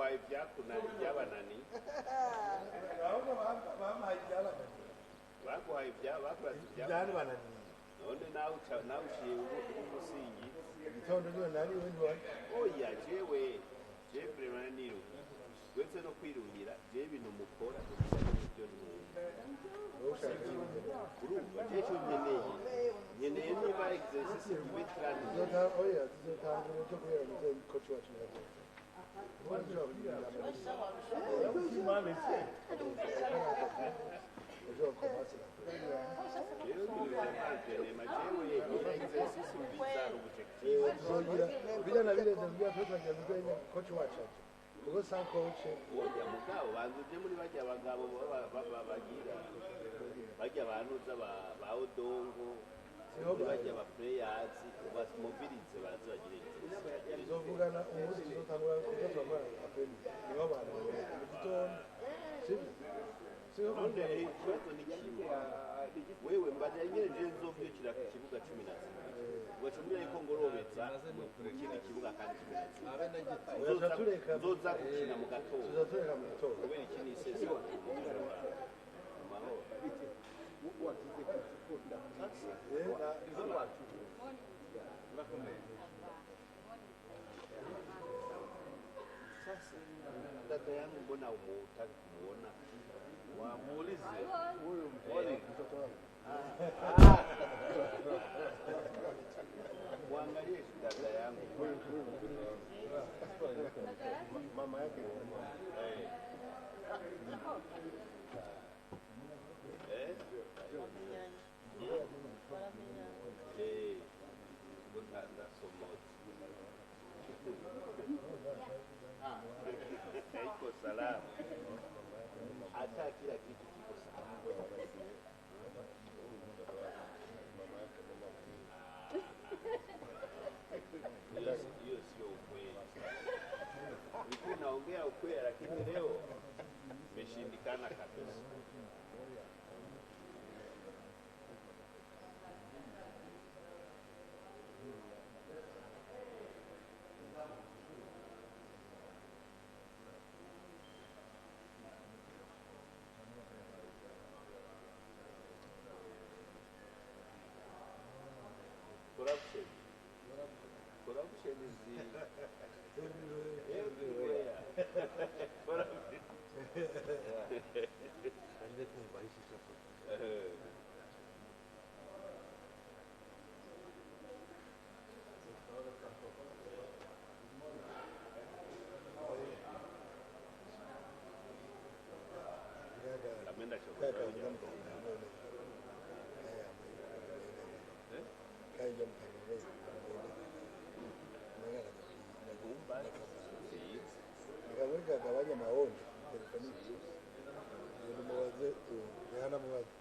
baguhaye ibyabanani baguhaye bakuratse ibyabanani none nawe uciye umusingi igitondo niwe nari w'indwara oya jewe vraiment niruhira wese no kwiruhira je ibintu mukora ibyo numva urumva je cyo nkeneye niba exercice bitrani oya zizotangura cyo kubera muze coach wacu yavuze vijana vile ndio tunakuja coach wacu kuko sa coach oya mugabo banzuje muri bajya abagabo bagira bajya banuza ba odongo bajya ba players basmobilize bazagire zovugana umunsi zotangura kutoza kwa apeli nibo abantu gitondo sio none ikibazo ni kimwe wewe mbaje nyine je nzovyukira ku kibuga 12 wacumira yuko ngorobeza mu kindi kibuga kandi 12 zoza gukina mu gatondo tuzatoreka mu gitondo kubera iki ni session dada yangu mbona umutaki kumuona wamuulize huyu mtoto wangu muangalie dada yangu mama yake iko salama hata kila kitu kiko salama hiyo sio ukweli nilikuwa naongea ukweli lakini leo imeshindikana kabisa corruption is everywhere. Gawanya maoni telefoniki ndio mwaze yana mwaze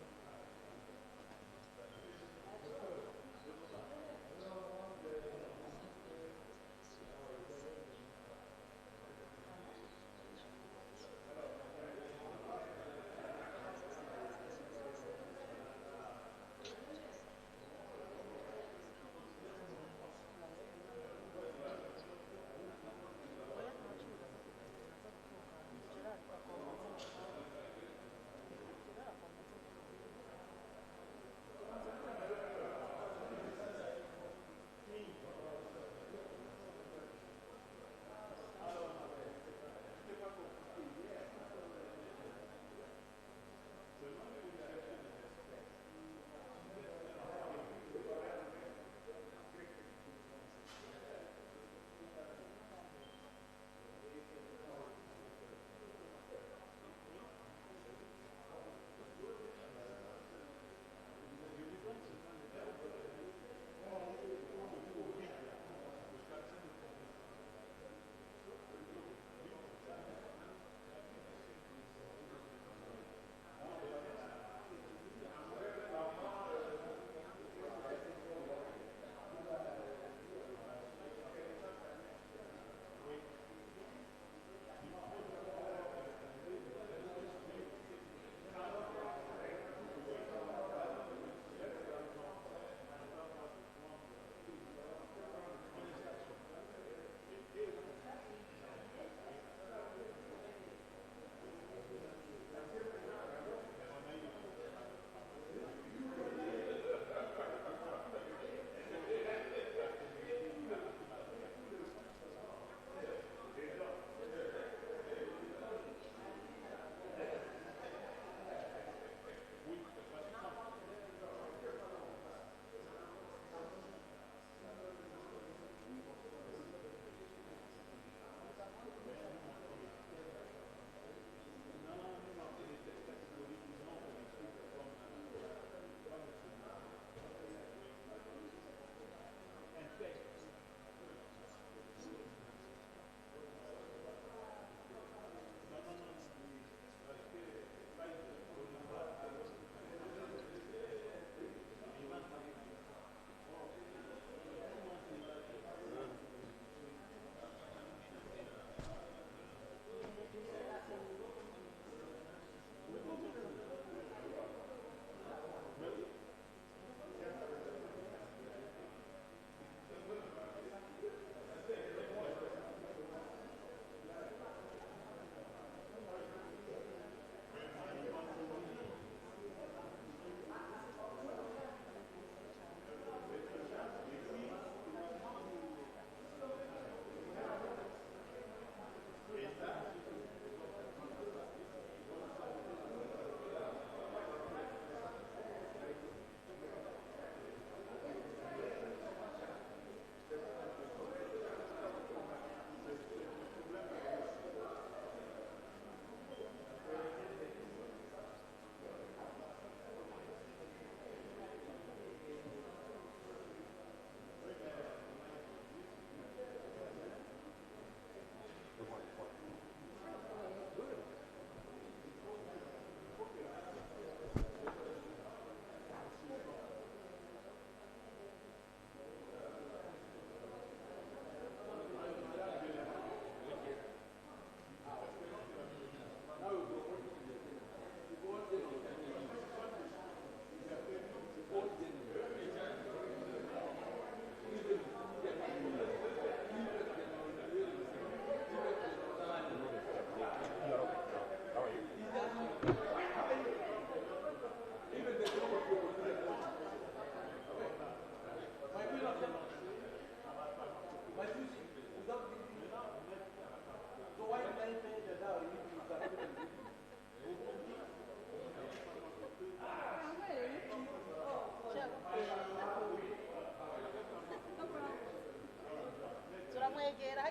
kumwegera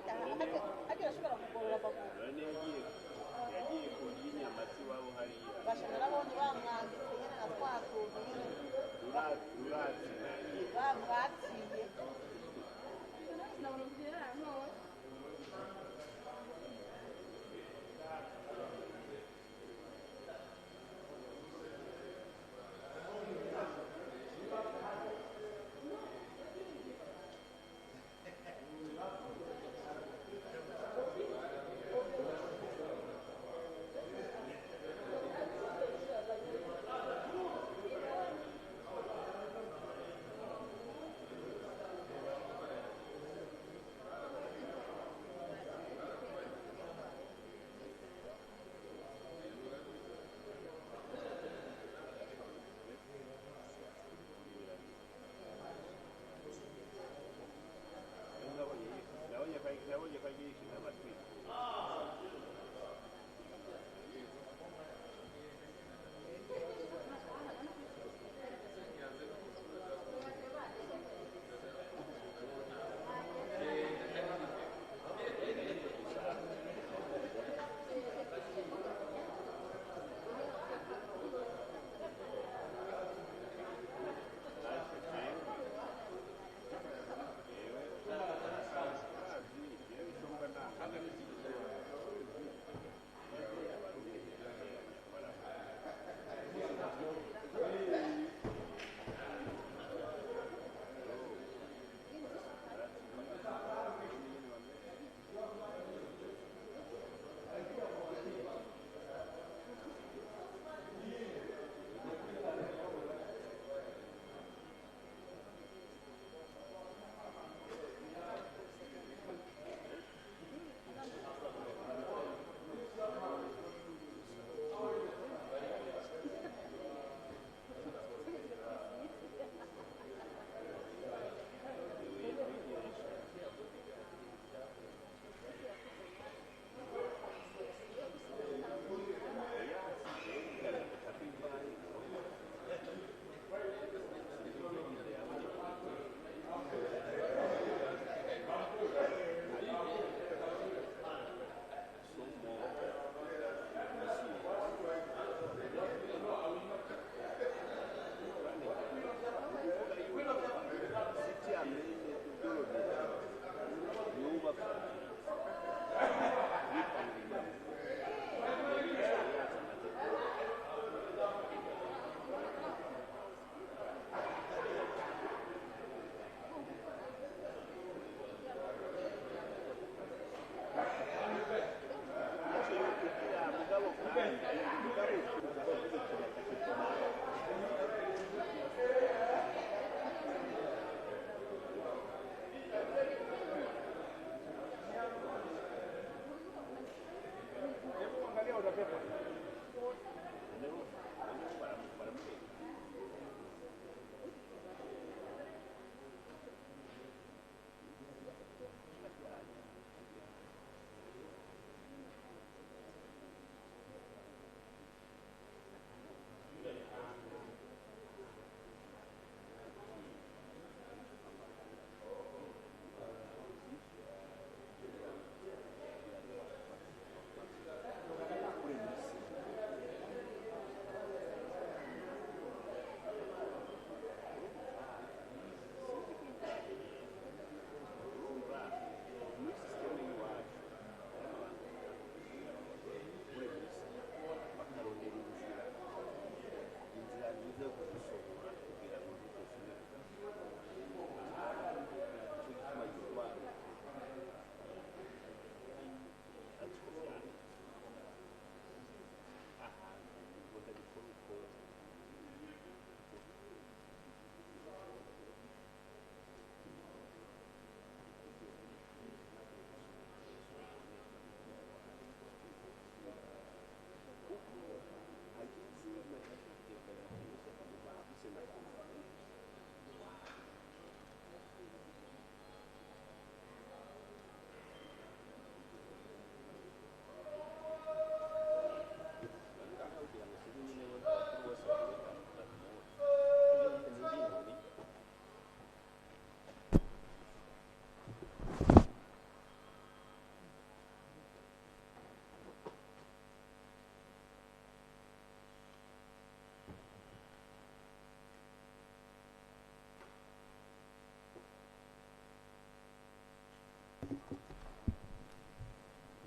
hajya ashobora kugorora amaguru yagiye kurya inyama z'iwabo hariya bashaka nabonye bamwanditse nyine na twatuntu nyine bamwatsiye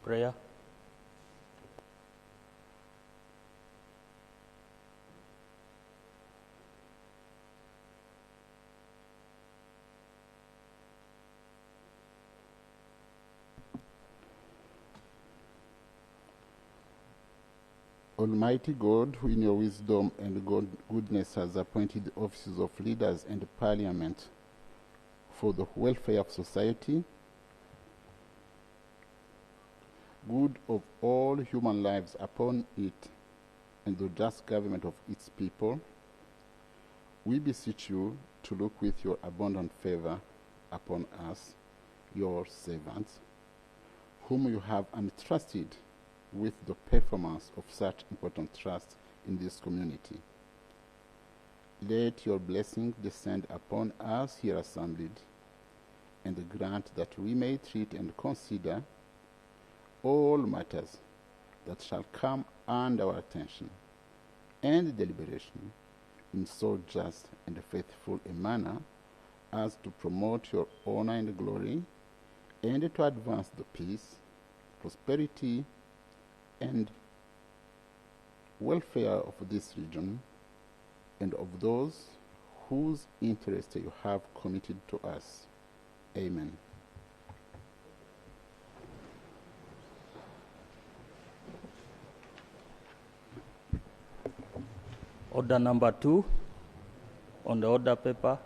Prayer. Almighty God, who in your wisdom and goodness has appointed the offices of leaders and parliament for the welfare of society, good of all human lives upon it, and the just government of its people, we beseech you to look with your abundant favor upon us, your servants, whom you have entrusted with the performance of such important trust in this community. Let your blessing descend upon us here assembled, and grant that we may treat and consider all matters that shall come under our attention and deliberation in so just and faithful a manner as to promote your honor and glory, and to advance the peace, prosperity, and welfare of this region and of those whose interest you have committed to us. Amen. Order number 2 on the order paper,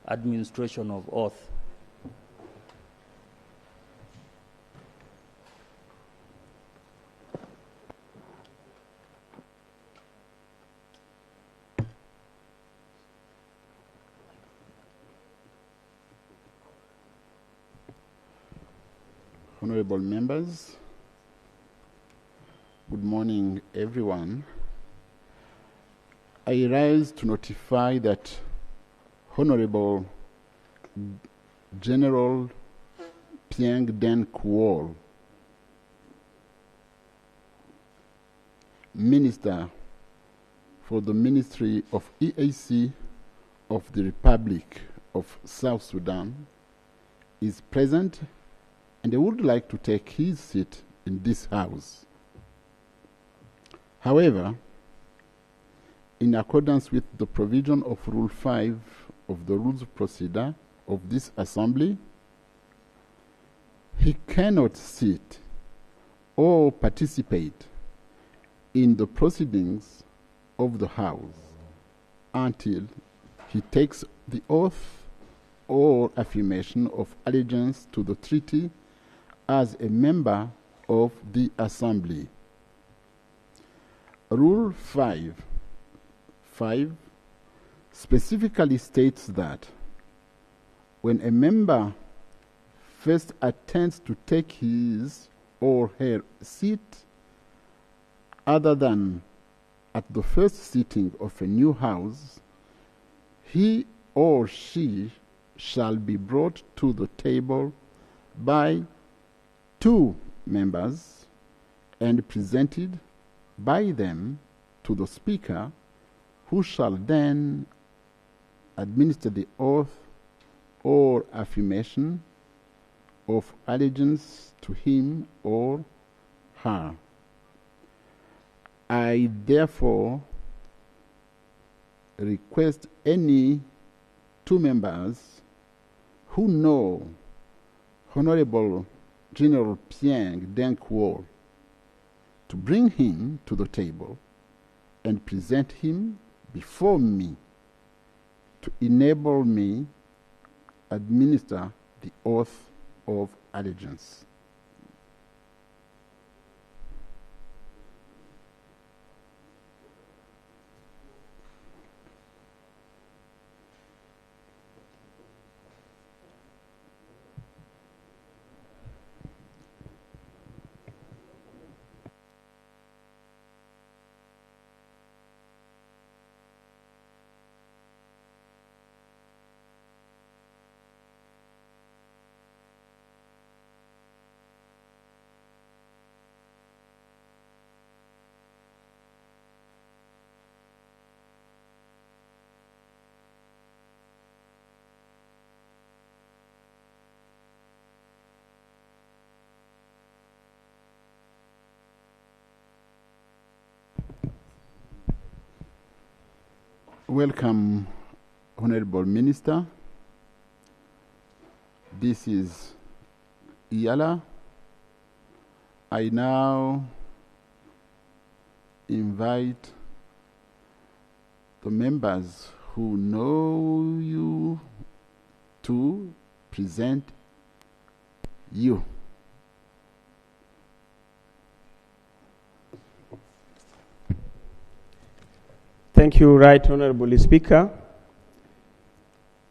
administration of oath. Honorable members, good morning, everyone. I rise to notify that Honorable General Pieng Den Kuol, Minister for the Ministry of EAC of the Republic of South Sudan, is present and I would like to take his seat in this house. However, in accordance with the provision of Rule 5 of the Rules of Procedure of this Assembly, he cannot sit or participate in the proceedings of the House until he takes the oath or affirmation of allegiance to the treaty as a member of the Assembly. Rule 5 specifically states that when a member first attempts to take his or her seat other than at the first sitting of a new house, he or she shall be brought to the table by 2 members and presented by them to the Speaker, who shall then administer the oath or affirmation of allegiance to him or her. I therefore request any 2 members who know Honorable General Pieng Den Kuol to bring him to the table and present him before me to enable me administer the oath of allegiance. welcome, Honorable Minister. This is Eala. I now invite the members who know you to present you. Thank you, Right Honorable Speaker.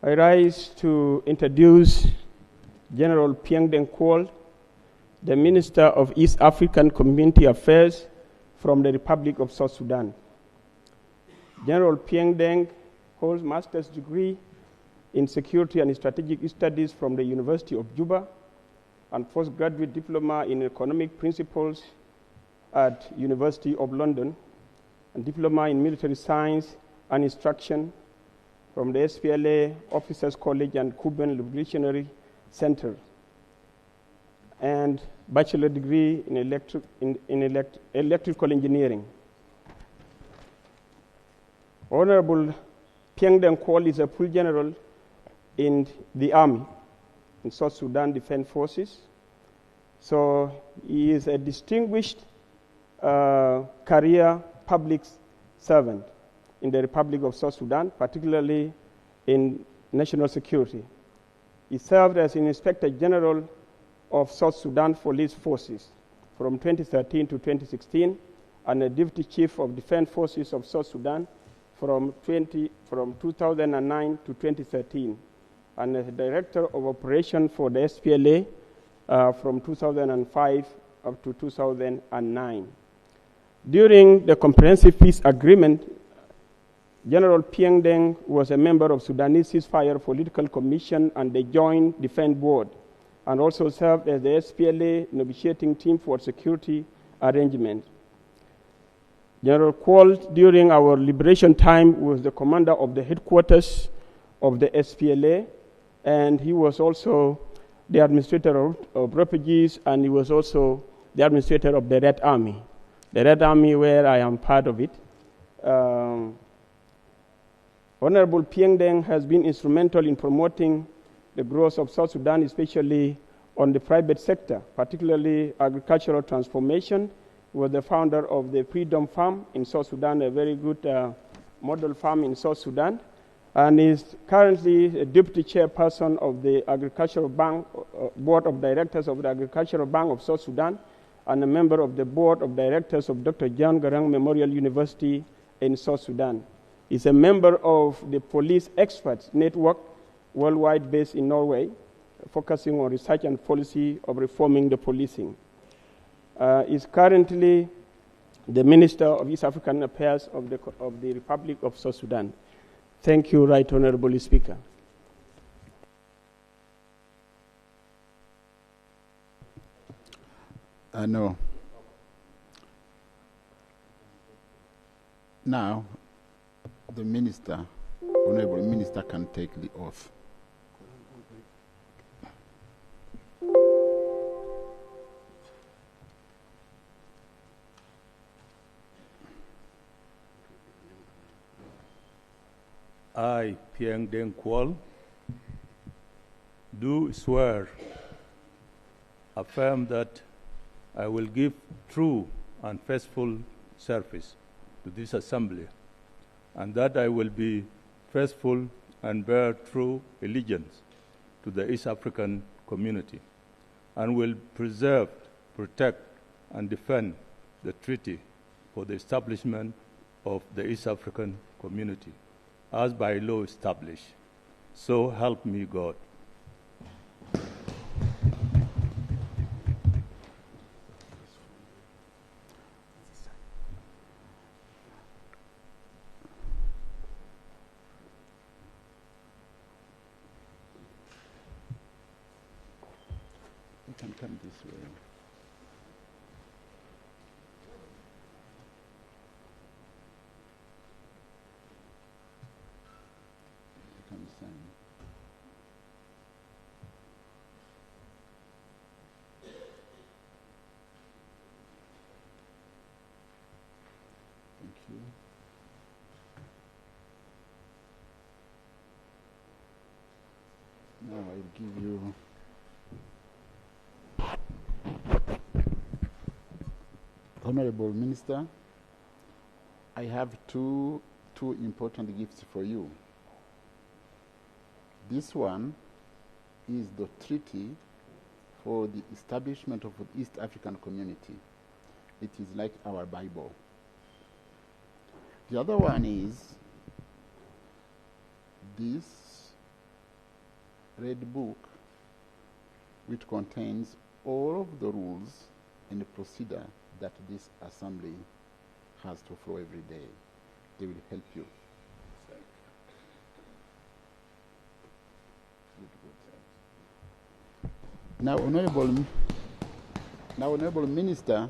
I rise to introduce General Pieng Deng Kuol, the Minister of East African Community Affairs from the Republic of South Sudan. General Pieng Deng holds master's degree in security and strategic studies from the University of Juba and postgraduate diploma in economic principles at University of London, and diploma in military science and instruction from the SPLA Officers College and Cuban Revolutionary Center, and bachelor degree in electrical engineering. Honorable Pieng Deng Kuol is a full general in the Army, in South Sudan Defense Forces. So he is a distinguished career public servant in the Republic of South Sudan, particularly in national security. He served as an Inspector General of South Sudan Police Forces from 2013 to 2016, and a Deputy Chief of Defense Forces of South Sudan from 2009 to 2013, and as Director of Operation for the SPLA from 2005 up to 2009. During the Comprehensive Peace Agreement, General Pieng Deng was a member of Sudanese Ceasefire Political Commission and the Joint Defense Board, and also served as the SPLA negotiating team for security arrangement. General Kuol, during our liberation time, was the commander of the headquarters of the SPLA, and he was also the administrator of refugees, and he was also the administrator of the Red Army. The Red Army, where I am part of it. Honorable Pieng Deng has been instrumental in promoting the growth of South Sudan, especially on the private sector, particularly agricultural transformation. He was the founder of the Freedom Farm in South Sudan, a very good model farm in South Sudan, and is currently a deputy chairperson of the Agricultural Bank, Board of Directors of the Agricultural Bank of South Sudan, and a member of the Board of Directors of Dr. John Garang Memorial University in South Sudan. He's a member of the Police Experts Network, worldwide based in Norway, focusing on research and policy of reforming the policing. Is currently the Minister of East African Affairs of the Republic of South Sudan. Thank you, Right Honorable Speaker. No. Now, the Minister, Honorable Minister, can take the oath. I, Pieng Deng Kuol, do swear, affirm that I will give true and faithful service to this Assembly, and that I will be faithful and bear true allegiance to the East African community, and will preserve, protect, and defend the treaty for the establishment of the East African community, as by law established. So help me God. You can come this way. You can sign. Thank you. Now I'll give you. Honorable Minister, I have two important gifts for you. This one is the treaty for the establishment of the East African Community. It is like our Bible. The other one is this red book, which contains all of the rules and the procedure that this assembly has to follow every day. They will help you. Now, Honorable Minister,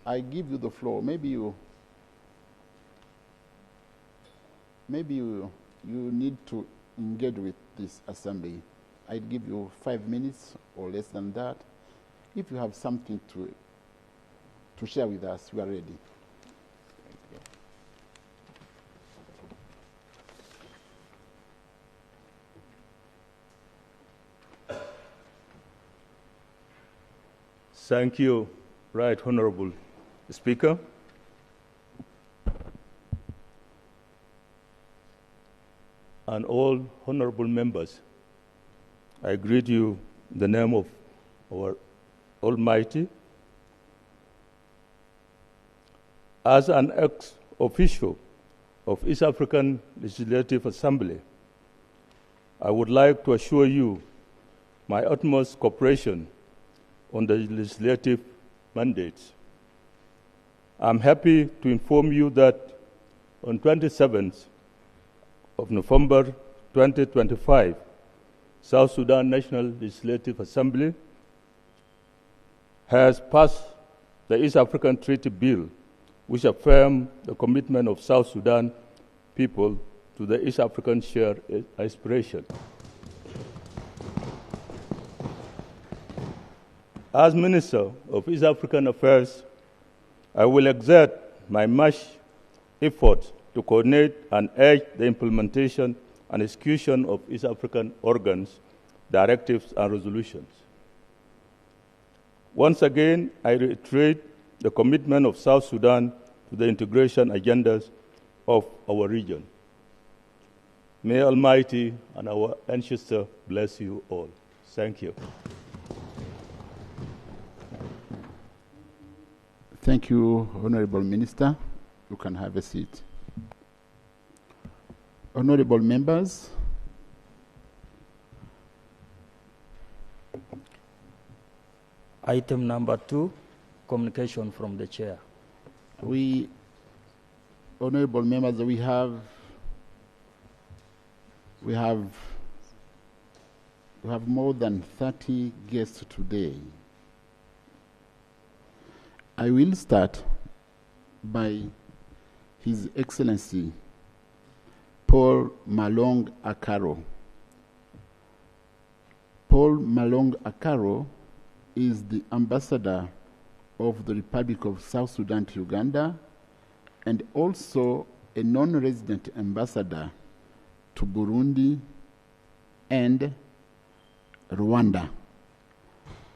I give you the floor. Maybe you need to engage with this assembly. I'll give you 5 minutes or less than that. If you have something to share with us, we are ready. Thank you, Right Honorable Speaker. And all honorable members, I greet you in the name of our Almighty. As an ex-officio of East African Legislative Assembly, I would like to assure you my utmost cooperation on the legislative mandates. I'm happy to inform you that on 27th of November 2025, South Sudan National Legislative Assembly has passed the East African Treaty Bill, which affirms the commitment of South Sudan people to the East African shared aspiration. As Minister of East African Affairs, I will exert my much effort to coordinate and urge the implementation and execution of East African organs, directives, and resolutions. Once again, I reiterate the commitment of South Sudan to the integration agendas of our region. May Almighty and our ancestor bless you all. Thank you. Thank you, Honorable Minister. You can have a seat. Honorable members, Item number 2, communication from the chair. Honorable members, we have more than 30 guests today. I will start by His Excellency Paul Malong Akaro. Paul Malong Akaro is the ambassador of the Republic of South Sudan to Uganda and also a non-resident ambassador to Burundi and Rwanda.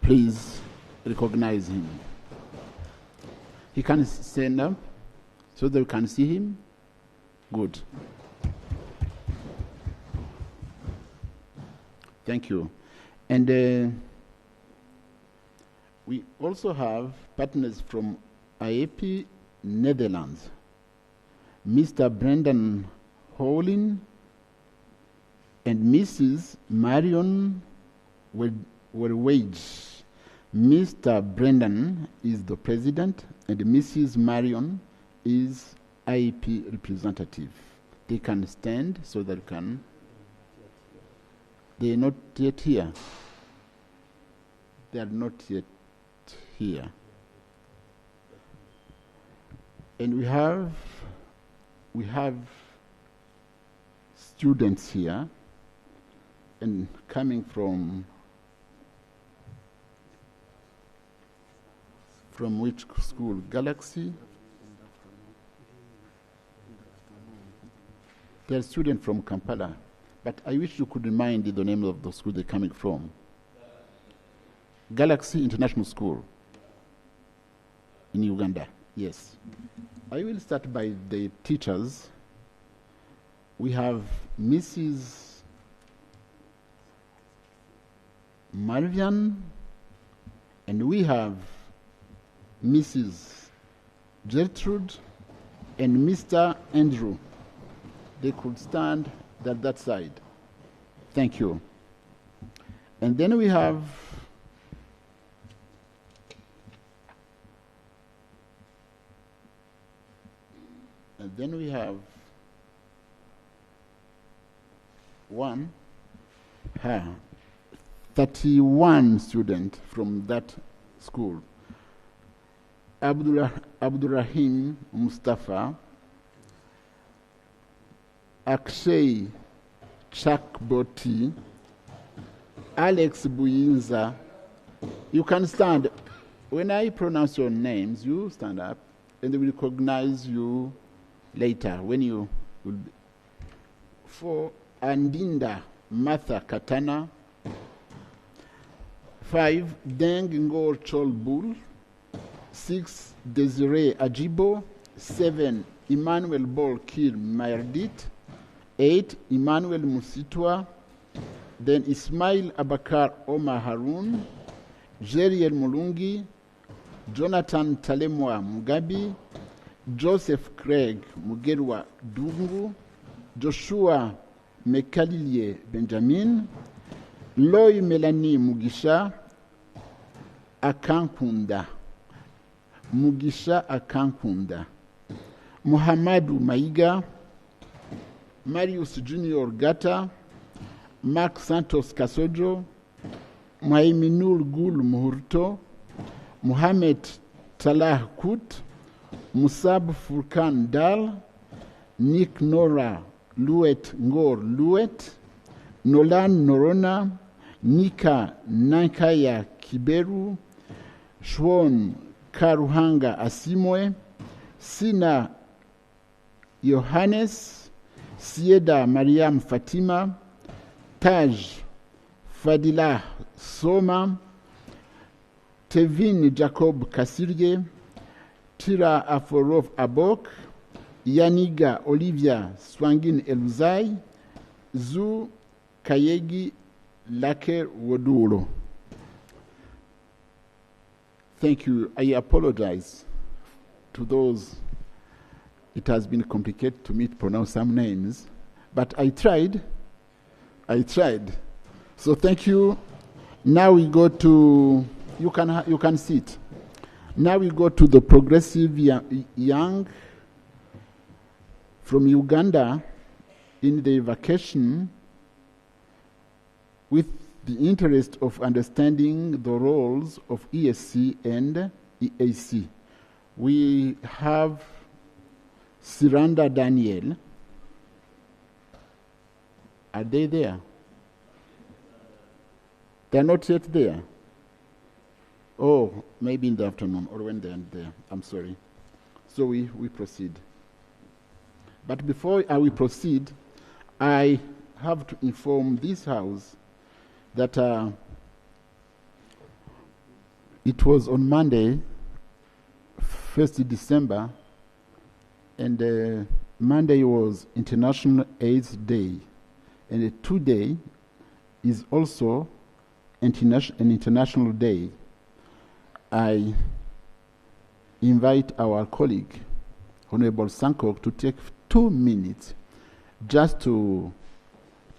Please recognize him. He can stand up so that we can see him. Good. Thank you. And we also have partners from IAP Netherlands. Mr. Brendan Howlin and Mrs. Marion Werwage. Mr. Brendan is the president and Mrs. Marion is IAP representative. They can stand so that they are not yet here. They are not yet here. And we have students here and coming from which school? Galaxy? They are students from Kampala. but I wish you could remind the name of the school they're coming from. Galaxy International School in Uganda, yes. I will start by the teachers. We have Mrs. Marvian, and we have Mrs. Gertrude and Mr. Andrew. They could stand at that side. Thank you. And then we have one 31 students from that school. Abdurrahim Mustafa, Akshay Chakboti, Alex Buyinza. You can stand. When I pronounce your names, you stand up, and they will recognize you later when you will. For Andinda Martha Katana. 5, Deng Ngor Cholbul. 6, Desiree Ajibo. 7, Emmanuel Bol Kir Mayardit. 8, Emmanuel Musitwa. Then Ismail Abakar Omar Harun. Jeriel Mulungi. Jonathan Talemwa Mugabi. Joseph Craig Mugerwa Dungu. Joshua Mekalilie Benjamin. Loy Melanie Mugisha Akankunda. Mugisha Akankunda. Muhammadu Maiga. Marius Junior Gata. Mark Santos Kasojo. Maiminul Gul Muhurto. Muhammad Talah Kut. Musab Furkan Dal. Nick Nora Luet Ngor Luet. Nolan Norona. Nika Nankaya Kiberu. Shwon Karuhanga Asimwe. Sina Yohannes. Sieda Mariam Fatima. Taj Fadila Soma. Tevin Jacob Kasirye. Tira Aforov Abok. Yaniga Olivia Swangin Eluzai. Zu Kayegi Lake Wodulo. Thank you. I apologize to those. It has been complicated to me to pronounce some names, but I tried. So thank you. Now we go to, you can sit. Now we go to the progressive young from Uganda in the vacation with the interest of understanding the roles of ESC and EAC. We have Siranda Daniel. Are they there? They're not yet there. Oh, maybe in the afternoon or when they're there. I'm sorry. So we proceed. But before we proceed, I have to inform this house that it was on Monday, 1st December, and Monday was International AIDS Day, and today is also an international day. I invite our colleague, Honorable Sankok, to take 2 minutes just to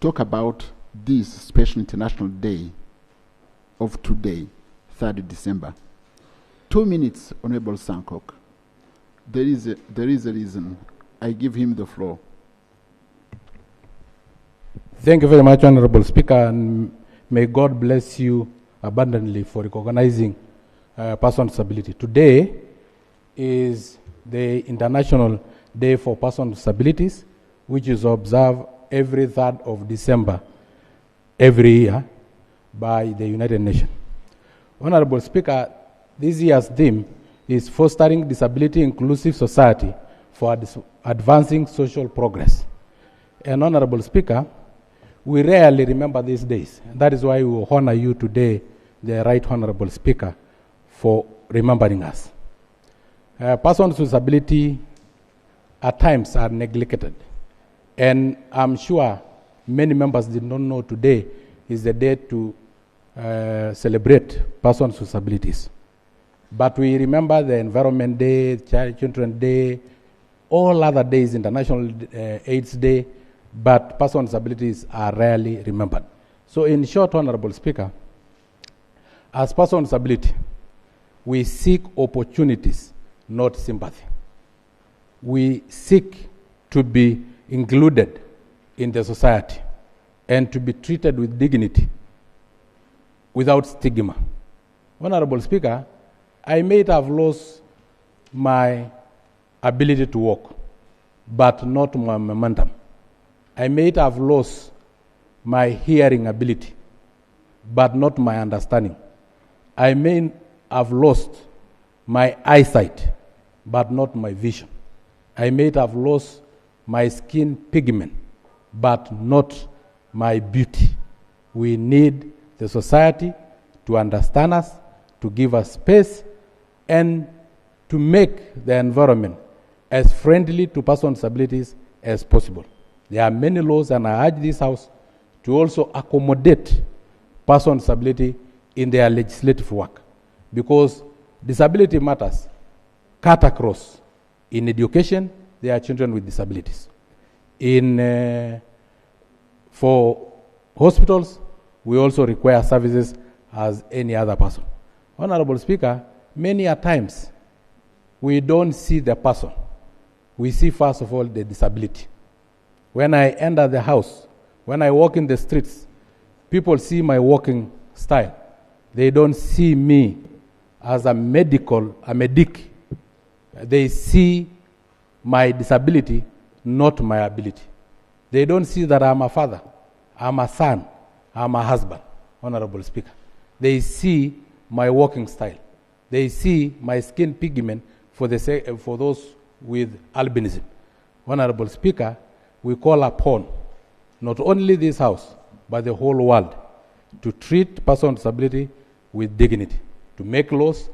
talk about this special international day of today, 3rd December. 2 minutes, Honorable Sankok. There is a reason. I give him the floor. Thank you very much, Honorable Speaker, and may God bless you abundantly for recognizing persons with disability. Today is the International Day for Persons with Disabilities, which is observed every 3rd of December every year by the United Nations. Honorable Speaker, this year's theme is Fostering Disability Inclusive Society for Advancing Social Progress. And Honorable Speaker, we rarely remember these days. And that is why we honor you today, the Right Honorable Speaker, for remembering us. Persons with disability at times are neglected. And I'm sure many members did not know today is the day to celebrate persons with disabilities. But we remember the Environment Day, Children's Day, all other days, International AIDS Day, but persons with disabilities are rarely remembered. So in short, Honorable Speaker, as persons with disability, we seek opportunities, not sympathy. We seek to be included in the society and to be treated with dignity without stigma. Honorable Speaker, I may have lost my ability to walk, but not my momentum. I may have lost my hearing ability, but not my understanding. I may have lost my eyesight, but not my vision. I may have lost my skin pigment, but not my beauty. We need the society to understand us, to give us space, and to make the environment as friendly to persons with disabilities as possible. There are many laws, and I urge this House to also accommodate persons with disability in their legislative work, because disability matters cut across. In education, there are children with disabilities. For hospitals, we also require services as any other person. Honorable Speaker, many a times we don't see the person. We see first of all the disability. When I enter the house, when I walk in the streets, people see my walking style. They don't see me as a medic. They see my disability, not my ability. They don't see that I'm a father, I'm a son, I'm a husband, Honorable Speaker. They see my walking style. They see my skin pigment for those with albinism. Honorable Speaker, we call upon not only this House, but the whole world to treat persons with disability with dignity, to make laws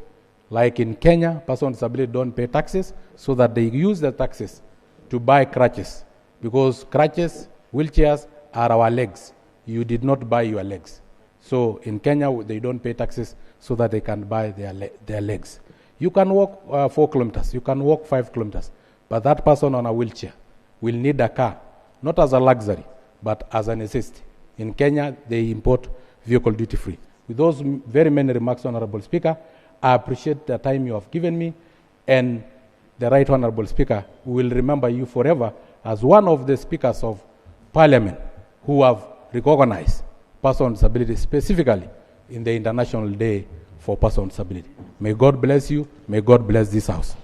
like in Kenya, persons with disability don't pay taxes, so that they use the taxes to buy crutches, because crutches, wheelchairs are our legs. You did not buy your legs. So in Kenya, they don't pay taxes so that they can buy their legs. You can walk 4 kilometers, you can walk 5 kilometers, but that person on a wheelchair will need a car, not as a luxury, but as a necessity. In Kenya, they import vehicle duty-free. With those very many remarks, Honorable Speaker, I appreciate the time you have given me, and the Right Honorable Speaker will remember you forever as one of the speakers of Parliament who have recognized persons with disability, specifically in the International Day for Persons with Disability. May God bless you. May God bless this House.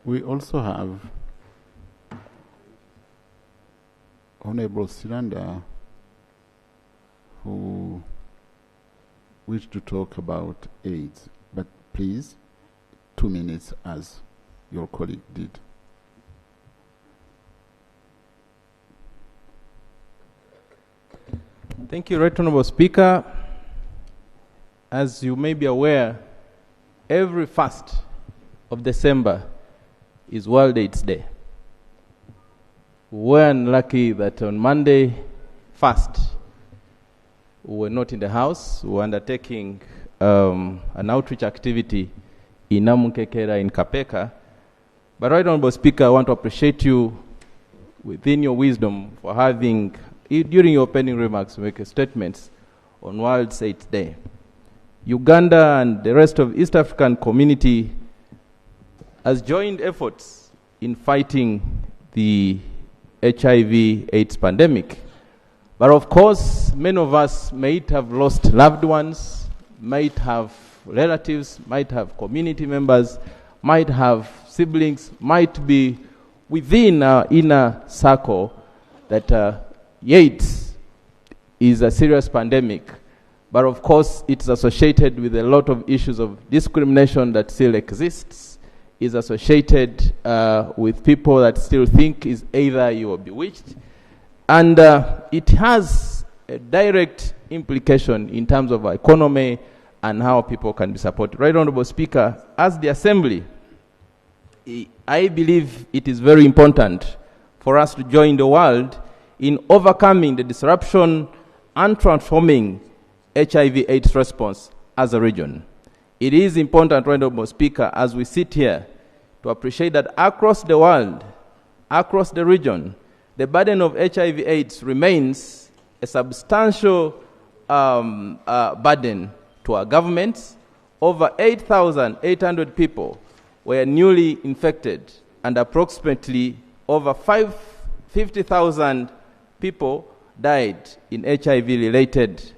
We also have Honorable Siranda, who wish to talk about AIDS, but please, 2 minutes as your colleague did. Thank you, Right Honorable Speaker. As you may be aware, every 1st of December is World AIDS Day. We're unlucky that on Monday 1st, we were not in the house. We were undertaking an outreach activity in Namunkekera in Kapeka. But Right Honorable Speaker, I want to appreciate you within your wisdom for having, during your opening remarks, make a statement on World AIDS Day. Uganda and the rest of East African community has joined efforts in fighting the HIV/AIDS pandemic. But of course, many of us might have lost loved ones, might have relatives, might have community members, might have siblings, might be within our inner circle that AIDS is a serious pandemic But of course, it's associated with a lot of issues of discrimination that still exists, is associated with people that still think is either you are bewitched. And it has a direct implication in terms of our economy and how people can be supported. Right Honorable Speaker, as the Assembly, I believe it is very important for us to join the world in overcoming the disruption and transforming HIV/AIDS response as a region. It is important, Right Honorable Speaker, as we sit here, to appreciate that across the world, across the region, the burden of HIV/AIDS remains a substantial burden to our governments. Over 8,800 people were newly infected, and approximately over 50,000 people died in HIV-related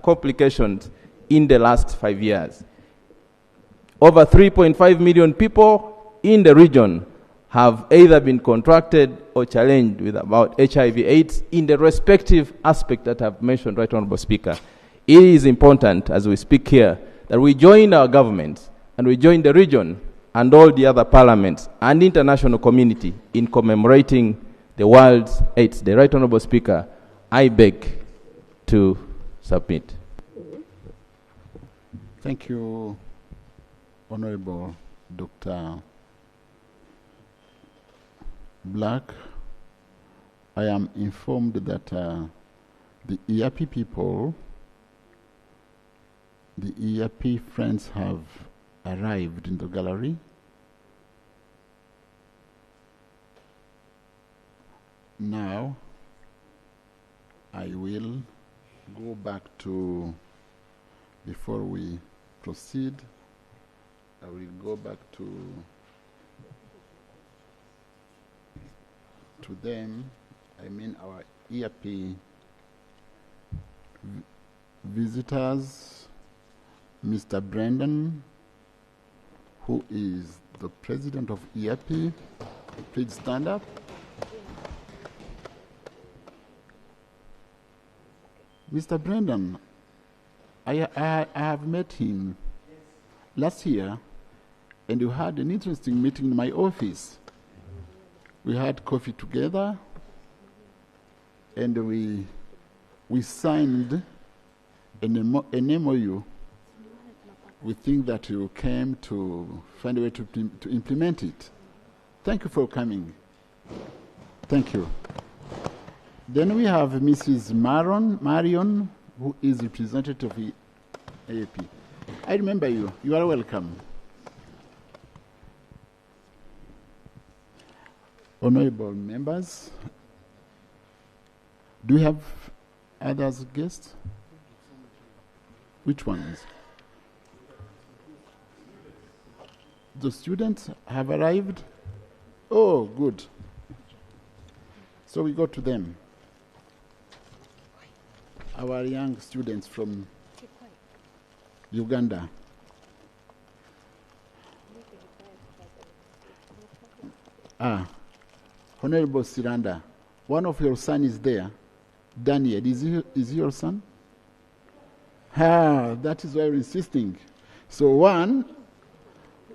complications in the last 5 years. Over 3.5 million people in the region have either been contracted or challenged with about HIV/AIDS in the respective aspect that I've mentioned, Right Honorable Speaker. It is important, as we speak here, that we join our governments and we join the region and all the other parliaments and international community in commemorating the World's AIDS Day. Right Honorable Speaker, I beg to submit. Thank you, Honorable Dr. Black. I am informed that the EAP people, the EAP friends have arrived in the gallery. Now, I will go back to, before we proceed, I will go back to them, I mean our EAP visitors, Mr. Brendan, who is the president of EAP. Please stand up. Mr. Brendan, I have met him last year, and we had an interesting meeting in my office. We had coffee together, and we signed an MOU. We think that you came to find a way to implement it. Thank you for coming. Thank you. Then we have Mrs. Marion, who is representative of AAP. I remember you. You are welcome. Honorable members, do we have others guests? Which ones? The students have arrived? Oh, good. So we go to them. Our young students from Uganda. Honorable Siranda, one of your sons is there. Daniel, is he your son? That is why we're insisting. So one,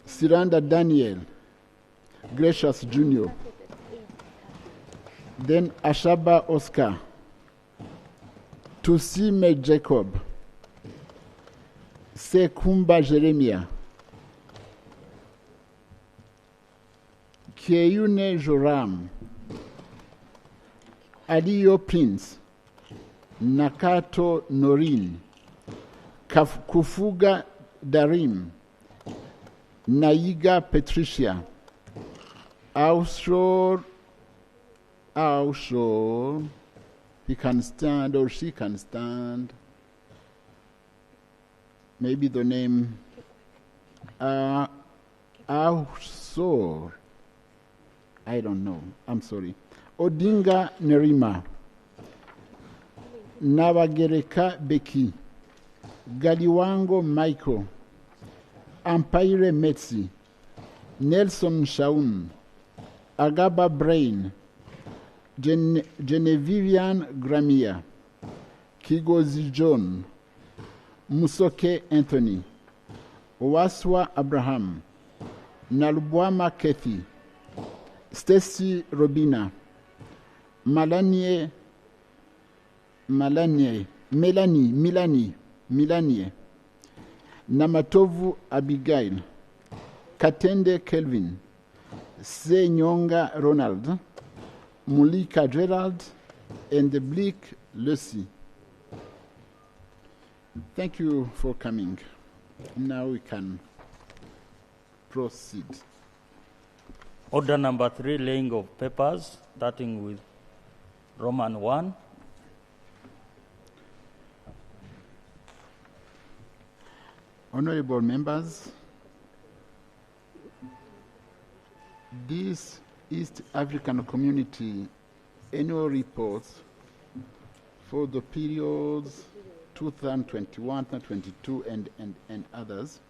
Siranda Daniel, Gracious Junior. Then Ashaba Oscar, Tusime Jacob, Sekumba Jeremiah, Keyune Joram, Aliyo Prince, Nakato Norin, Kufuga Darim, Naiga Patricia, Aushor, he can stand or she can stand. Maybe the name Aushor. I don't know. I'm sorry. Odinga Nerima, Nabagereka Beki, Galiwango Michael, Ampaire Metsi, Nelson Shaun, Agaba Brain, Genevivian Gramia, Kigozi John, Musoke Anthony, Owaswa Abraham, Nalubwama Kathy, Stacy Robina, Melanie, Namatovu Abigail, Katende Kelvin, Senyonga Ronald, Mulika Gerald, and Bleak Lucy. Thank you for coming. Now we can proceed. Order number 3, laying of papers, starting with Roman 1. Honorable members, this East African Community annual reports for the periods 2021, 2022, and others.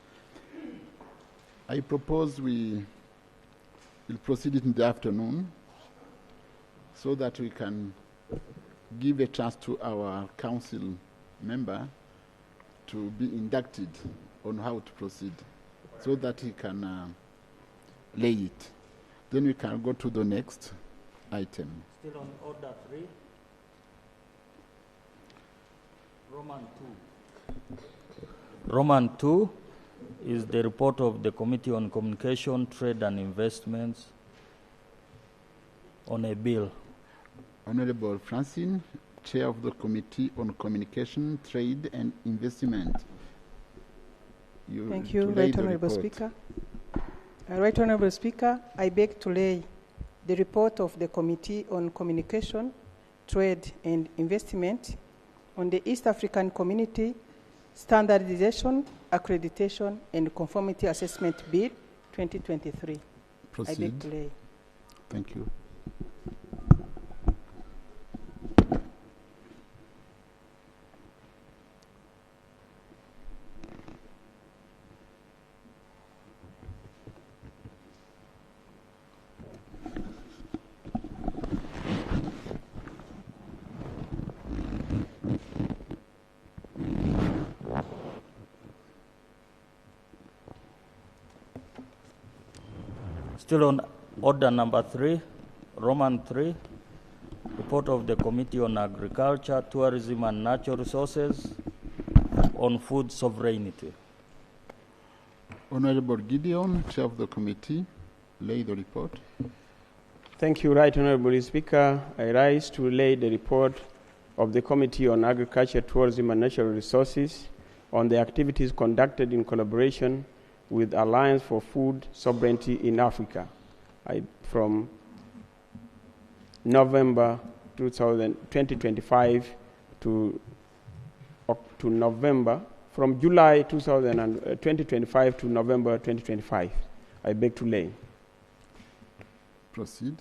I propose we will proceed in the afternoon so that we can give a chance to our council member to be inducted on how to proceed so that he can lay it. Then we can go to the next item. Still on order 3. Roman 2. Roman 2 is the report of the Committee on Communication, Trade and Investments on a bill. Honorable Francine, Chair of the Committee on Communication, Trade and Investment. Thank you, Right Honorable Speaker. Right Honorable Speaker, I beg to lay the report of the Committee on Communication, Trade and Investment on the East African Community Standardization, Accreditation and Conformity Assessment Bill 2023. Proceed. I beg to lay. Thank you. Still on order number 3, Roman 3, report of the Committee on Agriculture, Tourism and Natural Resources on food sovereignty. Honorable Gideon, Chair of the Committee, lay the report. Thank you, Right Honorable Speaker. I rise to lay the report of the Committee on Agriculture, Tourism and Natural Resources on the activities conducted in collaboration with Alliance for Food Sovereignty in Africa from November 2025 to November, from July 2025 to November 2025. I beg to lay. Proceed.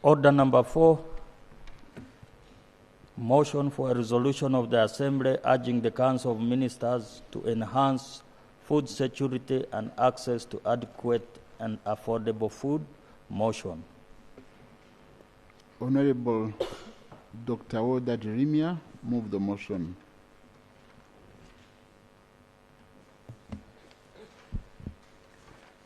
Order number 4, motion for a resolution of the Assembly urging the Council of Ministers to enhance food security and access to adequate and affordable food. Motion. Honorable Dr. Oda Jeremiah, move the motion.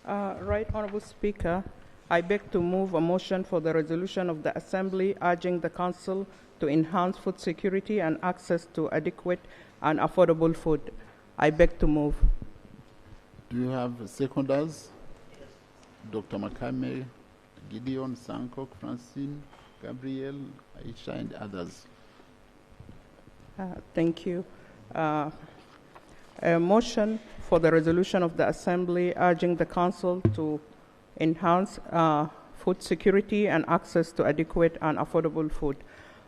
Right Honorable Speaker, I beg to move a motion for the resolution of the Assembly urging the Council to enhance food security and access to adequate and affordable food. I beg to move. Do you have seconders? Dr. Makame, Gideon, Sankok, Francine, Gabriel, Aisha, and others. Thank you. A motion for the resolution of the Assembly urging the Council to enhance food security and access to adequate and affordable food.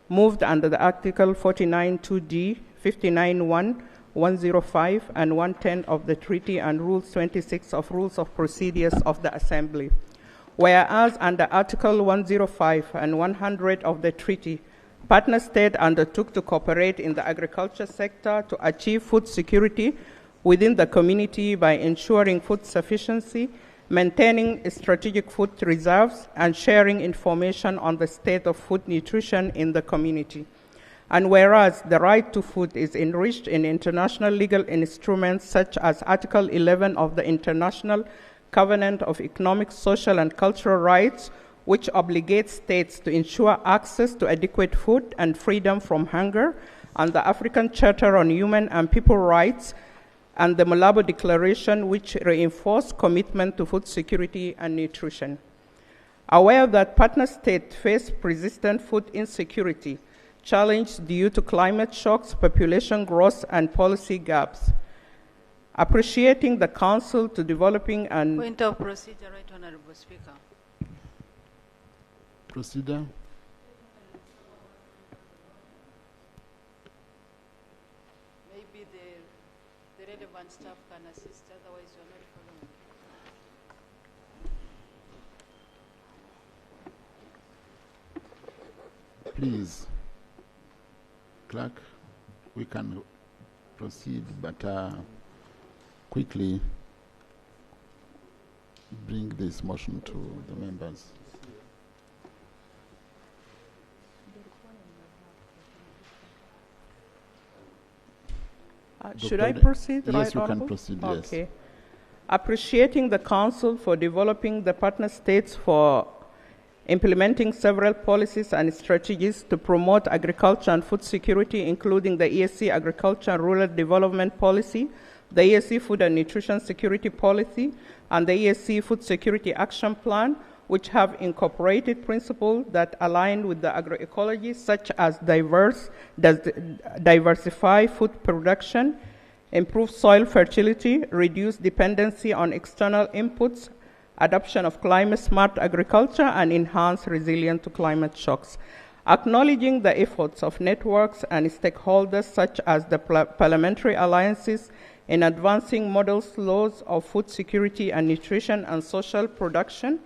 Moved under the Article 49(2)D, 59(1), 105, and 110 of the Treaty and Rules 26 of Rules of Procedures of the Assembly. Whereas under Article 105 and 100 of the Treaty, partner states undertook to cooperate in the agriculture sector to achieve food security within the community by ensuring food sufficiency maintaining strategic food reserves, and sharing information on the state of food nutrition in the community. And whereas the right to food is enriched in international legal instruments such as Article 11 of the International Covenant of Economic, Social, and Cultural Rights, which obligates states to ensure access to adequate food and freedom from hunger, and the African Charter on Human and People Rights, and the Malabo Declaration, which reinforce commitment to food security and nutrition. Aware that partner states face persistent food insecurity, challenged due to climate shocks, population growth, and policy gaps. Appreciating the Council to developing and... Point of procedure, Right Honorable Speaker. Procedure. Maybe the relevant staff can assist, otherwise you're not following. Please, Clerk, we can proceed, but quickly bring this motion to the members. Should I proceed? Yes, right, you Honorable? can proceed, Okay. yes. Appreciating the Council for developing the partner states for implementing several policies and strategies to promote agriculture and food security, including the ESC Agriculture and Rural Development Policy, the ESC Food and Nutrition Security Policy, and the ESC Food Security Action Plan, which have incorporated principles that align with the agroecology, such as diversify food production, improve soil fertility, reduce dependency on external inputs, adoption of climate-smart agriculture, and enhance resilience to climate shocks. Acknowledging the efforts of networks and stakeholders such as the parliamentary alliances in advancing models, laws of food security and nutrition and social production,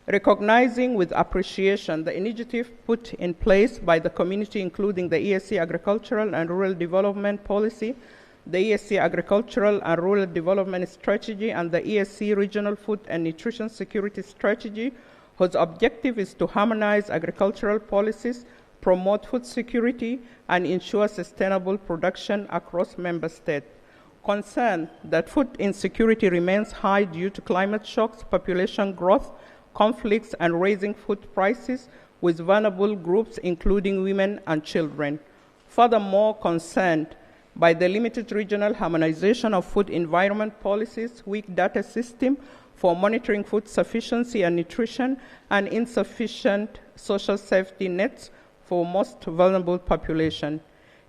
recognizing with appreciation the initiative put in place by the community, including the ESC Agricultural and Rural Development Policy, the ESC Agricultural and Rural Development Strategy, and the ESC Regional Food and Nutrition Security Strategy, whose objective is to harmonize agricultural policies, promote food security, and ensure sustainable production across member states. Concerned that food insecurity remains high due to climate shocks, population growth, conflicts, and rising food prices with vulnerable groups, including women and children. Furthermore, concerned by the limited regional harmonization of food environment policies, weak data system for monitoring food sufficiency and nutrition, and insufficient social safety nets for most vulnerable population.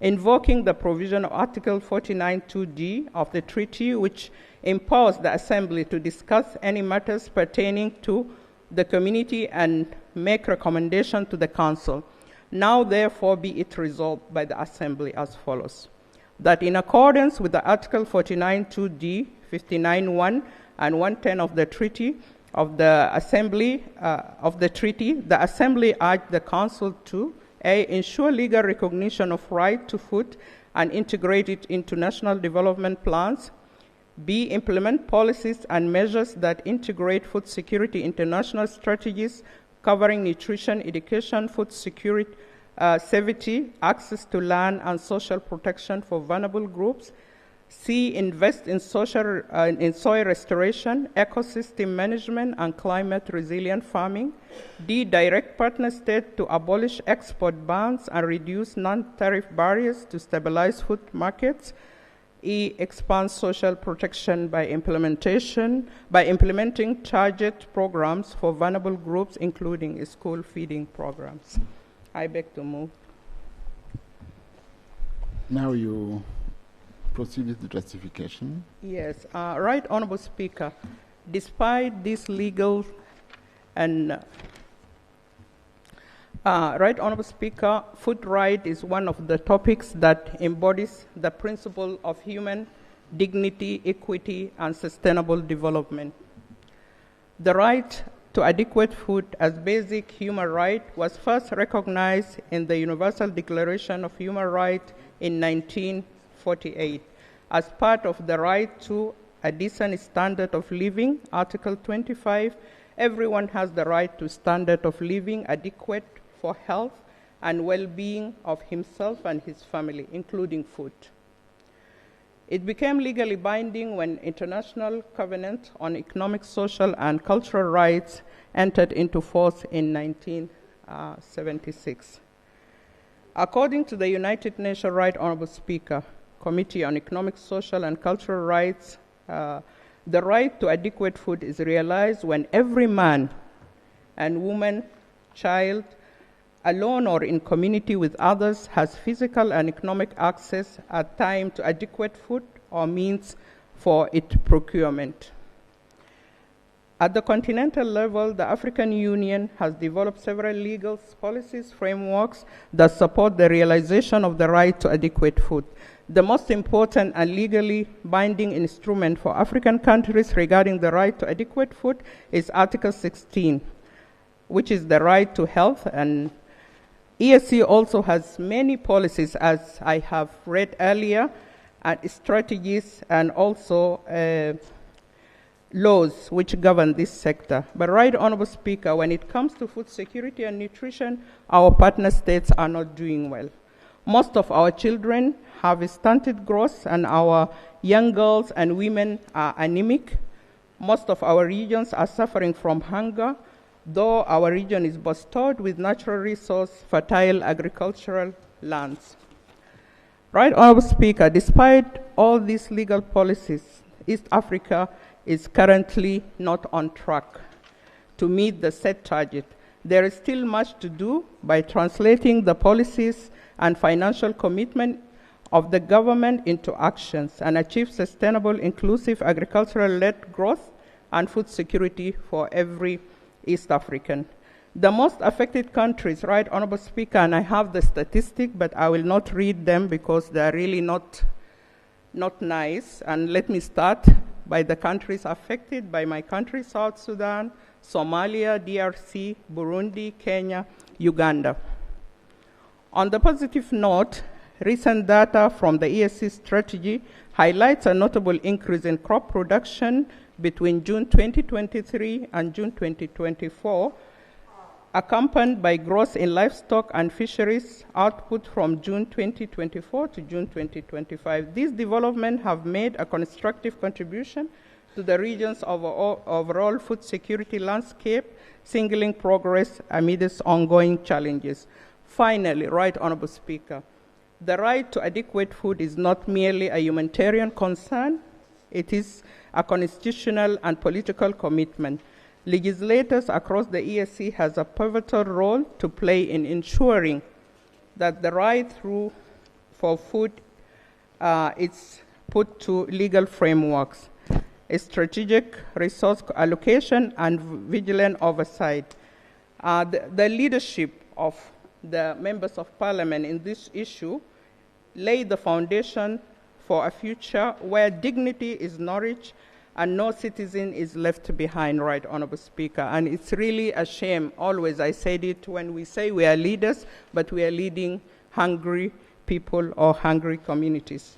Invoking the provision of Article 49(2)(d) of the treaty, which empowers the Assembly to discuss any matters pertaining to the community and make recommendation to the Council. Now, therefore, be it resolved by the Assembly as follows: that in accordance with the Article 49(2)(d), 59(1), and 110 of the Treaty of the Assembly the Assembly urged the Council to A. Ensure legal recognition of right to food and integrate it into national development plans. B. Implement policies and measures that integrate food security into national strategies covering nutrition, education, food security, safety, access to land, and social protection for vulnerable groups. C. Invest in soil restoration, ecosystem management, and climate-resilient farming. D. Direct partner states to abolish export bans and reduce non-tariff barriers to stabilize food markets. E. Expand social protection by implementing target programs for vulnerable groups, including school feeding programs. I beg to move. Now you proceed with the justification. Yes, Right Honorable Speaker, despite this legal and Right Honorable Speaker, food right is one of the topics that embodies the principle of human dignity, equity, and sustainable development. The right to adequate food as basic human right was first recognized in the Universal Declaration of Human Rights in 1948 as part of the right to a decent standard of living. Article 25, everyone has the right to standard of living adequate for health and well-being of himself and his family, including food. It became legally binding when International Covenant on Economic, Social, and Cultural Rights entered into force in 1976. According to the United Nations Right Honorable Speaker, Committee on Economic, Social, and Cultural Rights, the right to adequate food is realized when every man and woman, child, alone or in community with others, has physical and economic access at time to adequate food or means for its procurement. At the continental level, the African Union has developed several legal policies, frameworks that support the realization of the right to adequate food. The most important and legally binding instrument for African countries regarding the right to adequate food is Article 16, which is the right to health. And ESC also has many policies, as I have read earlier, and strategies and also laws which govern this sector. But Right Honorable Speaker, when it comes to food security and nutrition, our partner states are not doing well. Most of our children have stunted growth and our young girls and women are anemic. Most of our regions are suffering from hunger, though our region is bestowed with natural resource, fertile agricultural lands. Right Honorable Speaker, despite all these legal policies, East Africa is currently not on track to meet the set target. There is still much to do by translating the policies and financial commitment of the government into actions and achieve sustainable, inclusive, agricultural-led growth and food security for every East African. The most affected countries, Right Honorable Speaker, and I have the statistic, but I will not read them because they are really not nice. And let me start by the countries affected by my country, South Sudan, Somalia, DRC, Burundi, Kenya, Uganda. On the positive note, recent data from the ESC strategy highlights a notable increase in crop production between June 2023 and June 2024, accompanied by growth in livestock and fisheries output from June 2024 to June 2025. These developments have made a constructive contribution to the region's overall food security landscape, signaling progress amidst ongoing challenges. Finally, Right Honorable Speaker, the right to adequate food is not merely a humanitarian concern, it is a constitutional and political commitment. Legislators across the ESC has a pivotal role to play in ensuring that the right for food is put to legal frameworks, a strategic resource allocation, and vigilant oversight. The leadership of the members of parliament in this issue lay the foundation for a future where dignity is nourished and no citizen is left behind, Right Honorable Speaker. And it's really a shame, always I said it, when we say we are leaders, but we are leading hungry people or hungry communities.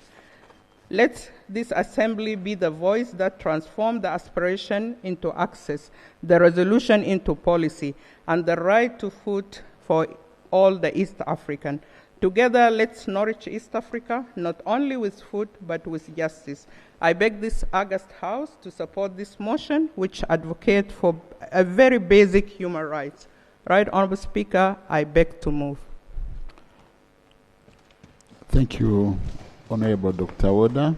Let this assembly be the voice that transforms the aspiration into access, the resolution into policy, and the right to food for all the East African. Together, let's nourish East Africa, not only with food, but with justice. I beg this august House to support this motion, which advocates for a very basic human rights. Right Honorable Speaker, I beg to move. Thank you, Honorable Dr. Woda.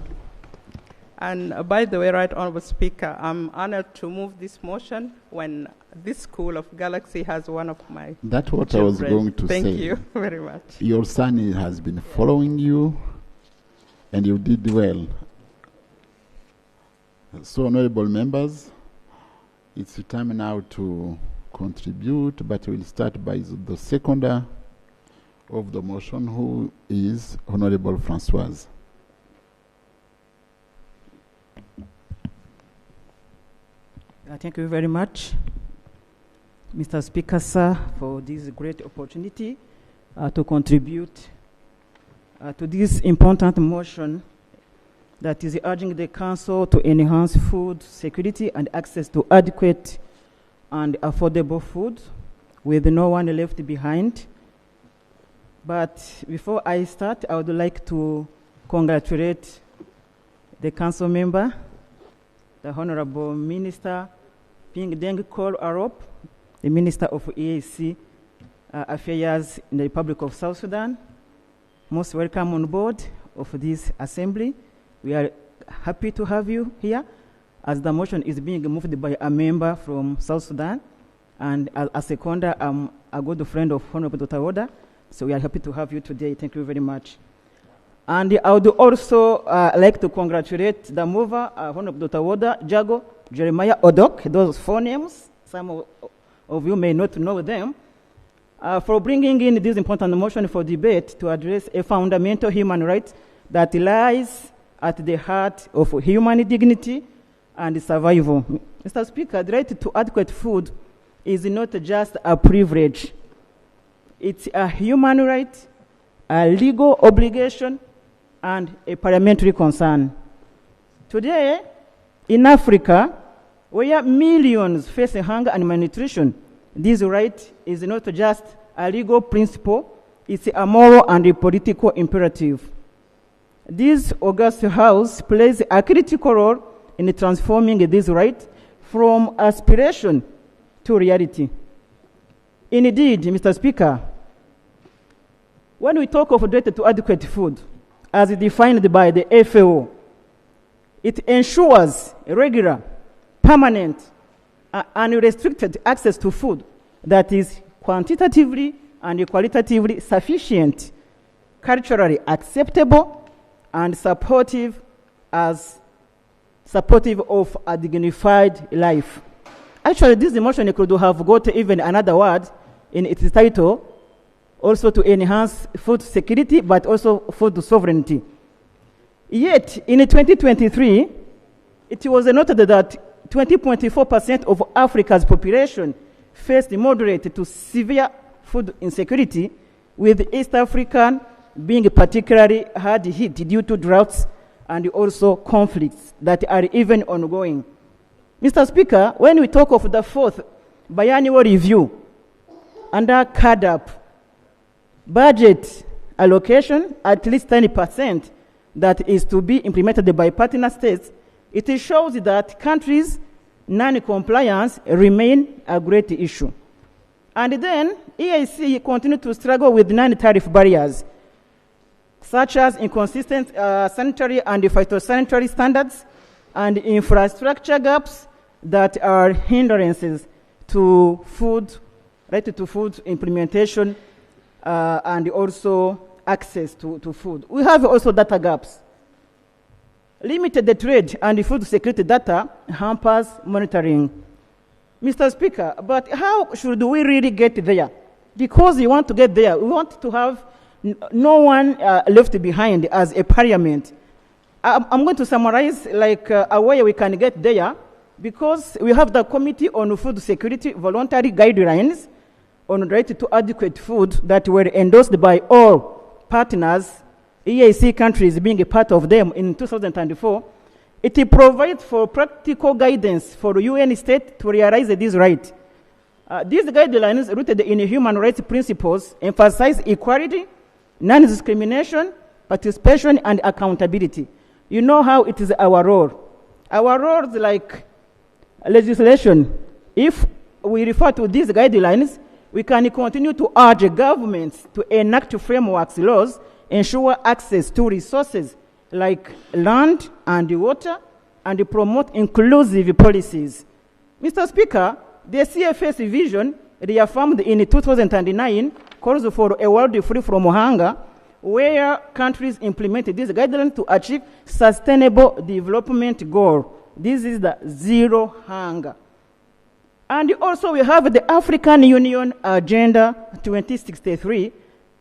And by the way, Right Honorable Speaker, I'm honored to move this motion when this School of Galaxy has one of my That's what children. I was going to say. Thank you very much. Your son has been following you, and you did well. So, honorable members, it's time now to contribute, but we'll start by the seconder of the motion, who is Honorable Francoise. Thank you very much, Mr. Speaker, sir, for this great opportunity to contribute to this important motion that is urging the Council to enhance food security and access to adequate and affordable food with no one left behind. But before I start, I would like to congratulate the Council member, the Honorable Minister Ping Deng Kol Arop, the Minister of EAC Affairs in the Republic of South Sudan. Most welcome on board of this assembly. We are happy to have you here, as the motion is being moved by a member from South Sudan, and as a seconder, I'm a good friend of Honorable Dr. Oda, so we are happy to have you today. Thank you very much. And I would also like to congratulate the mover, Honorable Dr. Oda, Jago, Jeremiah Odok, those 4 names. Some of you may not know them, for bringing in this important motion for debate to address a fundamental human right that lies at the heart of human dignity and survival. Mr. Speaker, the right to adequate food is not just a privilege. It's a human right, a legal obligation, and a parliamentary concern. Today, in Africa, where millions face hunger and malnutrition, this right is not just a legal principle, it's a moral and a political imperative. This august house plays a critical role in transforming this right from aspiration to reality. Indeed, Mr. Speaker, when we talk of the right to adequate food, as defined by the FAO, it ensures regular, permanent, unrestricted access to food that is quantitatively and qualitatively sufficient, culturally acceptable, and supportive of a dignified life. Actually, this motion could have got even another word in its title, also to enhance food security, but also food sovereignty. Yet, in 2023, it was noted that 20.4% of Africa's population faced moderate to severe food insecurity, with East African being particularly hard hit due to droughts and also conflicts that are even ongoing. Mr. Speaker, when we talk of the 4th biannual review under CADAP, budget allocation, at least 10%, that is to be implemented by partner states, it shows that countries' non-compliance remain a great issue. And then EAC continue to struggle with non-tariff barriers, such as inconsistent sanitary and phytosanitary standards and infrastructure gaps that are hindrances to food, right to food implementation and also access to food. We have also data gaps. Limited trade and food security data hampers monitoring. Mr. Speaker, but how should we really get there? Because we want to get there, we want to have no one left behind as a parliament. I'm going to summarize like a way we can get there, because we have the Committee on Food Security voluntary guidelines on right to adequate food that were endorsed by all partners, EAC countries being a part of them in 2004. It provides for practical guidance for UN states to realize this right. These guidelines, rooted in human rights principles, emphasize equality, non-discrimination, participation, and accountability. You know how it is our role. Our role is like legislation. If we refer to these guidelines, we can continue to urge governments to enact frameworks, laws, ensure access to resources like land and water, and promote inclusive policies. Mr. Speaker, the CFS vision, reaffirmed in 2009, calls for a world free from hunger, where countries implement these guidelines to achieve sustainable development goal. This is the zero hunger. And also we have the African Union Agenda 2063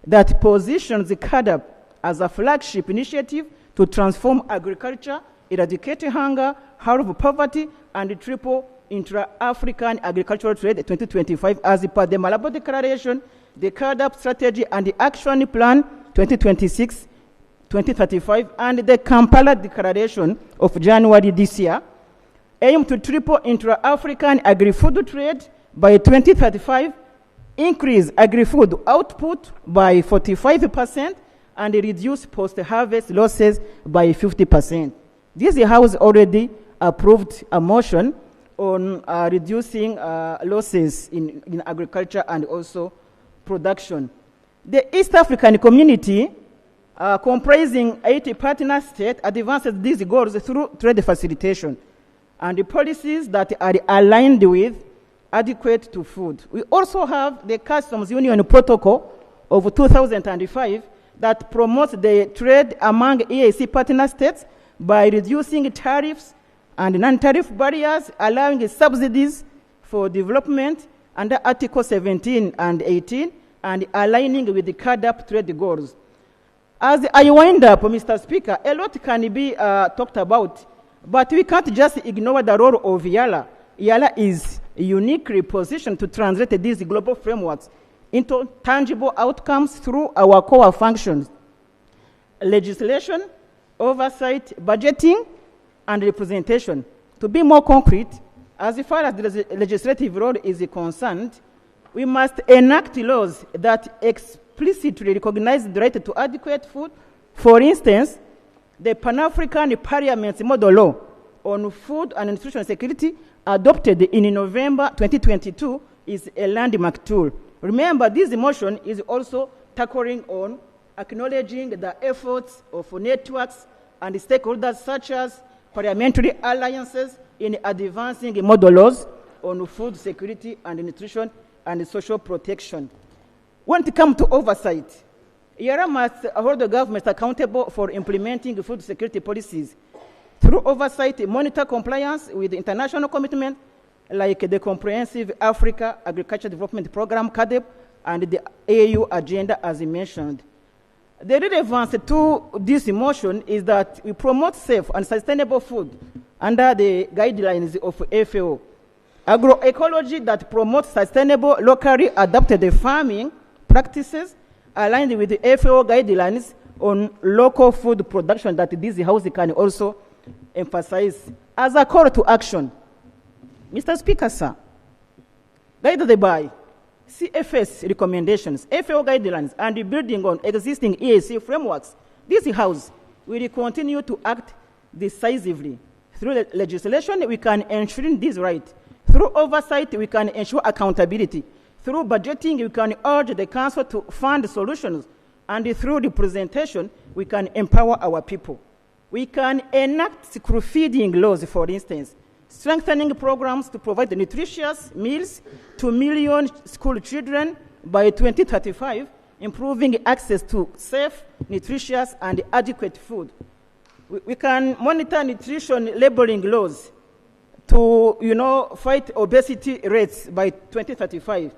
that positions the CADAP as a flagship initiative to transform agriculture, eradicate hunger, halve poverty, and triple intra-African agricultural trade 2025 as per the Malabo Declaration, the CADAP strategy, and the Action Plan 2026 2035 and the Kampala Declaration of January this year aim to triple intra-African agri-food trade by 2035, increase agri-food output by 45%, and reduce post-harvest losses by 50%. This House already approved a motion on reducing losses in agriculture and also production. The East African community, comprising 80 partner states, advances these goals through trade facilitation and the policies that are aligned with adequate to food. We also have the Customs Union Protocol of 2005 that promotes the trade among EAC partner states by reducing tariffs and non-tariff barriers, allowing subsidies for development under Article 17 and 18, and aligning with the CAADP trade goals. As I wind up, Mr. Speaker, a lot can be talked about, but we can't just ignore the role of Eala. Eala is uniquely positioned to translate these global frameworks into tangible outcomes through our core functions: legislation, oversight, budgeting, and representation. To be more concrete, as far as the legislative role is concerned, we must enact laws that explicitly recognize the right to adequate food. For instance, the Pan-African Parliament's model law on food and nutrition security, adopted in November 2022, is a landmark tool. Remember, this motion is also tackling on acknowledging the efforts of networks and stakeholders such as parliamentary alliances in advancing model laws on food security and nutrition and social protection. When it comes to oversight, Eala must hold the government accountable for implementing food security policies. Through oversight, monitor compliance with international commitments like the Comprehensive Africa Agriculture Development Program, CAADP, and the AU agenda as mentioned. The relevance to this motion is that we promote safe and sustainable food under the guidelines of FAO. Agroecology that promotes sustainable, locally adapted farming practices aligned with the FAO guidelines on local food production that this House can also emphasize. As a call to action, Mr. Speaker, sir, guided by CFS recommendations, FAO guidelines, and building on existing EAC frameworks, this House will continue to act decisively. Through legislation, we can ensure this right. Through oversight, we can ensure accountability. Through budgeting, we can urge the Council to fund solutions. And through representation, we can empower our people. We can enact school feeding laws, for instance, strengthening programs to provide nutritious meals to 1 million school children by 2035, improving access to safe, nutritious, and adequate food. We can monitor nutrition labeling laws to, fight obesity rates by 2035.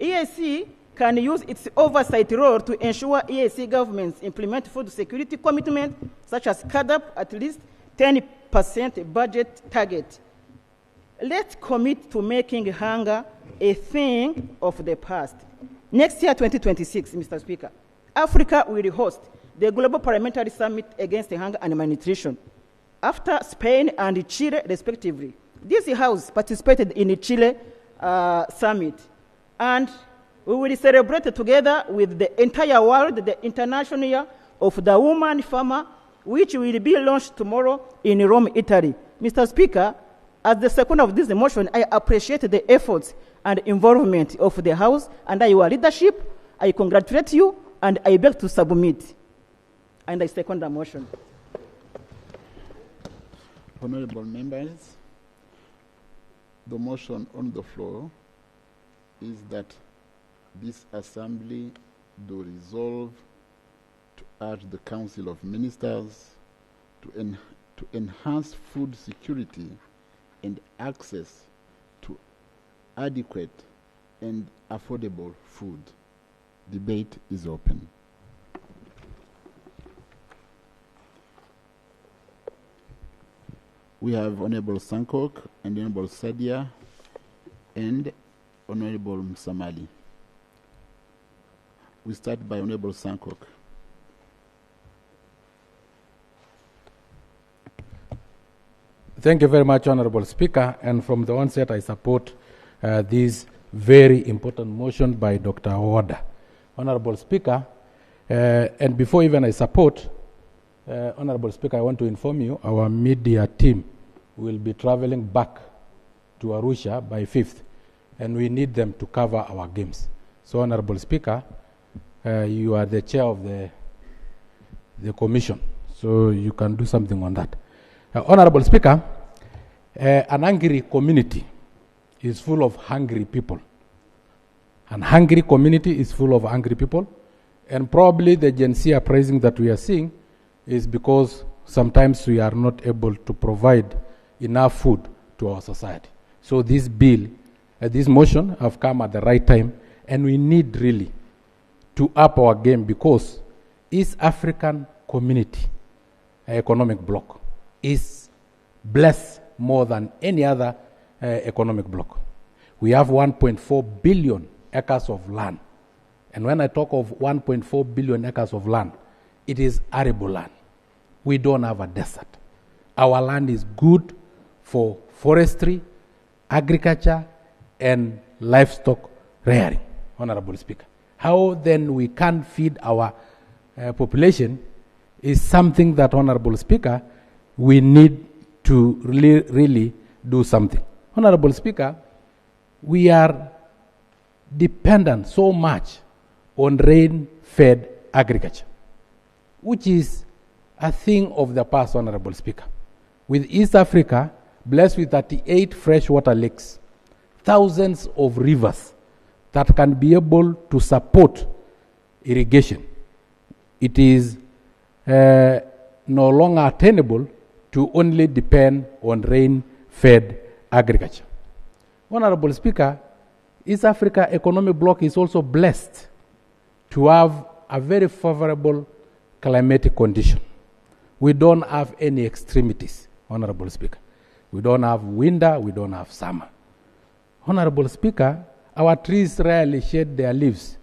EAC can use its oversight role to ensure EAC governments implement food security commitments such as CAADP at least 10% budget target. Let's commit to making hunger a thing of the past. Next year, 2026, Mr. Speaker, Africa will host the Global Parliamentary Summit Against Hunger and Malnutrition. After Spain and Chile, respectively, this House participated in the Chile summit, and we will celebrate together with the entire world the International Year of the Woman Farmer, which will be launched tomorrow in Rome, Italy. Mr. Speaker, as the second of this motion, I appreciate the efforts and involvement of the House under your leadership. I congratulate you, and I beg to submit. And I second the motion. Honorable members, the motion on the floor is that this Assembly do resolve to urge the Council of Ministers to enhance food security and access to adequate and affordable food. Debate is open. We have Honorable Sankok and Honorable Sadia and Honorable Msamali. We start by Honorable Sankok. Thank you very much, Honorable Speaker. And from the onset, I support this very important motion by Dr. Wada. Honorable Speaker, and before even I support, Honorable Speaker, I want to inform you, our media team will be traveling back to Arusha by 5th, and we need them to cover our games. So, Honorable Speaker, you are the chair of the commission, so you can do something on that. Honorable Speaker, an hungry community is full of hungry people. An hungry community is full of hungry people, and probably the Gen Z uprising that we are seeing is because sometimes we are not able to provide enough food to our society. So this bill, this motion have come at the right time, and we need really to up our game because East African community economic bloc is blessed more than any other economic bloc. We have 1.4 billion acres of land. And when I talk of 1.4 billion acres of land, it is arable land. We don't have a desert. Our land is good for forestry, agriculture, and livestock rearing, Honorable Speaker. How then we can feed our population is something that, Honorable Speaker, we need to really do something. Honorable Speaker, we are dependent so much on rain-fed agriculture, which is a thing of the past, Honorable Speaker. With East Africa, blessed with 38 freshwater lakes, thousands of rivers that can be able to support irrigation, it is no longer attainable to only depend on rain-fed agriculture. Honorable Speaker, East Africa Economic Bloc is also blessed to have a very favorable climatic condition. We don't have any extremities, Honorable Speaker. We don't have winter, we don't have summer. Honorable Speaker, our trees rarely shed their leaves,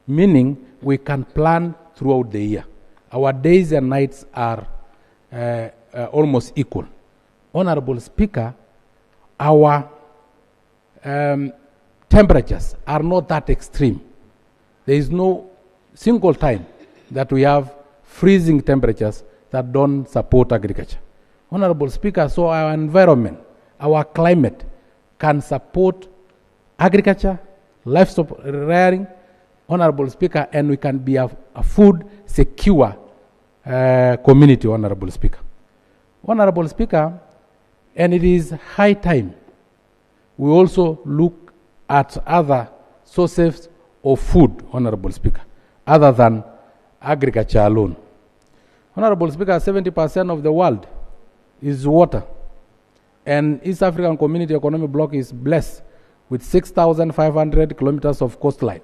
meaning we can plant throughout the year. Our days and nights are almost equal. Honorable Speaker, our temperatures are not that extreme. There is no single time that we have freezing temperatures that don't support agriculture. Honorable Speaker, so our environment, our climate can support agriculture, livestock rearing, Honorable Speaker, and we can be a food secure community, Honorable Speaker. Honorable Speaker, and it is high time we also look at other sources of food, Honorable Speaker, other than agriculture alone. Honorable Speaker, 70% of the world is water, and East African Community Economic Bloc is blessed with 6,500 kilometers of coastline.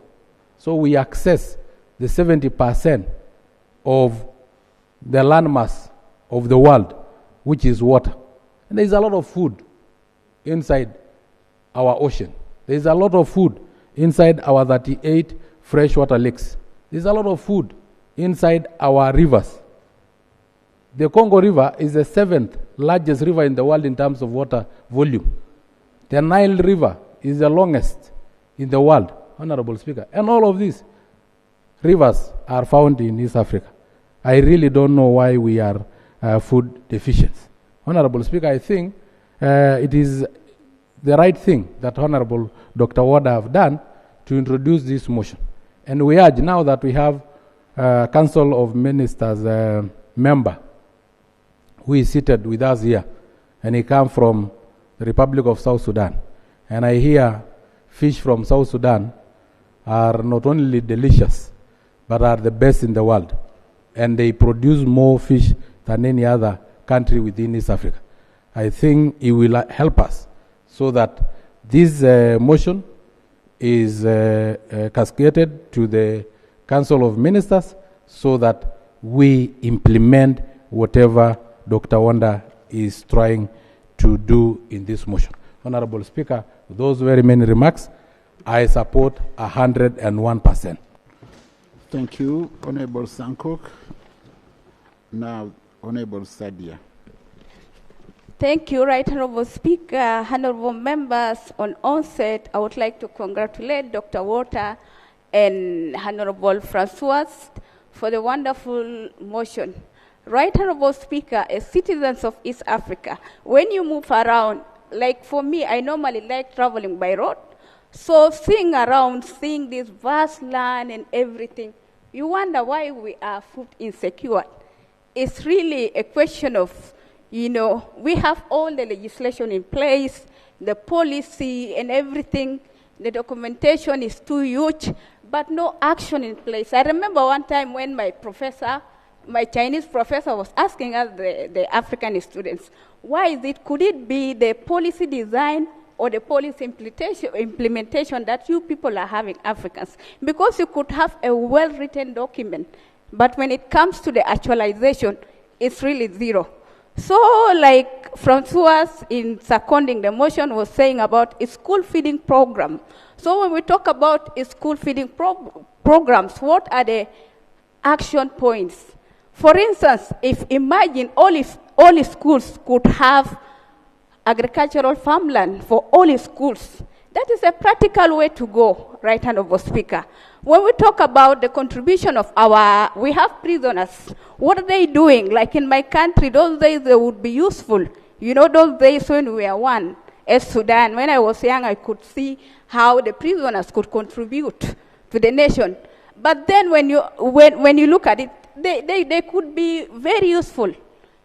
So we access the 70% of the landmass of the world, which is water. And there is a lot of food inside our ocean. There is a lot of food inside our 38 freshwater lakes. There is a lot of food inside our rivers. The Congo River is the 7th largest river in the world in terms of water volume. The Nile River is the longest in the world, Honorable Speaker. And all of these rivers are found in East Africa. I really don't know why we are food deficient. Honorable Speaker, I think it is the right thing that Honorable Dr. Wada have done to introduce this motion. And we urge now that we have Council of Ministers member who is seated with us here, and he comes from the Republic of South Sudan. And I hear fish from South Sudan are not only delicious, but are the best in the world. And they produce more fish than any other country within East Africa. I think it will help us so that this motion is cascaded to the Council of Ministers so that we implement whatever Dr. Wanda is trying to do in this motion. Honorable Speaker, with those very many remarks, I support 101%. Thank you, Honorable Sankok. Now, Honorable Sadia. Thank you, Right Honorable Speaker, honorable members. On onset, I would like to congratulate Dr. Walter and Honorable Francois for the wonderful motion. Right Honorable Speaker, as citizens of East Africa, when you move around, like for me, I normally like traveling by road. So seeing around, seeing this vast land and everything, you wonder why we are food insecure. It's really a question of, we have all the legislation in place, the policy and everything. The documentation is too huge, but no action in place. I remember one time when my Chinese professor was asking us, the African students, why is it, could it be the policy design or the policy implementation that you people are having, Africans? Because you could have a well-written document, but when it comes to the actualization, it's really zero. So like Francois in seconding the motion was saying about a school feeding program. So when we talk about a school feeding programs, what are the action points? For instance, if imagine all schools could have agricultural farmland for all schools, that is a practical way to go, Right Honorable Speaker. When we talk about the contribution of we have prisoners, what are they doing? Like in my country, those days they would be useful. Those days when we were one, as Sudan, when I was young, I could see how the prisoners could contribute to the nation. But then when you look at it, they could be very useful.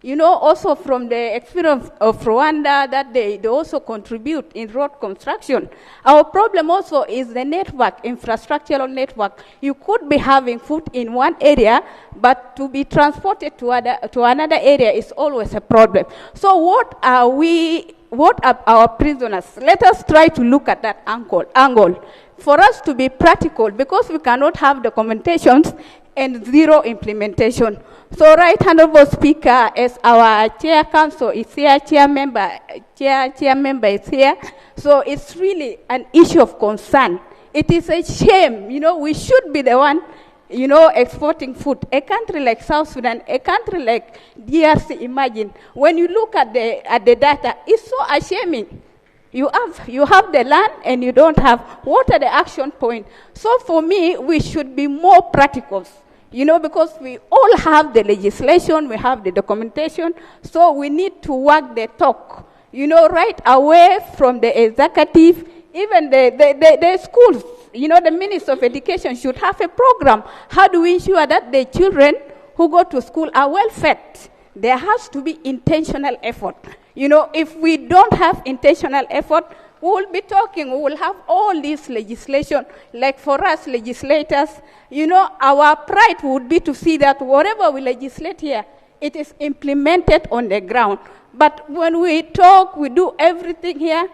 Also from the experience of Rwanda, that they also contribute in road construction. Our problem also is the network, infrastructural network. You could be having food in one area, but to be transported to another area is always a problem. So what are our prisoners? Let us try to look at that angle. For us to be practical, because we cannot have documentations and zero implementation. So Right Honorable Speaker, as our chair council is here, chair member is here, so it's really an issue of concern. It is a shame, we should be the one, exporting food. A country like South Sudan, a country like DRC, imagine, when you look at the data, it's so ashaming. You have the land and you don't have. What are the action points? So for me, we should be more practical. Because we all have the legislation, we have the documentation, so we need to work the talk, right away from the executive, even the schools, the Minister of Education should have a program. How do we ensure that the children who go to school are well fed? There has to be intentional effort. If we don't have intentional effort, we will be talking, we will have all this legislation. Like for us legislators, our pride would be to see that whatever we legislate here, it is implemented on the ground. But when we talk, we do everything here,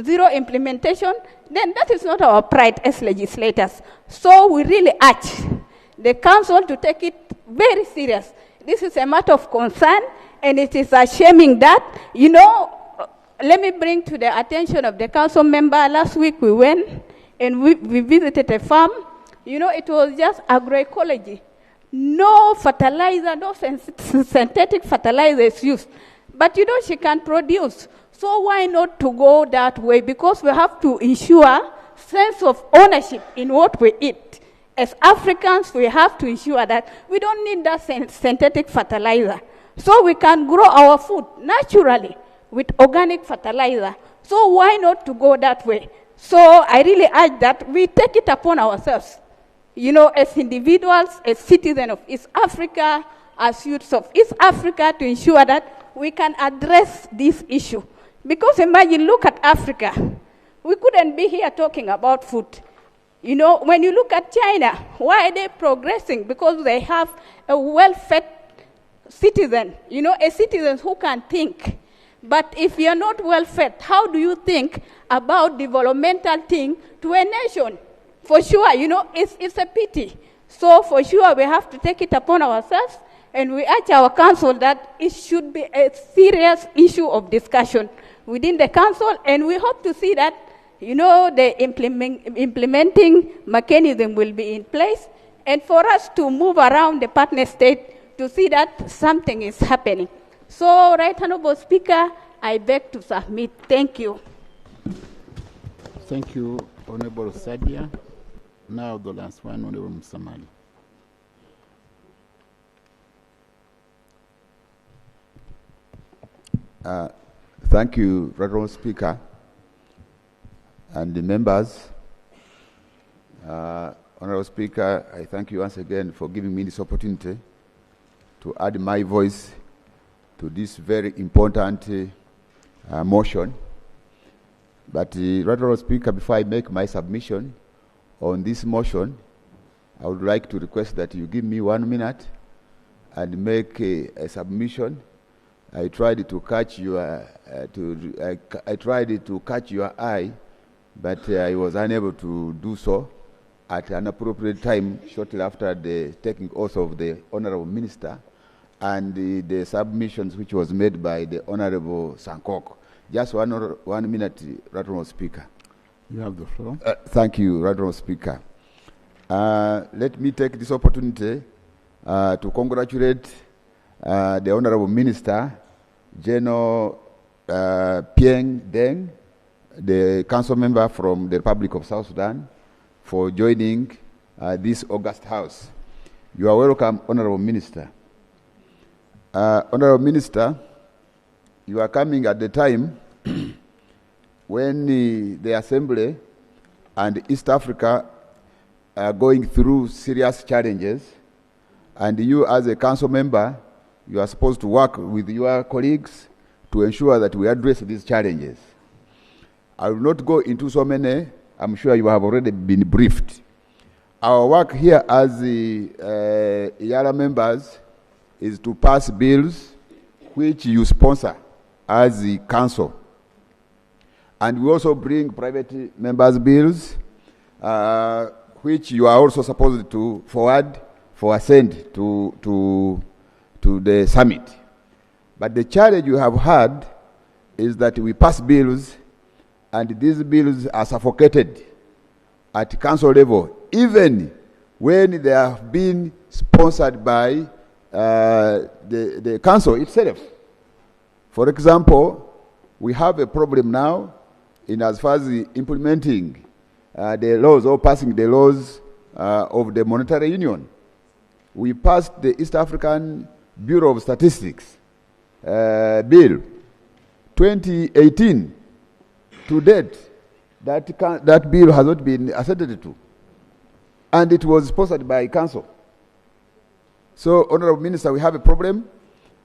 zero implementation, then that is not our pride as legislators. So we really urge the council to take it very serious. This is a matter of concern, and it is shaming that, let me bring to the attention of the council member, last week we went and we visited a farm. It was just agroecology. No fertilizer, no synthetic fertilizers used. But she can produce. So why not to go that way? Because we have to ensure sense of ownership in what we eat. As Africans, we have to ensure that we don't need that synthetic fertilizer. So we can grow our food naturally with organic fertilizer. So why not to go that way? So I really urge that we take it upon ourselves, as individuals, as citizens of East Africa, as youths of East Africa, to ensure that we can address this issue. Because imagine, look at Africa. We couldn't be here talking about food. When you look at China, why are they progressing? Because they have a well-fed citizen, a citizen who can think. But if you're not well fed, how do you think about developmental thing to a nation? For sure, it's a pity. So for sure, we have to take it upon ourselves, and we urge our council that it should be a serious issue of discussion within the council, and we hope to see that, the implementing mechanism will be in place, and for us to move around the partner state to see that something is happening. So, Right Honorable Speaker, I beg to submit. Thank you. Thank you, Honorable Sadia. Now the last one, Honorable Musamali. Thank you, Honorable Speaker, and the members. Honorable Speaker, I thank you once again for giving me this opportunity to add my voice to this very important motion. But, Honorable Speaker, before I make my submission on this motion, I would like to request that you give me 1 minute and make a submission. I tried to catch your I tried to catch your eye, but I was unable to do so at an appropriate time shortly after the taking oath of the Honorable Minister and the submissions which was made by the Honorable Sankok. Just 1 minute, Honorable Speaker. You have the floor. Thank you, Honorable Speaker. Let me take this opportunity to congratulate the Honorable Minister, General Pieng Deng, the council member from the Republic of South Sudan, for joining this August House. You are welcome, Honorable Minister. Honorable Minister, you are coming at the time when the Assembly and East Africa are going through serious challenges, and you as a council member, you are supposed to work with your colleagues to ensure that we address these challenges. I will not go into so many. I'm sure you have already been briefed. Our work here as the Eala members is to pass bills which you sponsor as the council. And we also bring private members' bills which you are also supposed to forward for assent to the summit. But the challenge you have had is that we pass bills and these bills are suffocated at council level, even when they have been sponsored by the council itself. For example, we have a problem now in as far as implementing the laws or passing the laws of the monetary union. We passed the East African Bureau of Statistics bill 2018. To date, that bill has not been assented to, and it was sponsored by council. So, Honorable Minister, we have a problem.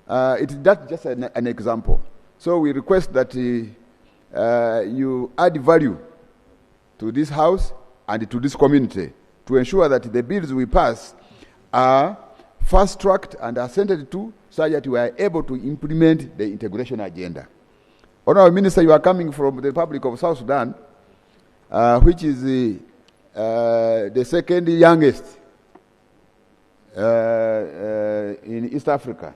That's just an example. So we request that you add value to this House and to this community to ensure that the bills we pass are fast-tracked and assented to so that we are able to implement the integration agenda. Honorable Minister, you are coming from the Republic of South Sudan, which is the second youngest in East Africa.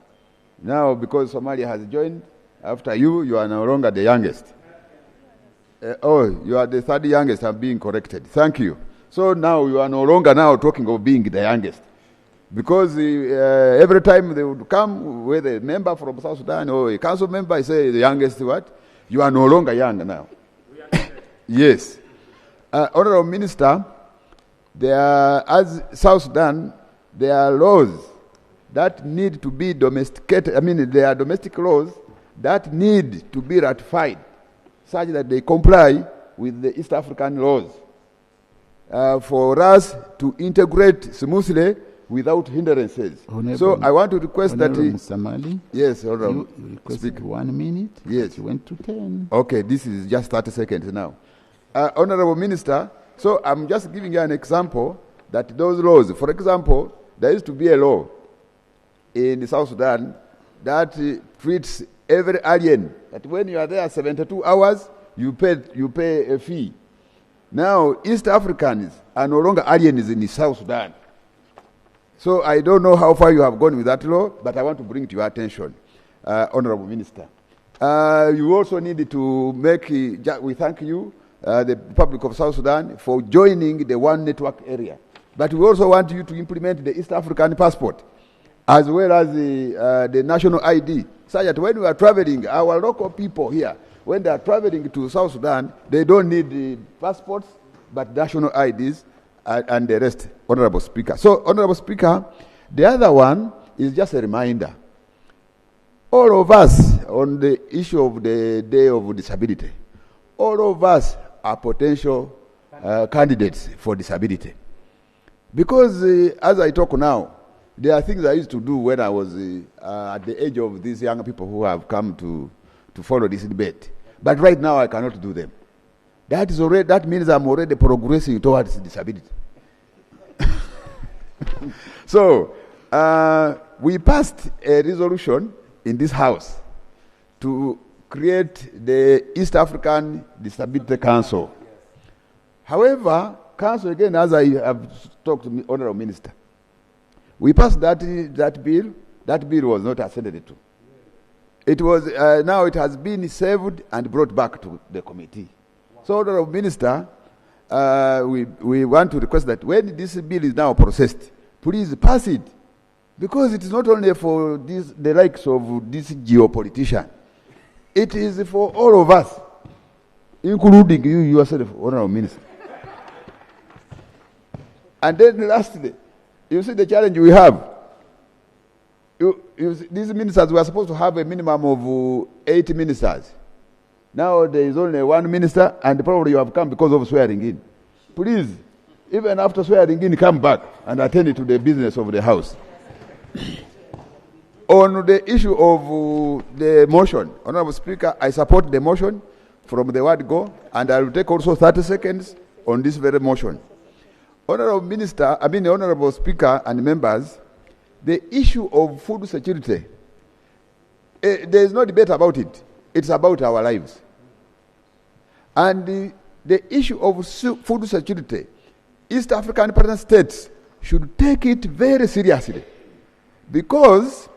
Now, because Somalia has joined, after you are no longer the youngest. You are the third youngest. I'm being corrected. Thank you. So now you are no longer now talking of being the youngest. Because every time they would come with a member from South Sudan or a council member, I say the youngest what? You are no longer young now. Yes. Honorable Minister, as South Sudan, there are laws that need to be domesticated. I mean, there are domestic laws that need to be ratified such that they comply with the East African laws for us to integrate smoothly without hindrances. Honorable, so I want to request that... Musamali, yes, Honorable. You requested 1 minute. Yes. You went to 10. Okay, this is just 30 seconds now. Honorable Minister, so I'm just giving you an example that those laws, for example, there used to be a law in South Sudan that treats every alien, that when you are there 72 hours, you pay a fee. Now, East Africans are no longer aliens in South Sudan. So I don't know how far you have gone with that law, but I want to bring to your attention, Honorable Minister. You also need to make, we thank you, the Republic of South Sudan, for joining the One Network area. But we also want you to implement the East African passport as well as the national ID, such that when we are traveling, our local people here, when they are traveling to South Sudan, they don't need the passports, but national IDs and the rest, Honorable Speaker. So, Honorable Speaker, the other one is just a reminder. All of us, on the issue of the Day of Disability, all of us are potential candidates for disability. Because as I talk now, there are things I used to do when I was at the age of these young people who have come to follow this debate. But right now I cannot do them. That means I'm already progressing towards disability. So, we passed a resolution in this House to create the East African Disability Council. However, Council, again, as I have talked to the Honorable Minister, we passed that bill. That bill was not ascended to. It was, now it has been saved and brought back to the committee. So, Honorable Minister, we want to request that when this bill is now processed, please pass it. Because it is not only for the likes of this geopolitician. It is for all of us, including you yourself, Honorable Minister. And then lastly, you see the challenge we have. These ministers were supposed to have a minimum of 8 ministers. Now there is only 1 minister, and probably you have come because of swearing in. Please, even after swearing in, come back and attend to the business of the House. On the issue of the motion, Honorable Speaker, I support the motion from the word go, and I will take also 30 seconds on this very motion. Honorable Speaker and members, the issue of food security, there is no debate about it. It's about our lives. And the issue of food security, East African partner states should take it very seriously. Because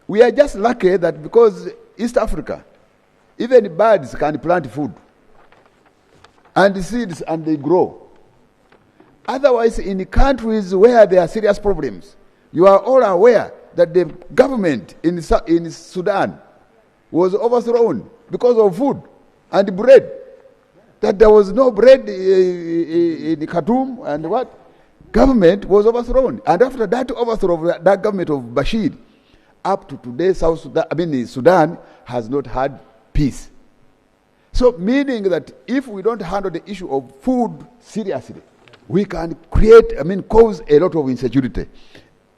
we are just lucky that because East Africa, even birds can plant food and seeds and they grow. Otherwise, in countries where there are serious problems, you are all aware that the government in Sudan was overthrown because of food and bread. That there was no bread in Khartoum and what? Government was overthrown. And after that overthrow of that government of Bashir, up to today, Sudan has not had peace. So meaning that if we don't handle the issue of food seriously, we can cause a lot of insecurity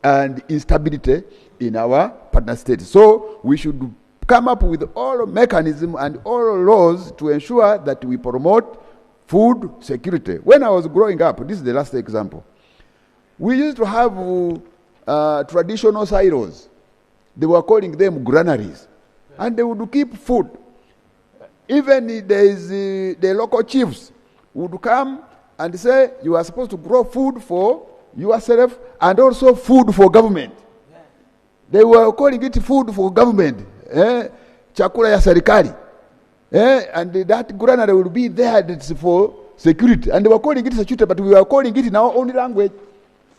and instability in our partner states. So we should come up with all mechanisms and all laws to ensure that we promote food security. When I was growing up, this is the last example, we used to have traditional silos. They were calling them granaries. And they would keep food. Even the local chiefs would come and say, you are supposed to grow food for yourself and also food for government. They were calling it food for government. Chakula ya serikali. And that granary will be there, that's for security. And they were calling it security, but we were calling it in our own language.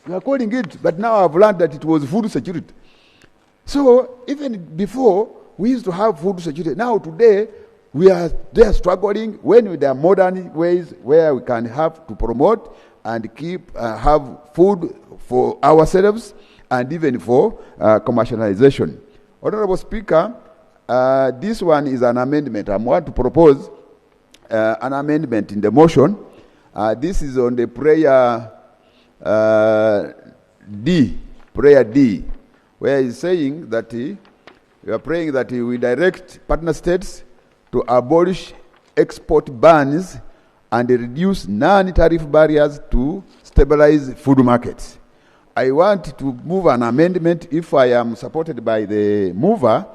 We are calling it, but now I've learned that it was food security. So even before, we used to have food security. Now today, we are there struggling when there are modern ways where we can have to promote and have food for ourselves and even for commercialization. Honorable Speaker, this one is an amendment. I want to propose an amendment in the motion. This is on the prayer D, where he's saying that we are praying that we direct partner states to abolish export bans and reduce non-tariff barriers to stabilize food markets. I want to move an amendment, if I am supported by the mover,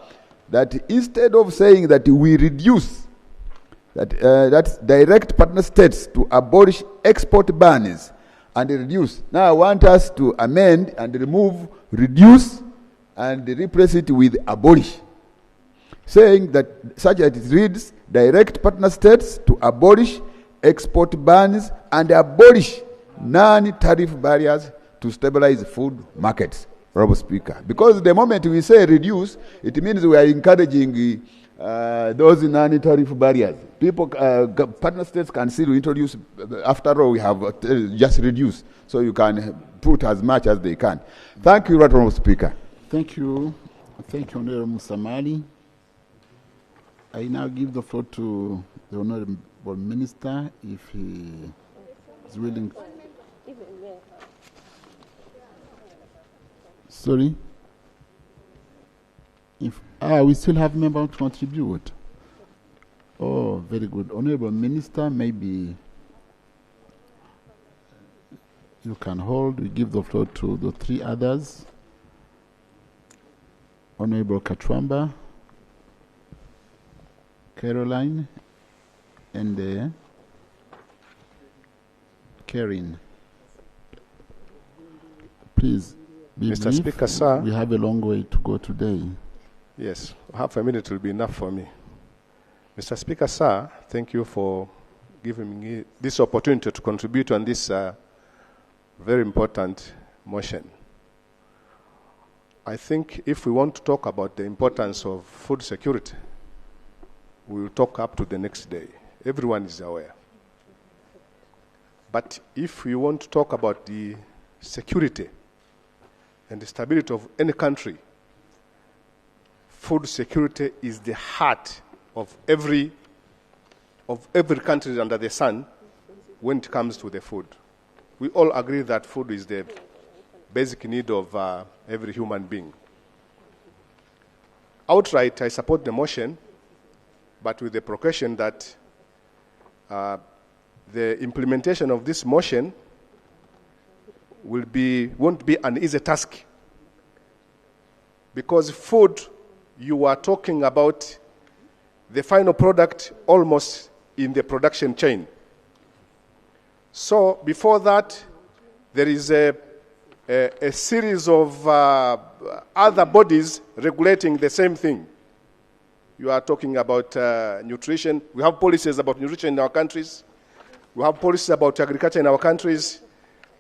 that instead of saying that we reduce, that's direct partner states to abolish export bans and reduce. Now I want us to amend and remove reduce and replace it with abolish, saying that such that it reads, direct partner states to abolish export bans and abolish non-tariff barriers to stabilize food markets. Honorable Speaker. Because the moment we say reduce, it means we are encouraging those non-tariff barriers. People, partner states can still introduce, after all we have just reduced, so you can put as much as they can. Thank you, Honorable Speaker. Thank you. Thank you, Honorable Musamali. I now give the floor to the Honorable Minister, if he is willing. Sorry? If we still have members to contribute. Oh, very good. Honorable Minister, maybe you can hold. We give the floor to the three others. Honorable Katwamba, Caroline, and Karen. Please be Mr. brief. Speaker, sir. We have a long way to go today. Yes, half a minute will be enough for me. Mr. Speaker, sir, thank you for giving me this opportunity to contribute on this very important motion. I think if we want to talk about the importance of food security, we will talk up to the next day. Everyone is aware. But if we want to talk about the security and the stability of any country, food security is the heart of every country under the sun when it comes to the food. We all agree that food is the basic need of every human being. Outright, I support the motion, but with the precaution that the implementation of this motion won't be an easy task. Because food, you are talking about the final product almost in the production chain. So before that, there is a series of other bodies regulating the same thing. You are talking about nutrition. We have policies about nutrition in our countries. We have policies about agriculture in our countries.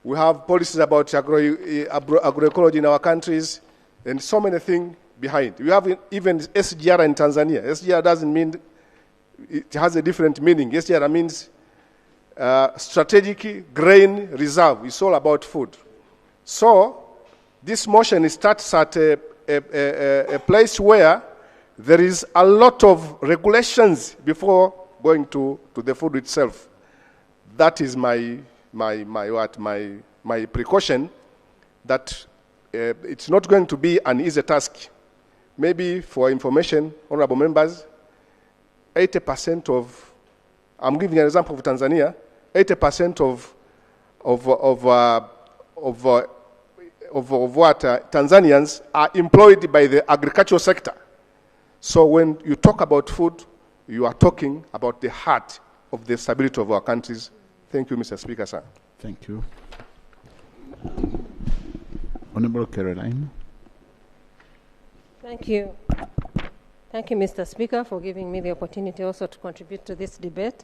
We have policies about agroecology in our countries, and so many things behind. We have even SGR in Tanzania. SGR doesn't mean, it has a different meaning. SGR means strategic grain reserve. It's all about food. So this motion starts at a place where there is a lot of regulations before going to the food itself. That is my precaution, that it's not going to be an easy task. Maybe for information, honorable members, 80% of, I'm giving an example of Tanzania, 80% of what Tanzanians are employed by the agricultural sector. So when you talk about food, you are talking about the heart of the stability of our countries. Thank you, Mr. Speaker, sir. Thank you. Honorable Caroline. Thank you. Thank you, Mr. Speaker, for giving me the opportunity also to contribute to this debate.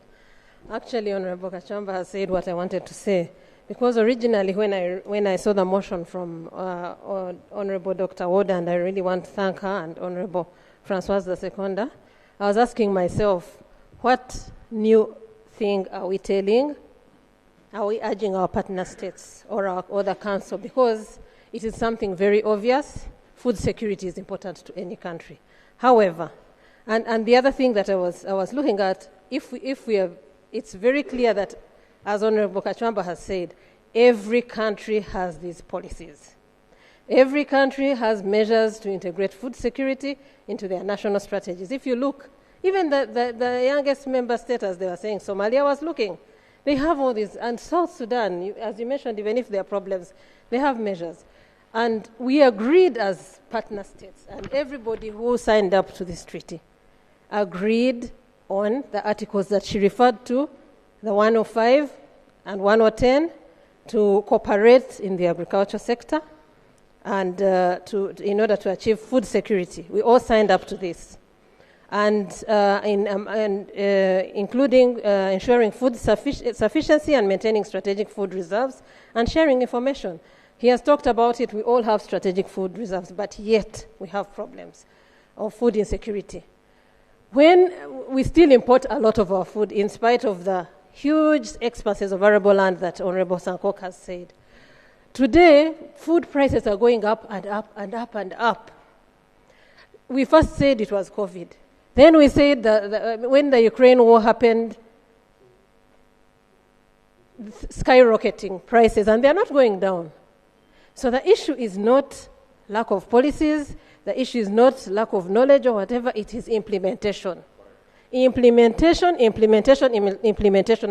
Actually, Honorable Kachamba has said what I wanted to say, because originally when I saw the motion from Honorable Dr. Woda, and I really want to thank her and Honorable Francoise de Seconda, I was asking myself, what new thing are we telling? Are we urging our partner states or the council? Because it is something very obvious. Food security is important to any country. However, and the other thing that I was looking at, it's very clear that, as Honorable Kachwamba has said, every country has these policies. Every country has measures to integrate food security into their national strategies. If you look, even the youngest member state, as they were saying, Somalia was looking. They have all these, and South Sudan, as you mentioned, even if there are problems, they have measures. And we agreed as partner states, and everybody who signed up to this treaty agreed on the articles that she referred to, the 105 and 110, to cooperate in the agriculture sector and in order to achieve food security. We all signed up to this. And including ensuring food sufficiency and maintaining strategic food reserves and sharing information. He has talked about it. We all have strategic food reserves, but yet we have problems of food insecurity. When we still import a lot of our food in spite of the huge expanses of arable land that Honorable Sankok has said. Today, food prices are going up and up and up and up. We first said it was COVID. Then we said when the Ukraine war happened, skyrocketing prices, and they're not going down. So the issue is not lack of policies, the issue is not lack of knowledge or whatever, it is implementation. Implementation,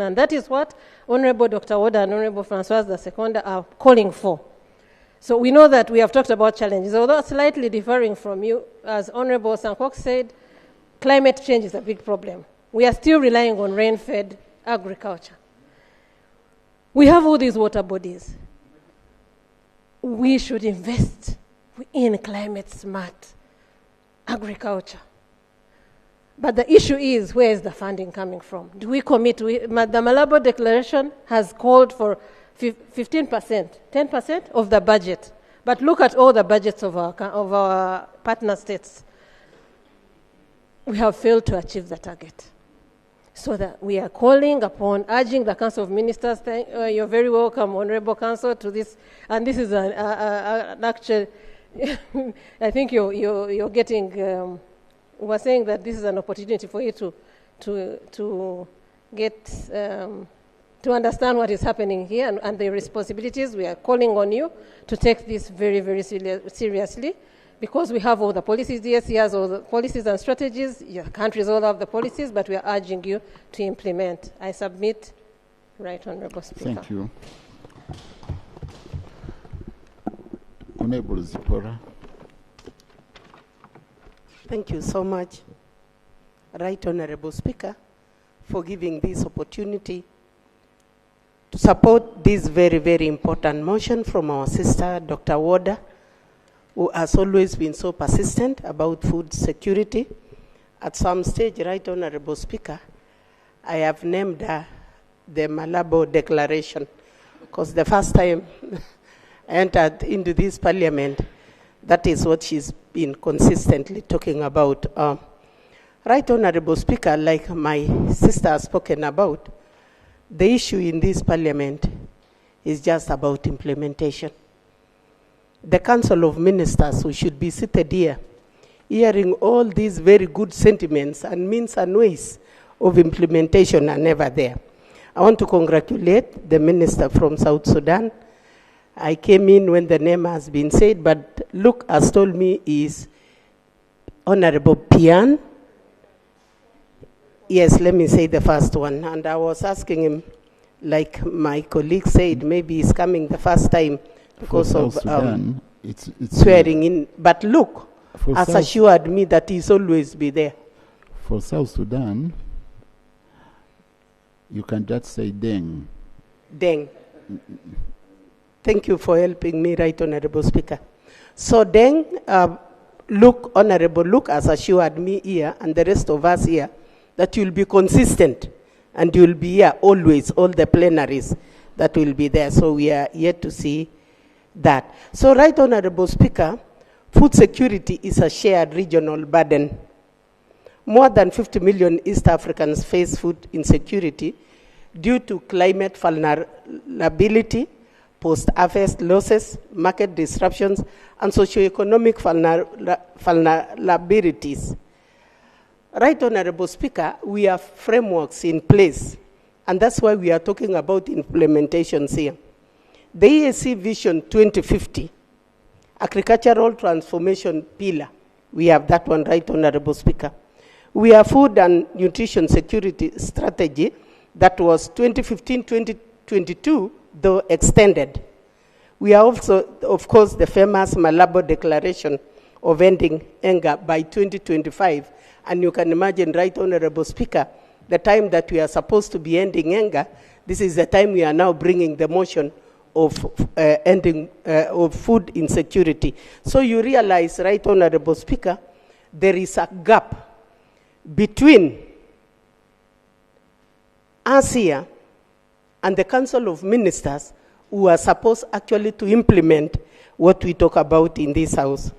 and that is what Honorable Dr. Oda and Honorable Francois II are calling for. So we know that we have talked about challenges, although slightly differing from you, as Honorable Sankok said, climate change is a big problem. We are still relying on rain-fed agriculture. We have all these water bodies. We should invest in climate-smart agriculture. But the issue is, where is the funding coming from? Do we commit? The Malabo Declaration has called for 15%, 10% of the budget. But look at all the budgets of our partner states. We have failed to achieve the target. So that we are calling upon, urging the Council of Ministers, you're very welcome, Honorable Council, to this. And this is an actual, I think you're getting, we're saying that this is an opportunity for you to get, to understand what is happening here and the responsibilities. We are calling on you to take this very, very seriously, because we have all the policies. Yes, he has all the policies and strategies. Your countries all have the policies, but we are urging you to implement. I submit. Right, Honorable Speaker. Thank you. Honorable Zipora. Thank you so much, Right Honorable Speaker, for giving this opportunity to support this very, very important motion from our sister, Dr. Woda, who has always been so persistent about food security. At some stage, Right Honorable Speaker, I have named her the Malabo Declaration, because the first time I entered into this parliament, that is what she's been consistently talking about. Right Honorable Speaker, like my sister has spoken about, the issue in this parliament is just about implementation. The Council of Ministers, who should be seated here, hearing all these very good sentiments and means and ways of implementation, are never there. I want to congratulate the minister from South Sudan. I came in when the name has been said, but Luke has told me is Honorable Pian. Yes, let me say the first one. And I was asking him, like my colleague said, maybe he's coming the first time because of Sudan, it's swearing in. But Luke has assured me that he's always be there. For South Sudan, you can just say Deng. Deng. Thank you for helping me, Right Honorable Speaker. So Deng, Honorable Luke has assured me here and the rest of us here that you'll be consistent and you'll be here always, all the plenaries that will be there. So we are yet to see that. So Right Honorable Speaker, food security is a shared regional burden. More than 50 million East Africans face food insecurity due to climate vulnerability, post-harvest losses, market disruptions, and socioeconomic vulnerabilities. Right Honorable Speaker, we have frameworks in place, and that's why we are talking about implementations here. The EAC Vision 2050, Agricultural Transformation Pillar, we have that one, Right Honorable Speaker. We have Food and Nutrition Security Strategy that was 2015-2022, though extended. We are also, of course, the famous Malabo Declaration of ending hunger by 2025. And you can imagine, Right Honorable Speaker, the time that we are supposed to be ending hunger, this is the time we are now bringing the motion of ending of food insecurity. So you realize, Right Honorable Speaker, there is a gap between us here and the Council of Ministers who are supposed actually to implement what we talk about in this house.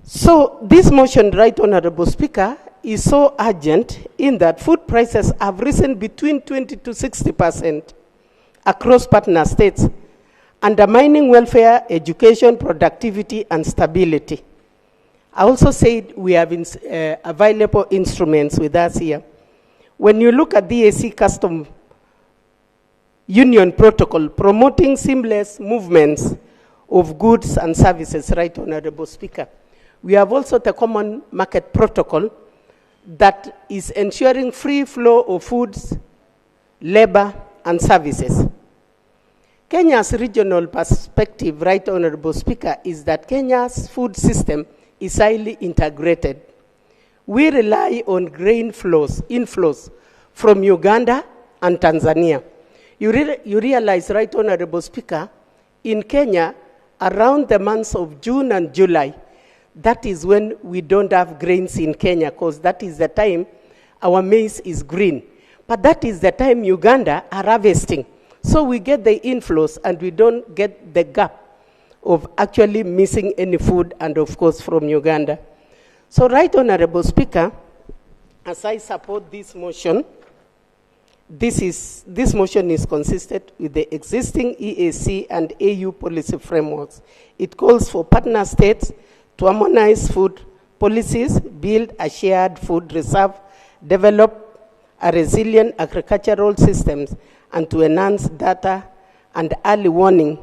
So this motion, Right Honorable Speaker, is so urgent in that food prices have risen between 20 to 60% across partner states, undermining welfare, education, productivity, and stability. I also said we have available instruments with us here. When you look at the AC Custom Union Protocol promoting seamless movements of goods and services, Right Honorable Speaker, we have also the Common Market Protocol that is ensuring free flow of foods, labor, and services. Kenya's regional perspective, Right Honorable Speaker, is that Kenya's food system is highly integrated. We rely on grain inflows from Uganda and Tanzania. You realize, Right Honorable Speaker, in Kenya, around the months of June and July, that is when we don't have grains in Kenya, because that is the time our maize is green. But that is the time Uganda are harvesting. So we get the inflows and we don't get the gap of actually missing any food, and of course from Uganda. So, Right Honorable Speaker, as I support this motion, this motion is consistent with the existing EAC and AU policy frameworks. It calls for partner states to harmonize food policies, build a shared food reserve, develop a resilient agricultural systems, and to enhance data and early warning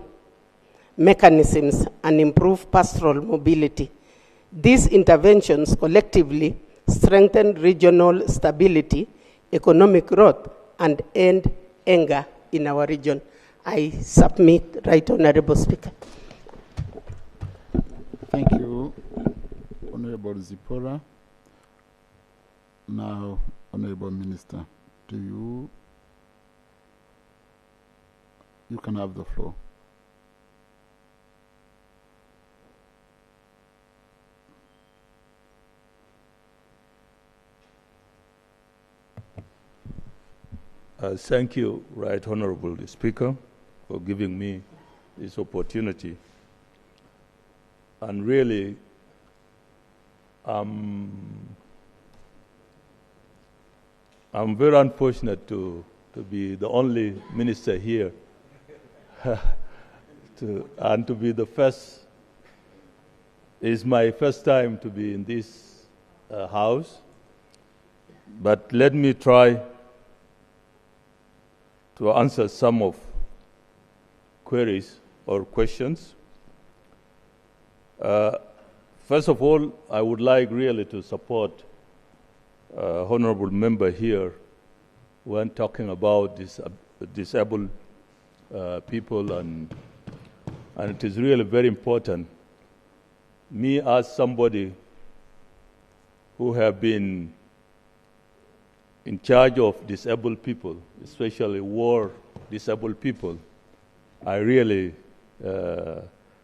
mechanisms and improve pastoral mobility. These interventions collectively strengthen regional stability, economic growth, and end anger in our region. I submit, Right Honorable Speaker. Thank you, Honorable Zipporah. Now, Honorable Minister, you can have the floor. Thank you, Right Honorable Speaker, for giving me this opportunity. And really, I'm very unfortunate to be the only minister here and to be the first. It's my first time to be in this house, but let me try to answer some of queries or questions. First of all, I would like really to support honorable member here when talking about disabled people, and it is really very important. Me as somebody who have been in charge of disabled people, especially war disabled people, I really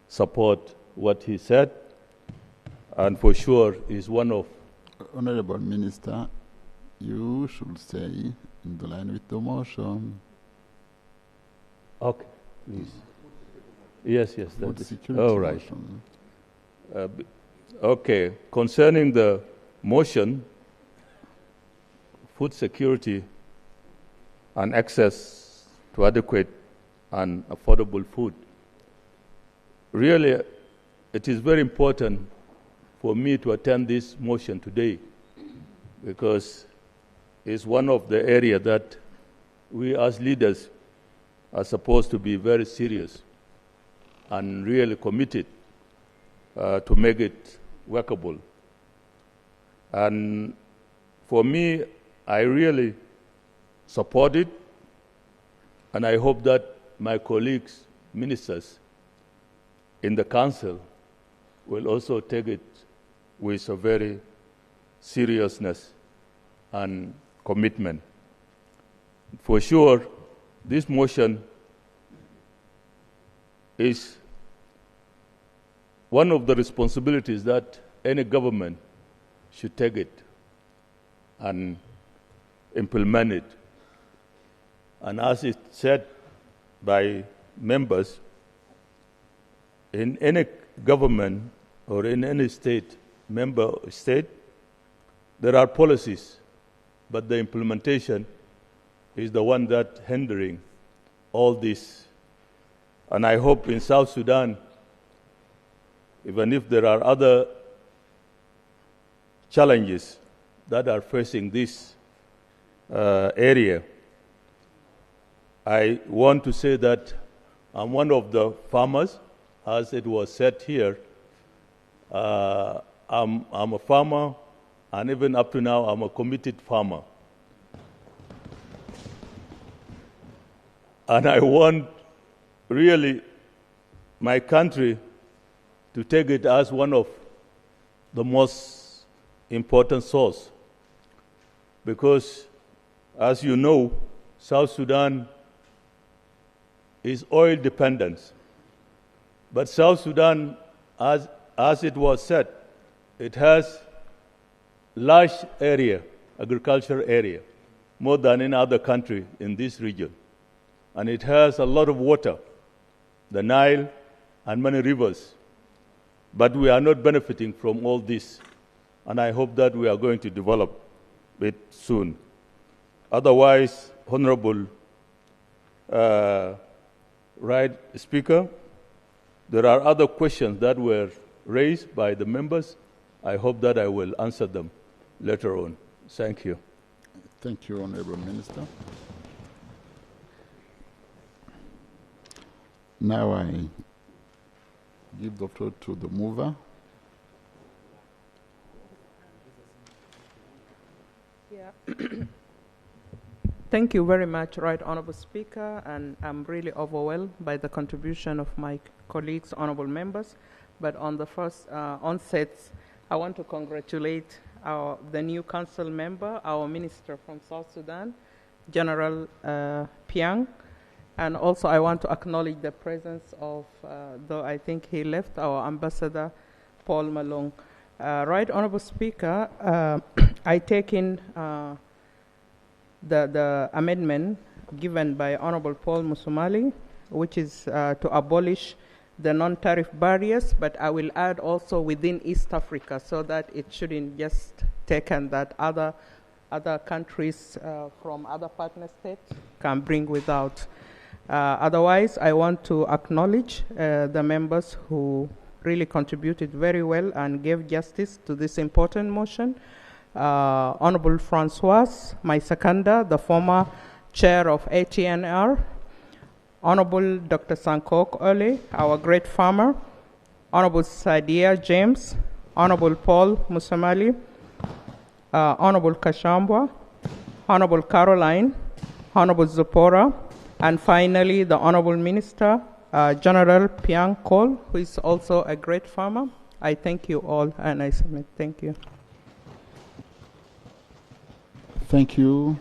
support what he said, and for sure is one of... Honorable Minister, you should stay in the line with the motion. Okay, please. Yes, Food that's security all right. motion. Okay, concerning the motion, food security and access to adequate and affordable food, really, it is very important for me to attend this motion today, because it's one of the areas that we as leaders are supposed to be very serious and really committed to make it workable. And for me, I really support it, and I hope that my colleagues, ministers in the council, will also take it with a very seriousness and commitment. For sure, this motion is one of the responsibilities that any government should take it and implement it. And as it said, by members in any government or in any member state, there are policies, but the implementation is the one that hindering all this. And I hope in South Sudan, even if there are other challenges that are facing this area, I want to say that I'm one of the farmers, as it was said here. I'm a farmer, and even up to now, I'm a committed farmer. And I want really my country to take it as one of the most important source. Because, as you know, South Sudan is oil dependent. But South Sudan, as it was said, it has large area, agricultural area, more than any other country in this region. And it has a lot of water, the Nile and many rivers. But we are not benefiting from all this. And I hope that we are going to develop it soon. Otherwise, Honorable Right Speaker, there are other questions that were raised by the members. I hope that I will answer them later on. Thank you. Thank you, Honorable Minister. Now I give the floor to the mover. Yeah. Thank you very much, Right Honorable Speaker, and I'm really overwhelmed by the contribution of my colleagues, honorable members. But on the first onset, I want to congratulate the new council member, our minister from South Sudan, General Piang. And also I want to acknowledge the presence of, though I think he left, our Ambassador Paul Malong. Right Honorable Speaker, I take in the amendment given by Honorable Paul Musumali, which is to abolish the non-tariff barriers, but I will add also within East Africa, so that it shouldn't just taken that other countries from other partner states can bring without. Otherwise, I want to acknowledge the members who really contributed very well and gave justice to this important motion. Honorable Francois, my seconder, the former chair of ATNR, Honorable Dr. Sankok Ole, our great farmer, Honorable Sadia James, Honorable Paul Musamali, Honorable Kashambwa, Honorable Caroline, Honorable Zipporah, and finally the Honorable Minister, General Piang Kol, who is also a great farmer. I thank you all, and I submit. Thank you. Thank you.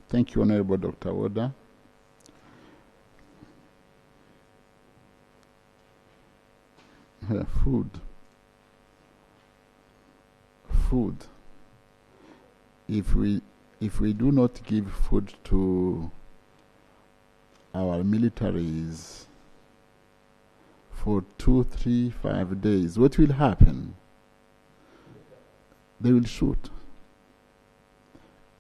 Thank you, Honorable Dr. Woda. Food. If we do not give food to our militaries for 2, 3, 5 days, what will happen? They will shoot.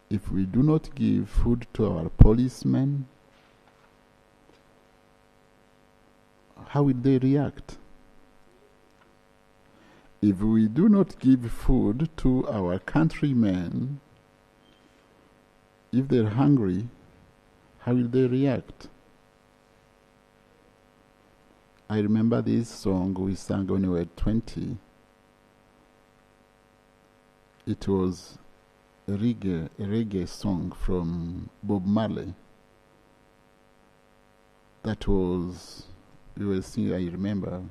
If we do not give food to our policemen, how will they react? If we do not give food to our countrymen, if they're hungry, how will they react? I remember this song we sang when we were 20. It was a reggae song from Bob Marley. That was, we were singing, I remember,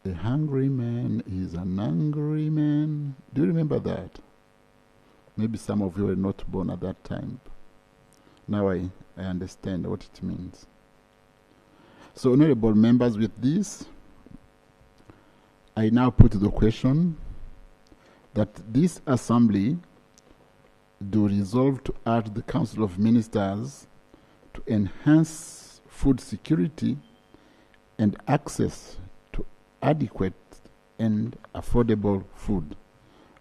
a hungry man is an angry man. Do you remember that? Maybe some of you were not born at that time. Now I understand what it means. So, honorable members, with this, I now put the question that this assembly do resolve to urge the Council of Ministers to enhance food security and access to adequate and affordable food.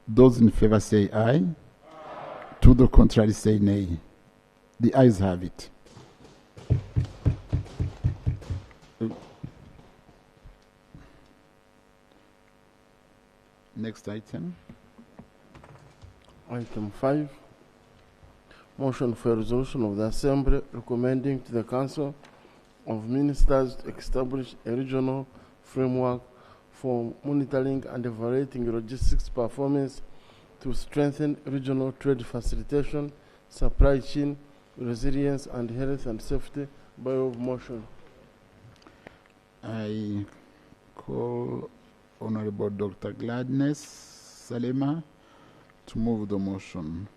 Those in favor say aye. To the contrary say nay. The ayes have it. Next item. Item 5. Motion for resolution of the Assembly recommending to the Council of Ministers to establish a regional framework for monitoring and evaluating logistics performance to strengthen regional trade facilitation, supply chain resilience, and health and safety. By way of motion. I call Honorable Dr. Gladness Salema to move the motion.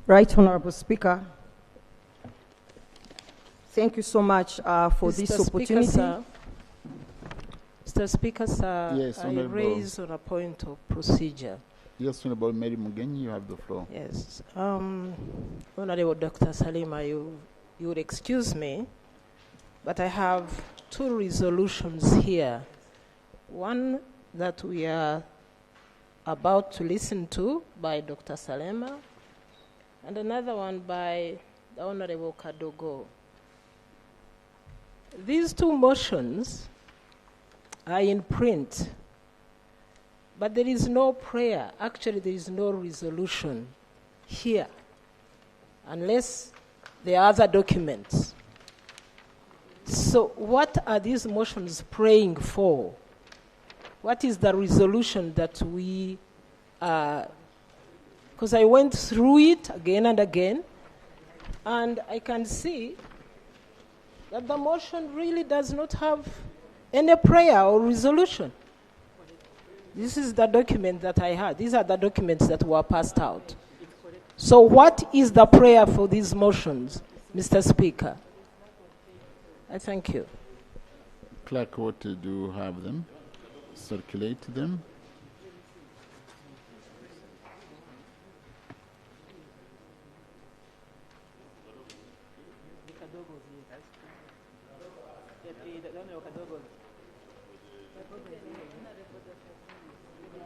Right, Honorable Speaker. Thank you so much for this opportunity. Mr. Speaker, sir, Yes, I Honorable. raise on a point of procedure. Yes, Honorable Mary Mugenyi, you have the floor. Yes. Honorable Dr. Salima, you would excuse me, but I have two resolutions here. One that we are about to listen to by Dr. Salema, and another one by the Honorable Kadogo. These two motions are in print, but there is no prayer. Actually, there is no resolution here, unless there are other documents. So what are these motions praying for? What is the resolution that we, because I went through it again and again, and I can see that the motion really does not have any prayer or resolution. This is the document that I had. These are the documents that were passed out. So what is the prayer for these motions, Mr. Speaker? I thank you. Clerk, what do you have them? Circulate them.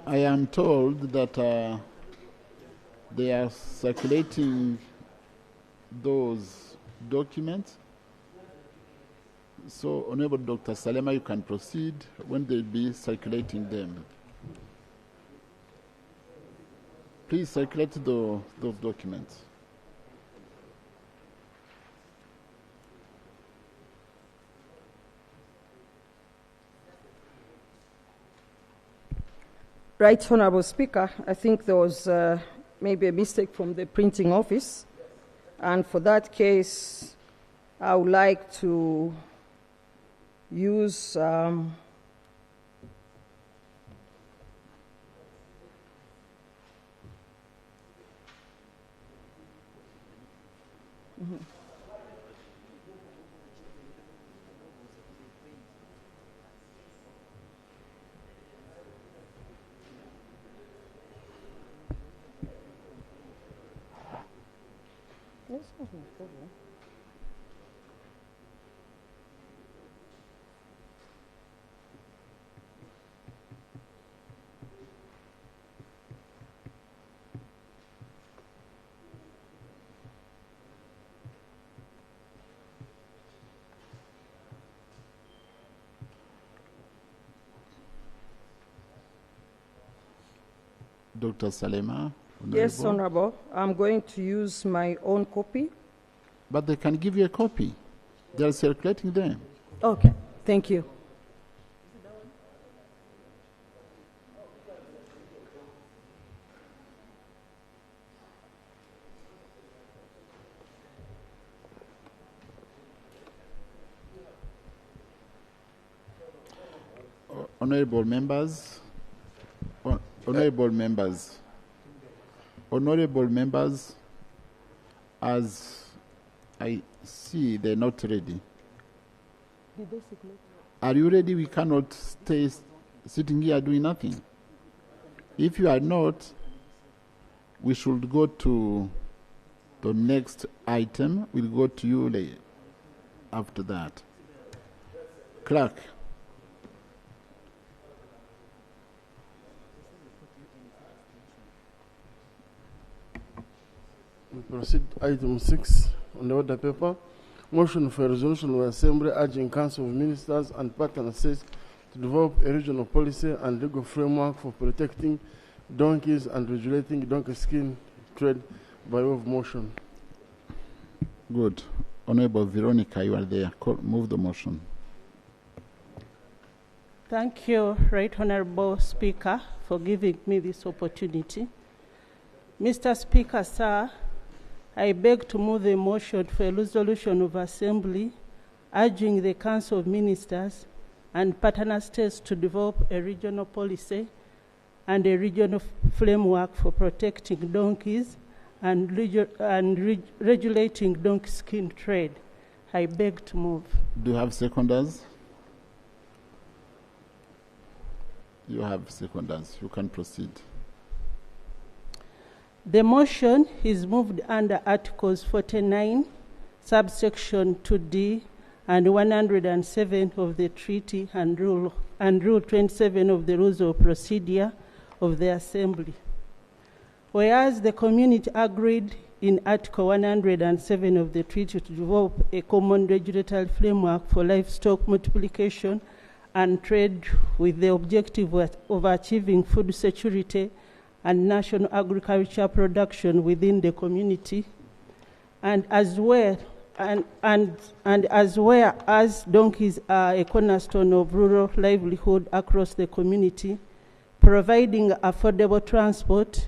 I am told that they are circulating those documents. So, Honorable Dr. Salema, you can proceed when they'll be circulating them. Please circulate those documents. Right, Honorable Speaker, I think there was maybe a mistake from the printing office. And for that case, I would like to use Dr. Salema. Yes, Honorable. I'm going to use my own copy. But they can give you a copy. They are circulating them. Okay, thank you. Honorable members, as See, they're not ready. Are you ready? We cannot stay sitting here doing nothing. If you are not, we should go to the next item. We'll go to you after that. Clerk. We proceed to item 6 on the order paper. Motion for resolution of the Assembly urging Council of Ministers and partner states to develop a regional policy and legal framework for protecting donkeys and regulating donkey skin trade by way of motion. Good. Honorable Veronica, you are there. Move the motion. Thank you, Right Honorable Speaker, for giving me this opportunity. Mr. Speaker, sir, I beg to move the motion for a resolution of Assembly urging the Council of Ministers and partner states to develop a regional policy and a regional framework for protecting donkeys and regulating donkey skin trade. I beg to move. Do you have seconders? You have seconders. You can proceed. The motion is moved under Articles 49, subsection 2D, and 107 of the Treaty and Rule 27 of the Rules of Procedure of the Assembly. Whereas the community agreed in Article 107 of the Treaty to develop a common regulatory framework for livestock multiplication and trade with the objective of achieving food security and national agriculture production within the community, and as well as donkeys are a cornerstone of rural livelihood across the community, providing affordable transport,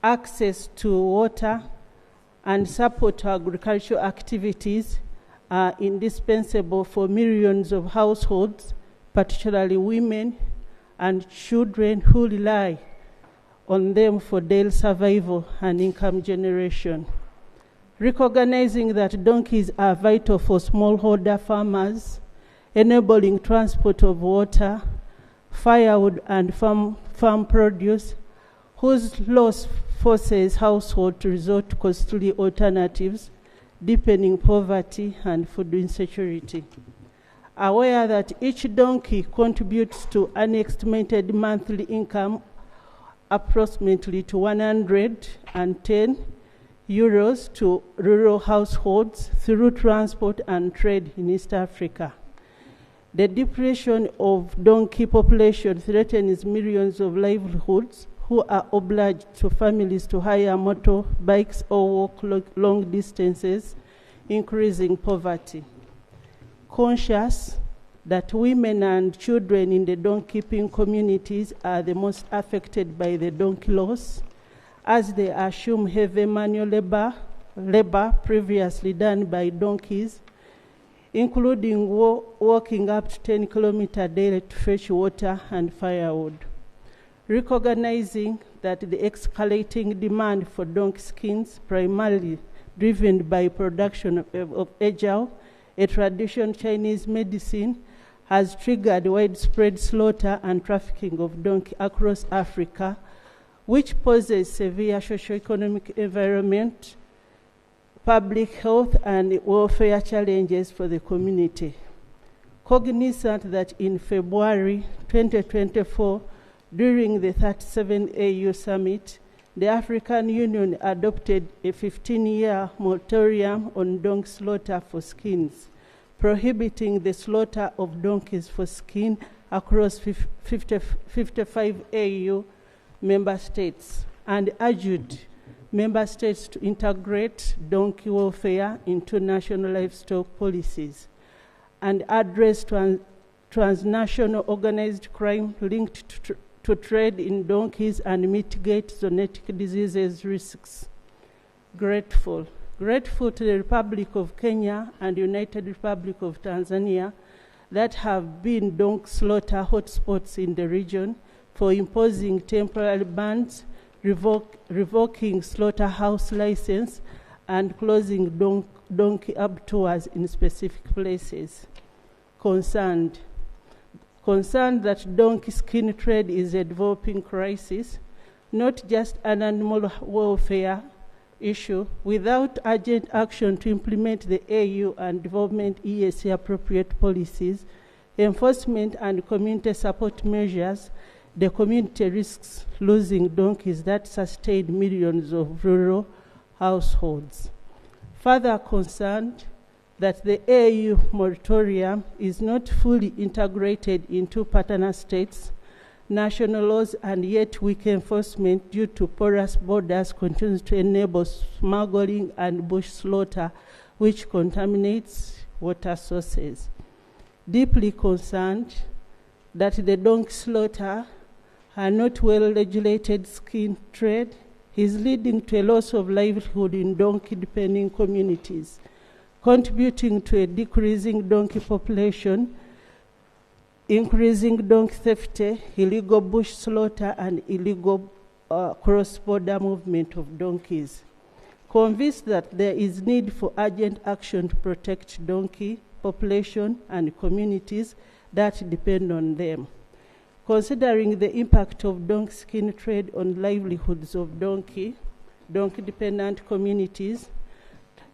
access to water, and support to agricultural activities are indispensable for millions of households, particularly women and children who rely on them for daily survival and income generation. Recognizing that donkeys are vital for smallholder farmers, enabling transport of water, firewood, and farm produce, whose loss forces households to resort to costly alternatives, deepening poverty and food insecurity. Aware that each donkey contributes to an estimated monthly income approximately to 110 euros to rural households through transport and trade in East Africa. The depletion of donkey population threatens millions of livelihoods who are obliged to families to hire motorbikes or walk long distances, increasing poverty. Conscious that women and children in the donkey keeping communities are the most affected by the donkey loss, as they assume heavy manual labor previously done by donkeys, including walking up to 10 kilometers daily to fetch water and firewood. Recognizing that the escalating demand for donkey skins, primarily driven by production of Eala, a traditional Chinese medicine, has triggered widespread slaughter and trafficking of donkey across Africa, which poses severe socio-economic environment, public health, and welfare challenges for the community. Cognizant that in February 2024, during the 37th AU Summit, the African Union adopted a 15-year moratorium on donkey slaughter for skins, prohibiting the slaughter of donkeys for skin across 55 AU member states, and urged member states to integrate donkey welfare into national livestock policies and address transnational organized crime linked to trade in donkeys and mitigate zoonotic diseases risks. Grateful to the Republic of Kenya and United Republic of Tanzania that have been donkey slaughter hotspots in the region for imposing temporary bans, revoking slaughterhouse license, and closing donkey abattoirs in specific places. Concerned that donkey skin trade is a developing crisis, not just an animal welfare issue. Without urgent action to implement the AU and development EAC appropriate policies, enforcement and community support measures, the community risks losing donkeys that sustain millions of rural households. Further concerned that the AU moratorium is not fully integrated into partner states' national laws, and yet weak enforcement due to porous borders continues to enable smuggling and bush slaughter, which contaminates water sources. Deeply concerned that the donkey slaughter and not well-regulated skin trade is leading to a loss of livelihood in donkey-depending communities, contributing to a decreasing donkey population, increasing donkey theft, illegal bush slaughter, and illegal cross-border movement of donkeys. Convinced that there is need for urgent action to protect donkey population and communities that depend on them. Considering the impact of donkey skin trade on livelihoods of donkey-dependent communities,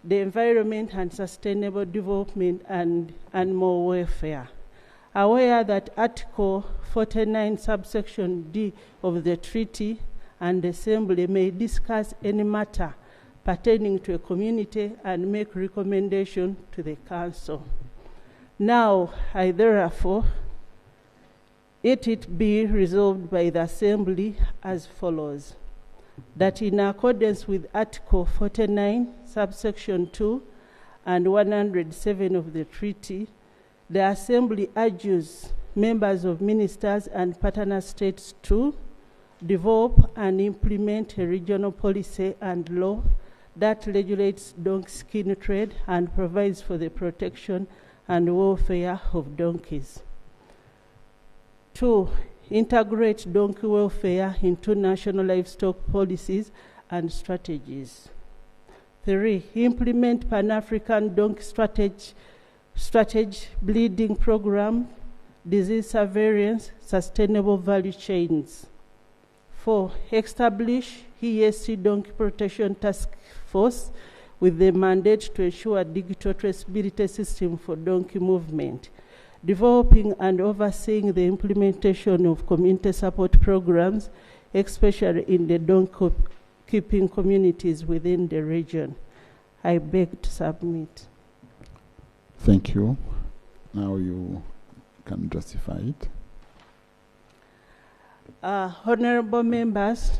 the environment and sustainable development and animal welfare. Aware that Article 49, subsection D of the treaty and Assembly may discuss any matter pertaining to a community and make recommendation to the Council. Now, I therefore, it be resolved by the Assembly as follows: that in accordance with Article 49, subsection 2 and 107 of the treaty, the Assembly urges members of ministers and partner states to develop and implement a regional policy and law that regulates donkey skin trade and provides for the protection and welfare of donkeys. 2. Integrate donkey welfare into national livestock policies and strategies. 3. Implement Pan-African donkey strategy, bleeding program, disease surveillance, sustainable value chains. 4. Establish EAC Donkey Protection Task Force with the mandate to ensure digital traceability system for donkey movement, developing and overseeing the implementation of community support programs, especially in the donkey keeping communities within the region. I beg to submit. Thank you. Now you can justify it. Honorable members,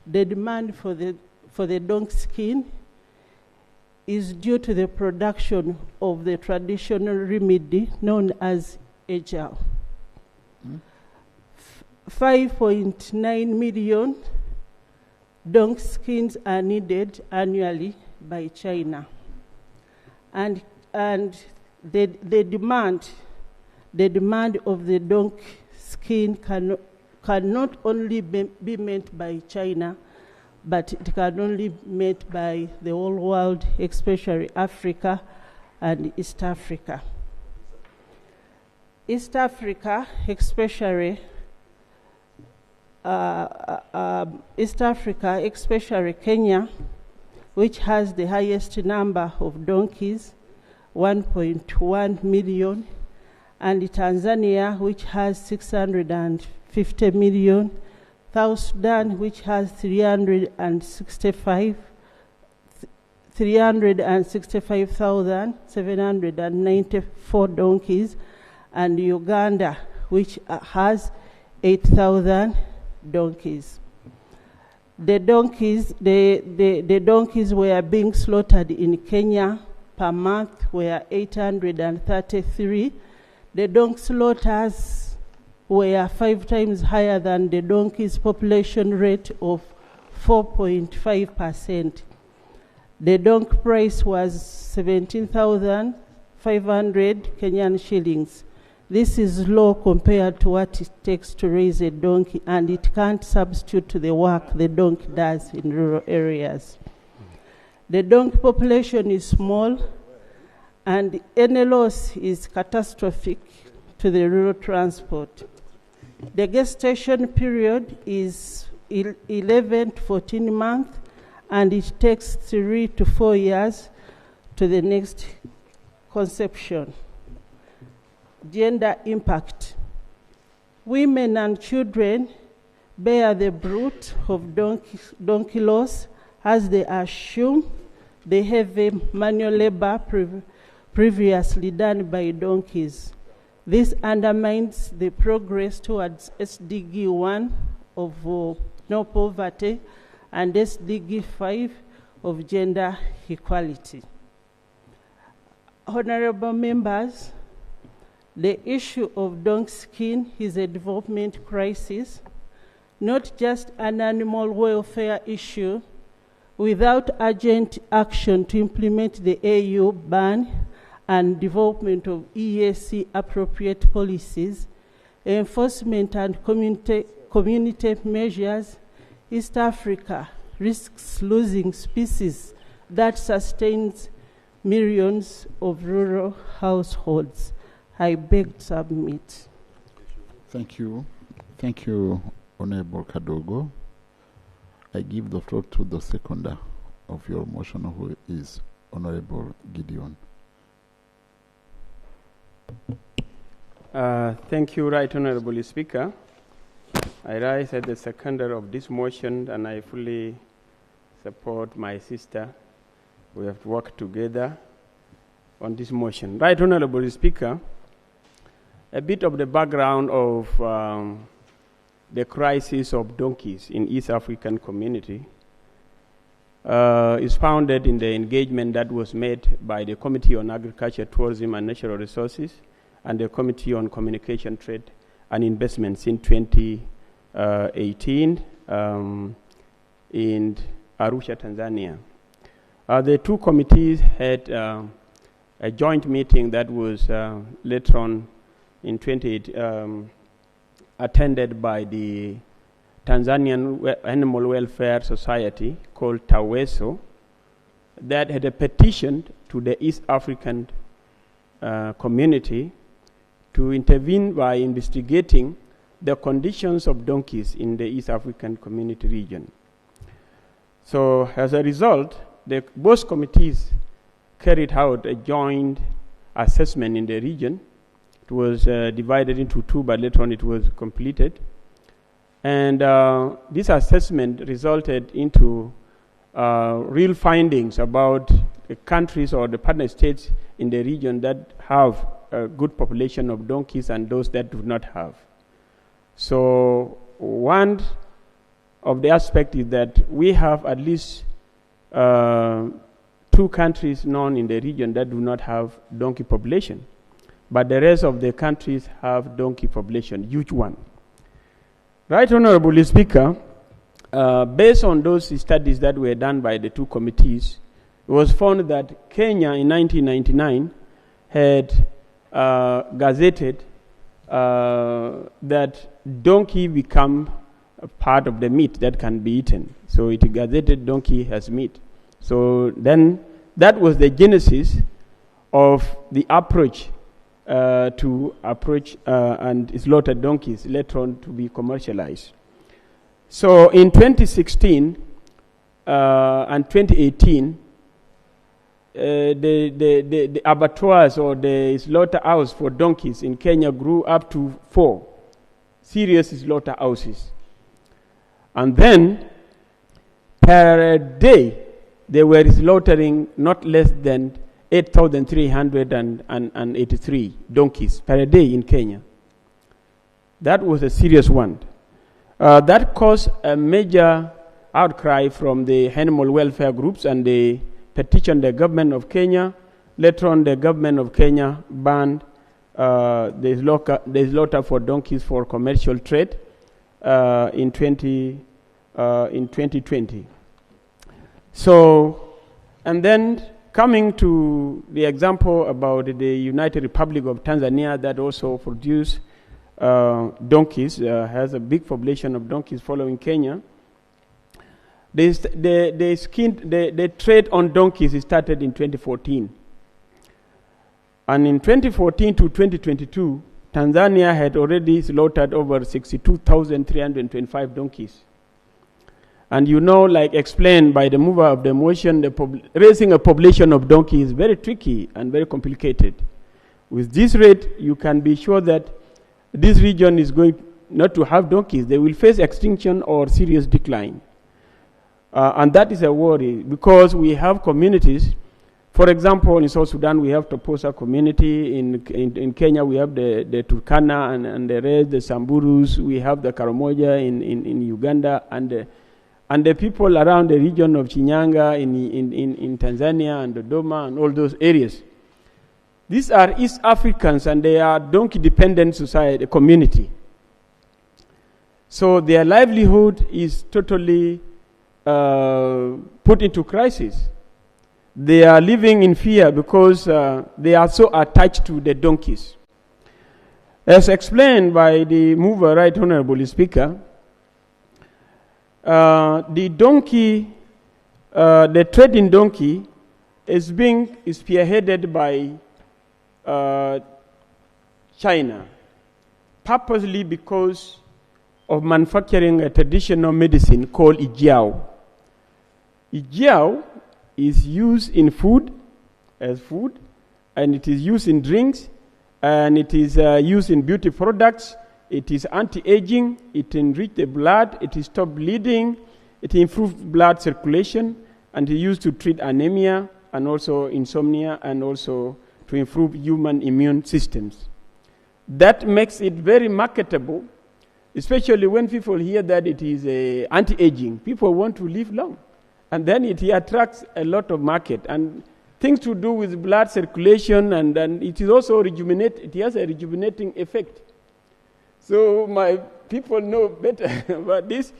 the demand for the donkey skin is due to the production of the traditional remedy known as Eala. 5.9 million donkey skins are needed annually by China, and the demand of the donkey skin cannot only be met by China, but it can only be met by the whole world, especially Africa and East Africa. East Africa, especially Kenya, which has the highest number of donkeys, 1.1 million, and Tanzania, which has 650 million, South Sudan, which has 365,794 donkeys, and Uganda, which has 8,000 donkeys. The donkeys were being slaughtered in Kenya per month were 833. The donkey slaughters were 5 times higher than the donkey's population rate of 4.5%. The donkey price was 17,500 Kenyan shillings. This is low compared to what it takes to raise a donkey, and it can't substitute to the work the donkey does in rural areas. The donkey population is small, and any loss is catastrophic to the rural transport. The gestation period is 11 to 14 months, and it takes 3 to 4 years to the next conception. Gender impact. Women and children bear the brunt of donkey loss as they assume the heavy manual labor previously done by donkeys. This undermines the progress towards SDG 1 of no poverty and SDG 5 of gender equality. Honorable members, the issue of donkey skin is a development crisis, not just an animal welfare issue. Without urgent action to implement the AU ban and development of EAC appropriate policies, enforcement and community measures, East Africa risks losing species that sustains millions of rural households. I beg to submit. Thank you. Thank you, Honorable Kadogo. I give the floor to the seconder of your motion, who is Honorable Gideon. Thank you, Right Honorable Speaker. I rise as the seconder of this motion, and I fully support my sister. We have to work together on this motion. Right Honorable Speaker, a bit of the background of the crisis of donkeys in East African community is founded in the engagement that was made by the Committee on Agriculture, Tourism and Natural Resources and the Committee on Communication, Trade and Investments in 2018 in Arusha, Tanzania. The two committees had a joint meeting that was later on in 2018 attended by the Tanzanian Animal Welfare Society called TAWESO, that had a petition to the East African community to intervene by investigating the conditions of donkeys in the East African community region. So as a result, both committees carried out a joint assessment in the region. It was divided into two, but later on it was completed. And this assessment resulted into real findings about the countries or the partner states in the region that have a good population of donkeys and those that do not have. So one of the aspects is that we have at least 2 countries known in the region that do not have donkey population. But the rest of the countries have donkey population, huge one. Right Honorable Speaker, based on those studies that were done by the two committees, it was found that Kenya in 1999 had gazetted that donkey become a part of the meat that can be eaten. So it gazetted donkey as meat. So then that was the genesis of the approach to approach and slaughter donkeys later on to be commercialized. So in 2016 and 2018, the abattoirs or the slaughterhouse for donkeys in Kenya grew up to 4 serious slaughterhouses. And then per day, they were slaughtering not less than 8,383 donkeys per day in Kenya. That was a serious one. That caused a major outcry from the animal welfare groups, and they petitioned the government of Kenya. Later on, the government of Kenya banned the slaughter for donkeys for commercial trade in 2020. So, and then coming to the example about the United Republic of Tanzania that also produce donkeys, has a big population of donkeys following Kenya. The trade on donkeys started in 2014. And in 2014 to 2022, Tanzania had already slaughtered over 62,325 donkeys. And you know, like explained by the mover of the motion, raising a population of donkeys is very tricky and very complicated. With this rate, you can be sure that this region is going not to have donkeys. They will face extinction or serious decline. And that is a worry because we have communities. For example, in South Sudan, we have Toposa community. In Kenya, we have the Turkana and the rest, the Samburus. We have the Karamoja in Uganda and the people around the region of Shinyanga in Tanzania and Dodoma and all those areas. These are East Africans and they are donkey-dependent society, community. So their livelihood is totally put into crisis. They are living in fear because they are so attached to the donkeys. As explained by the mover, Right Honorable Speaker, the donkey, the trade in donkey is being spearheaded by China, purposely because of manufacturing a traditional medicine called Ijiao. Ijiao is used in food, as food, and it is used in drinks, and it is used in beauty products. It is anti-aging, it enriches the blood, it stops bleeding, it improves blood circulation, and it is used to treat anemia and also insomnia and also to improve human immune systems. That makes it very marketable, especially when people hear that it is anti-aging. People want to live long. And then it attracts a lot of market. And things to do with blood circulation, and it is also it has a rejuvenating effect. So my people know better about this.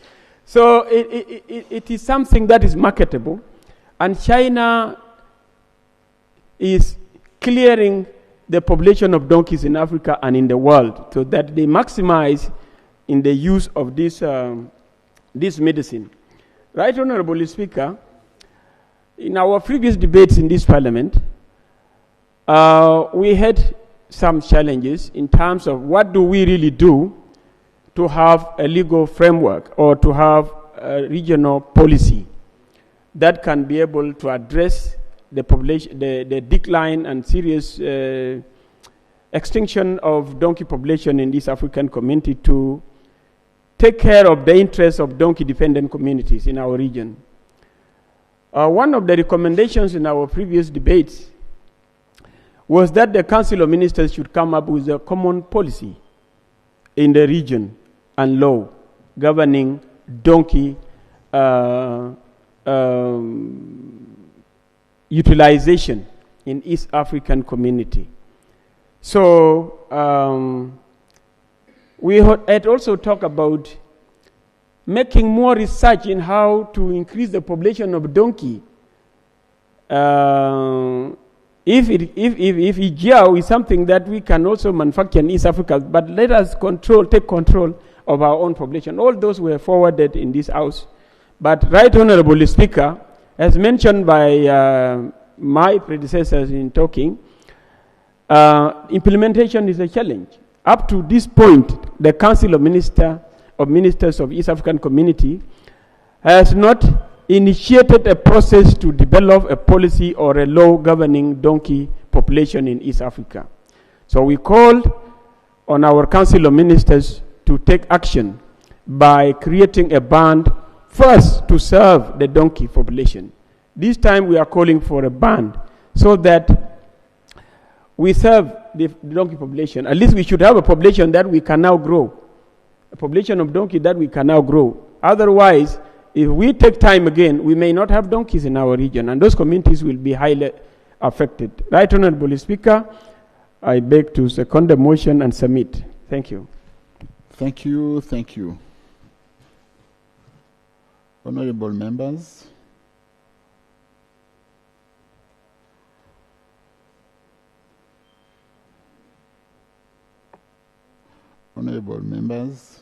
So it is something that is marketable. And China is clearing the population of donkeys in Africa and in the world so that they maximize in the use of this medicine. Right Honorable Speaker, in our previous debates in this Parliament, we had some challenges in terms of what do we really do to have a legal framework or to have a regional policy that can be able to address the population, the decline and serious extinction of donkey population in this African community to take care of the interests of donkey-dependent communities in our region. One of the recommendations in our previous debates was that the Council of Ministers should come up with a common policy in the region and law governing donkey utilization in East African community. So we had also talked about making more research in how to increase the population of donkey. If Ijiao is something that we can also manufacture in East Africa, but let us take control of our own population. All those were forwarded in this House. But Right Honorable Speaker, as mentioned by my predecessors in talking, implementation is a challenge. Up to this point, the Council of Ministers of East African Community has not initiated a process to develop a policy or a law governing donkey population in East Africa. So we called on our Council of Ministers to take action by creating a band first to serve the donkey population. This time we are calling for a band so that we serve the donkey population. At least we should have a population that we can now grow. A population of donkey that we can now grow. Otherwise, if we take time again, we may not have donkeys in our region, and those communities will be highly affected. Right Honorable Speaker, I beg to second the motion and submit. Thank you. Thank you. Thank you. Honorable members. Honorable members,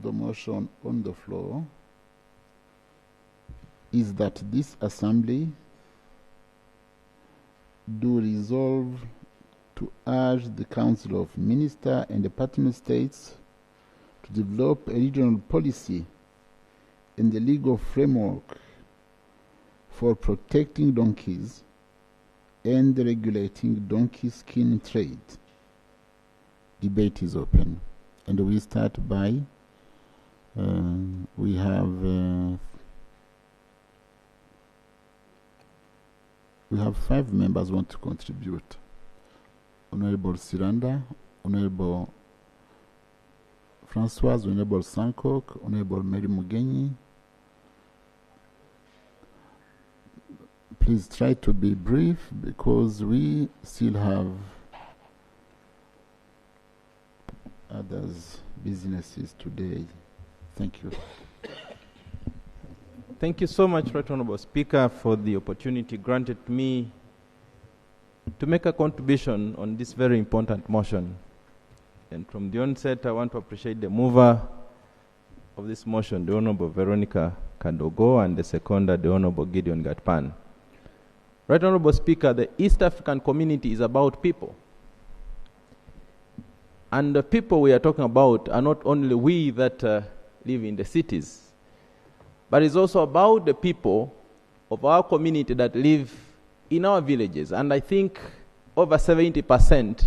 the motion on the floor is that this assembly do resolve to urge the Council of Ministers and the partner states to develop a regional policy and the legal framework for protecting donkeys and regulating donkey skin trade. Debate is open. And we start by, we have 5 members want to contribute. Honorable Siranda, Honorable Francois, Honorable Sankok, Honorable Mary Mugenyi. Please try to be brief because we still have others' businesses today. Thank you. Thank you so much, Right Honorable Speaker, for the opportunity granted to me to make a contribution on this very important motion. And from the onset, I want to appreciate the mover of this motion, the Honorable Veronica Kandogo, and the seconder, the Honorable Gideon Gatpan. Right Honorable Speaker, the East African community is about people. And the people we are talking about are not only we that live in the cities, but it's also about the people of our community that live in our villages. And I think over 70%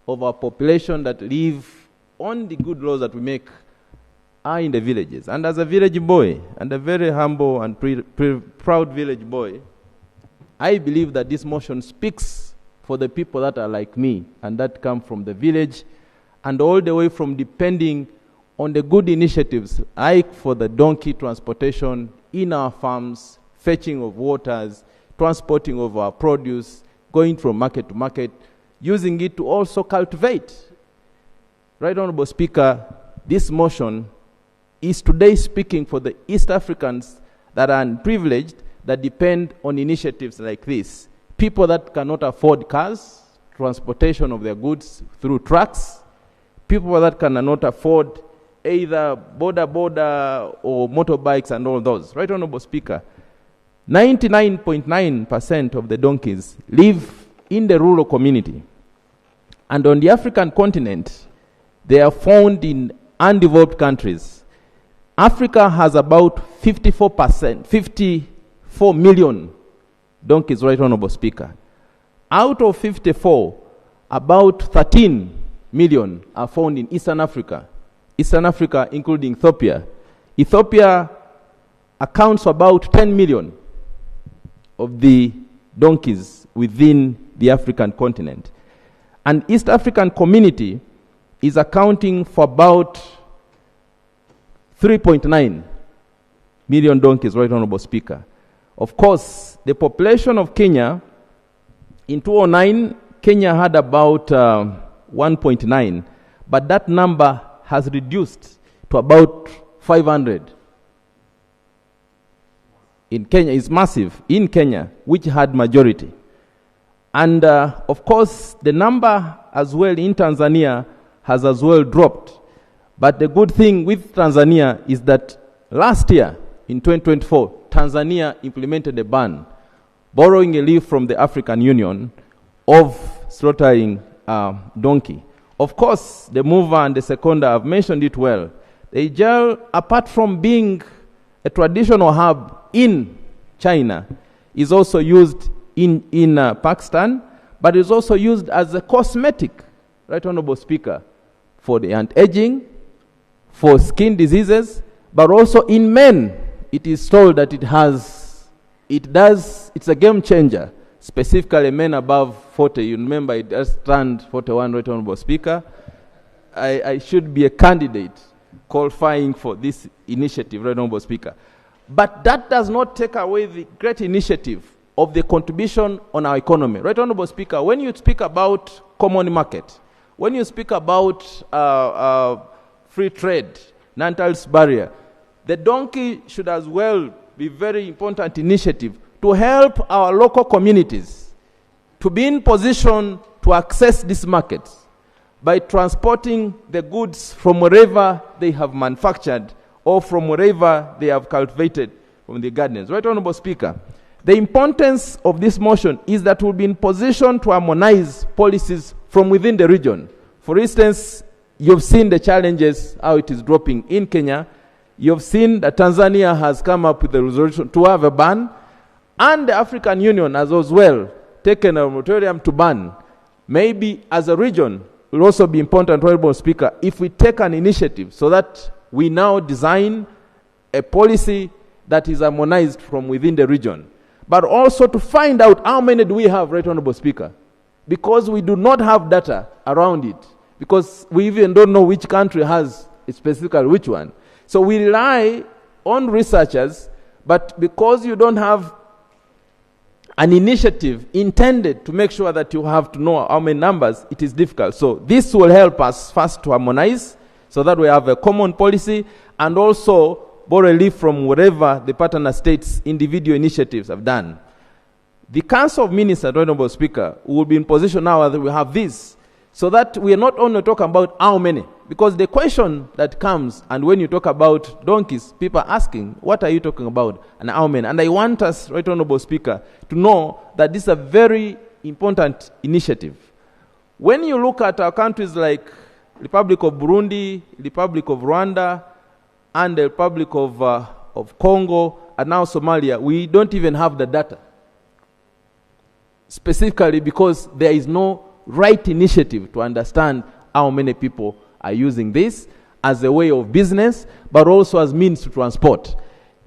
of our population that live on the good laws that we make are in the villages. And as a village boy, and a very humble and proud village boy, I believe that this motion speaks for the people that are like me and that come from the village and all the way from depending on the good initiatives like for the donkey transportation in our farms, fetching of waters, transporting of our produce, going from market to market, using it to also cultivate. Right Honorable Speaker, this motion is today speaking for the East Africans that are unprivileged, that depend on initiatives like this. People that cannot afford cars, transportation of their goods through trucks, people that cannot afford either border or motorbikes and all those. Right Honorable Speaker, 99.9% of the donkeys live in the rural community. And on the African continent, they are found in undeveloped countries. Africa has about 54 million donkeys, Right Honorable Speaker. Out of 54, about 13 million are found in Eastern Africa. Eastern Africa, including Ethiopia. Ethiopia accounts for about 10 million of the donkeys within the African continent. And East African community is accounting for about 3.9 million donkeys, Right Honorable Speaker. Of course, the population of Kenya, in 2009, Kenya had about 1.9, but that number has reduced to about 500. In Kenya, it's massive. In Kenya, which had majority. And of course, the number as well in Tanzania has as well dropped. But the good thing with Tanzania is that last year, in 2024, Tanzania implemented a ban, borrowing a leaf from the African Union, of slaughtering donkey. Of course, the mover and the seconder have mentioned it well. The gel, apart from being a traditional herb in China, is also used in Pakistan, but is also used as a cosmetic, Right Honorable Speaker, for the anti-aging, for skin diseases, but also in men. It is told that it's a game changer, specifically men above 40. You remember it just turned 41, Right Honorable Speaker. I should be a candidate qualifying for this initiative, Right Honorable Speaker. But that does not take away the great initiative of the contribution on our economy. Right Honorable Speaker, when you speak about common market, when you speak about free trade, non-tariff barrier, the donkey should as well be very important initiative to help our local communities to be in position to access these markets by transporting the goods from wherever they have manufactured or from wherever they have cultivated from the Guardians. Right Honorable Speaker, the importance of this motion is that we'll be in position to harmonize policies from within the region. For instance, you've seen the challenges, how it is dropping in Kenya. You've seen that Tanzania has come up with a resolution to have a ban, and the African Union has as well taken a moratorium to ban. Maybe as a region, it will also be important, Honorable Speaker, if we take an initiative so that we now design a policy that is harmonized from within the region. But also to find out how many do we have, Right Honorable Speaker? Because we do not have data around it. Because we even don't know which country has specifically which one. So we rely on researchers, but because you don't have an initiative intended to make sure that you have to know how many numbers, it is difficult. So this will help us first to harmonize so that we have a common policy and also borrow relief from whatever the partner states' individual initiatives have done. The Council of Ministers, Honorable Speaker, will be in position now that we have this, so that we are not only talking about how many, because the question that comes, and when you talk about donkeys, people are asking, what are you talking about, and how many? And I want us, Right Honorable Speaker, to know that this is a very important initiative. When you look at our countries like Republic of Burundi, Republic of Rwanda, and the Republic of Congo, and now Somalia, we don't even have the data. Specifically because there is no right initiative to understand how many people are using this as a way of business, but also as means to transport.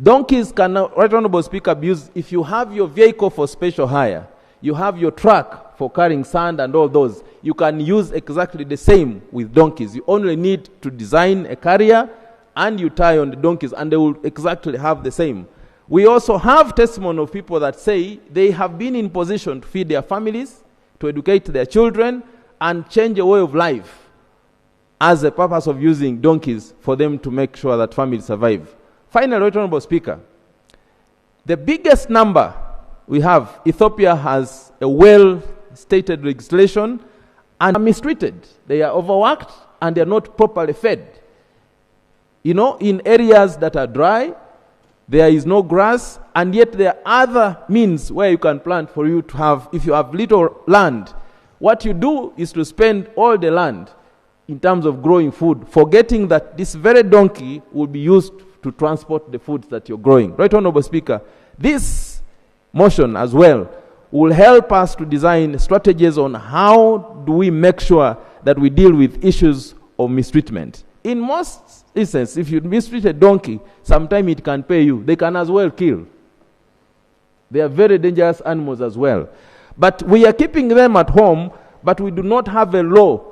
Donkeys can, Right Honorable Speaker, be used if you have your vehicle for special hire, you have your truck for carrying sand and all those, you can use exactly the same with donkeys. You only need to design a carrier and you tie on the donkeys, and they will exactly have the same. We also have testimony of people that say they have been in position to feed their families, to educate their children, and change a way of life as a purpose of using donkeys for them to make sure that families survive. Finally, Right Honorable Speaker, the biggest number we have, Ethiopia has a well-stated legislation and are mistreated. They are overworked and they are not properly fed. You know, in areas that are dry, there is no grass, and yet there are other means where you can plant for you to have, if you have little land, what you do is to spend all the land in terms of growing food, forgetting that this very donkey will be used to transport the foods that you're growing. Right Honorable Speaker, this motion as well will help us to design strategies on how do we make sure that we deal with issues of mistreatment. In most instances, if you mistreat a donkey, sometimes it can pay you. They can as well kill. They are very dangerous animals as well. But we are keeping them at home, but we do not have a law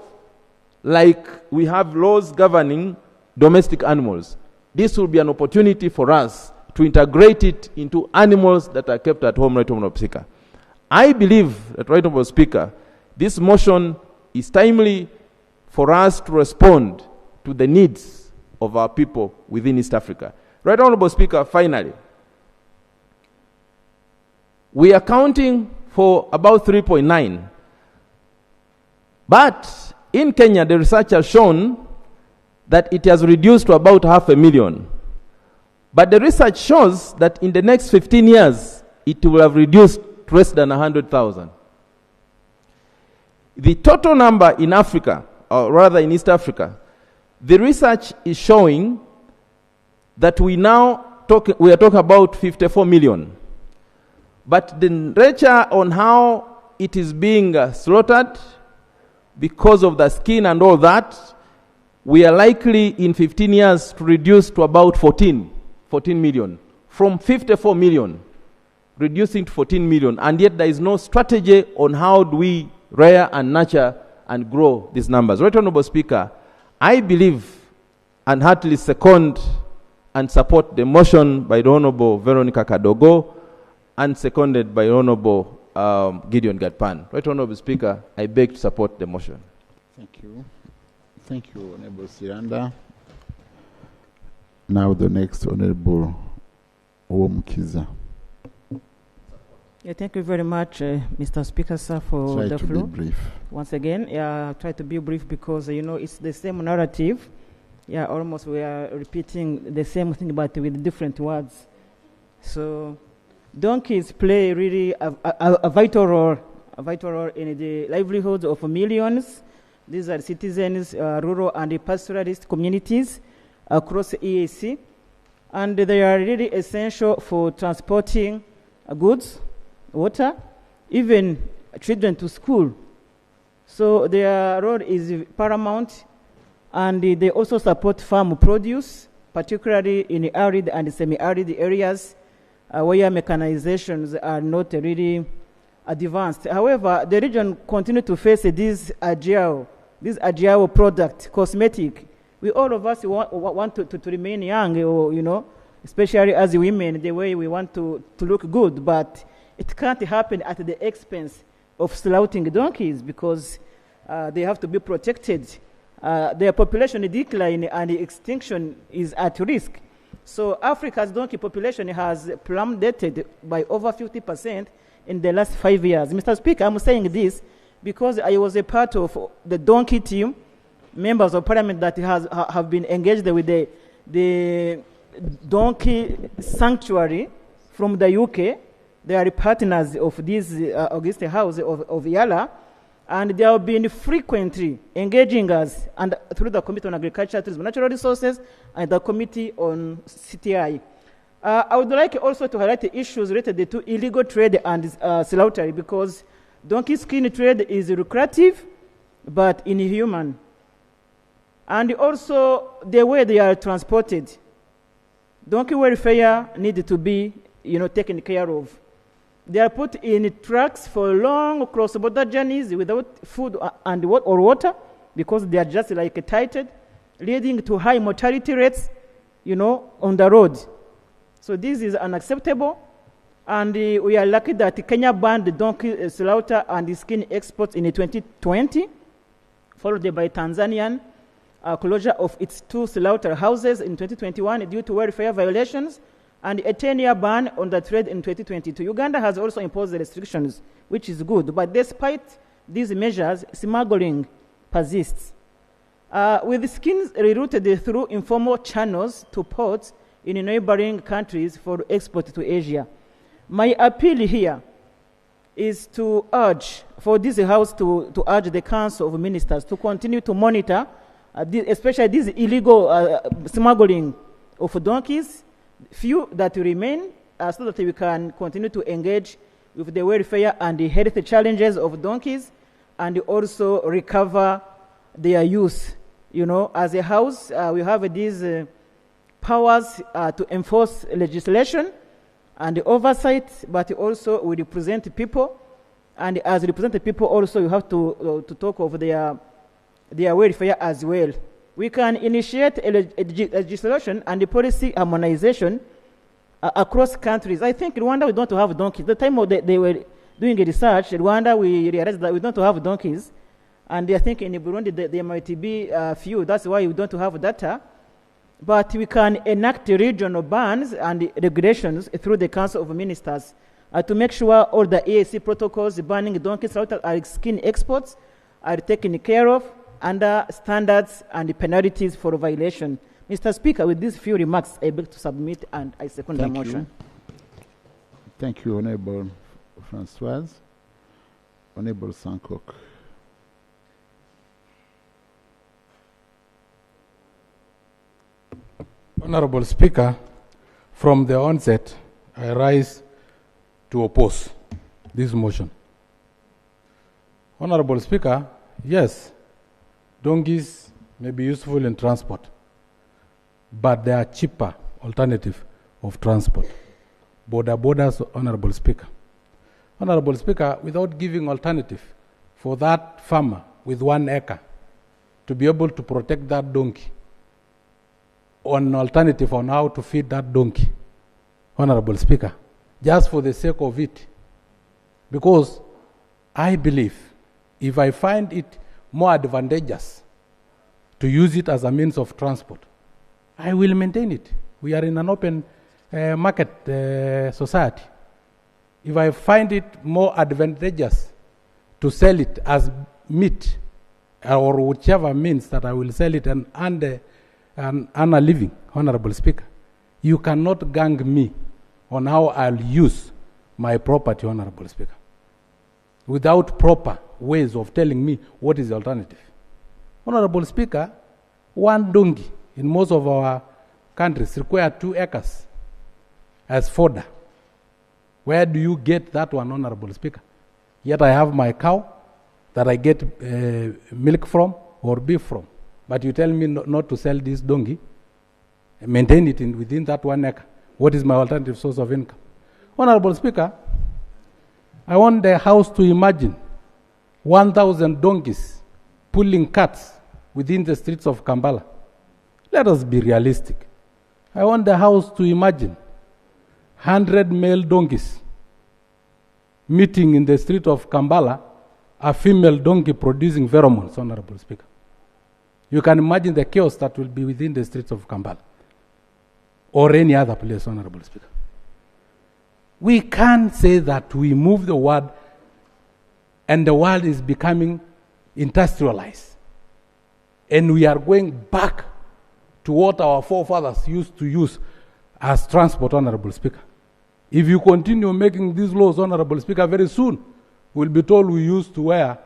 like we have laws governing domestic animals. This will be an opportunity for us to integrate it into animals that are kept at home, Right Honorable Speaker. I believe that, Right Honorable Speaker, this motion is timely for us to respond to the needs of our people within East Africa. Right Honorable Speaker, finally, we are counting for about 3.9. But in Kenya, the research has shown that it has reduced to about 500,000. But the research shows that in the next 15 years, it will have reduced to less than 100,000. The total number in Africa, or rather in East Africa, the research is showing that we are talking about 54 million. But the nature on how it is being slaughtered, because of the skin and all that, we are likely in 15 years to reduce to about 14 million. From 54 million, reducing to 14 million. And yet there is no strategy on how do we rear and nurture and grow these numbers. Right Honorable Speaker, I believe and heartily second and support the motion by the Honorable Veronica Kadogo and seconded by Honorable Gideon Gatpan. Right Honorable Speaker, I beg to support the motion. Thank you. Thank you, Honorable Siranda. Now the next Honorable Owomkiza. Yeah, thank you very much, Mr. Speaker, sir, for Try the to floor. be brief. Once again, I'll try to be brief because, it's the same narrative. Yeah, almost we are repeating the same thing, but with different words. So donkeys play really a vital role in the livelihoods of millions. These are citizens, rural and pastoralist communities across EAC, and they are really essential for transporting goods, water, even children to school. So their role is paramount, and they also support farm produce, particularly in arid and semi-arid areas where mechanizations are not really advanced. However, the region continues to face this agile product, cosmetic. We all of us want to remain young, or, especially as women, the way we want to look good, but it can't happen at the expense of slaughtering donkeys, because they have to be protected. Their population decline and extinction is at risk. So Africa's donkey population has plummeted by over 50% in the last 5 years. Mr. Speaker, I'm saying this because I was a part of the donkey team, members of parliament that have been engaged with the donkey sanctuary from the UK. They are partners of this August House of Eala, and they have been frequently engaging us and through the Committee on Agriculture, Tourism, Natural Resources, and the Committee on CTI. I would like also to highlight the issues related to illegal trade and slaughtering, because donkey skin trade is lucrative but inhuman. And also the way they are transported. Donkey welfare needs to be taken care of. They are put in trucks for long cross-border journeys without food or water, because they are just like tighted, leading to high mortality rates, on the road. So this is unacceptable, and we are lucky that Kenya banned the donkey slaughter and skin exports in 2020, followed by Tanzanian closure of its 2 slaughterhouses in 2021 due to welfare violations, and a 10-year ban on the trade in 2022. Uganda has also imposed the restrictions, which is good, but despite these measures, smuggling persists. With skins rerouted through informal channels to ports in neighboring countries for export to Asia. My appeal here is to urge, for this House to urge the Council of Ministers to continue to monitor, especially this illegal smuggling of donkeys, few that remain, so that we can continue to engage with the welfare and the health challenges of donkeys, and also recover their use. As a House, we have these powers to enforce legislation and oversight, but also we represent people, and as represent people also you have to talk of their welfare as well. We can initiate legislation and the policy harmonization across countries. I think in Rwanda we don't have donkeys. The time they were doing research, in Rwanda we realized that we don't have donkeys, and I think in Burundi there might be a few. That's why we don't have data. But we can enact regional bans and regulations through the Council of Ministers to make sure all the EAC protocols banning donkey slaughter and skin exports are taken care of under standards and penalties for violation. Mr. Speaker, with these few remarks, I beg to submit and I second the motion. Thank you, Honorable Francoise. Honorable Sankok. Honorable Speaker, from the onset, I rise to oppose this motion. Honorable Speaker, yes, donkeys may be useful in transport, but they are cheaper alternative of transport. Borders, Honorable Speaker. Honorable Speaker, without giving alternative for that farmer with 1 acre to be able to protect that donkey, on alternative on how to feed that donkey, Honorable Speaker, just for the sake of it, because I believe if I find it more advantageous to use it as a means of transport, I will maintain it. We are in an open market society. If I find it more advantageous to sell it as meat or whichever means that I will sell it and earn a living, Honorable Speaker, you cannot gang me on how I'll use my property, Honorable Speaker, without proper ways of telling me what is the alternative. Honorable Speaker, one donkey in most of our countries require 2 acres as fodder. Where do you get that one, Honorable Speaker? Yet I have my cow that I get milk from or beef from. But you tell me not to sell this donkey, maintain it within that 1 acre. What is my alternative source of income? Honorable Speaker, I want the House to imagine 1,000 donkeys pulling carts within the streets of Kampala. Let us be realistic. I want the House to imagine 100 male donkeys meeting in the street of Kampala, a female donkey producing pheromones, Honorable Speaker. You can imagine the chaos that will be within the streets of Kampala or any other place, Honorable Speaker. We can't say that we move the world and the world is becoming industrialized and we are going back to what our forefathers used to use as transport, Honorable Speaker. If you continue making these laws, Honorable Speaker, very soon we'll be told we used to wear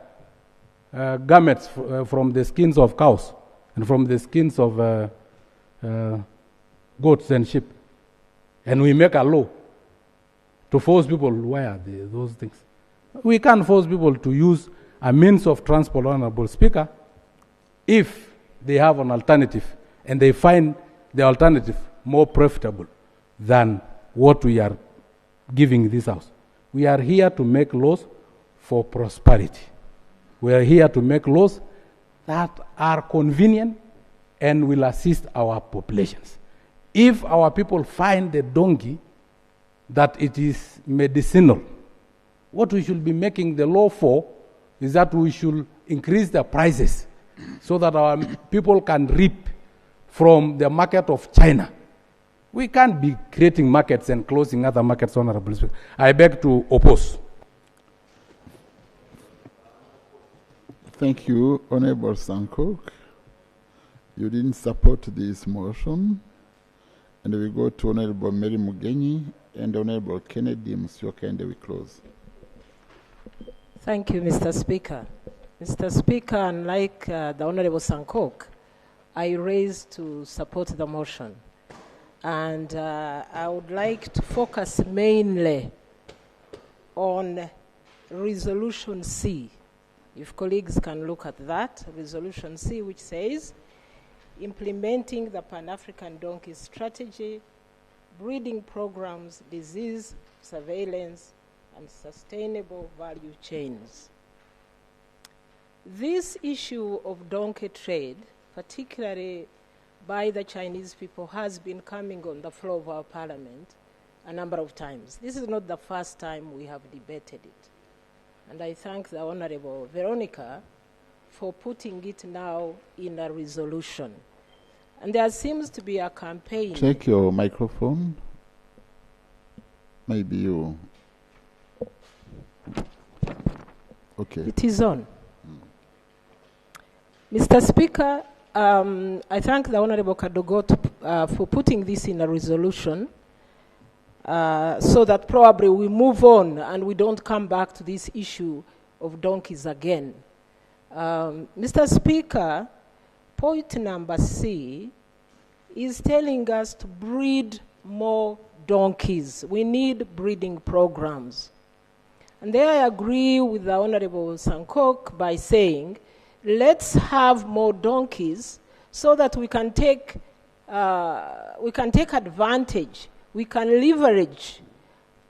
garments from the skins of cows and from the skins of goats and sheep. And we make a law to force people to wear those things. We can't force people to use a means of transport, Honorable Speaker, if they have an alternative and they find the alternative more profitable than what we are giving this house. We are here to make laws for prosperity. We are here to make laws that are convenient and will assist our populations. If our people find the donkey that it is medicinal, what we should be making the law for is that we should increase the prices so that our people can reap from the market of China. We can't be creating markets and closing other markets, Honorable Speaker. I beg to oppose. Thank you, Honorable Sankok. You didn't support this motion. And we go to Honorable Mary Mugenyi and Honorable Kennedy Musyoka, and we close. Thank you, Mr. Speaker. Mr. Speaker, unlike the Honorable Sankok, I raised to support the motion. And I would like to focus mainly on Resolution C. If colleagues can look at that, Resolution C, which says, implementing the Pan-African donkey strategy, breeding programs, disease surveillance, and sustainable value chains. This issue of donkey trade, particularly by the Chinese people, has been coming on the floor of our parliament a number of times. This is not the first time we have debated it. And I thank the Honorable Veronica for putting it now in a resolution. And there seems to be a campaign. Check your microphone. Maybe you. Okay. It is on. Mr. Speaker, I thank the Honorable Kadogot for putting this in a resolution so that probably we move on and we don't come back to this issue of donkeys again. Mr. Speaker, point number C is telling us to breed more donkeys. We need breeding programs. And there I agree with the Honorable Sankok by saying, let's have more donkeys so that we can take advantage, we can leverage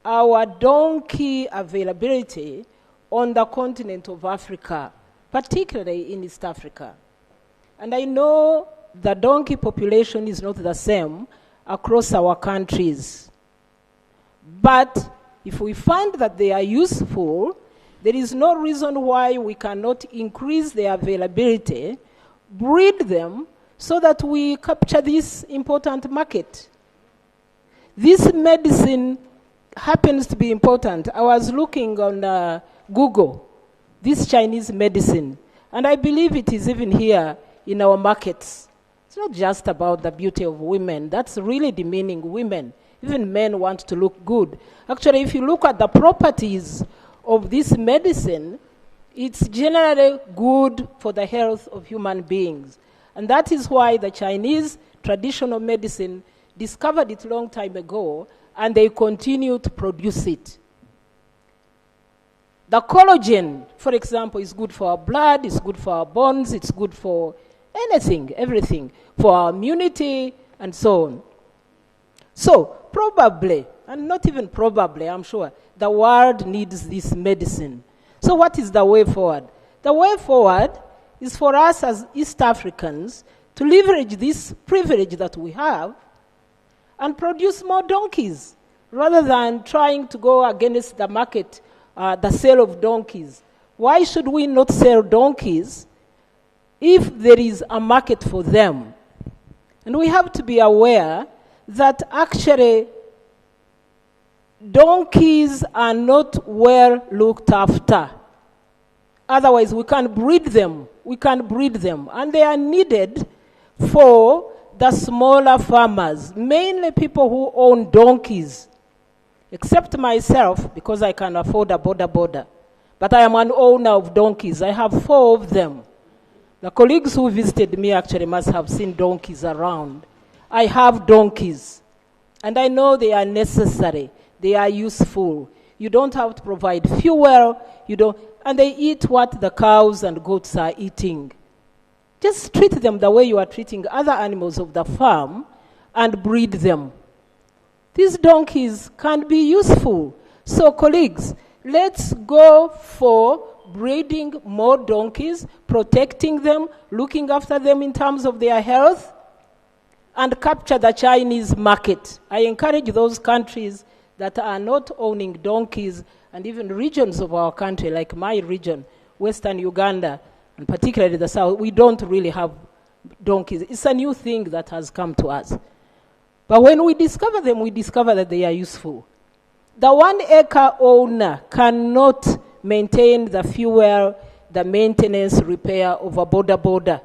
our donkey availability on the continent of Africa, particularly in East Africa. And I know the donkey population is not the same across our countries. But if we find that they are useful, there is no reason why we cannot increase their availability, breed them, so that we capture this important market. This medicine happens to be important. I was looking on Google, this Chinese medicine, and I believe it is even here in our markets. It's not just about the beauty of women. That's really demeaning women Even men want to look good. Actually, if you look at the properties of this medicine, it's generally good for the health of human beings. And that is why the Chinese traditional medicine discovered it a long time ago, and they continue to produce it. The collagen, for example, is good for our blood, it's good for our bones, it's good for anything, everything, for our immunity, and so on. So, probably, and not even probably, I'm sure, the world needs this medicine. So what is the way forward? The way forward is for us as East Africans to leverage this privilege that we have and produce more donkeys, rather than trying to go against the market, the sale of donkeys. Why should we not sell donkeys if there is a market for them? And we have to be aware that actually donkeys are not well looked after. Otherwise, we can't breed them. We can't breed them. And they are needed for the smaller farmers, mainly people who own donkeys, except myself, because I can afford a border. But I am an owner of donkeys. I have 4 of them. The colleagues who visited me actually must have seen donkeys around. I have donkeys, and I know they are necessary. They are useful. You don't have to provide fuel. And they eat what the cows and goats are eating. Just treat them the way you are treating other animals of the farm and breed them. These donkeys can be useful. So, colleagues, let's go for breeding more donkeys, protecting them, looking after them in terms of their health, and capture the Chinese market. I encourage those countries that are not owning donkeys, and even regions of our country, like my region, Western Uganda, and particularly the South, we don't really have donkeys. It's a new thing that has come to us. But when we discover them, we discover that they are useful. The 1-acre owner cannot maintain the fuel, the maintenance, repair of a border,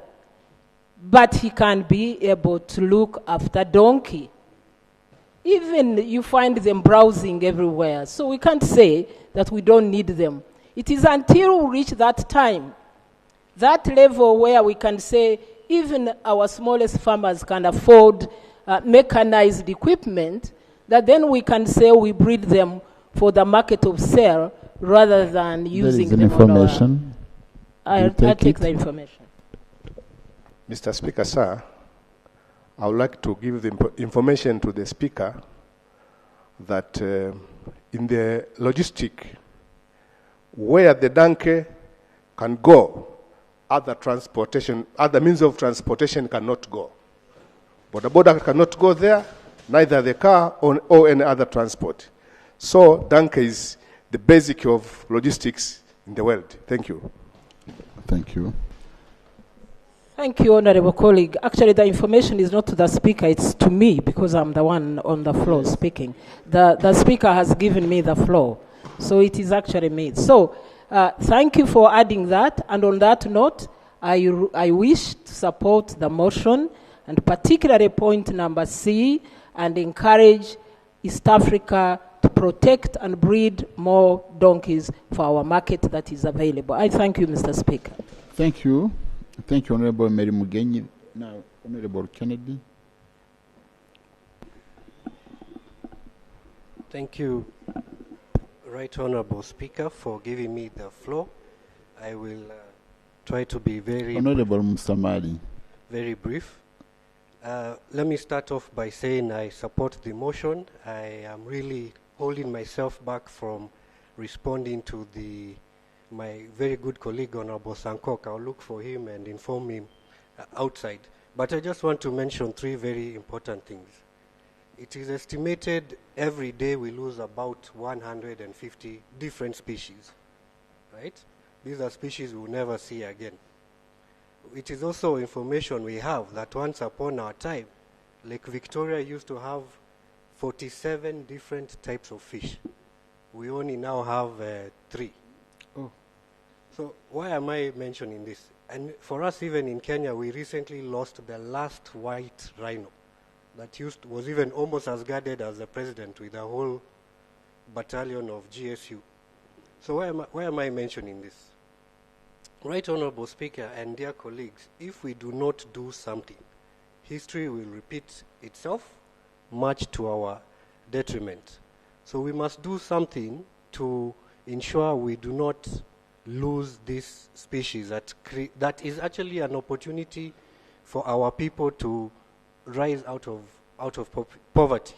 but he can be able to look after donkey. Even you find them browsing everywhere. So we can't say that we don't need them. It is until we reach that time, that level where we can say even our smallest farmers can afford mechanized equipment, that then we can say we breed them for the market of sale rather than using them information. I'll take the information. Mr. Speaker, sir, I would like to give the information to the Speaker that in the logistic, where the donkey can go, other means of transportation cannot go. Border cannot go there, neither the car or any other transport. So donkey is the basic of logistics in the world. Thank you. Thank you. Thank you, Honorable colleague. Actually, the information is not to the Speaker, it's to me, because I'm the one on the floor speaking. The Speaker has given me the floor, so it is actually me. So, thank you for adding that, and on that note, I wish to support the motion, and particularly point number C, and encourage East Africa to protect and breed more donkeys for our market that is available. I thank you, Mr. Speaker. Thank you. Thank you, Honorable Mary Mugenyi. Now, Honorable Kennedy. Thank you, Right Honorable Speaker, for giving me the floor. I will try to be very Honorable Musamali. Very brief. Let me start off by saying I support the motion. I am really holding myself back from responding to my very good colleague, Honorable Sankok. I'll look for him and inform him outside. But I just want to mention 3 very important things. It is estimated every day we lose about 150 different species, right? These are species we'll never see again. It is also information we have that once upon our time, Lake Victoria used to have 47 different types of fish. We only now have 3. Oh. So why am I mentioning this? And for us, even in Kenya, we recently lost the last white rhino. that was even almost as guarded as the president with a whole battalion of GSU. So why am I mentioning this? Right Honorable Speaker and dear colleagues, if we do not do something, history will repeat itself, much to our detriment. So we must do something to ensure we do not lose this species that is actually an opportunity for our people to rise out of poverty.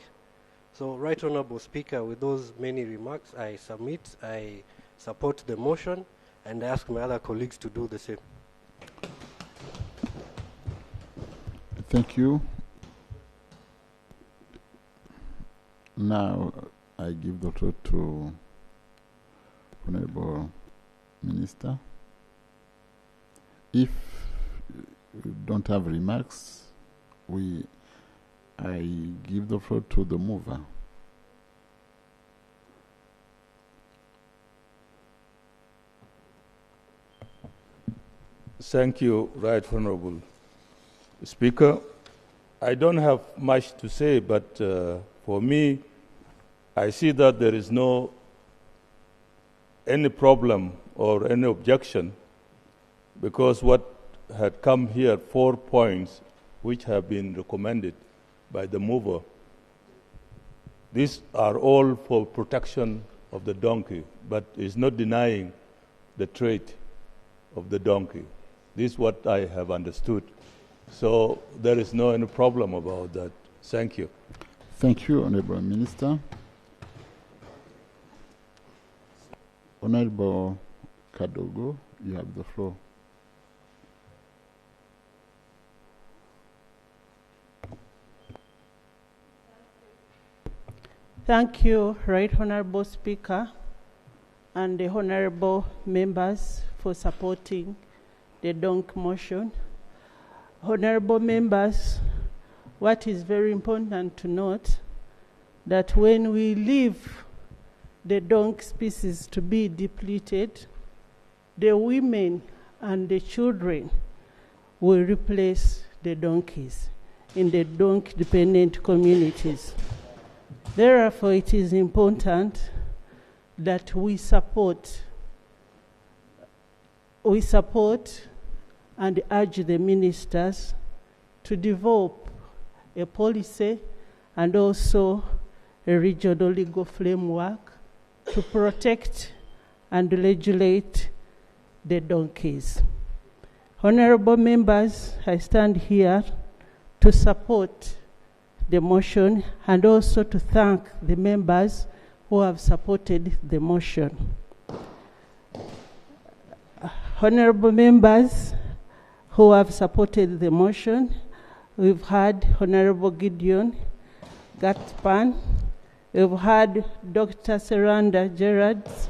So, Right Honorable Speaker, with those many remarks, I support the motion, and I ask my other colleagues to do the same. Thank you. Now, I give the floor to Honorable Minister. If you don't have remarks, I give the floor to the mover. Thank you, Right Honorable Speaker. I don't have much to say, but for me, I see that there is no any problem or any objection, because what had come here, 4 points which have been recommended by the mover, these are all for protection of the donkey, but is not denying the trait of the donkey. This is what I have understood. So there is no any problem about that. Thank you. Thank you, Honorable Minister. Honorable Kadogo, you have the floor. Thank you, Right Honorable Speaker, and the honorable members for supporting the donk motion. Honorable members, what is very important to note that when we leave the donk species to be depleted, the women and the children will replace the donkeys in the donk-dependent communities. Therefore, it is important that we support and urge the ministers to develop a policy and also a regional legal framework to protect and regulate the donkeys. Honorable members, I stand here to support the motion and also to thank the members who have supported the motion. Honorable members who have supported the motion, we've had Honorable Gideon Gatpan, we've had Dr. Seranda Gerards,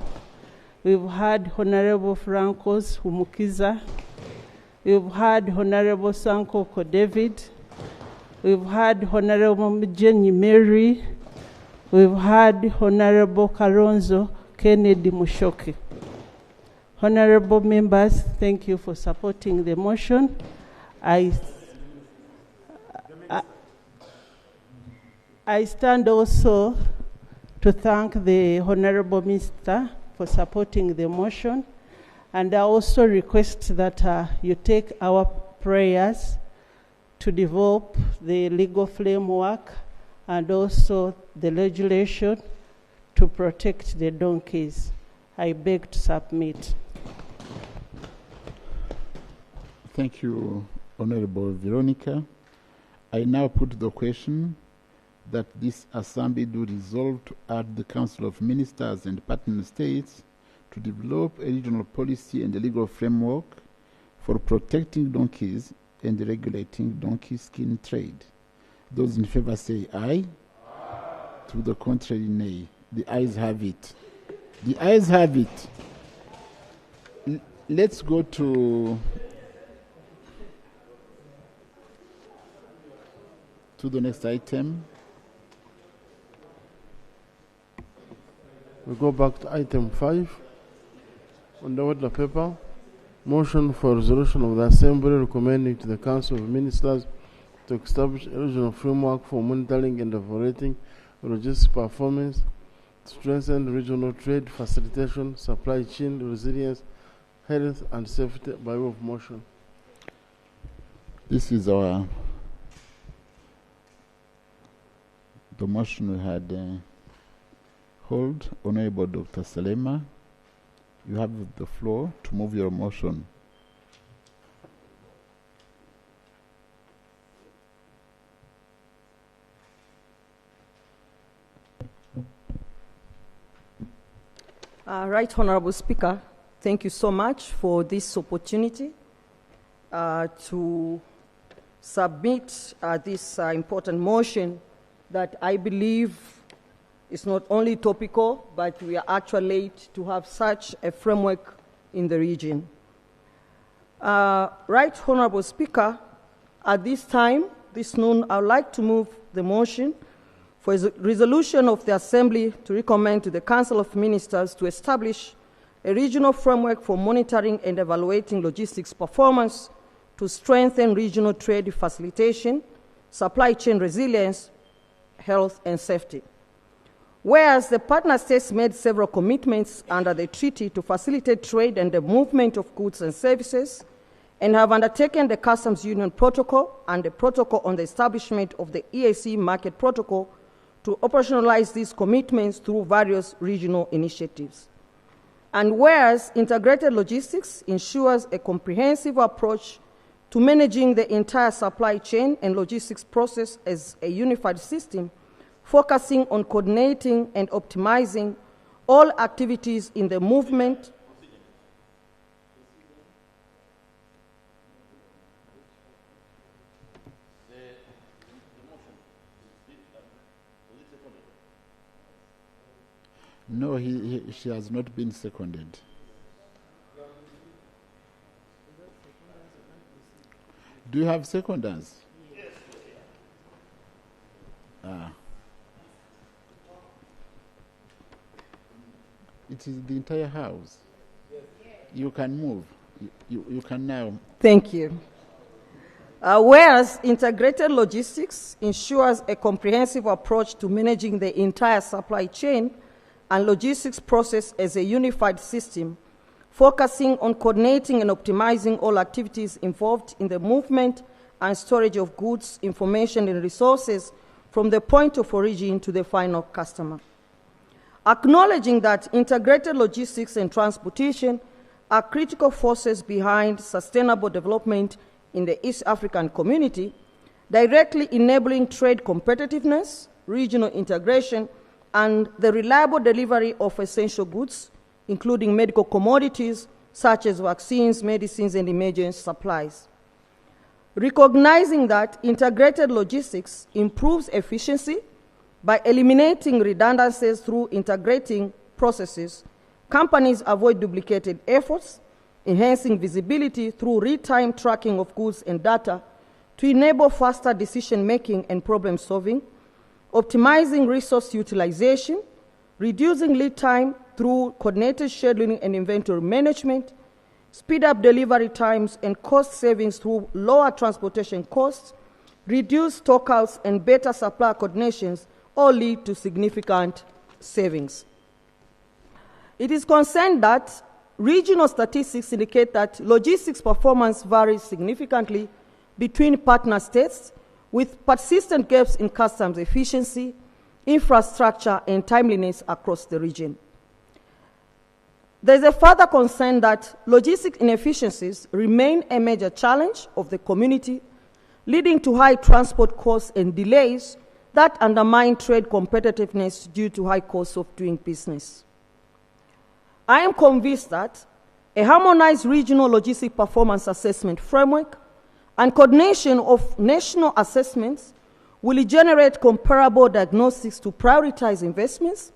we've had Honorable Francos Humukiza, we've had Honorable Sankoko David, we've had Honorable Jenny Mary, we've had Honorable Kalonzo Kennedy Mushoki. Honorable members, thank you for supporting the motion. I stand also to thank the Honorable Minister for supporting the motion, and I also request that you take our prayers to develop the legal framework and also the legislation to protect the donkeys. I beg to submit. Thank you, Honorable Veronica. I now put the question that this Assembly do resolve to urge the Council of Ministers and partner states to develop a regional policy and a legal framework for protecting donkeys and regulating donkey skin trade. Those in favor say aye. To the contrary, nay. The ayes have it. The ayes have it. Let's go to the next item. We go back to item 5 on the order paper. Motion for resolution of the Assembly recommending to the Council of Ministers to establish a regional framework for monitoring and evaluating logistics performance, strengthen regional trade facilitation, supply chain resilience, health and safety by way of motion. This is the motion we had hold. Honorable Dr. Salema, you have the floor to move your motion. Right Honorable Speaker, thank you so much for this opportunity to submit this important motion that I believe is not only topical, but we are actually late to have such a framework in the region. Right Honorable Speaker, at this time, this noon, I would like to move the motion for a resolution of the Assembly to recommend to the Council of Ministers to establish a regional framework for monitoring and evaluating logistics performance to strengthen regional trade facilitation, supply chain resilience, health and safety. Whereas the partner states made several commitments under the treaty to facilitate trade and the movement of goods and services, and have undertaken the Customs Union Protocol and the Protocol on the establishment of the EAC Market Protocol to operationalize these commitments through various regional initiatives. And whereas integrated logistics ensures a comprehensive approach to managing the entire supply chain and logistics process as a unified system, focusing on coordinating and optimizing all activities in the movement No, she has not been seconded. Do you have seconders? Yes. It is the entire house. You can move. You can now. Thank you. Whereas integrated logistics ensures a comprehensive approach to managing the entire supply chain and logistics process as a unified system, focusing on coordinating and optimizing all activities involved in the movement and storage of goods, information, and resources from the point of origin to the final customer. Acknowledging that integrated logistics and transportation are critical forces behind sustainable development in the East African community, directly enabling trade competitiveness, regional integration, and the reliable delivery of essential goods, including medical commodities such as vaccines, medicines, and emergency supplies. Recognizing that integrated logistics improves efficiency by eliminating redundancies through integrating processes, companies avoid duplicated efforts, enhancing visibility through real-time tracking of goods and data to enable faster decision-making and problem-solving, optimizing resource utilization, reducing lead time through coordinated scheduling and inventory management, speed up delivery times and cost savings through lower transportation costs, reduced stockouts and better supply coordinations all lead to significant savings. It is concerned that regional statistics indicate that logistics performance varies significantly between partner states, with persistent gaps in customs efficiency, infrastructure, and timeliness across the region. There is a further concern that logistic inefficiencies remain a major challenge of the community, leading to high transport costs and delays that undermine trade competitiveness due to high costs of doing business. I am convinced that a harmonized regional logistic performance assessment framework and coordination of national assessments will generate comparable diagnostics to prioritize investments,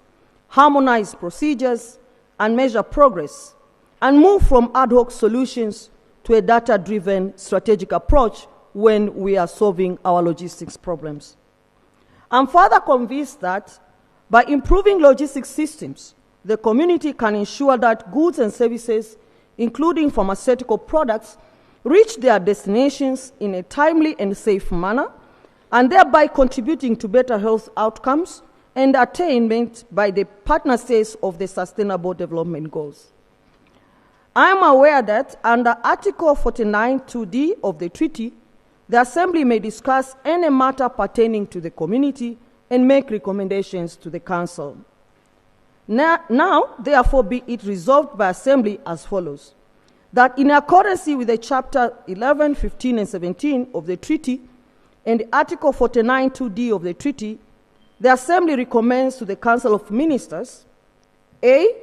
harmonize procedures, and measure progress, and move from ad hoc solutions to a data-driven strategic approach when we are solving our logistics problems. I'm further convinced that by improving logistics systems, the community can ensure that goods and services, including pharmaceutical products, reach their destinations in a timely and safe manner and thereby contributing to better health outcomes and attainment by the partner states of the Sustainable Development Goals. I am aware that under Article 49(2)(d) of the treaty, the Assembly may discuss any matter pertaining to the community and make recommendations to the Council. Now, therefore, be it resolved by Assembly as follows: that in accordance with the Chapter 11, 15, and 17 of the treaty and Article 49(2)(d) of the treaty, the Assembly recommends to the Council of Ministers, A,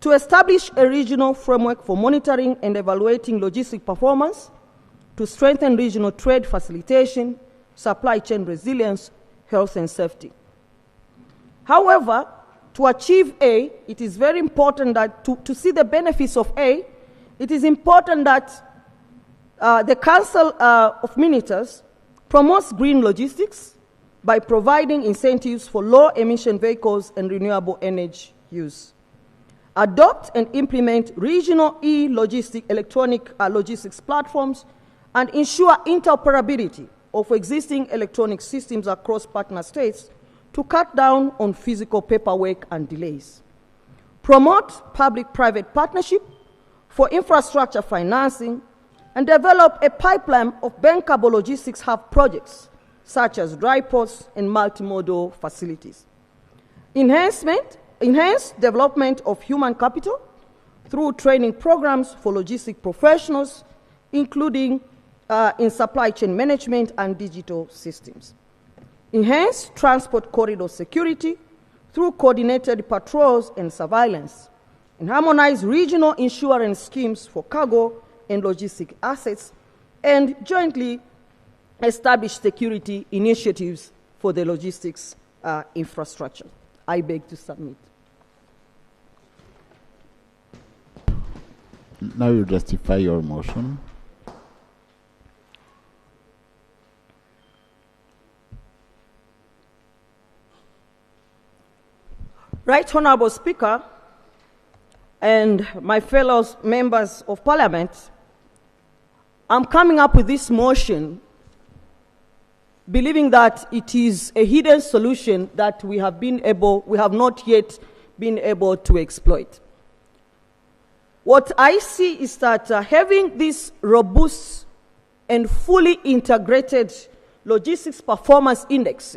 to establish a regional framework for monitoring and evaluating logistic performance to strengthen regional trade facilitation, supply chain resilience, health and safety. However, to achieve A, it is very important that to see the benefits of A, it is important that the Council of Ministers promotes green logistics by providing incentives for low-emission vehicles and renewable energy use. Adopt and implement regional electronic logistics platforms and ensure interoperability of existing electronic systems across partner states to cut down on physical paperwork and delays. Promote public-private partnership for infrastructure financing and develop a pipeline of bankable logistics hub projects such as dry ports and multimodal facilities. Enhance development of human capital through training programs for logistic professionals, including in supply chain management and digital systems. Enhance transport corridor security through coordinated patrols and surveillance, and harmonize regional insurance schemes for cargo and logistic assets, and jointly establish security initiatives for the logistics infrastructure. I beg to submit. Now you justify your motion. Right Honorable Speaker and my fellow members of Parliament, I'm coming up with this motion believing that it is a hidden solution that we have not yet been able to exploit. What I see is that having this robust and fully integrated logistics performance index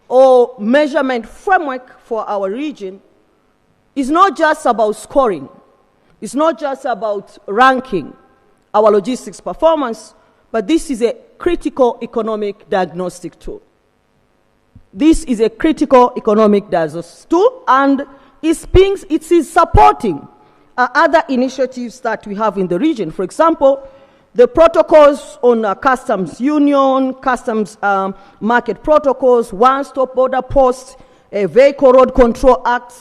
or measurement framework for our region is not just about scoring. It's not just about ranking our logistics performance, but this is a critical economic diagnostic tool. This is a critical economic diagnostic tool, and it is supporting other initiatives that we have in the region. For example, the protocols on customs union, customs market protocols, one-stop border post, a Vehicle Road Control Act,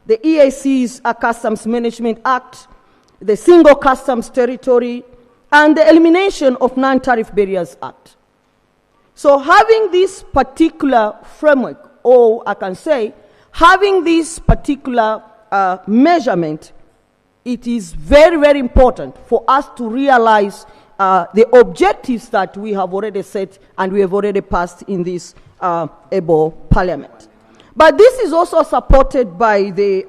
the EAC's Customs Management Act, the Single Customs Territory, and the Elimination of Non-Tariff Barriers Act. So having this particular framework, or I can say, having this particular measurement, it is very, very important for us to realize the objectives that we have already set and we have already passed in this able Parliament. But this is also supported by the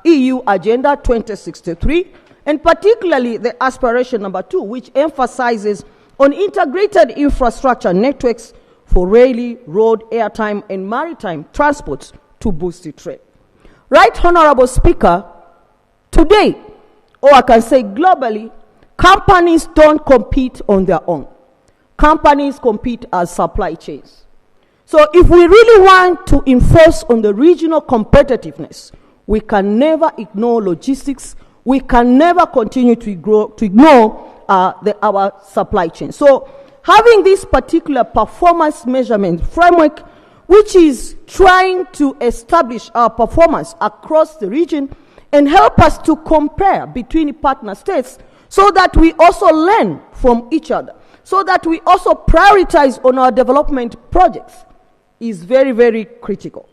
EU Agenda 2063, and particularly the aspiration number 2, which emphasizes on integrated infrastructure networks for rail, road, airtime, and maritime transports to boost the trade. Right Honorable Speaker, today, or I can say globally, companies don't compete on their own. Companies compete as supply chains. So if we really want to enforce on the regional competitiveness, we can never ignore logistics. We can never continue to ignore our supply chain. So having this particular performance measurement framework, which is trying to establish our performance across the region and help us to compare between partner states so that we also learn from each other, so that we also prioritize on our development projects, is very, very critical.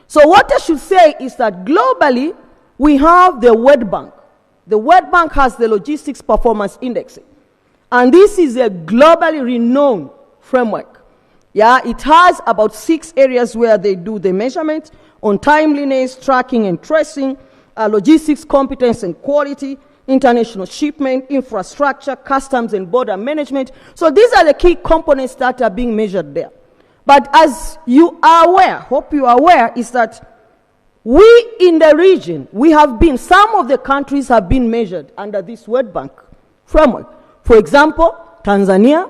So what I should say is that globally, we have the World Bank. The World Bank has the Logistics Performance Index. And this is a globally renowned framework Yeah, it has about 6 areas where they do the measurement on timeliness, tracking and tracing, logistics, competence and quality, international shipment, infrastructure, customs and border management. So these are the key components that are being measured there. But as you are aware, hope you are aware, is that we in the region, some of the countries have been measured under this World Bank framework. For example, Tanzania,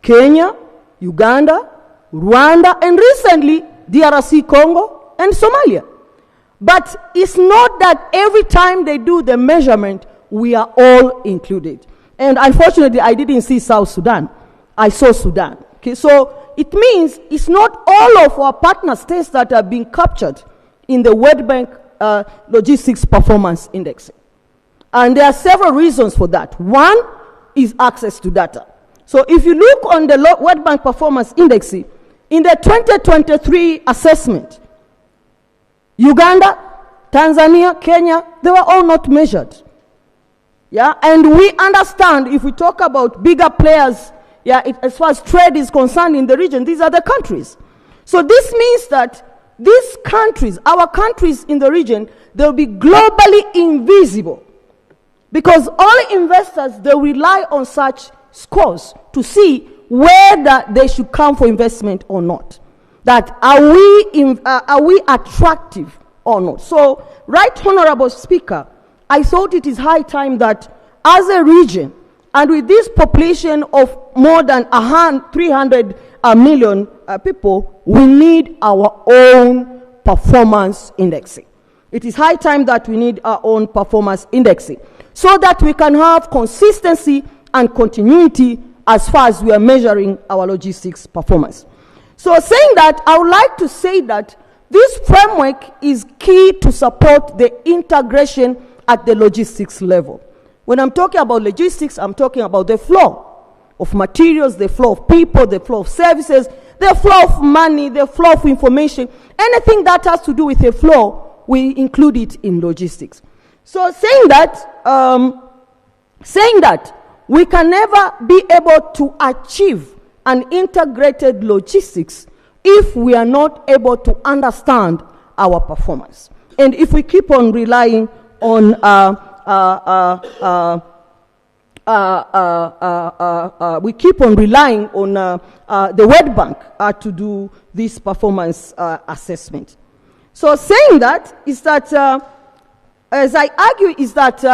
Kenya, Uganda, Rwanda, and recently DRC Congo and Somalia. But it's not that every time they do the measurement, we are all included. And unfortunately, I didn't see South Sudan. I saw Sudan. Okay, so it means it's not all of our partner states that are being captured in the World Bank Logistics Performance Index. And there are several reasons for that. One is access to data. So if you look on the World Bank Performance Index, in the 2023 assessment, Uganda, Tanzania, Kenya, they were all not measured. Yeah, and we understand if we talk about bigger players, as far as trade is concerned in the region, these are the countries. So this means that these countries, our countries in the region, they'll be globally invisible because all investors, they rely on such scores to see whether they should come for investment or not. That are we attractive or not? So, Right Honorable Speaker, I thought it is high time that as a region, and with this population of more than 300 million people, we need our own performance indexing. It is high time that we need our own performance indexing so that we can have consistency and continuity as far as we are measuring our logistics performance. So saying that, I would like to say that this framework is key to support the integration at the logistics level. When I'm talking about logistics, I'm talking about the flow of materials, the flow of people, the flow of services, the flow of money, the flow of information. Anything that has to do with a flow, we include it in logistics. So saying that we can never be able to achieve an integrated logistics if we are not able to understand our performance. And if we keep on relying on the World Bank to do this performance assessment. So saying that is that, as I argue, is that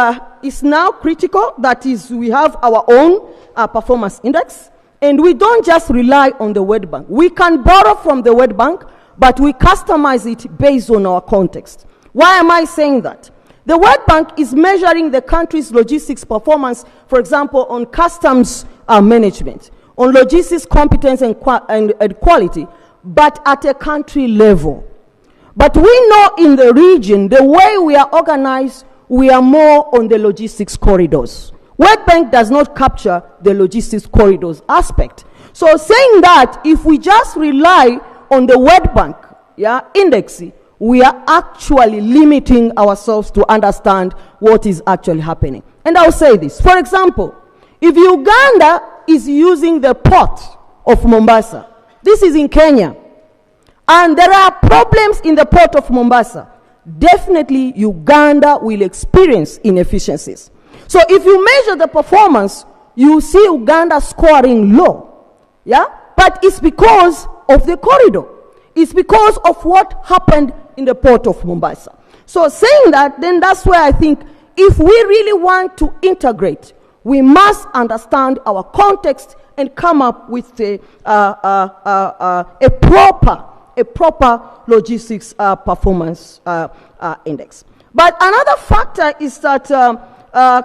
it's now critical that is we have our own performance index, and we don't just rely on the World Bank. We can borrow from the World Bank, but we customize it based on our context. Why am I saying that? The World Bank is measuring the country's logistics performance, for example, on customs management, on logistics competence and quality, but at a country level. But we know in the region, the way we are organized, we are more on the logistics corridors. World Bank does not capture the logistics corridors aspect. So saying that, if we just rely on the World Bank index, we are actually limiting ourselves to understand what is actually happening. And I'll say this. For example, if Uganda is using the port of Mombasa, this is in Kenya, and there are problems in the port of Mombasa, definitely Uganda will experience inefficiencies. So if you measure the performance, you see Uganda scoring low. Yeah? But it's because of the corridor. It's because of what happened in the port of Mombasa. So saying that, then that's where I think if we really want to integrate, we must understand our context and come up with a proper logistics performance index. But another factor is that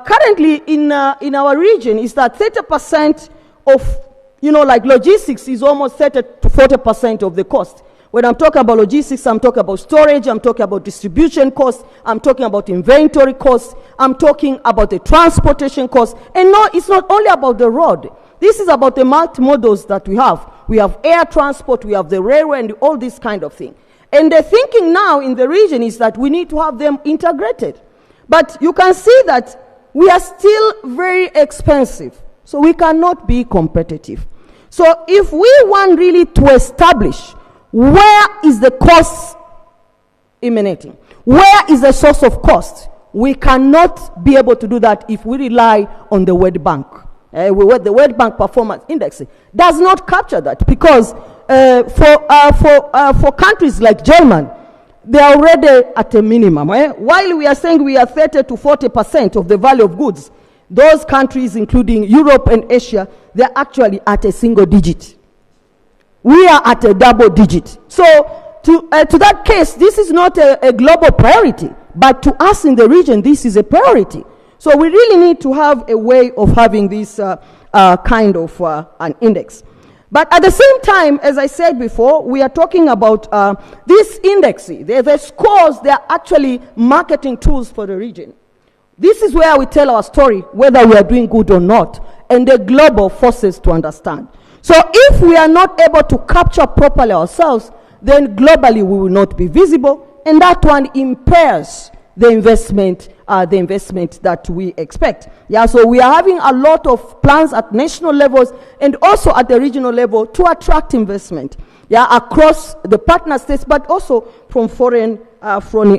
currently in our region is that 30% of, logistics is almost 30 to 40% of the cost. When I'm talking about logistics, I'm talking about storage, I'm talking about distribution costs, I'm talking about inventory costs, I'm talking about the transportation costs. And no, it's not only about the road. This is about the multimodals that we have. We have air transport, we have the railway, and all this kind of thing. And the thinking now in the region is that we need to have them integrated. But you can see that we are still very expensive, so we cannot be competitive. So if we want really to establish where is the cost emanating, where is the source of cost, we cannot be able to do that if we rely on the World Bank. The World Bank Performance Index does not capture that, because for countries like Germany, they are already at a minimum. While we are saying we are 30 to 40% of the value of goods, those countries, including Europe and Asia, they are actually at a single digit. We are at a double digit. So to that case, this is not a global priority, but to us in the region, this is a priority. So we really need to have a way of having this kind of an index. But at the same time, as I said before, we are talking about this index. The scores, they are actually marketing tools for the region. This is where we tell our story, whether we are doing good or not, and the global forces to understand. So if we are not able to capture properly ourselves, then globally we will not be visible, and that one impairs the investment that we expect. Yeah, so we are having a lot of plans at national levels and also at the regional level to attract investment, yeah, across the partner states, but also from foreign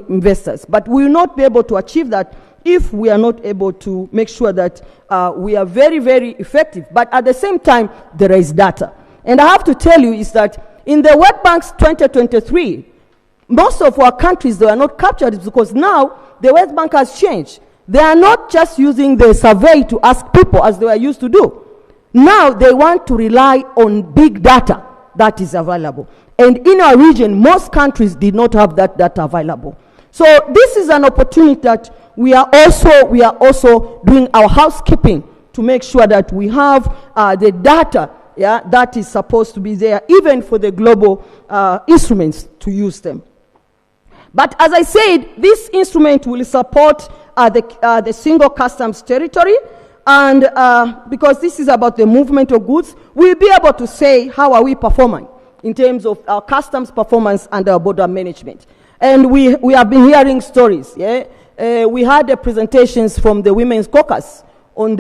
investors. But we will not be able to achieve that if we are not able to make sure that we are very, very effective. But at the same time, there is data. And I have to tell you is that in the World Bank's 2023, most of our countries, they are not captured because now the World Bank has changed. They are not just using the survey to ask people as they were used to do. Now they want to rely on big data that is available. And in our region, most countries did not have that data available. So this is an opportunity that we are also doing our housekeeping to make sure that we have the data, yeah, that is supposed to be there, even for the global instruments to use them. But as I said, this instrument will support the single customs territory, and because this is about the movement of goods, we'll be able to say how are we performing in terms of our customs performance and our border management. And we have been hearing stories. Yeah? We had the presentations from the Women's Caucus on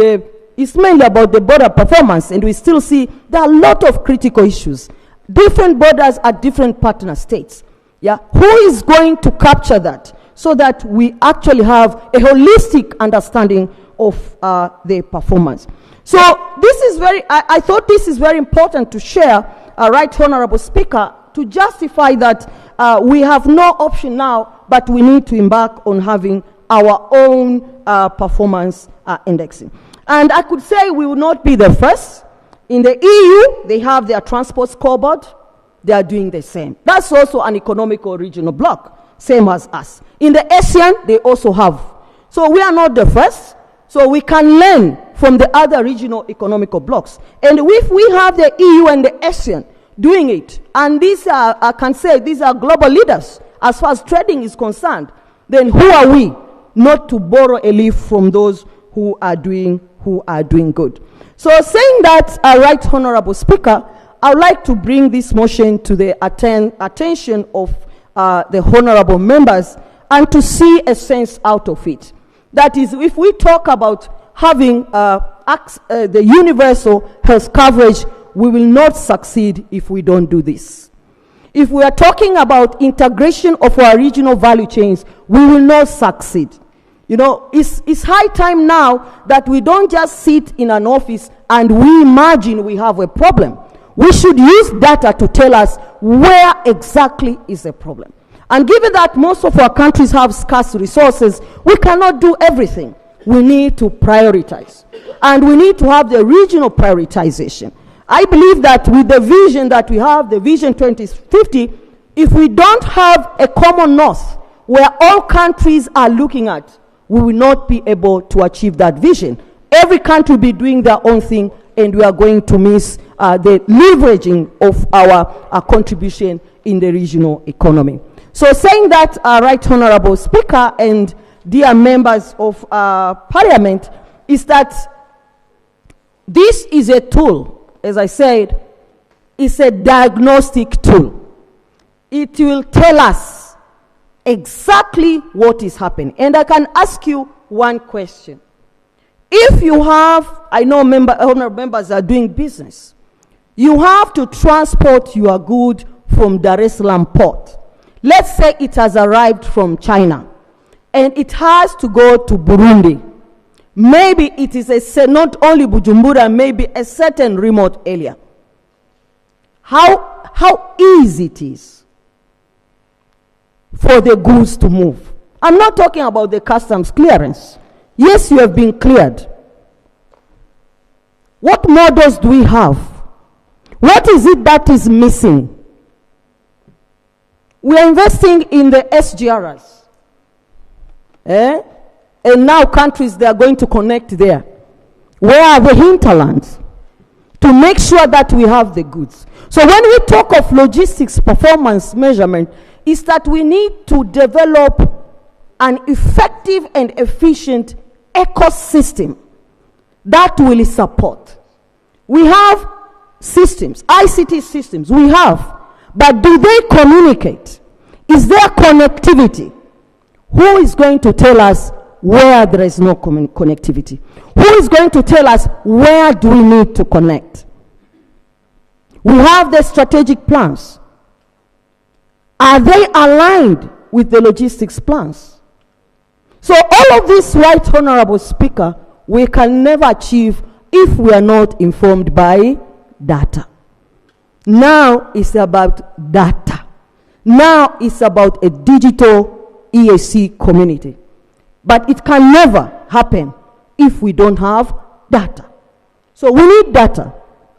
it's mainly about the border performance, and we still see there are a lot of critical issues. Different borders at different partner states. Yeah, who is going to capture that so that we actually have a holistic understanding of the performance? So this is I thought this is very important to share, Right Honorable Speaker, to justify that we have no option now, but we need to embark on having our own performance indexing. And I could say we will not be the first. In the EU, they have their transport scoreboard. They are doing the same. That's also an economical regional bloc, same as us. In the ASEAN, they also have. So we are not the first. So we can learn from the other regional economical blocs. And if we have the EU and the ASEAN doing it, and these are, I can say, these are global leaders as far as trading is concerned, then who are we not to borrow a leaf from those who are doing good? So saying that, Right Honorable Speaker, I would like to bring this motion to the attention of the honorable members and to see a sense out of it. That is, if we talk about having the universal health coverage, we will not succeed if we don't do this. If we are talking about integration of our regional value chains, we will not succeed. You know, it's high time now that we don't just sit in an office and we imagine we have a problem. We should use data to tell us where exactly is the problem. And given that most of our countries have scarce resources, we cannot do everything. We need to prioritize. And we need to have the regional prioritization. I believe that with the vision that we have, the Vision 2050, if we don't have a common north where all countries are looking at, we will not be able to achieve that vision. Every country will be doing their own thing, and we are going to miss the leveraging of our contribution in the regional economy. So saying that, Right Honorable Speaker and dear members of Parliament, is that this is a tool, as I said, it's a diagnostic tool. It will tell us exactly what is happening. And I can ask you one question. If you have, I know honorable members are doing business, You have to transport your good from Dar es Salaam port. Let's say it has arrived from China and it has to go to Burundi. Maybe it is not only Bujumbura, maybe a certain remote area. How easy it is for the goods to move. I'm not talking about the customs clearance. Yes, you have been cleared. What models do we have? What is it that is missing? We are investing in the SGRs. And now countries, they are going to connect there. Where are the hinterlands? To make sure that we have the goods. So when we talk of logistics performance measurement, is that we need to develop an effective and efficient ecosystem that will support. We have systems, ICT systems, we have, but do they communicate? Is there connectivity? Who is going to tell us where there is no connectivity? Who is going to tell us where do we need to connect? We have the strategic plans. Are they aligned with the logistics plans? So all of this, Right Honorable Speaker, we can never achieve if we are not informed by data. Now it's about data. Now it's about a digital EAC community. But it can never happen if we don't have data. So we need data.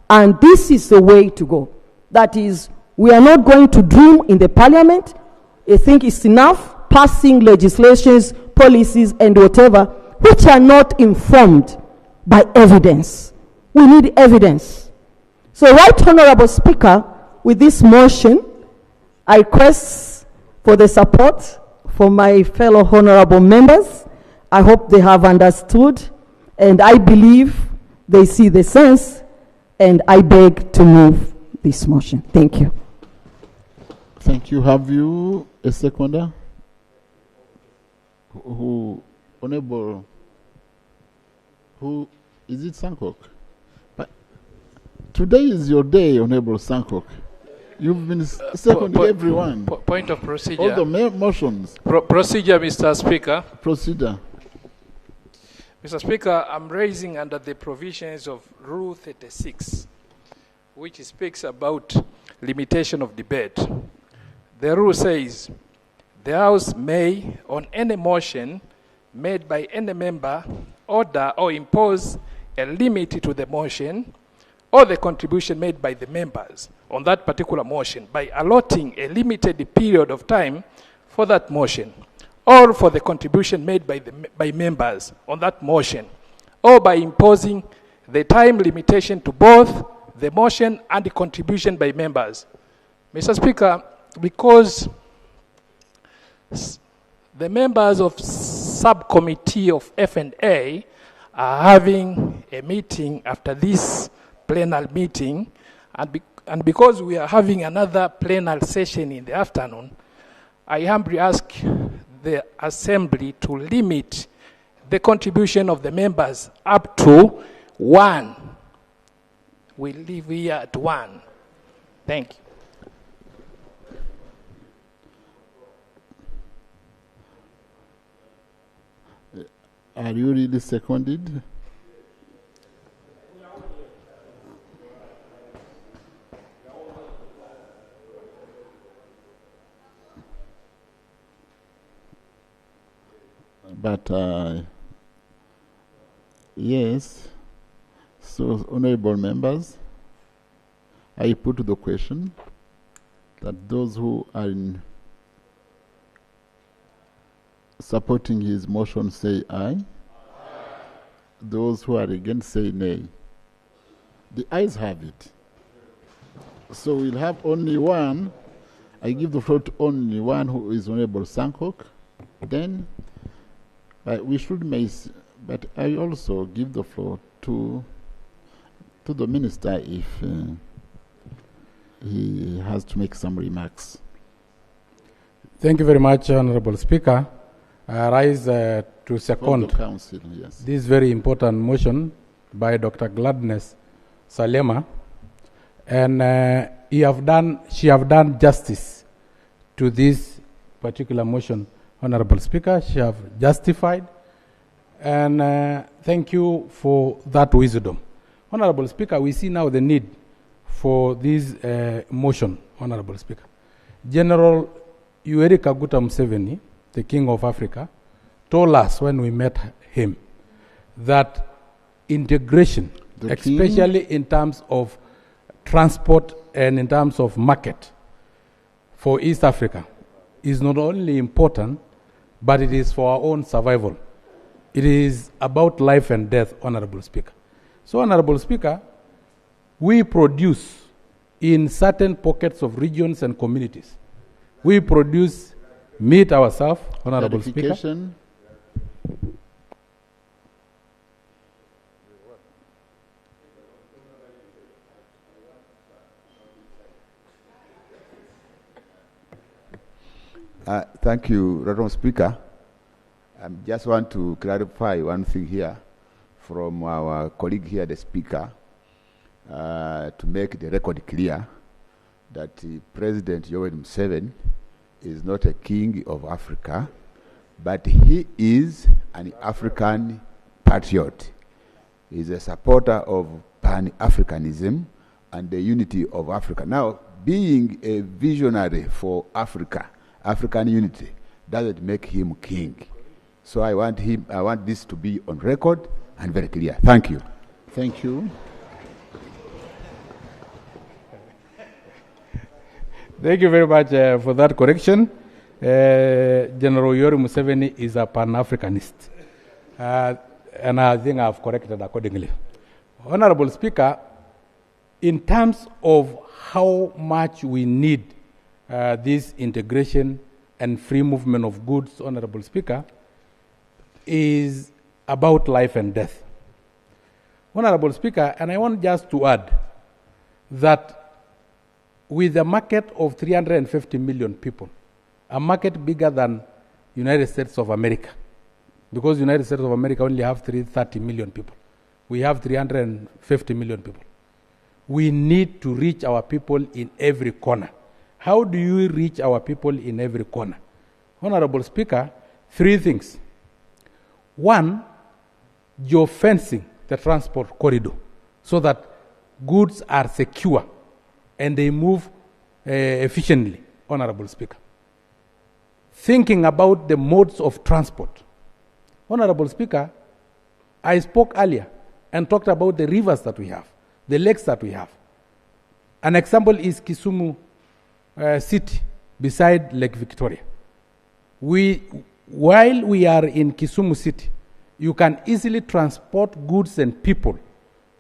And this is the way to go. That is, we are not going to dream in the parliament. I think it's enough passing legislations, policies, and whatever, which are not informed by evidence. We need evidence. So, Right Honorable Speaker, with this motion, I request for the support for my fellow honorable members. I hope they have understood, and I believe they see the sense, and I beg to move this motion. Thank you. Thank you. Have you a seconder? Who, Honorable, who, is it Sankok? But today is your day, Honorable Sankok. You've been seconding everyone. Point of procedure. All the motions. Procedure, Mr. Speaker. Procedure. Mr. Speaker, I'm raising under the provisions of Rule 36, which speaks about limitation of debate. The rule says, the House may, on any motion made by any member, order or impose a limit to the motion or the contribution made by the members on that particular motion by allotting a limited period of time for that motion, or for the contribution made by members on that motion, or by imposing the time limitation to both the motion and the contribution by members. Mr. Speaker, because the members of subcommittee of F&A are having a meeting after this plenary meeting, and because we are having another plenary session in the afternoon, I humbly ask the Assembly to limit the contribution of the members up to 1. We leave here at 1. Thank you. Are you really seconded? But yes, so honorable members, I put the question that those who are in supporting his motion say aye. Those who are against say nay. The ayes have it. So we'll have only one. I give the floor to only one, who is Honorable Sankok. Then we should make, but I also give the floor to the minister if he has to make some remarks. Thank you very much, Honorable Speaker. I rise to second council, yes, this very important motion by Dr. Gladness Salema. And she have done justice to this particular motion, Honorable Speaker. She have justified, and thank you for that wisdom. Honorable Speaker, we see now the need for this motion, Honorable Speaker. General Yoweri Kaguta Museveni, the King of Africa, told us when we met him that integration, especially in terms of transport and in terms of market for East Africa, is not only important, but it is for our own survival. It is about life and death, Honorable Speaker. So, Honorable Speaker, we produce in certain pockets of regions and communities. We produce meat ourselves, Honorable Speaker. Thank you, Honorable Speaker. I just want to clarify one thing here from our colleague here, the Speaker, to make the record clear that President Yoweri Museveni is not a king of Africa, but he is an African patriot. He is a supporter of Pan-Africanism and the unity of Africa. Now, being a visionary for Africa, African unity, doesn't make him king. So I want this to be on record and very clear. Thank you. Thank you. Thank you very much for that correction. General Yoweri Museveni is a Pan-Africanist. And I think I've corrected accordingly. Honorable Speaker, in terms of how much we need this integration and free movement of goods, Honorable Speaker, is about life and death. Honorable Speaker, and I want just to add that with a market of 350 million people, a market bigger than United States of America, because United States of America only have 330 million people. We have 350 million people. We need to reach our people in every corner. How do you reach our people in every corner? Honorable Speaker, three things. One, geofencing the transport corridor so that goods are secure and they move efficiently, Honorable Speaker. Thinking about the modes of transport. Honorable Speaker, I spoke earlier and talked about the rivers that we have, the lakes that we have. An example is Kisumu City beside Lake Victoria. While we are in Kisumu City, you can easily transport goods and people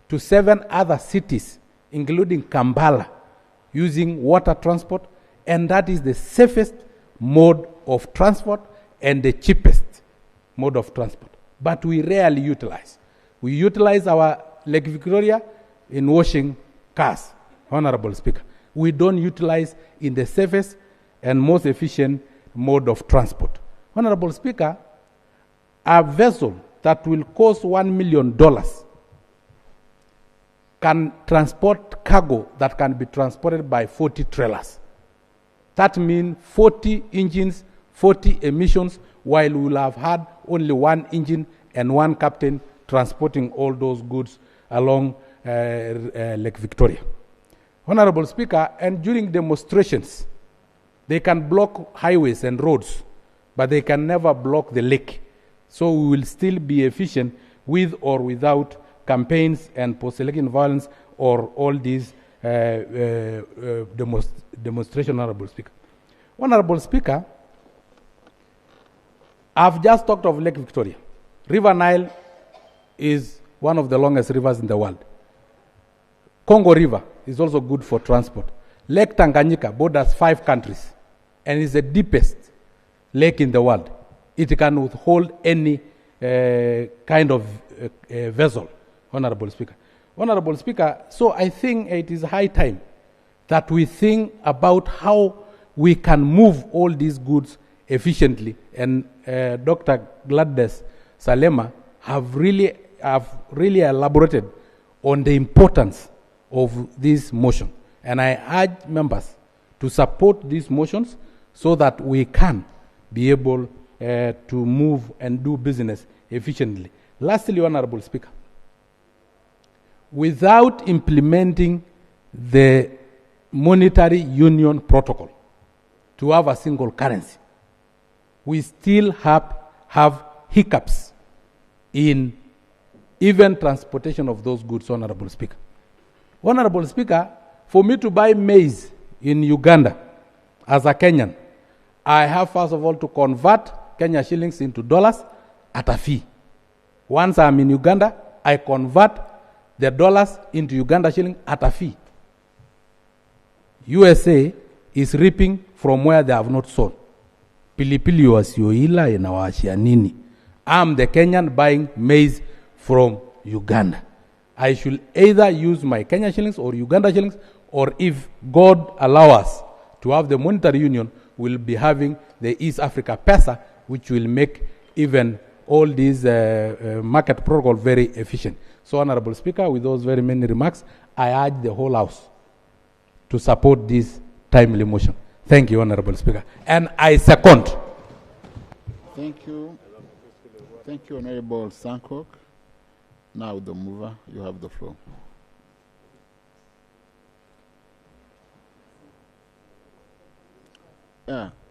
to 7 other cities, including Kampala, using water transport, and that is the safest mode of transport and the cheapest mode of transport. But we rarely utilize. We utilize our Lake Victoria in washing cars, Honorable Speaker. We don't utilize in the safest and most efficient mode of transport. Honorable Speaker, a vessel that will cost $1 million can transport cargo that can be transported by 40 trailers. That means 40 engines, 40 emissions, while we will have had only 1 engine and 1 captain transporting all those goods along Lake Victoria. Honorable Speaker, and during demonstrations, they can block highways and roads, but they can never block the lake. So we will still be efficient with or without campaigns and post-election violence or all these demonstrations, Honorable Speaker. Honorable Speaker, I've just talked of Lake Victoria. River Nile is one of the longest rivers in the world. Congo River is also good for transport. Lake Tanganyika borders 5 countries and is the deepest lake in the world. It can withhold any kind of vessel, Honorable Speaker. Honorable Speaker, so I think it is high time that we think about how we can move all these goods efficiently. And Dr. Gladys Salema have really elaborated on the importance of this motion. And I urge members to support these motions so that we can be able to move and do business efficiently. Lastly, Honorable Speaker, without implementing the monetary union protocol to have a single currency, we still have hiccups in even transportation of those goods, Honorable Speaker. Honorable Speaker, for me to buy maize in Uganda as a Kenyan, I have first of all to convert Kenya shillings into dollars at a fee. Once I'm in Uganda, I convert the dollars into Uganda shilling at a fee. USA is reaping from where they have not sown. Pilipili wasio Eala inawashia nini? I'm the Kenyan buying maize from Uganda. I should either use my Kenya shillings or Uganda shillings, or if God allow us to have the monetary union, we'll be having the East Africa pesa, which will make even all these market protocol very efficient. So, Honorable Speaker, with those very many remarks, I urge the whole House to support this timely motion. Thank you, Honorable Speaker. And I second. Thank you. Thank you, Honorable Sankok. Now, the mover, you have the floor.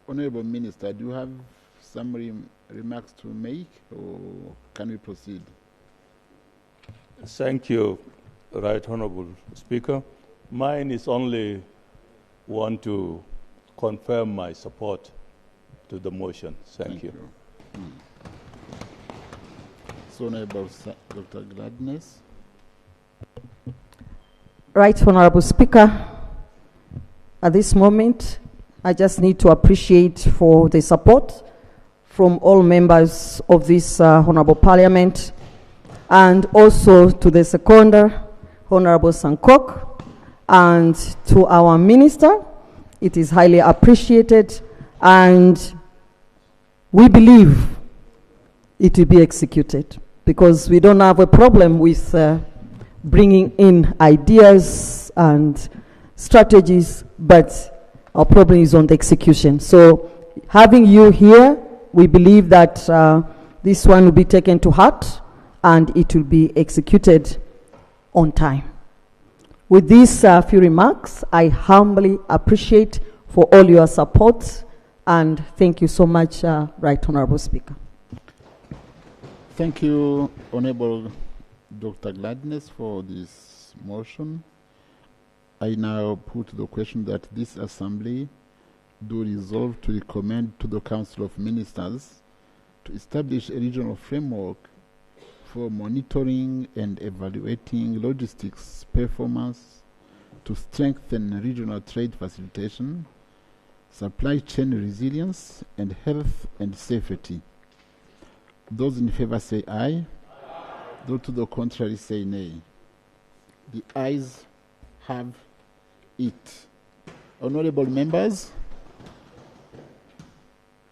Honorable Minister, do you have some remarks to make, or can we proceed? Thank you, Right Honorable Speaker. Mine is only want to confirm my support to the motion. Thank you. So, Honorable Dr. Gladness. Right, Honorable Speaker, at this moment, I just need to appreciate for the support from all members of this Honorable Parliament, and also to the seconder, Honorable Sankok, and to our Minister. It is highly appreciated, and we believe it will be executed, because we don't have a problem with bringing in ideas and strategies, but our problem is on the execution. So having you here, we believe that this one will be taken to heart and it will be executed on time. With these few remarks, I humbly appreciate for all your support, and thank you so much, Right Honorable Speaker. Thank you, Honorable Dr. Gladness, for this motion. I now put the question that this Assembly do resolve to recommend to the Council of Ministers to establish a regional framework for monitoring and evaluating logistics performance to strengthen regional trade facilitation, supply chain resilience, and health and safety. Those in favor say aye. Those to the contrary say nay. The ayes have it. Honorable members,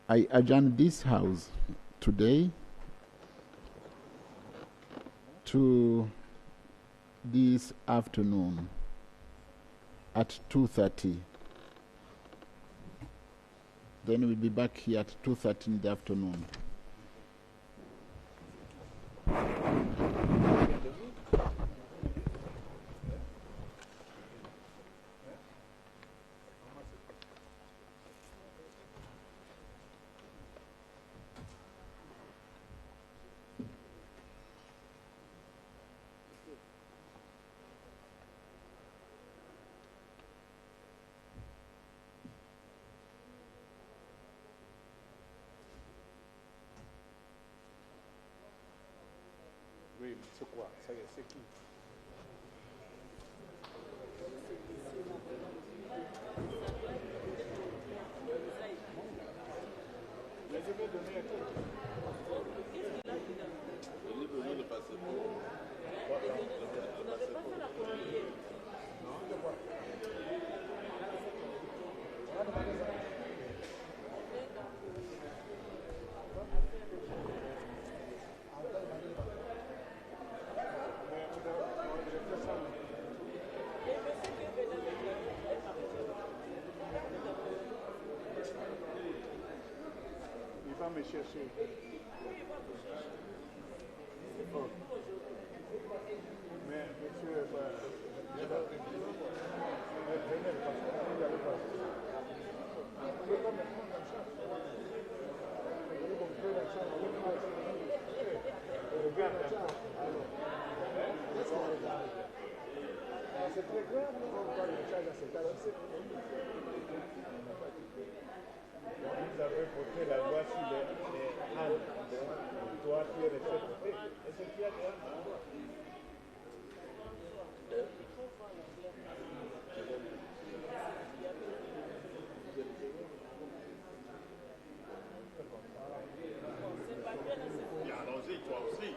I adjourn this House today to this afternoon at 2:30. Then we'll be back here at 2:30 in the afternoon. monsieur. Mais, monsieur, c'est très grave, vous avez voté la loi sur les ânes. Toi, tu es resté voté. Est-ce qu'il y a des ânes? Allons-y, toi aussi.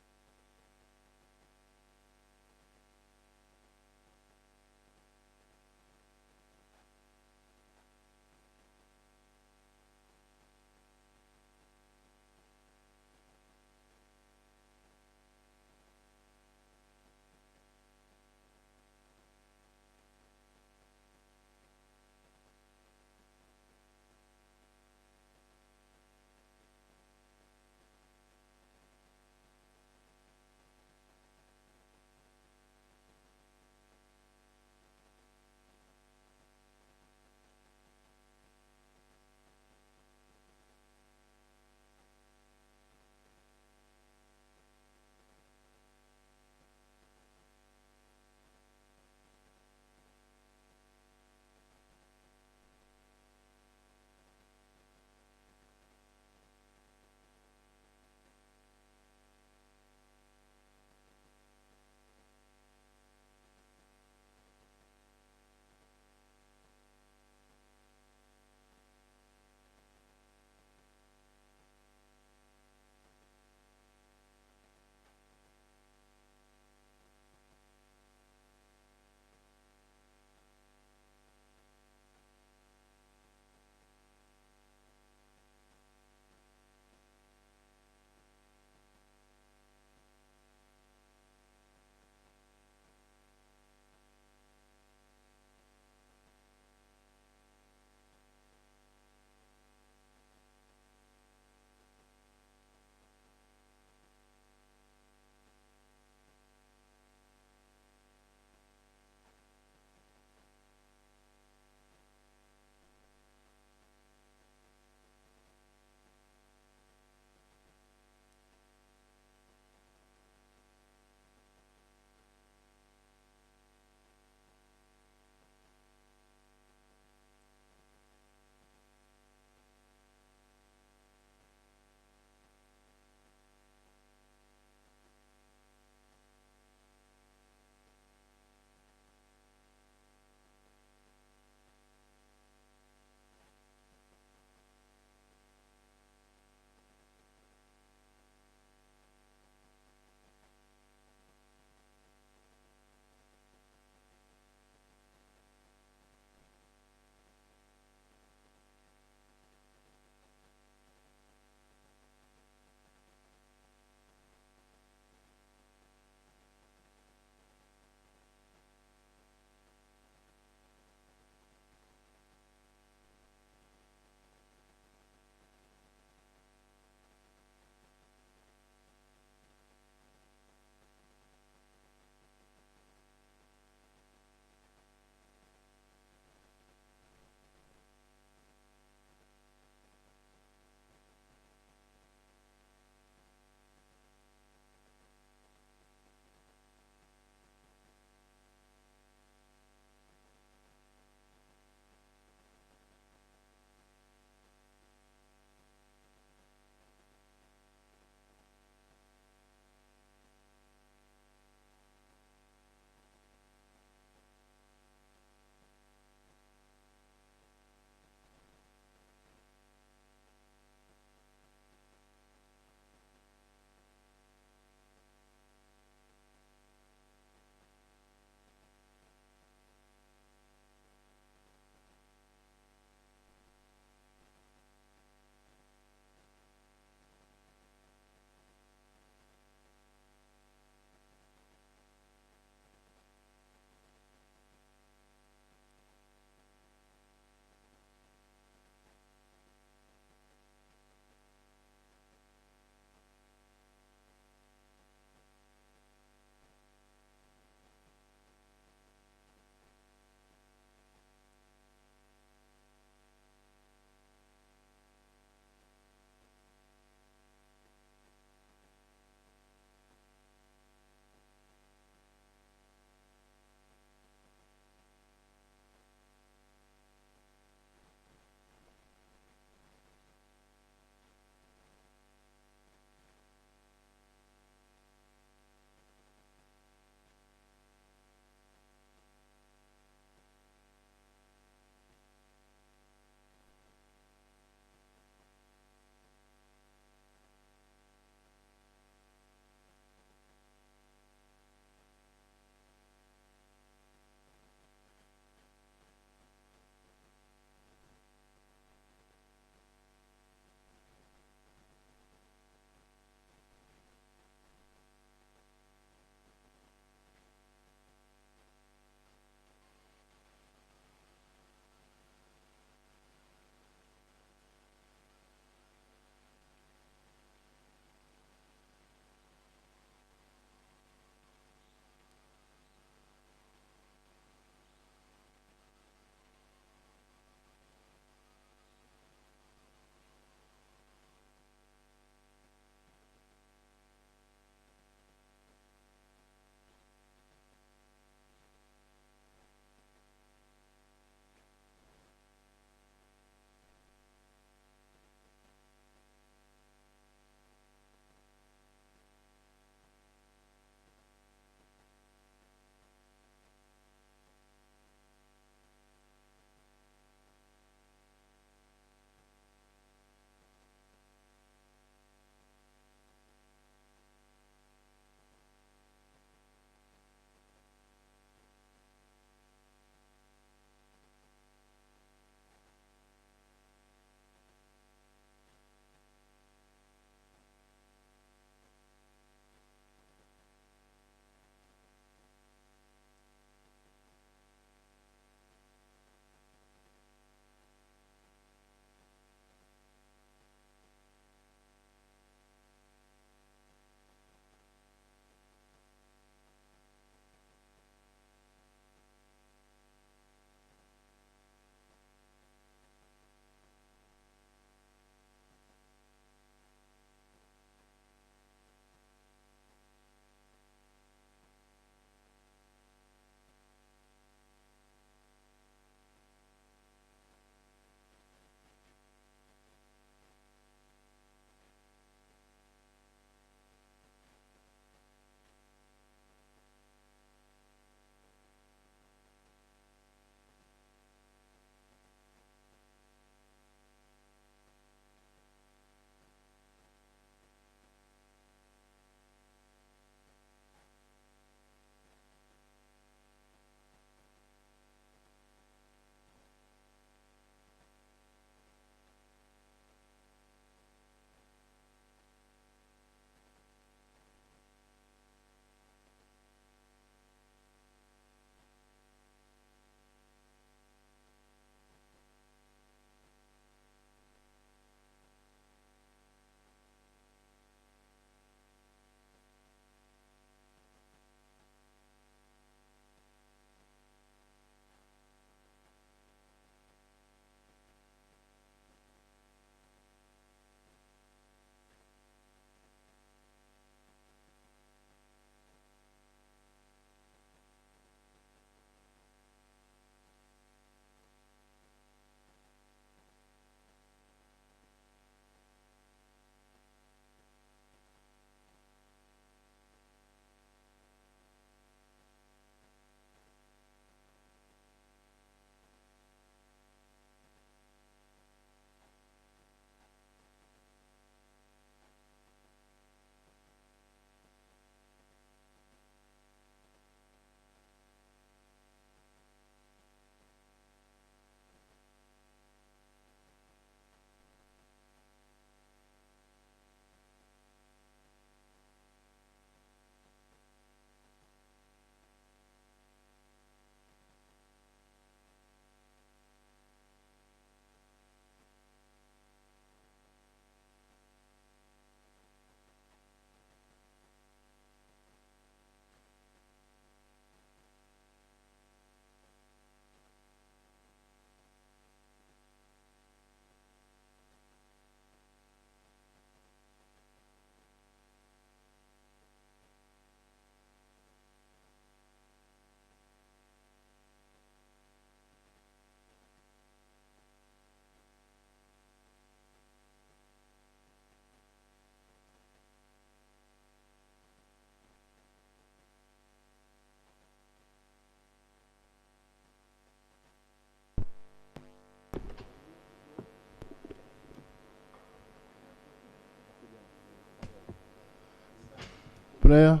prayer.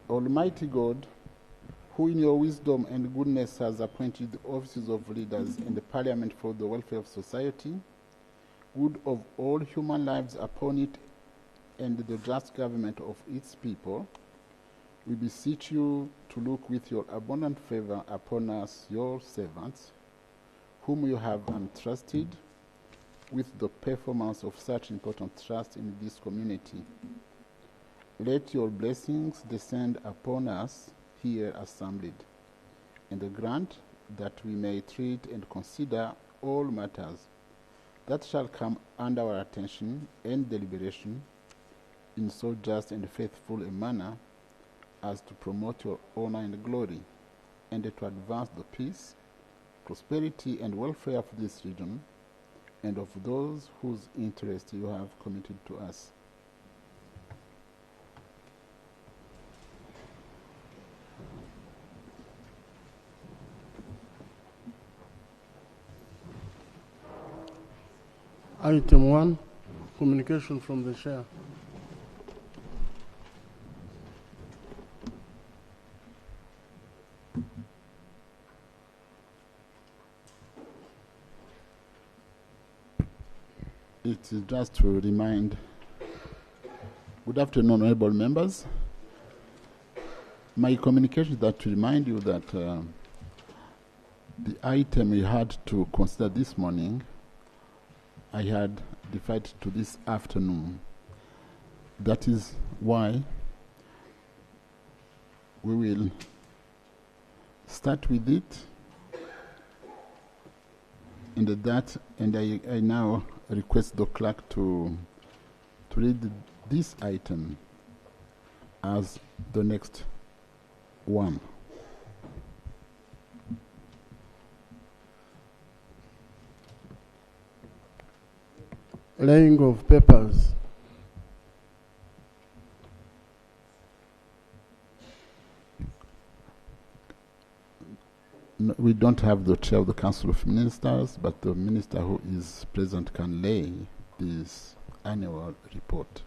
Almighty God, who in your wisdom and goodness has appointed the offices of leaders in the Parliament for the welfare of society, good of all human lives upon it, and the just government of its people, we beseech you to look with your abundant favor upon us, your servants, whom you have entrusted with the performance of such important trust in this community. Let your blessings descend upon us here assembled, and grant that we may treat and consider all matters that shall come under our attention and deliberation in so just and faithful a manner as to promote your honor and glory, and to advance the peace, prosperity, and welfare of this region, and of those whose interest you have committed to us. Item 1, communication from the chair. It is just to remind, good afternoon, honorable members. My communication is that to remind you that the item we had to consider this morning, I had deferred to this afternoon. That is why we will start with it, and I now request the clerk to read this item as the next one. Laying of papers. No, we don't have the chair of the Council of Ministers, but the minister who is present can lay this annual report.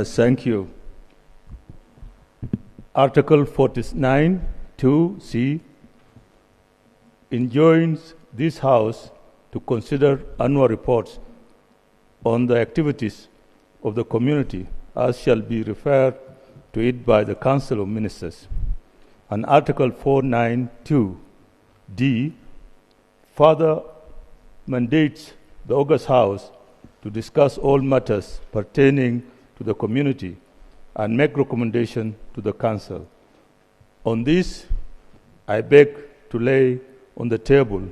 Thank you. Article 49 2C enjoins this House to consider annual reports on the activities of the community as shall be referred to it by the Council of Ministers. And Article 492D further mandates the August House to discuss all matters pertaining to the community and make recommendation to the Council. On this, I beg to lay on the table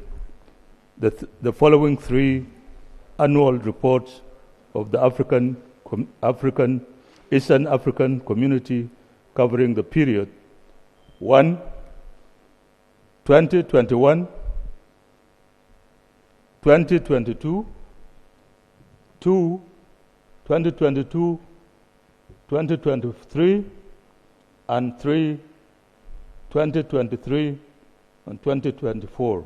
the following 3 annual reports of the Eastern African Community covering the period 1, 2021, 2022, 2, 2022, 2023, and 3, 2023 and 2024.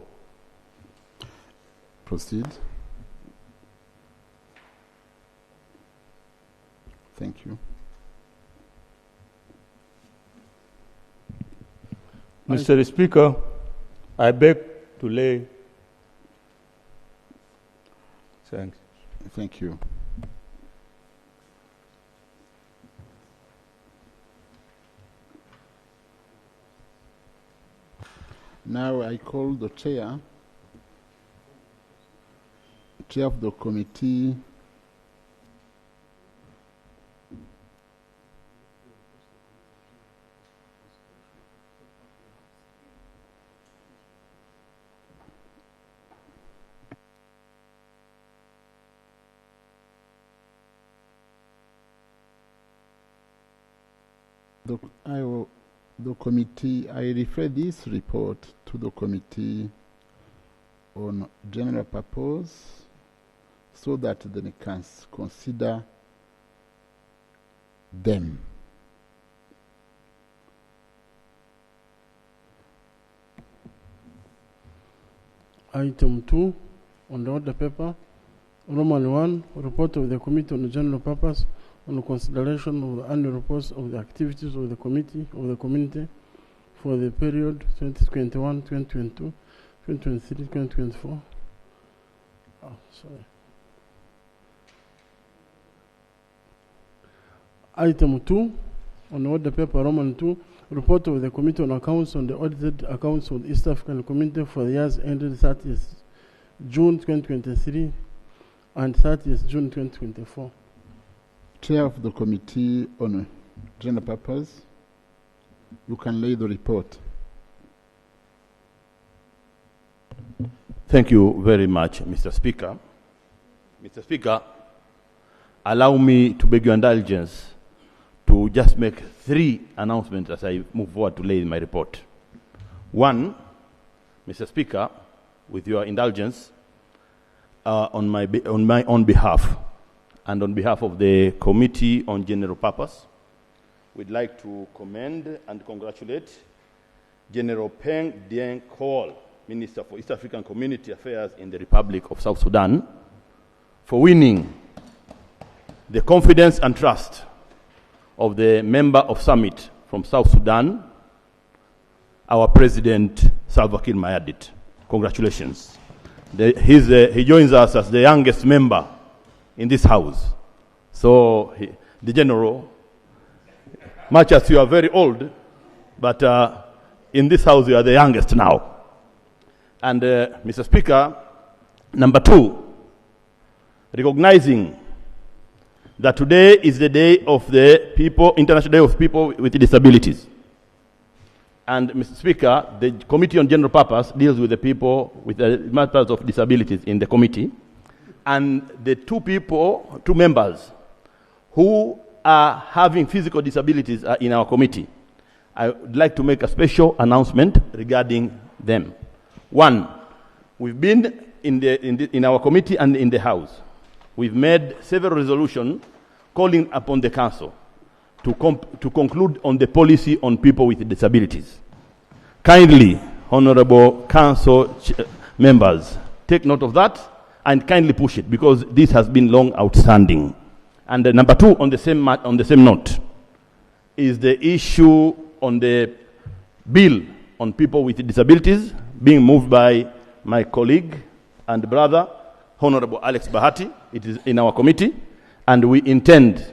Proceed. Thank you. Mr. Speaker, I beg to lay. Thanks. Thank you. Now I call the chair of the committee, I refer this report to the committee on general purpose so that they can consider them. Item 2 on the order paper, Roman 1, report of the Committee on the General Purpose on the consideration of the annual reports of the activities of the Committee of the Community for the period 2021, 2022, 2023, 2024. Oh, sorry. Item 2 on the order paper, Roman 2, report of the Committee on Accounts on the audited accounts of the East African Community for the years ended 30th June 2023 and 30th June 2024. Chair of the Committee on General Purpose, you can lay the report. Thank you very much, Mr. Speaker. Mr. Speaker, allow me to beg your indulgence to just make 3 announcements as I move forward to lay my report. 1, Mr. Speaker, with your indulgence, on my own behalf and on behalf of the Committee on General Purpose, we'd like to commend and congratulate General Peng Dieng Kol, Minister for East African Community Affairs in the Republic of South Sudan, for winning the confidence and trust of the member of Summit from South Sudan, our President Salva Kiir Mayardit. Congratulations. He joins us as the youngest member in this house. So, the General, much as you are very old, but in this house you are the youngest now. And Mr. Speaker, number 2, recognizing that today is the day of the people, International Day of People with Disabilities. And Mr. Speaker, the Committee on General Purpose deals with the people with matters of disabilities in the committee. And the 2 members who are having physical disabilities are in our committee. I would like to make a special announcement regarding them. 1, we've been in our committee and in the House. We've made several resolutions calling upon the Council to conclude on the policy on people with disabilities. Kindly, Honorable Council members, take note of that and kindly push it, because this has been long outstanding. And number 2, on the same note, is the issue on the bill on people with disabilities being moved by my colleague and brother, Honorable Alex Bahati. It is in our committee, and we intend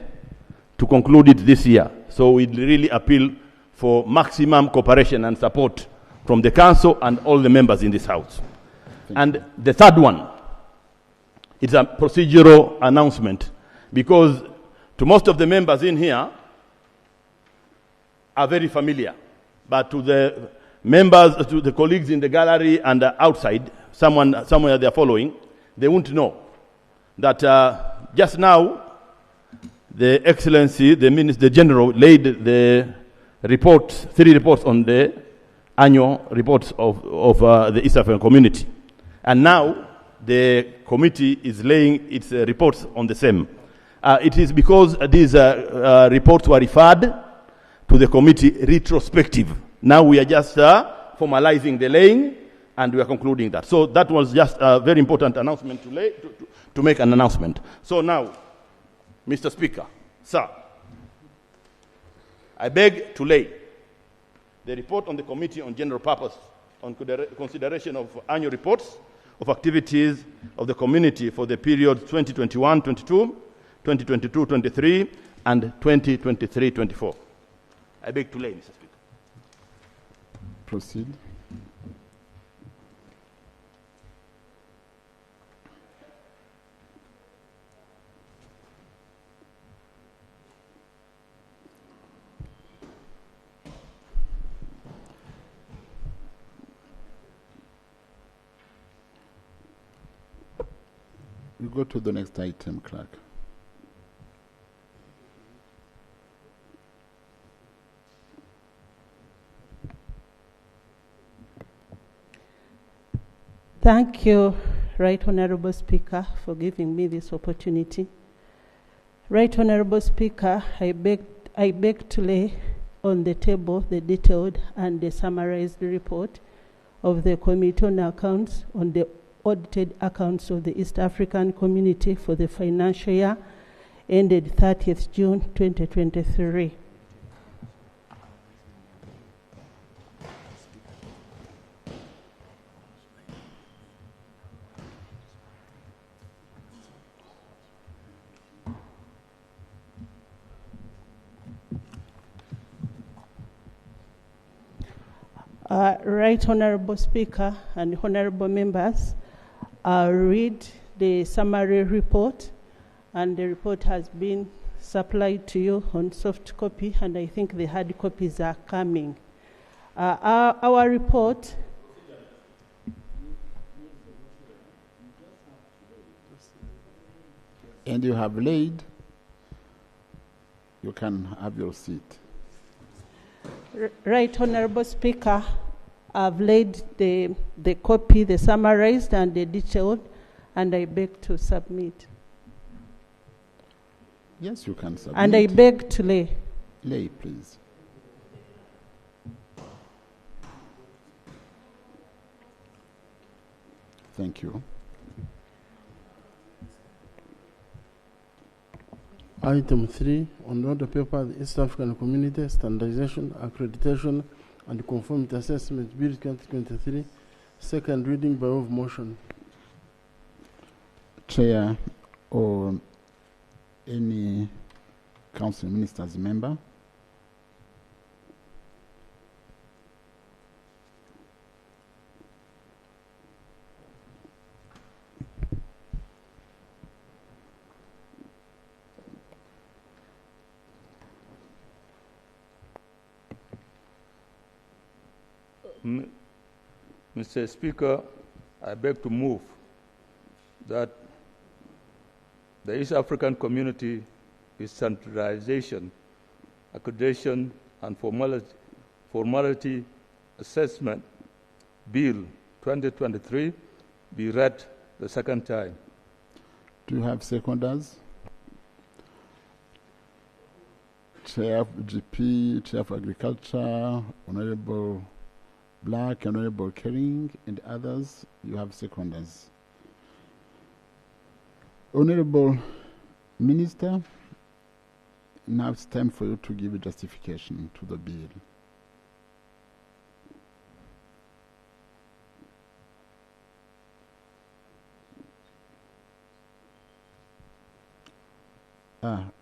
to conclude it this year. So we really appeal for maximum cooperation and support from the Council and all the members in this House. And the third one, it's a procedural announcement, because to most of the members in here are very familiar, but to the members, to the colleagues in the gallery and outside, somewhere they're following, they won't know that just now the Excellency, the General, laid the reports, 3 reports on the annual reports of the East African Community. And now the committee is laying its reports on the same. It is because these reports were referred to the committee retrospective. Now we are just formalizing the laying, and we are concluding that. So that was just a very important announcement to make an announcement. So now, Mr. Speaker, sir, I beg to lay the report on the Committee on General Purpose on consideration of annual reports of activities of the community for the period 2021-22, 2022-23, and 2023-24. I beg to lay, Mr. Speaker. Proceed. We go to the next item, Clerk. Thank you, Right Honorable Speaker, for giving me this opportunity. Right Honorable Speaker, I beg to lay on the table the detailed and the summarized report of the Committee on Accounts on the audited accounts of the East African Community for the financial year ended 30th June 2023. Right Honorable Speaker and honorable members, I'll read the summary report, and the report has been supplied to you on soft copy, and I think the hard copies are coming. Our report and you have laid, you can have your seat. Right Honorable Speaker, I've laid the copy, the summarized and the detailed, and I beg to submit. Yes, you can submit. And I beg to lay. Lay, please. Thank you. Item 3, on order paper, the East African Community Standardization, Accreditation, and Conformity Assessment Bill 2023, second reading by way of motion. Chair or any council minister's member? Mr. Speaker, I beg to move that the East African Community Standardization, Accreditation, and Formality Assessment Bill 2023 be read the second time. Do you have seconders? Chair of GP, Chair of Agriculture, Honorable Black, Honorable Kering, and others, you have seconders. Honorable Minister, now it's time for you to give a justification to the bill.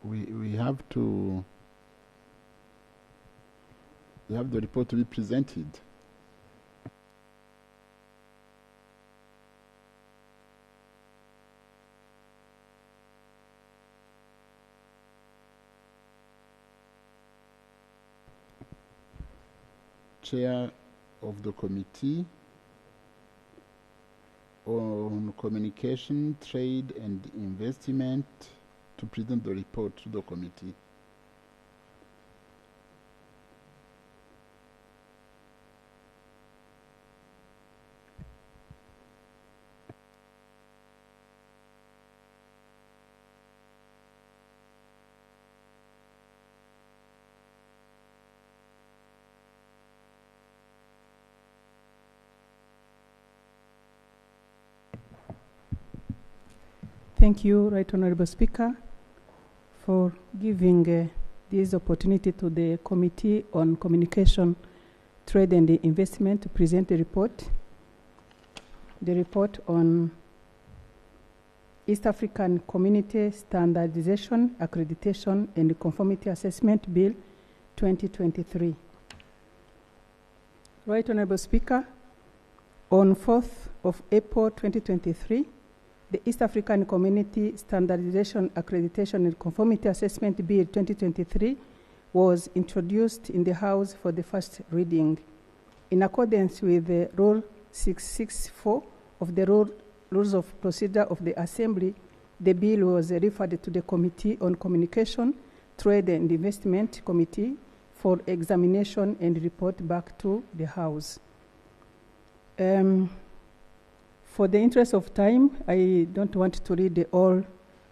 We have the report to be presented. Chair of the Committee on Communication, Trade and Investment to present the report to the committee. Thank you, Right Honorable Speaker, for giving this opportunity to the Committee on Communication, Trade and Investment to present the report. The report on East African Community Standardization, Accreditation and Conformity Assessment Bill 2023. Right Honorable Speaker, on 4th of April 2023, the East African Community Standardization, Accreditation and Conformity Assessment Bill 2023 was introduced in the House for the first reading. In accordance with the Rule 664 of the Rules of Procedure of the Assembly, the bill was referred to the Committee on Communication, Trade and Investment Committee for examination and report back to the House. For the interest of time, I don't want to read all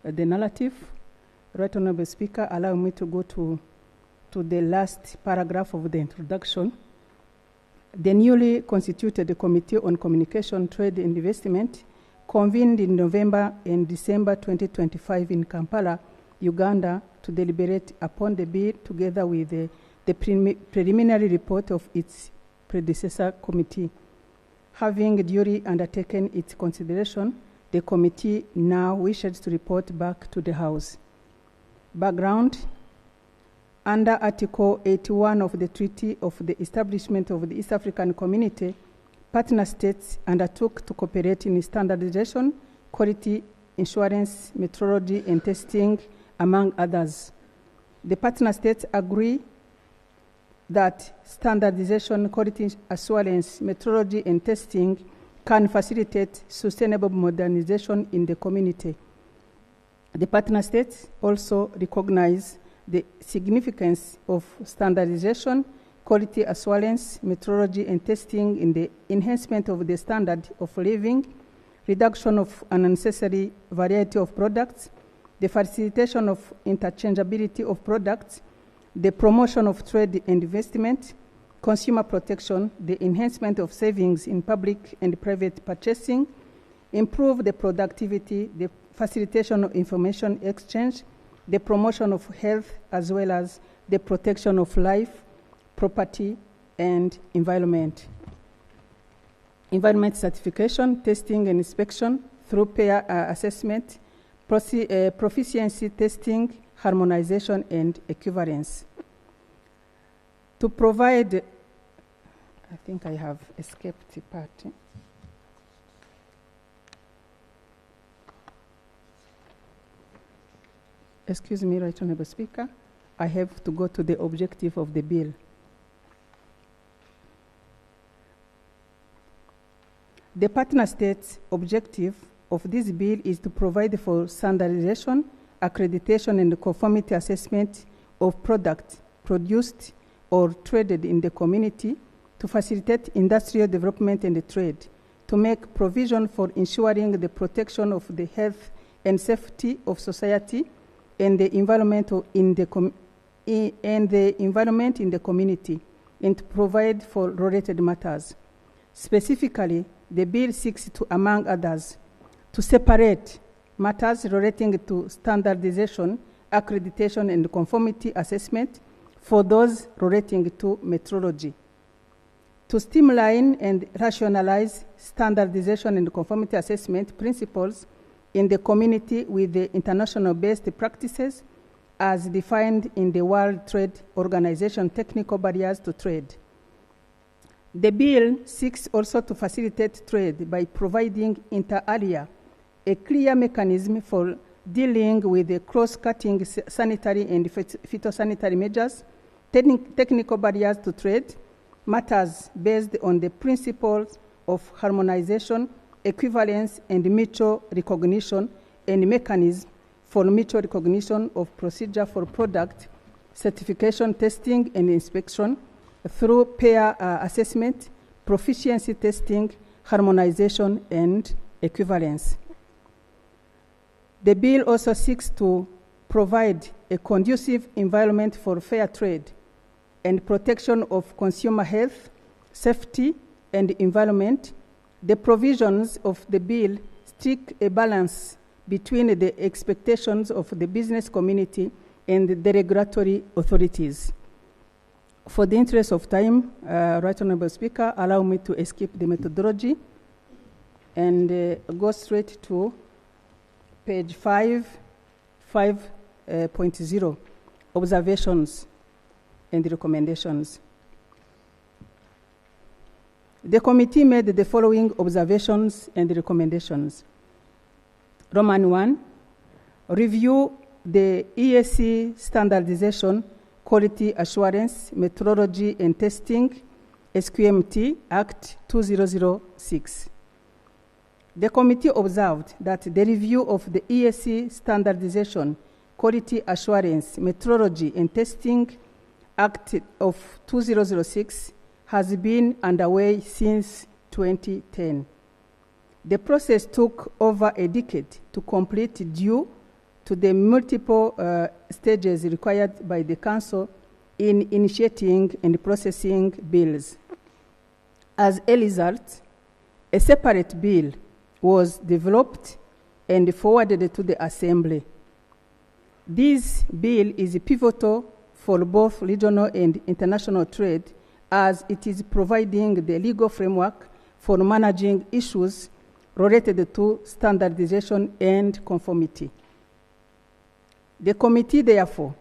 the narrative. Right Honorable Speaker, allow me to go to the last paragraph of the introduction. The newly constituted Committee on Communication, Trade and Investment convened in November and December 2025 in Kampala, Uganda, to deliberate upon the bill together with the preliminary report of its predecessor committee. Having duly undertaken its consideration, the committee now wishes to report back to the House. Background: under Article 81 of the Treaty of the Establishment of the East African Community, partner states undertook to cooperate in standardization, quality assurance, metrology, and testing, among others. The partner states agree that standardization, quality assurance, metrology, and testing can facilitate sustainable modernization in the community. The partner states also recognize the significance of standardization, quality assurance, metrology, and testing in the enhancement of the standard of living, reduction of unnecessary variety of products, the facilitation of interchangeability of products, the promotion of trade and investment, consumer protection, the enhancement of savings in public and private purchasing, improve the productivity, the facilitation of information exchange, the promotion of health, as well as the protection of life, property, and environment. Environment certification, testing and inspection through peer assessment, proficiency testing, harmonization, and equivalence. To provide, I think I have escaped the part. Excuse me, Right Honorable Speaker. I have to go to the objective of the bill. The partner states' objective of this bill is to provide for standardization, accreditation, and conformity assessment of products produced or traded in the community, to facilitate industrial development and trade, to make provision for ensuring the protection of the health and safety of society and the environment in the community, and to provide for related matters. Specifically, the bill seeks to, among others, to separate matters relating to standardization, accreditation, and conformity assessment for those relating to metrology, to streamline and rationalize standardization and conformity assessment principles in the community with the international best practices as defined in the World Trade Organization technical barriers to trade. The bill seeks also to facilitate trade by providing inter alia a clear mechanism for dealing with the cross-cutting sanitary and phytosanitary measures, technical barriers to trade, matters based on the principles of harmonization, equivalence, and mutual recognition, and mechanism for mutual recognition of procedure for product certification, testing, and inspection through peer assessment, proficiency testing, harmonization, and equivalence. The bill also seeks to provide a conducive environment for fair trade and protection of consumer health, safety, and environment. The provisions of the bill strike a balance between the expectations of the business community and the regulatory authorities. For the interest of time, Right Honorable Speaker, allow me to escape the methodology and go straight to page 5.0, observations and recommendations. The committee made the following observations and recommendations. Roman 1, review the ESC standardization, quality assurance, metrology and testing, SQMT Act 2006. The committee observed that the review of the ESC standardization, quality assurance, metrology and testing Act of 2006 has been underway since 2010. The process took over a decade to complete due to the multiple stages required by the Council in initiating and processing bills. As a result, a separate bill was developed and forwarded to the Assembly. This bill is pivotal for both regional and international trade, as it is providing the legal framework for managing issues related to standardization and conformity. The committee, therefore,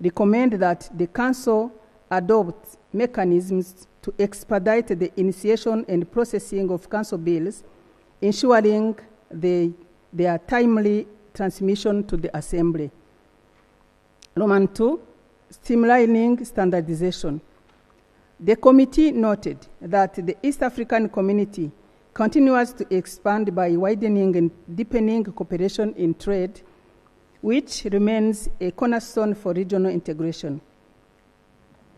recommends that the Council adopt mechanisms to expedite the initiation and processing of Council bills, ensuring their timely transmission to the Assembly. Roman 2, streamlining standardization. The committee noted that the East African community continues to expand by widening and deepening cooperation in trade, which remains a cornerstone for regional integration.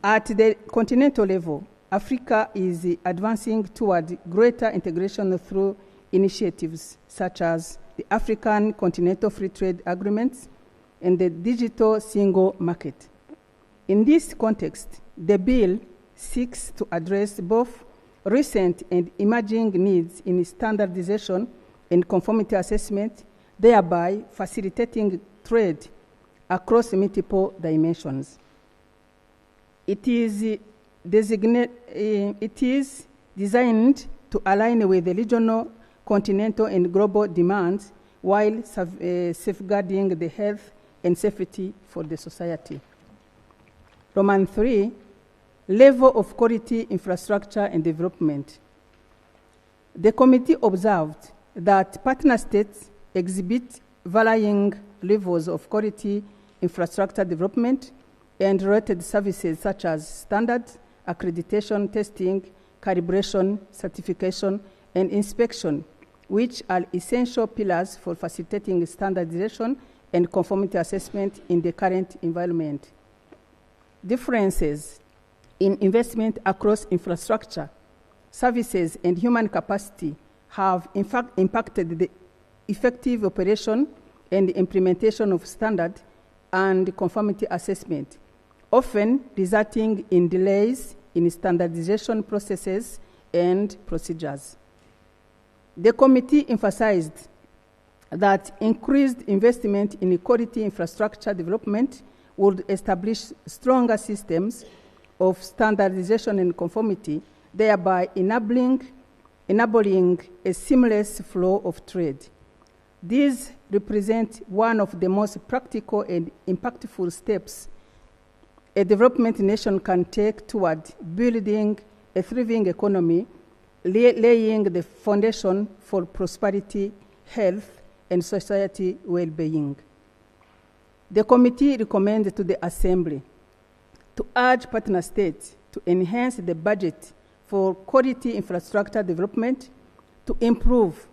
At the continental level, Africa is advancing toward greater integration through initiatives such as the African Continental Free Trade Agreements and the Digital Single Market. In this context, the bill seeks to address both recent and emerging needs in standardization and conformity assessment, thereby facilitating trade across multiple dimensions. It is designed to align with the regional, continental, and global demands while safeguarding the health and safety for the society. Roman 3, level of quality infrastructure and development. The committee observed that partner states exhibit varying levels of quality infrastructure development and related services such as standards, accreditation, testing, calibration, certification, and inspection, which are essential pillars for facilitating standardization and conformity assessment in the current environment. Differences in investment across infrastructure, services, and human capacity have in fact impacted the effective operation and implementation of standard and conformity assessment, often resulting in delays in standardization processes and procedures. The committee emphasized that increased investment in quality infrastructure development would establish stronger systems of standardization and conformity, thereby enabling a seamless flow of trade. These represent one of the most practical and impactful steps a development nation can take toward building a thriving economy, laying the foundation for prosperity, health, and society well-being. The committee recommends to the Assembly to urge partner states to enhance the budget for quality infrastructure development, to improve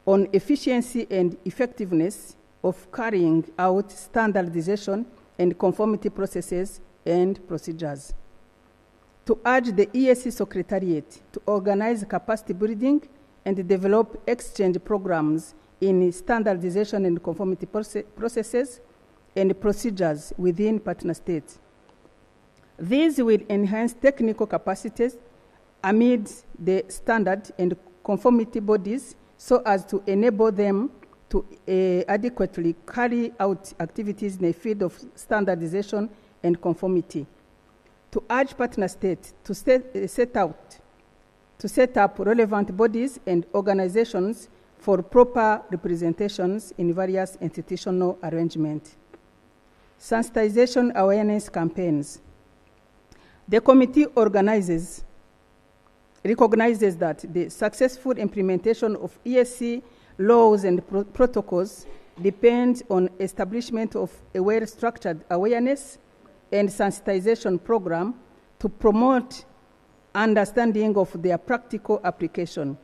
on efficiency and effectiveness of carrying out standardization and conformity processes and procedures. To urge the EAC Secretariat to organize capacity building and develop exchange programs in standardization and conformity processes and procedures within partner states. These will enhance technical capacities amid the standard and conformity bodies so as to enable them to adequately carry out activities in the field of standardization and conformity. To urge partner states to set up relevant bodies and organizations for proper representations in various institutional arrangements. Sensitization awareness campaigns. The committee recognizes that the successful implementation of ESC laws and protocols depends on establishment of a well-structured awareness and sensitization program to promote understanding of their practical application.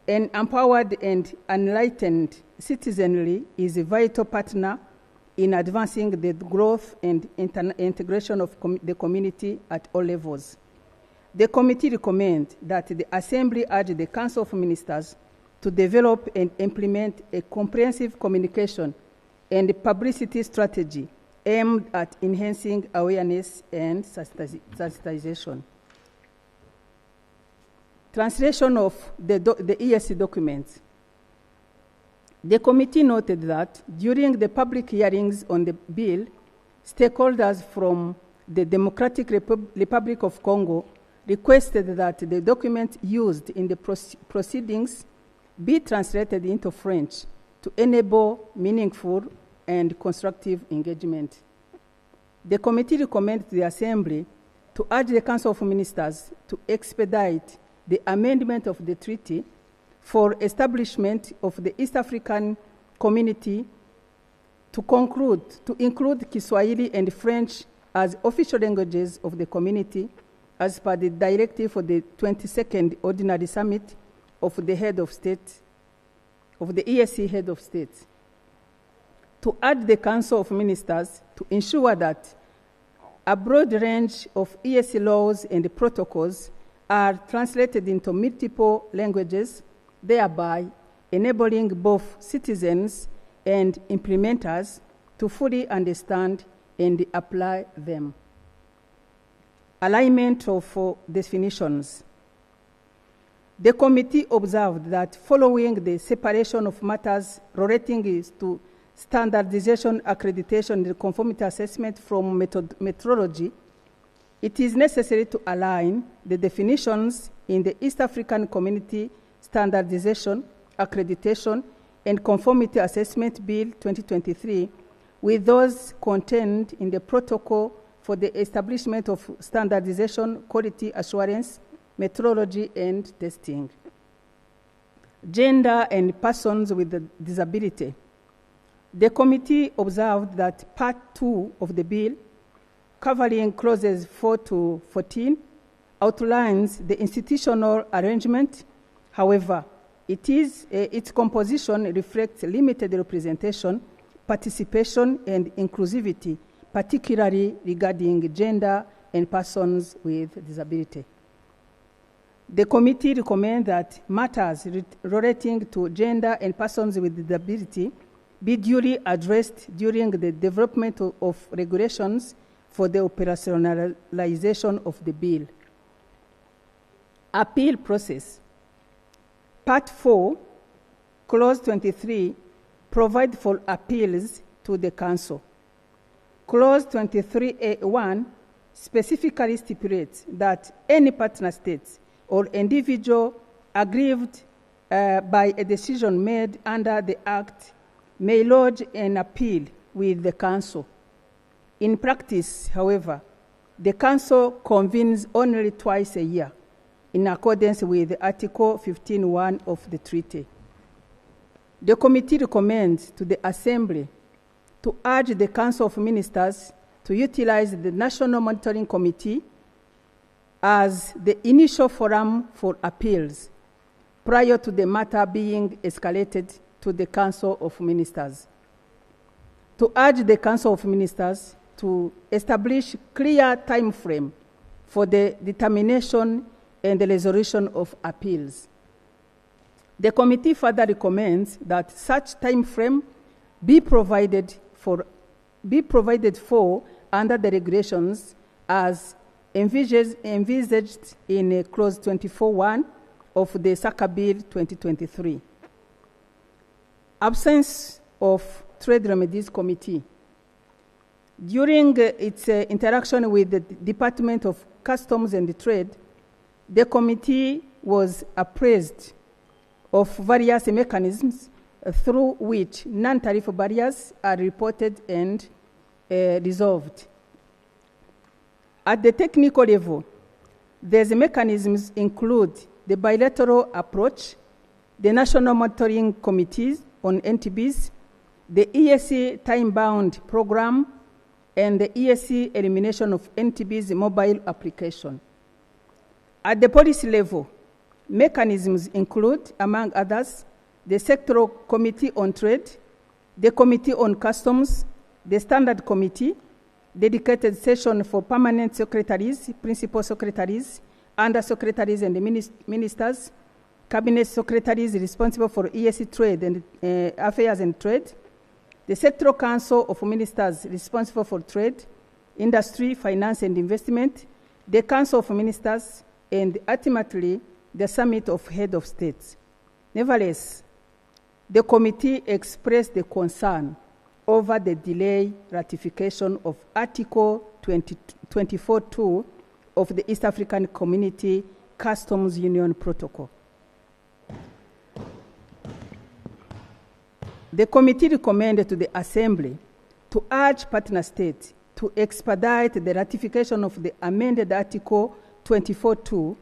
An empowered and enlightened citizenry is a vital partner in advancing the growth and integration of the community at all levels. The committee recommends that the Assembly urge the Council of Ministers to develop and implement a comprehensive communication and publicity strategy aimed at enhancing awareness and sensitization. Translation of the ESC documents. The committee noted that during the public hearings on the bill, stakeholders from the Democratic Republic of Congo requested that the document used in the proceedings be translated into French to enable meaningful and constructive engagement. The committee recommended the Assembly to urge the Council of Ministers to expedite the amendment of the treaty for establishment of the East African Community to include Kiswahili and French as official languages of the community as per the directive for the 22nd Ordinary Summit of the Head of State, of the ESC Head of State, to urge the Council of Ministers to ensure that a broad range of ESC laws and protocols are translated into multiple languages, thereby enabling both citizens and implementers to fully understand and apply them. Alignment of definitions. The committee observed that following the separation of matters relating to standardization, accreditation, and conformity assessment from methodology, it is necessary to align the definitions in the East African Community Standardization, Accreditation, and Conformity Assessment Bill 2023 with those contained in the Protocol for the Establishment of Standardization, Quality Assurance, Metrology, and Testing. Gender and persons with a disability. The committee observed that Part 2 of the bill, covering clauses 4 to 14, outlines the institutional arrangement. However, its composition reflects limited representation, participation, and inclusivity, particularly regarding gender and persons with disability. The committee recommends that matters relating to gender and persons with disability be duly addressed during the development of regulations for the operationalization of the bill. Appeal process. Part 4, Clause 23, provide for appeals to the Council. Clause 23A1 specifically stipulates that any partner state or individual aggrieved by a decision made under the Act may lodge an appeal with the Council. In practice, however, the Council convenes only twice a year in accordance with Article 15.1 of the treaty. The committee recommends to the Assembly to urge the Council of Ministers to utilize the National Monitoring Committee as the initial forum for appeals prior to the matter being escalated to the Council of Ministers. To urge the Council of Ministers to establish clear time frame for the determination and the resolution of appeals. The committee further recommends that such time frame be provided for under the regulations as envisaged in Clause 24.1 of the SACA Bill 2023. Absence of Trade Remedies Committee. During its interaction with the Department of Customs and Trade, the committee was appraised of various mechanisms through which non-tariff barriers are reported and resolved. At the technical level, these mechanisms include the bilateral approach, the National Monitoring Committees on NTBs, the ESC time-bound program, and the ESC elimination of NTBs mobile application. At the policy level, mechanisms include, among others, the Sectoral Committee on Trade, the Committee on Customs, the Standard Committee, dedicated session for permanent secretaries, principal secretaries, under secretaries and ministers, cabinet secretaries responsible for ESC trade and affairs and trade, the Sectoral Council of Ministers responsible for trade, industry, finance, and investment, the Council of Ministers, and ultimately the Summit of Head of States. Nevertheless, the committee expressed the concern over the delayed ratification of Article 24.2 of the East African Community Customs Union Protocol. The committee recommended to the Assembly to urge partner states to expedite the ratification of the amended Article 24.2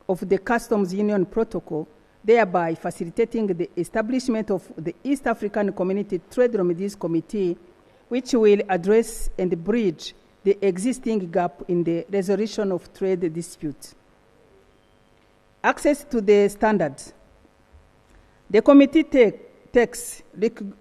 of the Customs Union Protocol, thereby facilitating the establishment of the East African Community Trade Remedies Committee, which will address and bridge the existing gap in the resolution of trade disputes. Access to the standards. The committee takes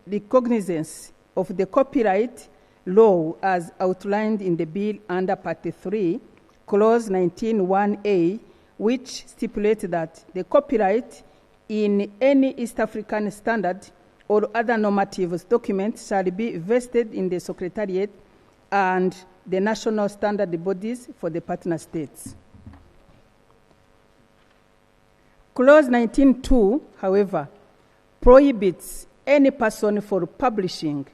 recognizance of the copyright law as outlined in the bill under Part 3, Clause 19(1)(a), which stipulates that the copyright in any East African standard or other normative document shall be vested in the Secretariat and the national standard bodies for the partner states. Clause 19(2), however, prohibits any person for publishing,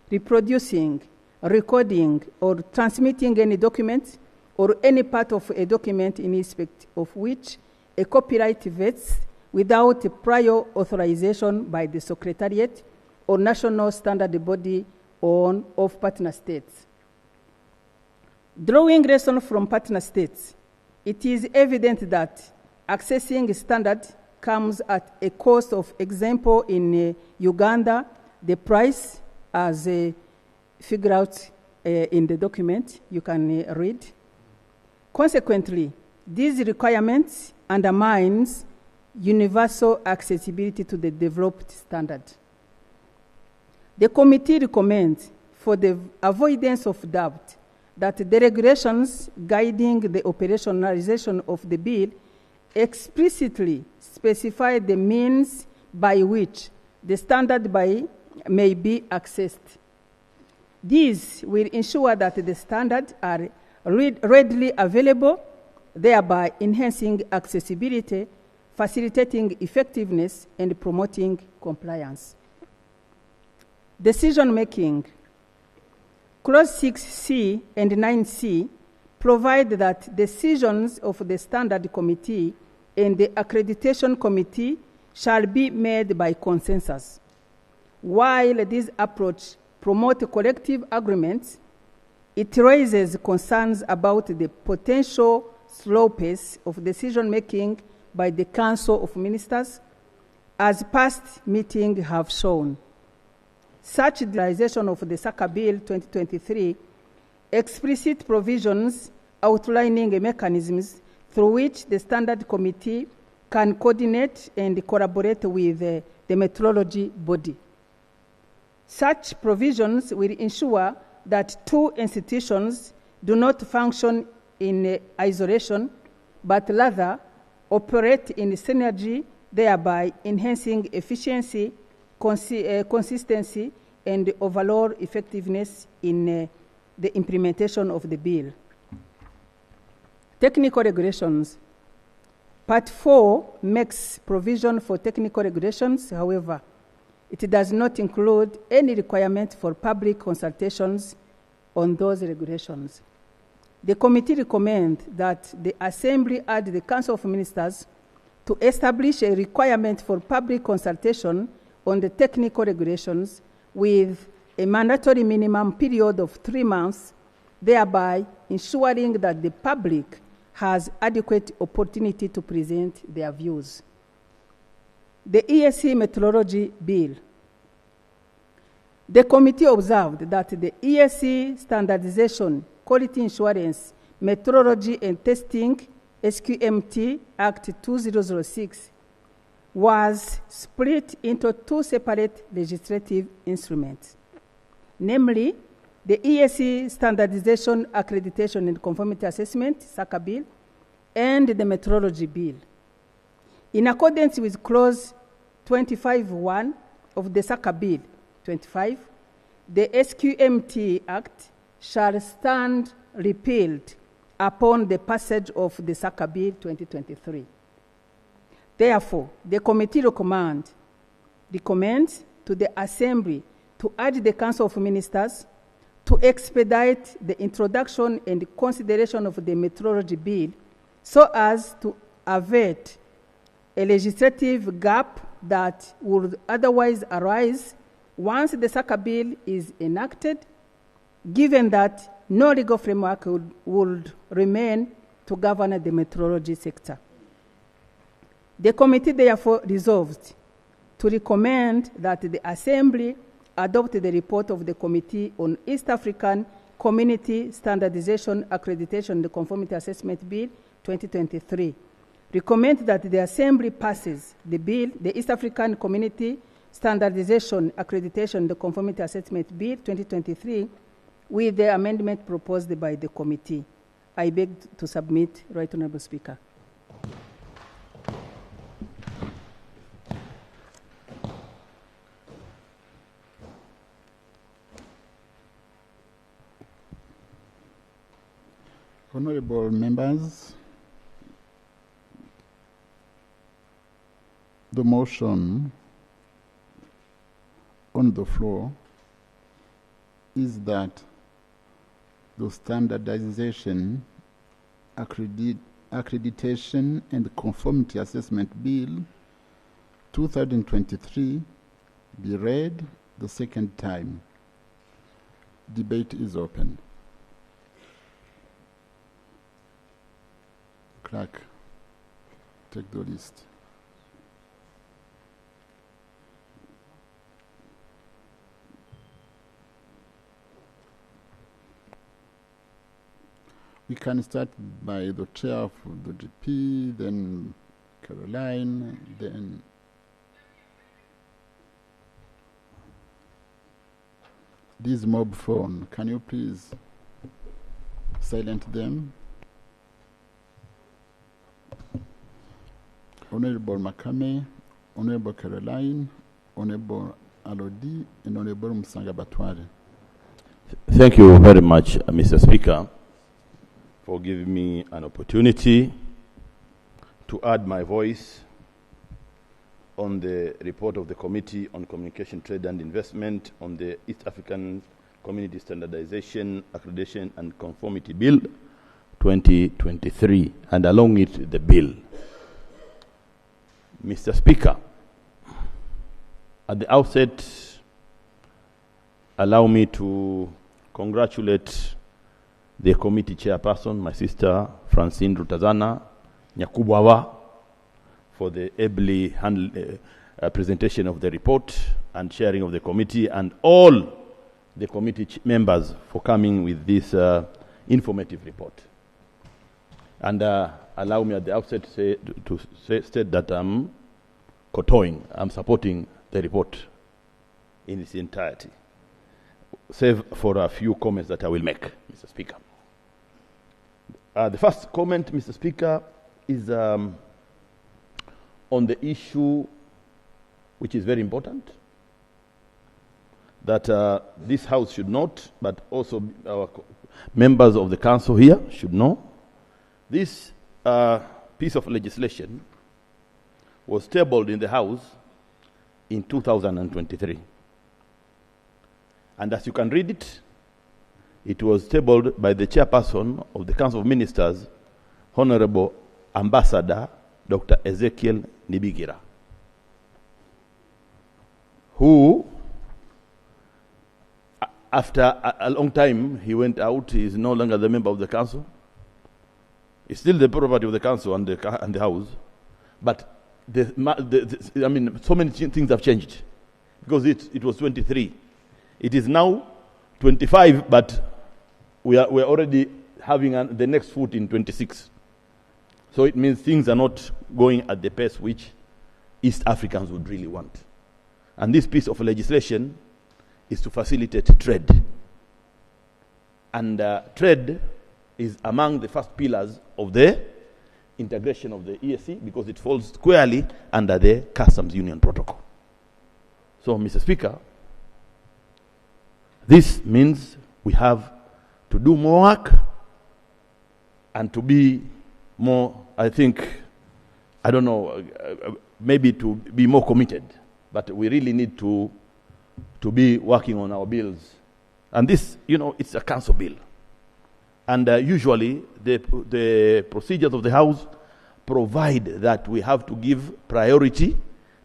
reproducing, recording, or transmitting any document or any part of a document in respect of which a copyright vests without prior authorization by the Secretariat or national standard body of partner states. Drawing lesson from partner states, it is evident that accessing standard comes at a cost. Of example, in Uganda, the price as figured out in the document you can read. Consequently, these requirements undermines universal accessibility to the developed standard. The committee recommends, for the avoidance of doubt, that the regulations guiding the operationalization of the bill explicitly specify the means by which the standard may be accessed. These will ensure that the standards are readily available, thereby enhancing accessibility, facilitating effectiveness, and promoting compliance. Decision-making. Clause 6C and 9C provide that decisions of the Standard Committee and the Accreditation Committee shall be made by consensus. While this approach promotes collective agreements, it raises concerns about the potential slow pace of decision-making by the Council of Ministers, as past meetings have shown. Such utilization of the SACA Bill 2023 explicit provisions outlining mechanisms through which the Standard Committee can coordinate and collaborate with the metrology body. Such provisions will ensure that two institutions do not function in isolation, but rather operate in synergy, thereby enhancing efficiency, consistency, and overall effectiveness in the implementation of the bill. Technical regulations. Part 4 makes provision for technical regulations. However, it does not include any requirement for public consultations on those regulations. The committee recommends that the Assembly urge the Council of Ministers to establish a requirement for public consultation on the technical regulations with a mandatory minimum period of 3 months, thereby ensuring that the public has adequate opportunity to present their views. The ESC Methodology Bill. The committee observed that the ESC Standardization, Quality Assurance, Methodology and Testing, SQMT Act 2006, was split into 2 separate legislative instruments, namely the ESC Standardization, Accreditation and Conformity Assessment, SACA Bill, and the Metrology Bill. In accordance with Clause 25(1) of the SACA Bill 25, the SQMT Act shall stand repealed upon the passage of the SACA Bill 2023. Therefore, the committee recommends to the Assembly to urge the Council of Ministers to expedite the introduction and consideration of the Metrology Bill so as to avert a legislative gap that would otherwise arise once the SACA Bill is enacted, given that no legal framework would remain to govern the metrology sector. The committee therefore resolved to recommend that the Assembly adopt the report of the Committee on East African Community Standardization, Accreditation, and Conformity Assessment Bill 2023. Recommend that the Assembly passes the bill, the East African Community Standardization, Accreditation, and Conformity Assessment Bill 2023, with the amendment proposed by the committee. I beg to submit, Right Honourable Speaker. Honourable members, the motion on the floor is that the Standardization, Accreditation and Conformity Assessment Bill 2023 be read the second time. Debate is open. Clerk, take the list. We can start by the chair of the GP, then Caroline, then this mob phone. Can you please silent them? Honorable Makame, Honorable Caroline, Honorable Alodi, and Honorable Musanga Batware. Thank you very much, Mr. Speaker, for giving me an opportunity to add my voice on the report of the Committee on Communication, Trade and Investment on the East African Community Standardization, Accreditation and Conformity Bill 2023, and along with the bill. Mr. Speaker, at the outset, allow me to congratulate the committee chairperson, my sister Francine Rutazana Nyakubwawa, for the ably presentation of the report and sharing of the committee, and all the committee members for coming with this informative report. And allow me at the outset to state that I'm supporting the report in its entirety, save for a few comments that I will make, Mr. Speaker. The first comment, Mr. Speaker, is on the issue which is very important, that this House should not, but also our members of the Council here should know. This piece of legislation was tabled in the House in 2023. And as you can read it, it was tabled by the chairperson of the Council of Ministers, Honorable Ambassador Dr. Ezekiel Nibigira, who, after a long time, he went out. He is no longer the member of the Council. It's still the property of the Council and the House, but I mean, so many things have changed, because it was 23. It is now 25, but we are already having the next foot in 26. So it means things are not going at the pace which East Africans would really want. And this piece of legislation is to facilitate trade. And trade is among the first pillars of the integration of the EAC, because it falls squarely under the Customs Union Protocol. So, Mr. Speaker, this means we have to do more work and to be more, I think, I don't know, maybe to be more committed. But we really need to be working on our bills. And this, it's a council bill. And usually the procedures of the House provide that we have to give priority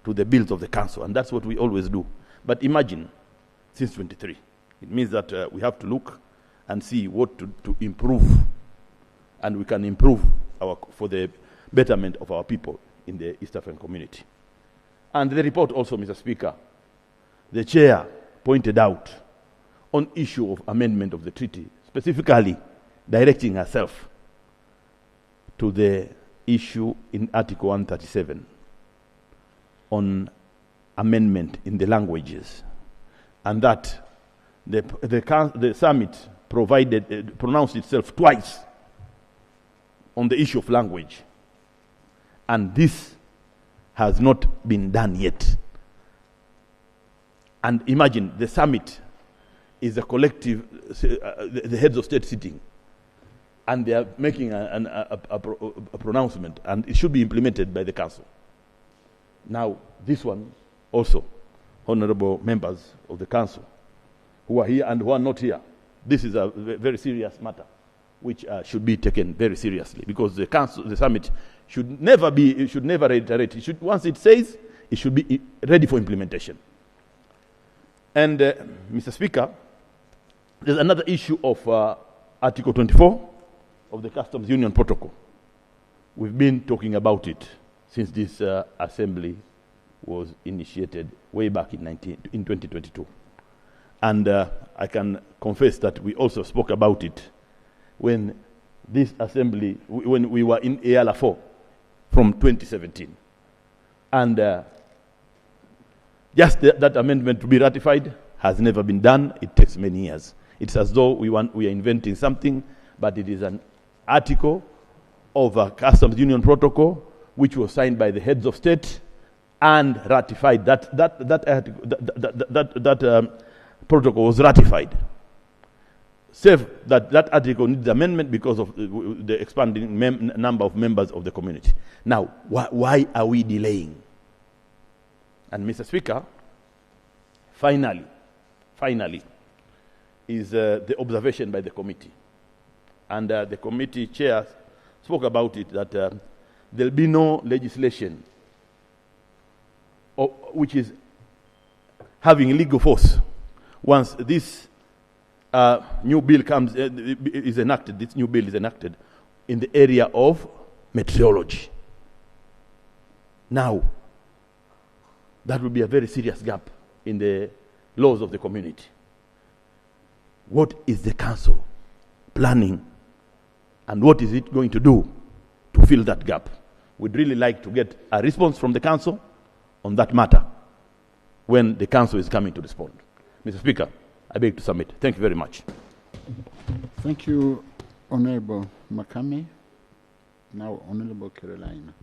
to the bills of the council, and that's what we always do. But imagine, since 23, it means that we have to look and see what to improve, and we can improve for the betterment of our people in the East African community. And the report also, Mr. Speaker, the chair pointed out on issue of amendment of the treaty, specifically directing herself to the issue in Article 137 on amendment in the languages, and that the summit pronounced itself twice on the issue of language, and this has not been done yet. And imagine the summit is a collective, the heads of state sitting, and they are making a pronouncement, and it should be implemented by the council. Now, this one also, honorable members of the council, who are here and who are not here, this is a very serious matter, which should be taken very seriously, because the summit should never reiterate. Once it says, it should be ready for implementation. And Mr. Speaker, there's another issue of Article 24 of the Customs Union Protocol. We've been talking about it since this assembly was initiated way back in 2022. And I can confess that we also spoke about it when this assembly, when we were in Eala 4 from 2017. And just that amendment to be ratified has never been done. It takes many years. It's as though we are inventing something, but it is an article of a Customs Union Protocol which was signed by the heads of state and ratified. That protocol was ratified. Save that article needs amendment because of the expanding number of members of the community. Now, why are we delaying? And Mr. Speaker, finally, is the observation by the committee. And the committee chair spoke about it, that there'll be no legislation which is having legal force once this new bill is enacted. This new bill is enacted in the area of meteorology. Now, that will be a very serious gap in the laws of the community. What is the council planning, and what is it going to do to fill that gap? We'd really like to get a response from the council on that matter when the council is coming to respond. Mr. Speaker, I beg to submit. Thank you very much. Thank you, Honorable Makame. Now, Honorable Carolina.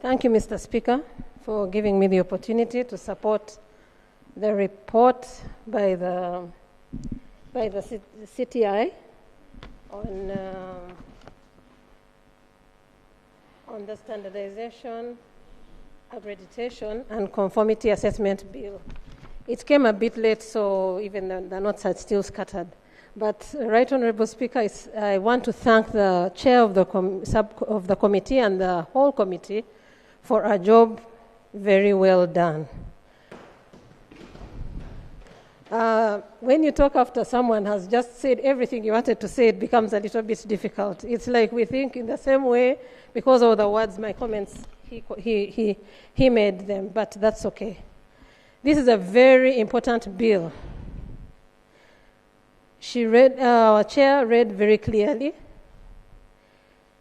Thank you, Mr. Speaker, for giving me the opportunity to support the report by the CTI on the standardization, accreditation, and conformity assessment bill. It came a bit late, so even the notes are still scattered. But, Right Honourable Speaker, I want to thank the chair of the committee and the whole committee for a job very well done. When you talk after someone has just said everything you wanted to say, it becomes a little bit difficult. It's like we think in the same way because of the words, my comments, he made them, but that's okay. This is a very important bill. Our chair read very clearly.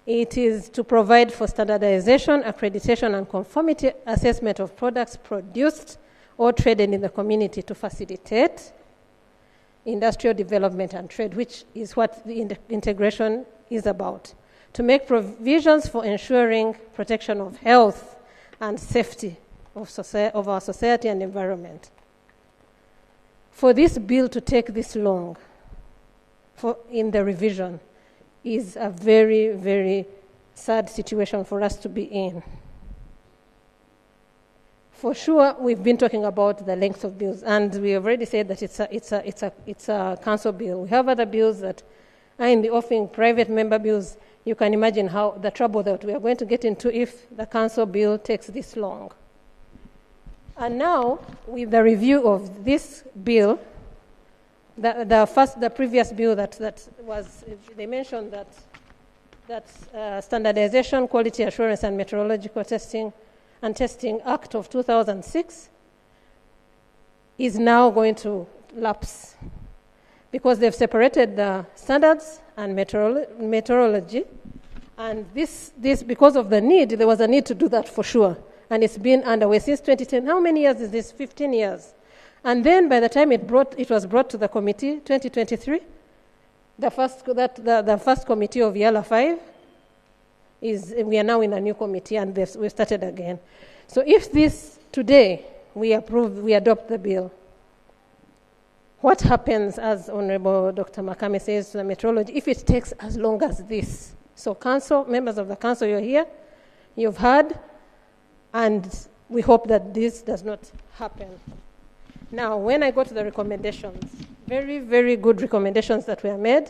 It is to provide for standardization, accreditation, and conformity assessment of products produced or traded in the community to facilitate industrial development and trade, which is what the integration is about, to make provisions for ensuring protection of health and safety of our society and environment. For this bill to take this long in the revision is a very, very sad situation for us to be in. For sure, we've been talking about the length of bills, and we have already said that it's a council bill. We have other bills that are in the offing, private member bills. You can imagine how the trouble that we are going to get into if the council bill takes this long. And now, with the review of this bill, the previous bill that was, they mentioned that Standardization, Quality Assurance, and Meteorological Testing Act of 2006 is now going to lapse because they've separated the standards and meteorology. And this because of the need, there was a need to do that for sure. And it's been underway since 2010. How many years is this? 15 years. And then by the time it was brought to the committee, 2023, the first committee of Eala 5, we are now in a new committee and we started again. So if this today we adopt the bill, what happens, as Honorable Dr. Makame says, to the meteorology, if it takes as long as this? So council, members of the council, you're here, you've heard, and we hope that this does not happen. Now, when I go to the recommendations, very, very good recommendations that were made.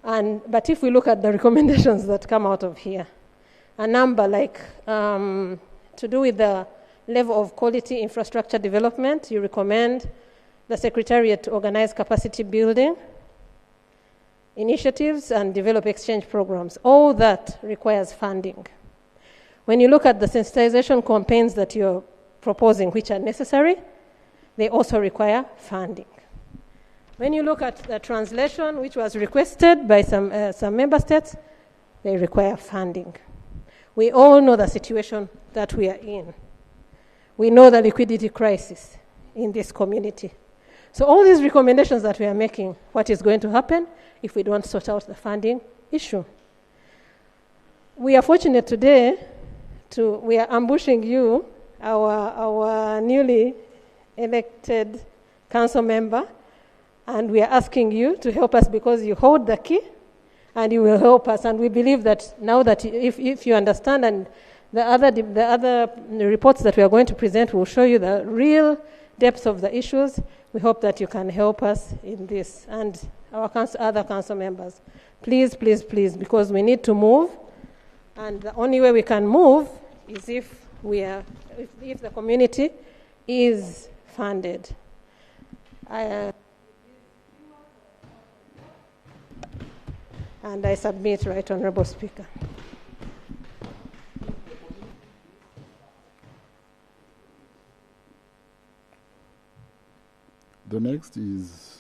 But if we look at the recommendations that come out of here, a number like to do with the level of quality infrastructure development, you recommend the Secretariat to organize capacity building initiatives and develop exchange programs. All that requires funding. When you look at the sensitization campaigns that you're proposing, which are necessary, they also require funding. When you look at the translation, which was requested by some member states, they require funding. We all know the situation that we are in. We know the liquidity crisis in this community. So all these recommendations that we are making, what is going to happen if we don't sort out the funding issue? We are fortunate today we are ambushing you, our newly elected council member, and we are asking you to help us because you hold the key and you will help us. And we believe that now that if you understand, and the other reports that we are going to present will show you the real depths of the issues, we hope that you can help us in this. And our other council members, please, please, please, because we need to move. And the only way we can move is if the community is funded. And I submit, Right Honourable Speaker. The next is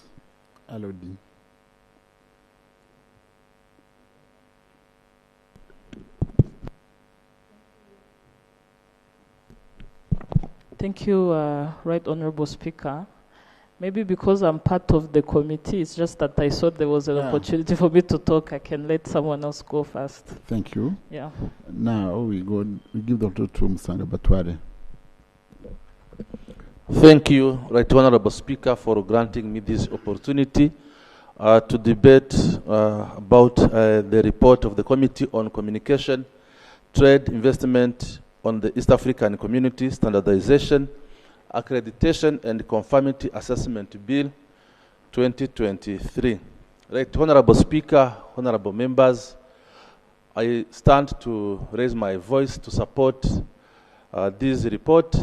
Alodi. Thank you, Right Honourable Speaker. Maybe because I'm part of the committee, it's just that I thought there was an opportunity for me to talk. I can let someone else go first. Thank you. Yeah. Now we give the floor to Mr. Batware. Thank you, Right Honourable Speaker, for granting me this opportunity to debate about the report of the Committee on Communication, Trade, Investment on the East African Community, Standardization, Accreditation and Conformity Assessment Bill 2023. Right Honourable Speaker, Honourable Members, I stand to raise my voice to support this report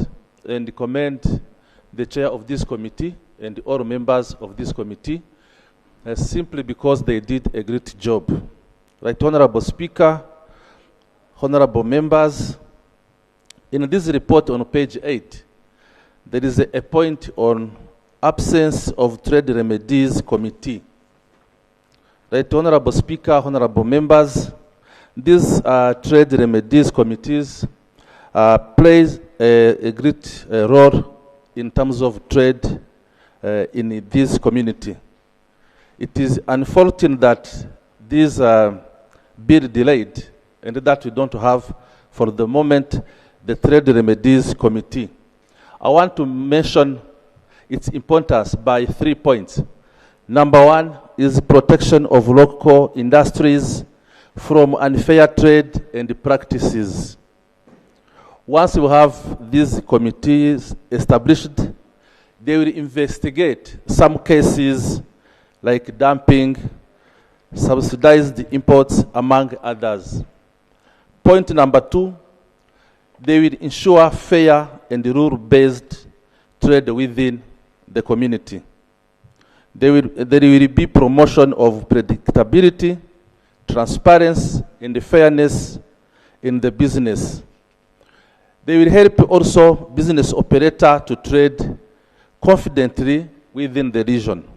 and commend the chair of this committee and all members of this committee simply because they did a great job. Right Honourable Speaker, Honourable Members, in this report on page 8, there is a point on absence of trade remedies committee. Right Honourable Speaker, Honourable Members, these trade remedies committees plays a great role in terms of trade in this community. It is unfortunate that this bill delayed and that we don't have, for the moment, the Trade Remedies Committee. I want to mention its importance by 3 points. Number one is protection of local industries from unfair trade and practices. Once we have these committees established, they will investigate some cases like dumping, subsidized imports, among others. Point number two, they will ensure fair and rule-based trade within the community. There will be promotion of predictability, transparency, and fairness in the business. They will help also business operator to trade confidently within the region.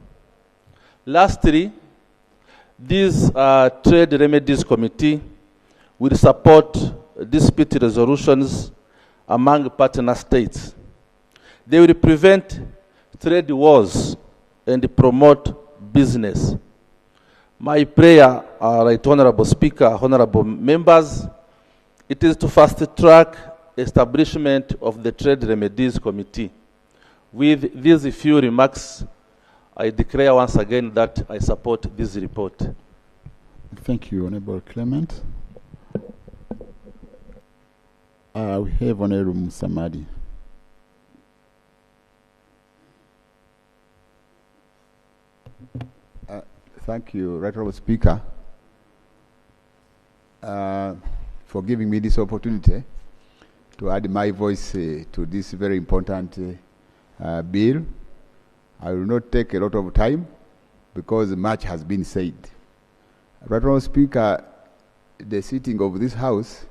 Lastly, this Trade Remedies Committee will support dispute resolutions among partner states. They will prevent trade wars and promote business. My prayer, Right Honorable Speaker, honorable members, it is to fast-track establishment of the Trade Remedies Committee. With these few remarks, I declare once again that I support this report. Thank you, Honorable Clement. We have Honorable Musamadi. Thank you, Right Honorable Speaker, for giving me this opportunity to add my voice to this very important bill. I will not take a lot of time because much has been said. Right Honorable Speaker, the sitting of this House,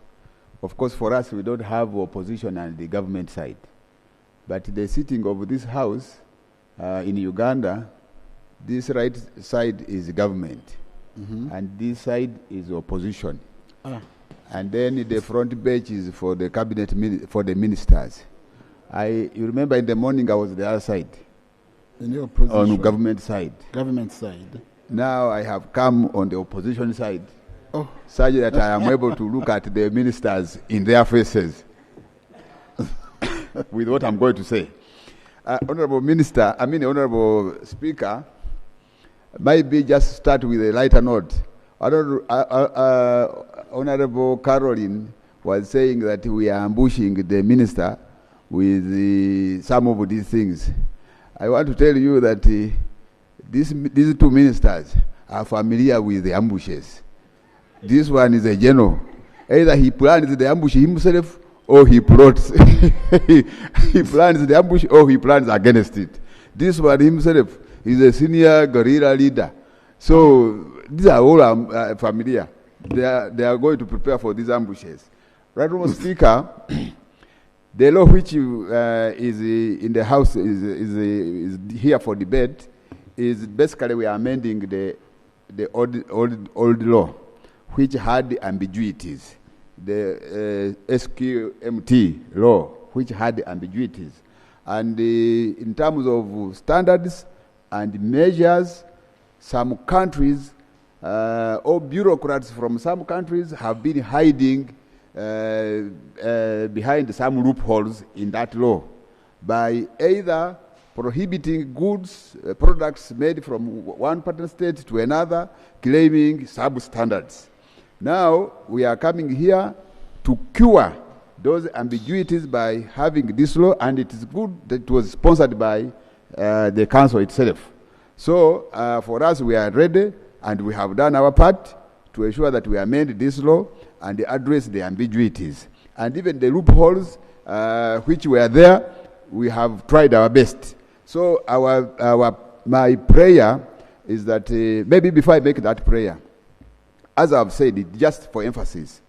of course for us we don't have opposition on the government side, but the sitting of this House in Uganda, this right side is government, and this side is opposition. And then the front bench is for the cabinet, for the ministers. You remember in the morning I was on the other side, on government side. Government side. Now I have come on the opposition side, such that I am able to look at the ministers in their faces with what I'm going to say. Honorable Minister, Honorable Speaker, maybe just start with a lighter note. Honorable Caroline was saying that we are ambushing the minister with some of these things. I want to tell you that these two ministers are familiar with the ambushes. This one is a general. Either he plans the ambush himself or he plots. He plans the ambush or he plans against it. This one himself is a senior guerrilla leader. So these are all familiar. They are going to prepare for these ambushes. Right, Honorable Speaker, the law which is in the House is here for debate is basically we are amending the old law, which had ambiguities. The SQMT law, which had ambiguities. And in terms of standards and measures, some countries or bureaucrats from some countries have been hiding behind some loopholes in that law by either prohibiting goods, products made from one partner state to another, claiming substandards. Now we are coming here to cure those ambiguities by having this law, and it is good that it was sponsored by the council itself. So for us, we are ready, and we have done our part to ensure that we amend this law and address the ambiguities. And even the loopholes which were there, we have tried our best. So my prayer is that, maybe before I make that prayer, as I've said it, just for emphasis,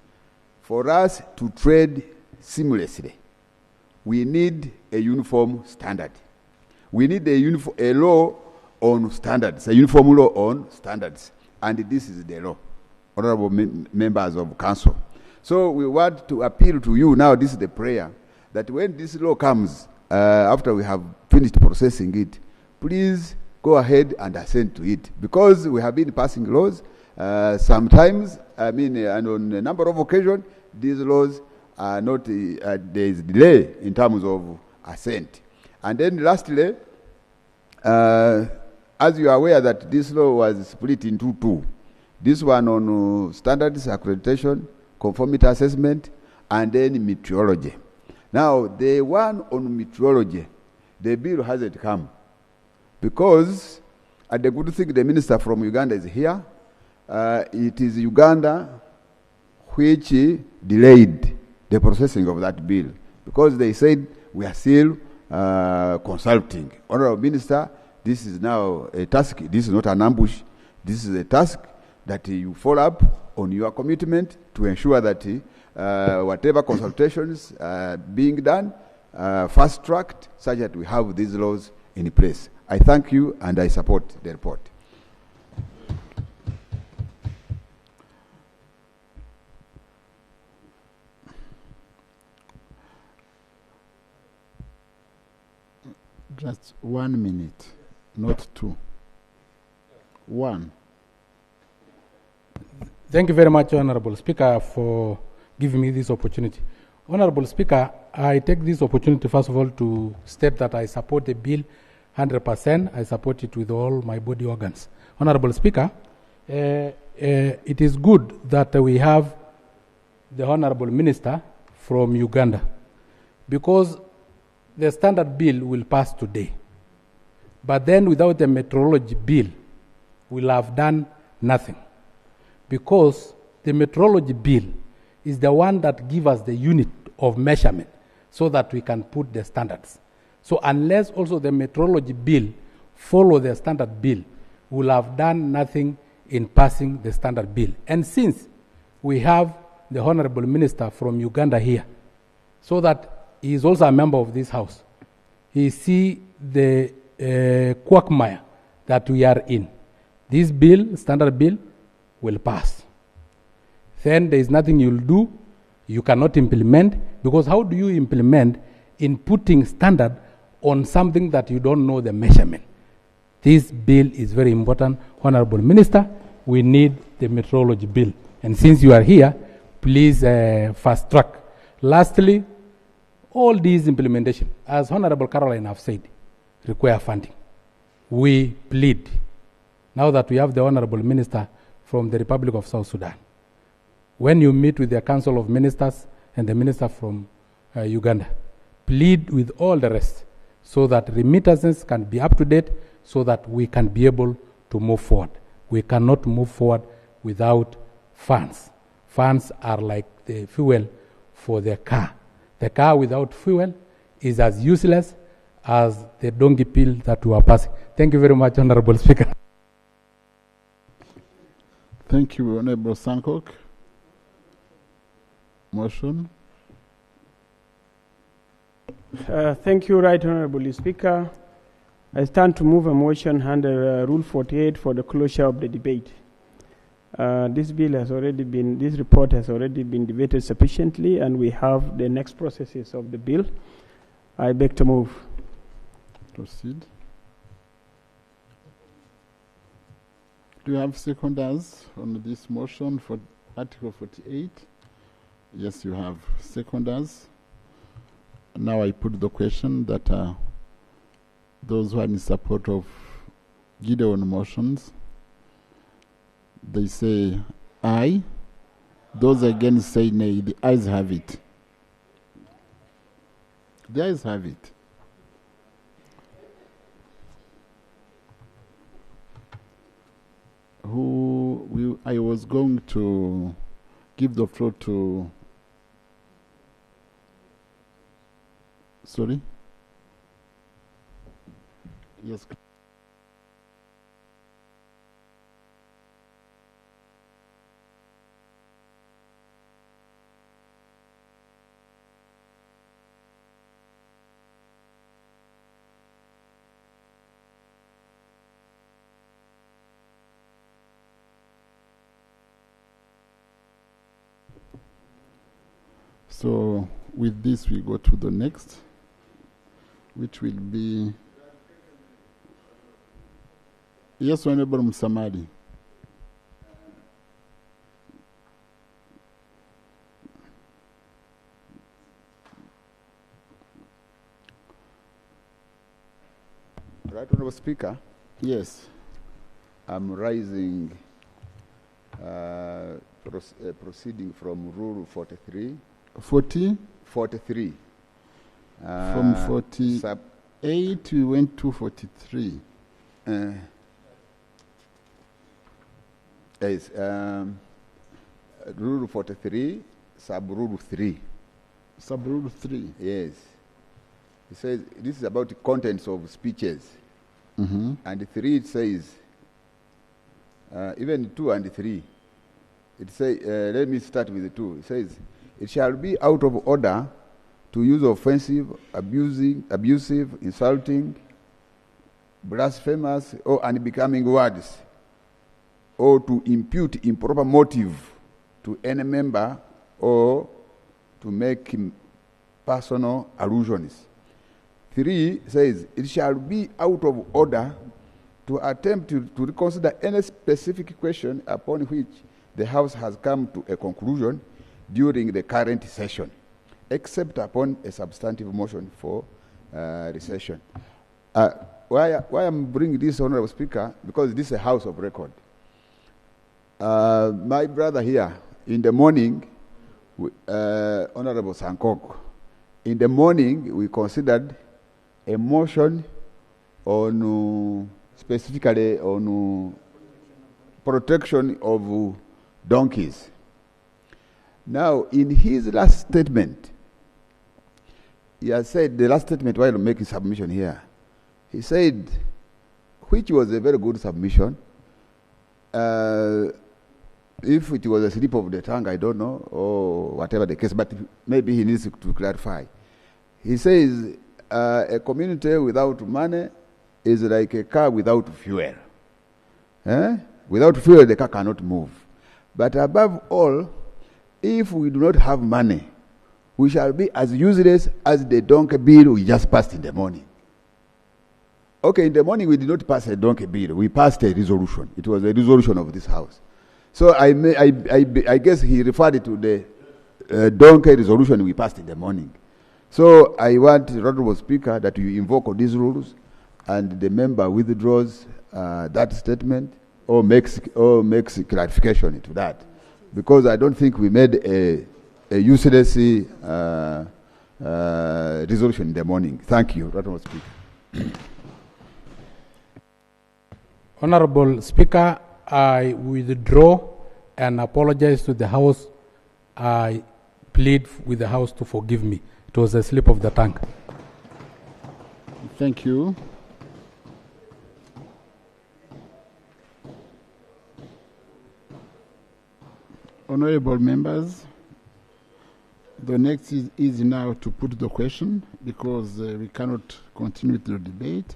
for us to trade seamlessly, we need a uniform standard. We need a law on standards, a uniform law on standards. And this is the law, honorable members of council. So we want to appeal to you now, this is the prayer, that when this law comes, after we have finished processing it, please go ahead and assent to it, because we have been passing laws. Sometimes, and on a number of occasions, these laws are not, there is delay in terms of assent. And then lastly, as you are aware that this law was split into two. This one on standards, accreditation, conformity assessment, and then meteorology. Now, the one on meteorology, the bill hasn't come, because the good thing, the minister from Uganda is here. It is Uganda which delayed the processing of that bill, because they said we are still consulting. Honorable Minister, this is now a task. This is not an ambush. This is a task that you follow up on your commitment to ensure that whatever consultations being done, fast-tracked, such that we have these laws in place. I thank you and I support the report. Just 1 minute, not 2. 1. Thank you very much, Honorable Speaker, for giving me this opportunity. Honorable Speaker, I take this opportunity, first of all, to state that I support the bill 100%. I support it with all my body organs. Honorable Speaker, it is good that we have the Honorable Minister from Uganda, because the standard bill will pass today. But then without the meteorology bill, we'll have done nothing. Because the meteorology bill is the one that gives us the unit of measurement so that we can put the standards. So unless also the meteorology bill follow the standard bill, we'll have done nothing in passing the standard bill. And since we have the Honorable Minister from Uganda here, so that he is also a member of this House, he see the quagmire that we are in. This bill, standard bill, will pass. Then there is nothing you'll do. You cannot implement, because how do you implement in putting standard on something that you don't know the measurement? This bill is very important. Honorable Minister, we need the meteorology bill. And since you are here, please fast track. Lastly, all these implementation, as Honorable Caroline have said, require funding. We plead, now that we have the Honorable Minister from the Republic of South Sudan, when you meet with the Council of Ministers and the Minister from Uganda, plead with all the rest so that remittances can be up to date, so that we can be able to move forward. We cannot move forward without funds. Funds are like the fuel for the car. The car without fuel is as useless as the donkey pill that we are passing. Thank you very much, Honorable Speaker. Thank you, Honorable Sankoch. Motion. Thank you, Right Honorable Speaker. I stand to move a motion under Rule 48 for the closure of the debate. This report has already been debated sufficiently, and we have the next processes of the bill. I beg to move. Proceed. Do you have seconders on this motion for Article 48? Yes, you have seconders. Now I put the question that those who are in support of Gideon motions, they say aye. Those against say nay. The ayes have it. The ayes have it. I was going to give the floor to. Sorry? Yes. So with this, we go to the next. which will be... Yes, Honorable Msamali. Right, Honorable Speaker. Yes. I'm rising, proceeding from Rule 43. 40? 43. From 48, we went to 43. Yes, Rule 43, Sub-Rule 3. Sub-Rule 3? Yes. It says, this is about the contents of speeches. And 3, it says, even 2 and 3, it says, let me start with the 2. It says, it shall be out of order to use offensive, abusive, insulting, blasphemous, or unbecoming words, or to impute improper motive to any member, or to make personal allusions. 3 says, it shall be out of order to attempt to reconsider any specific question upon which the House has come to a conclusion during the current session, except upon a substantive motion for recession. Why I'm bringing this, Honorable Speaker, because this is a House of record. My brother here, in the morning, Honorable Sankok, in the morning we considered a motion on specifically on protection of donkeys. Now, in his last statement, he has said, the last statement while making submission here, he said, which was a very good submission. If it was a slip of the tongue, I don't know, or whatever the case, but maybe he needs to clarify. He says, a community without money is like a car without fuel. Without fuel, the car cannot move. But above all, if we do not have money, we shall be as useless as the donkey bill we just passed in the morning. Okay, in the morning we did not pass a donkey bill. We passed a resolution. It was a resolution of this House. So I guess he referred to the donkey resolution we passed in the morning. So I want, Honorable Speaker, that you invoke these rules and the member withdraws that statement or makes clarification to that. Because I don't think we made a useless resolution in the morning. Thank you, Honorable Speaker. Honorable Speaker, I withdraw and apologize to the House. I plead with the House to forgive me. It was a slip of the tongue. Thank you. Honorable members, the next is now to put the question because we cannot continue with the debate.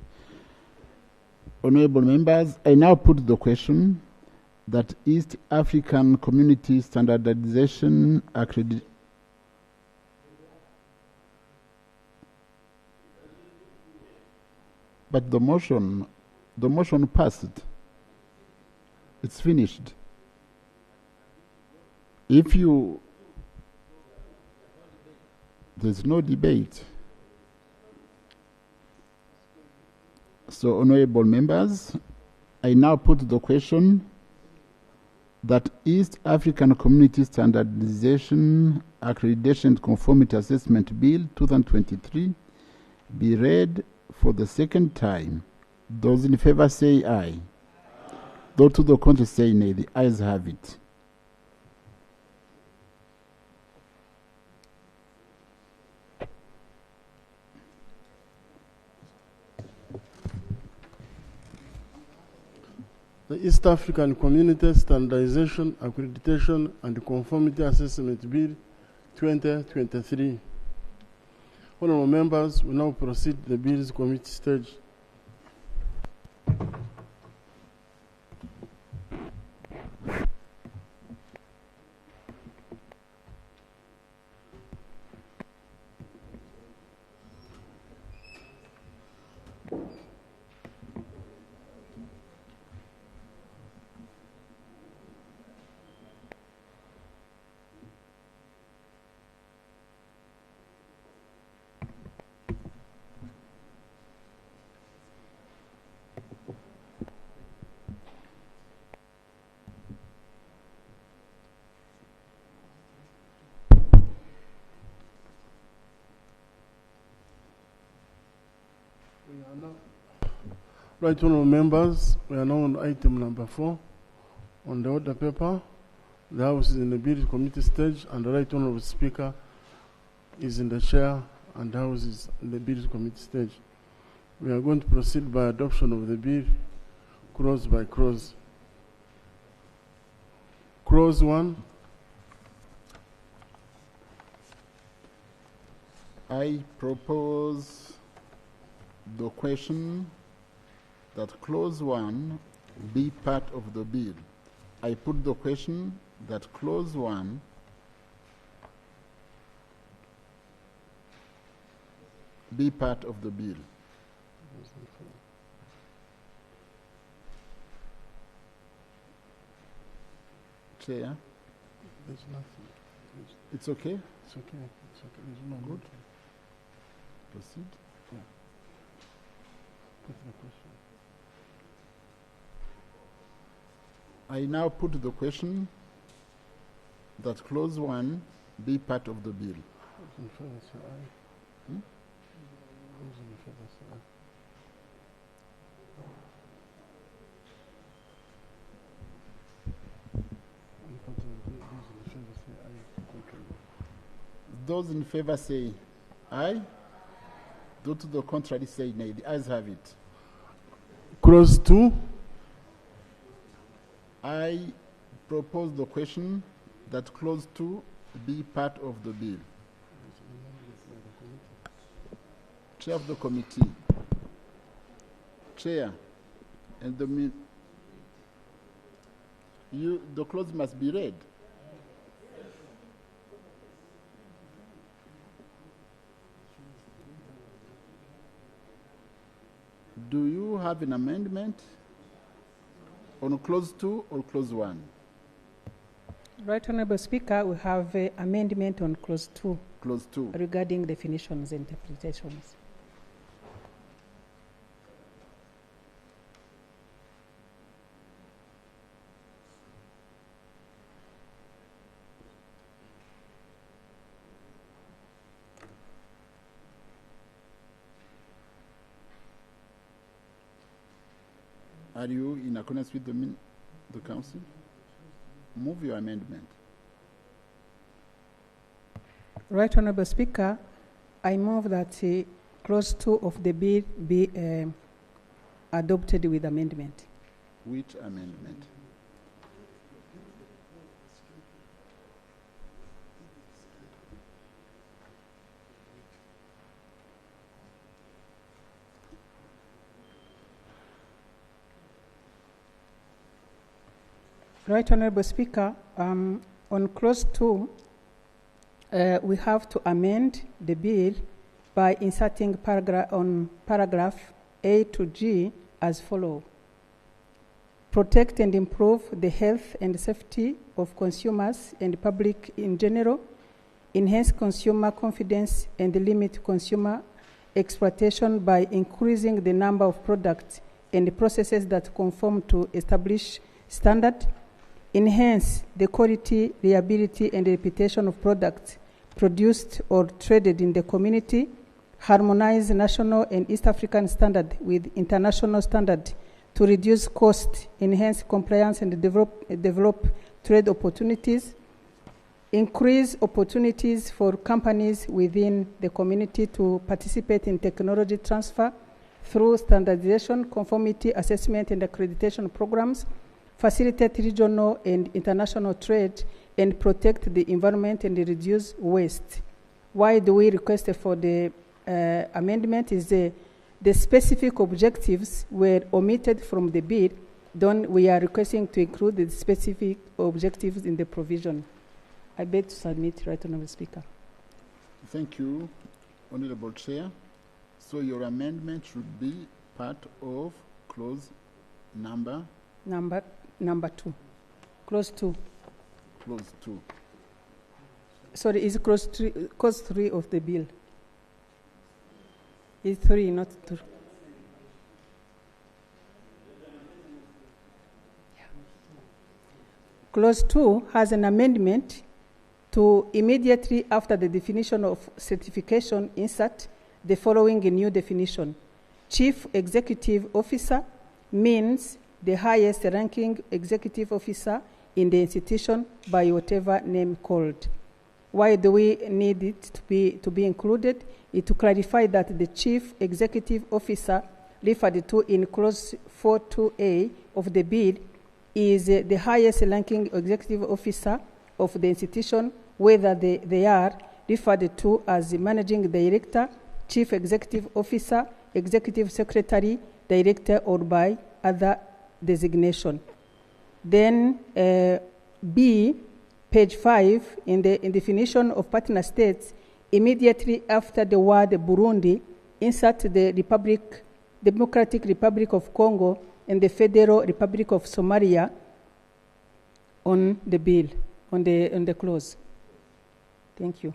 Honorable members, I now put the question that East African Community Standardization Accreditation but the motion passed. It's finished. There's no debate. So, honorable members, I now put the question that East African Community Standardization Accreditation Conformity Assessment Bill 2023 be read for the second time. Those in favor say aye. Those to the contrary say nay. The ayes have it. The East African Community Standardization, Accreditation and Conformity Assessment Bill 2023. Honorable members, we now proceed to the bill's committee stage. Right, honorable members, we are now on item number 4 on the order paper. The House is in the bill committee stage, and the right honorable Speaker is in the chair, and the House is in the bill committee stage. We are going to proceed by adoption of the bill, clause by clause. Clause 1. I propose the question that clause 1 be part of the bill. I put the question that clause 1 be part of the bill. Chair? There's nothing. It's okay? It's okay. It's okay. There's no Good. need. Proceed. Yeah. Put the question. I now put the question that clause 1 be part of the bill. Those in favor say aye. Hmm? Those in favor say aye. Those in favor say aye. Those to the contrary say nay. The ayes have it. Clause 2. I propose the question that clause 2 be part of the bill. Chair of the committee. Chair, and the clause must be read. Do you have an amendment on clause 2 or clause 1? Right, Honorable Speaker, we have an amendment on clause 2. Clause 2. Regarding definitions and interpretations. Are you in accordance with the council? Move your amendment. Right, Honorable Speaker, I move that clause 2 of the bill be adopted with amendment. Which amendment? Right, Honorable Speaker, on clause 2, we have to amend the bill by inserting paragraph A to G as follows. Protect and improve the health and safety of consumers and public in general, enhance consumer confidence and limit consumer exploitation by increasing the number of products and processes that conform to established standard, enhance the quality, reliability, and reputation of products produced or traded in the community, harmonize national and East African standard with international standard to reduce cost, enhance compliance, and develop trade opportunities, increase opportunities for companies within the community to participate in technology transfer through standardization, conformity assessment, and accreditation programs, facilitate regional and international trade, and protect the environment and reduce waste. Why do we request for the amendment is the specific objectives were omitted from the bill. Then we are requesting to include the specific objectives in the provision. I beg to submit, Right Honourable Speaker. Thank you, Honourable Chair. So your amendment should be part of clause number 2. Clause 2. Clause 2. Sorry, is clause 3 of the bill. It's 3, not 2. Yeah. Clause 2 has an amendment to immediately after the definition of certification insert the following new definition. Chief Executive Officer means the highest ranking executive officer in the institution by whatever name called. Why do we need it to be included? It to clarify that the Chief Executive Officer referred to in clause 4.2a of the bill is the highest ranking executive officer of the institution, whether they are referred to as the managing director, chief executive officer, executive secretary, director, or by other designation. Then B, page 5, in the definition of partner states, immediately after the word Burundi, insert the Democratic Republic of Congo and the Federal Republic of Somalia on the bill, on the clause. Thank you.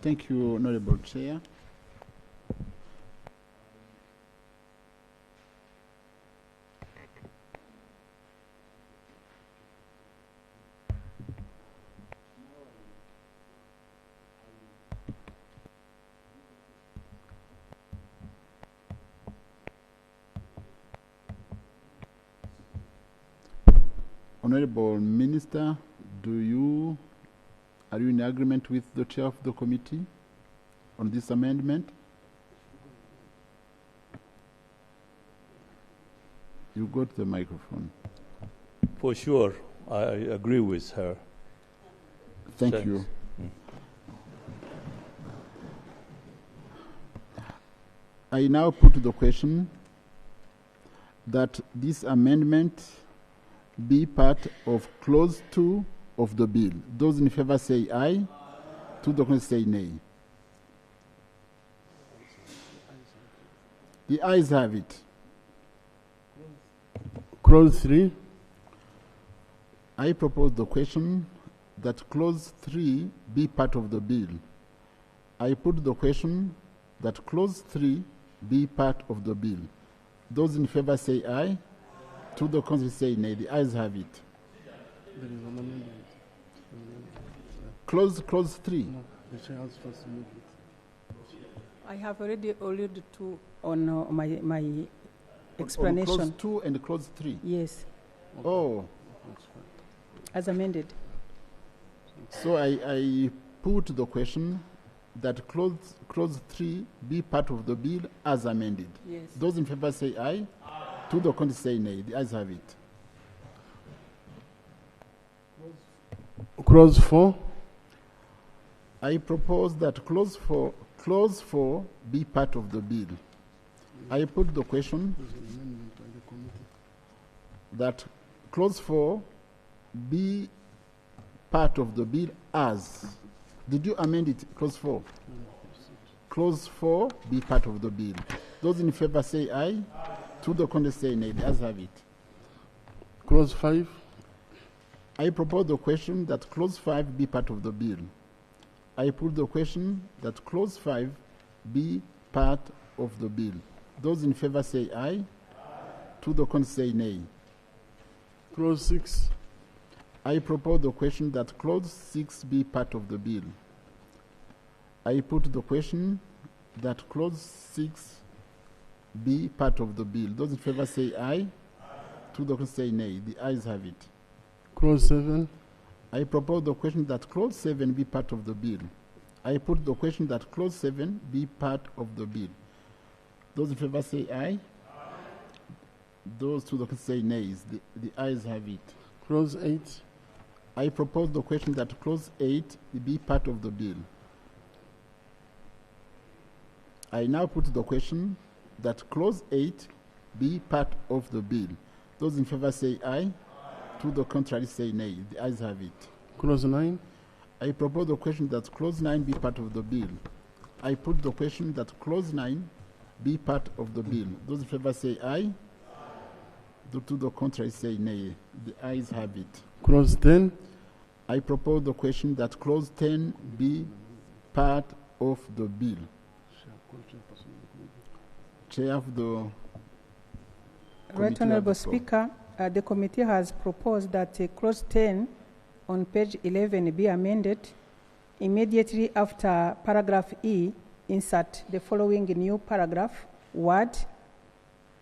Thank you, Honorable Chair. Honorable Minister, are you in agreement with the chair of the committee on this amendment? You got the microphone. For sure, I agree with her. Thank Thanks. you. I now put the question that this amendment be part of clause 2 of the bill. Those in favor say aye. To the contrary say nay. The ayes have it. Clause 3. I propose the question that clause 3 be part of the bill. I put the question that clause 3 be part of the bill. Those in favor say aye. To the contrary say nay. The ayes have it. There is an amendment. Clause 3. No, the chair has first moved it. I have already alluded to on my explanation. On clause 2 and clause 3. Yes. Oh. As amended. So I put the question that clause 3 be part of the bill as amended. Yes. Those in favor say aye. To the contrary say nay. The ayes have it. Clause 4. I propose that clause 4 be part of the bill. I put the question that clause 4 be part of the bill as. Did you amend it, clause 4? Clause 4 be part of the bill. Those in favor say aye. To the contrary say nay. The ayes have it. Clause 5. I propose the question that clause 5 be part of the bill. I put the question that clause 5 be part of the bill. Those in favor say aye. To the contrary say nay. Clause 6. I propose the question that clause 6 be part of the bill. I put the question that clause 6 be part of the bill. Those in favor say aye. To the contrary say nay. The ayes have it. Clause 7. I propose the question that clause 7 be part of the bill. I put the question that clause 7 be part of the bill. Those in favor say aye. Those to the contrary say nays. The ayes have it. Clause 8. I propose the question that clause 8 be part of the bill. I now put the question that clause 8 be part of the bill. Those in favor say aye. To the contrary say nay. The ayes have it. Clause 9. I propose the question that clause 9 be part of the bill. I put the question that clause 9 be part of the bill. Those in favor say aye. To the contrary say nay. The ayes have it. Clause 10. I propose the question that clause 10 be part of the bill. Chair of the Right Honorable Speaker, the committee has proposed that clause 10 on page 11 be amended. Immediately after paragraph E, insert the following new paragraph, word,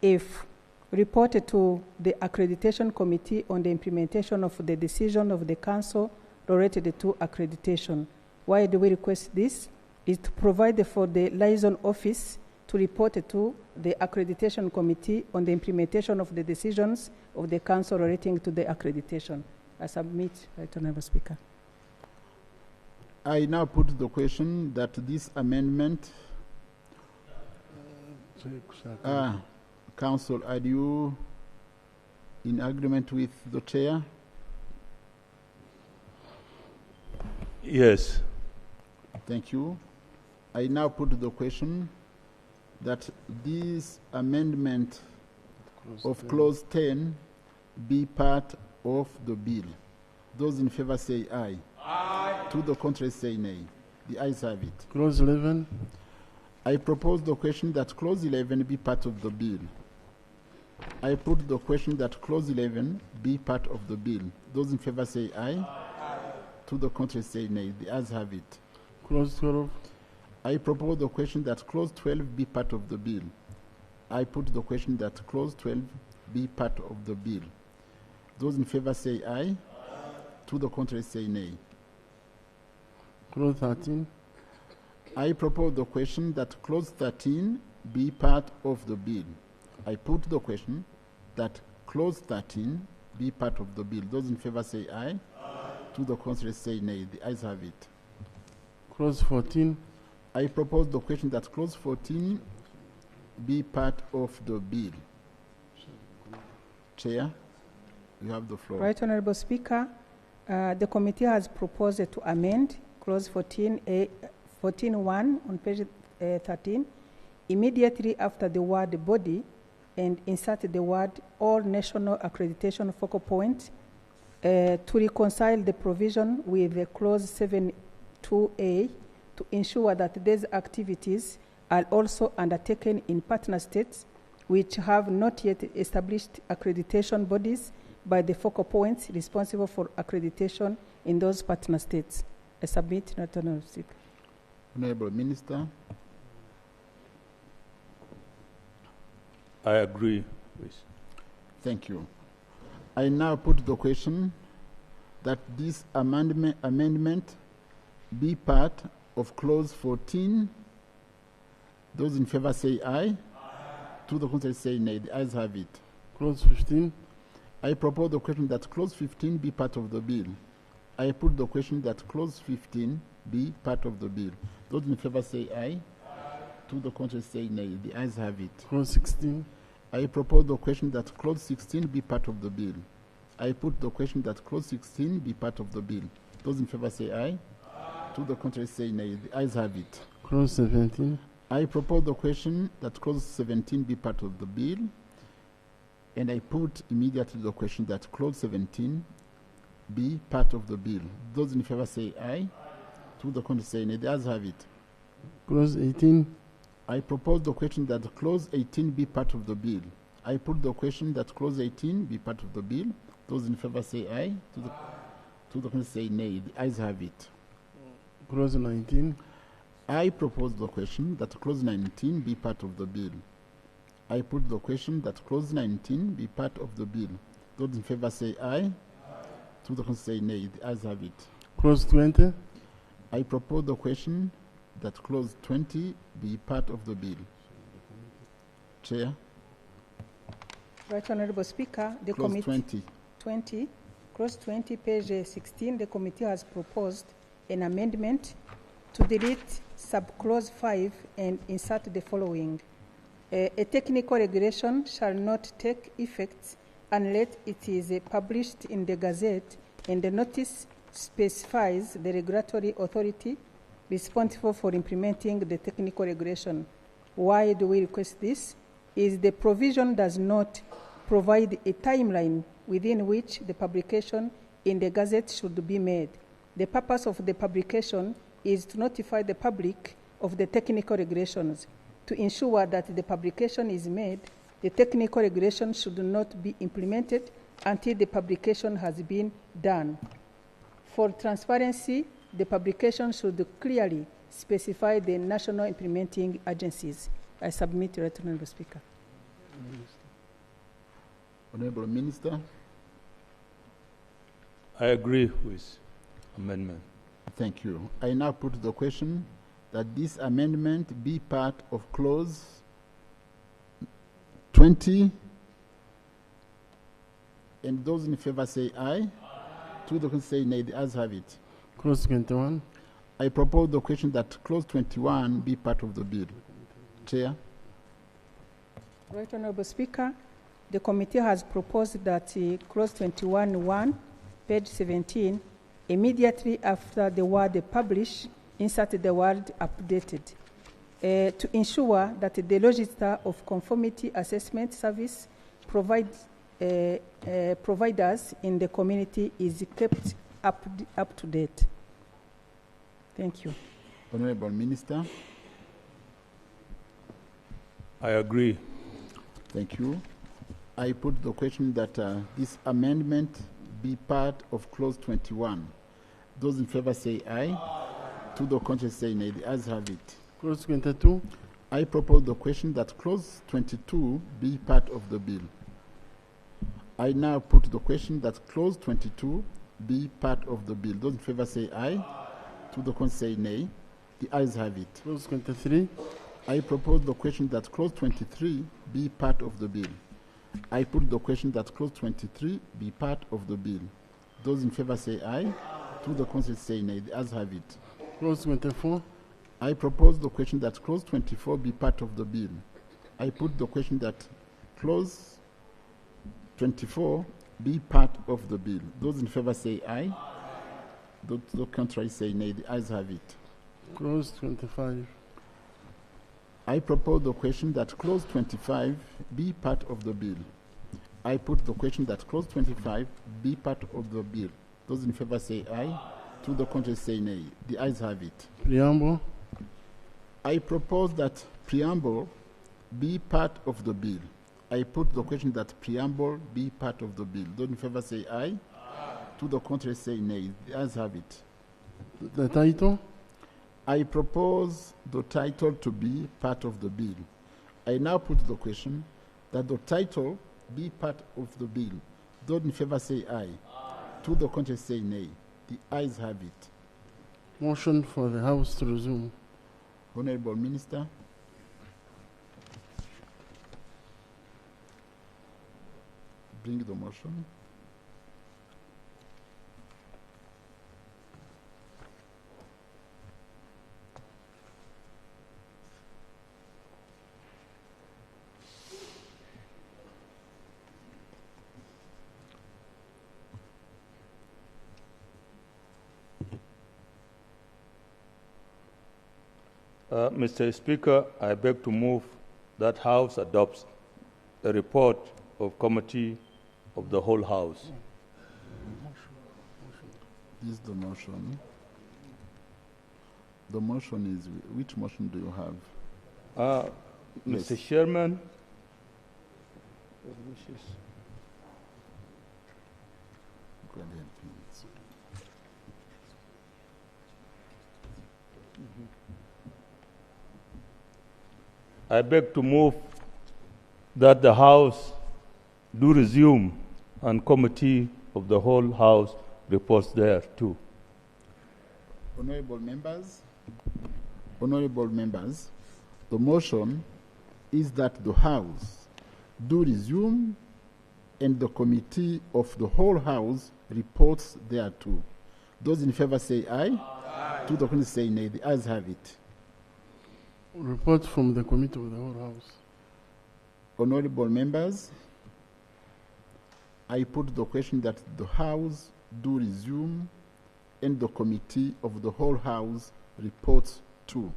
if reported to the Accreditation Committee on the implementation of the decision of the Council related to accreditation. Why do we request this? Is to provide for the liaison office to report to the Accreditation Committee on the implementation of the decisions of the Council relating to the accreditation. I submit, Right Honourable Speaker. I now put the question that this amendment, Council, are you in agreement with the chair? Yes. Thank you. I now put the question that this amendment of clause 10 be part of the bill. Those in favor say aye. Aye. To the contrary say nay. The ayes have it. Clause 11. I propose the question that clause 11 be part of the bill. I put the question that clause 11 be part of the bill. Those in favor say aye. Aye. To the contrary say nay. The ayes have it. Clause 12. I propose the question that clause 12 be part of the bill. I put the question that clause 12 be part of the bill. Those in favor say aye. Aye. To the contrary say nay. Clause 13. I propose the question that clause 13 be part of the bill. I put the question that clause 13 be part of the bill. Those in favor say aye. Aye. To the contrary say nay. The ayes have it. Clause 14. I propose the question that clause 14 be part of the bill. Chair, you have the floor. Right Honourable Speaker, the committee has proposed to amend clause 14.1 on page 13 immediately after the word body and insert the word all national accreditation focal points to reconcile the provision with the clause 7.2a to ensure that these activities are also undertaken in partner states which have not yet established accreditation bodies by the focal points responsible for accreditation in those partner states. I submit, Right Honourable Speaker. Honourable Minister. I agree with. Thank you. I now put the question that this amendment be part of clause 14. Those in favor say aye. Aye. To the contrary say nay. The ayes have it. Clause 15. I propose the question that clause 15 be part of the bill. I put the question that clause 15 be part of the bill. Those in favor say aye. Aye. To the contrary say nay. The ayes have it. Clause 16. I propose the question that clause 16 be part of the bill. I put the question that clause 16 be part of the bill. Those in favor say aye. Aye. To the contrary say nay. The ayes have it. Clause 17. I propose the question that clause 17 be part of the bill. And I put immediately the question that clause 17 be part of the bill. Those in favor say aye. Aye. To the contrary say nay. The ayes have it. Clause 18. I propose the question that clause 18 be part of the bill. I put the question that clause 18 be part of the bill. Those in favor say aye. To the contrary say nay. The ayes have it. Clause 19. I propose the question that clause 19 be part of the bill. I put the question that clause 19 be part of the bill. Those in favor say aye. Aye. To the contrary say nay. The ayes have it. Clause 20. I propose the question that clause 20 be part of the bill. Chair. Right Honourable Speaker, the Clause committee 20, clause 20, page 16, the committee has proposed an amendment to delete subclause 5 and insert the following. A technical regulation shall not take effect unless it is published in the Gazette and the notice specifies the regulatory authority responsible for implementing the technical regulation. Why do we request this? Is the provision does not provide a timeline within which the publication in the Gazette should be made. The purpose of the publication is to notify the public of the technical regulations. To ensure that the publication is made, the technical regulation should not be implemented until the publication has been done. For transparency, The publication should clearly specify the national implementing agencies. I submit, Right Honorable Speaker. Honorable Minister. I agree with amendment. Thank you. I now put the question that this amendment be part of clause 20. And those in favor say aye. To the say nay. The ayes have it. Clause 21. I propose the question that clause 21 be part of the bill. Chair. Right Honorable Speaker, the committee has proposed that clause 21(1), page 17, immediately after the word publish, insert the word updated, to ensure that the Register of Conformity Assessment Service providers in the community is kept up to date. Thank you. Honorable Minister. I agree. Thank you. I put the question that this amendment be part of clause 21. Those in favor say aye. To the contrary say nay. The ayes have it. Clause 22. I propose the question that clause 22 be part of the bill. I now put the question that clause 22 be part of the bill. Those in favor say aye. To the contrary say nay. The ayes have it. Clause 23. I propose the question that clause 23 be part of the bill. I put the question that clause 23 be part of the bill. Those in favor say aye. To the contrary say nay. The ayes have it. Clause 24. I propose the question that clause 24 be part of the bill. I put the question that clause 24 be part of the bill. Those in favor say aye. Those to the contrary say nay. The ayes have it. Clause 25. I propose the question that clause 25 be part of the bill. I put the question that clause 25 be part of the bill. Those in favor say aye. To the contrary say nay. The ayes have it. Preamble. I propose that preamble be part of the bill. I put the question that preamble be part of the bill. Those in favor say aye. To the contrary say nay. The ayes have it. The title. I propose the title to be part of the bill. I now put the question that the title be part of the bill. Those in favor say aye. To the contrary say nay. The ayes have it. Motion for the House to resume. Honorable Minister. Bring the motion. Mr. Speaker, I beg to move that House adopts a report of Committee of the whole House. This is the motion. The motion is, which motion do you have? Mr. Yes. Chairman, Go ahead, please. I beg to move that the House do resume and Committee of the whole House reports there too. Honorable members, the motion is that the House do resume and the Committee of the whole House reports thereto. Those in favor say aye. Aye. To the contrary say nay. The ayes have it. Report from the Committee of the whole House. Honorable members, I put the question that the House do resume and the Committee of the whole House reports too.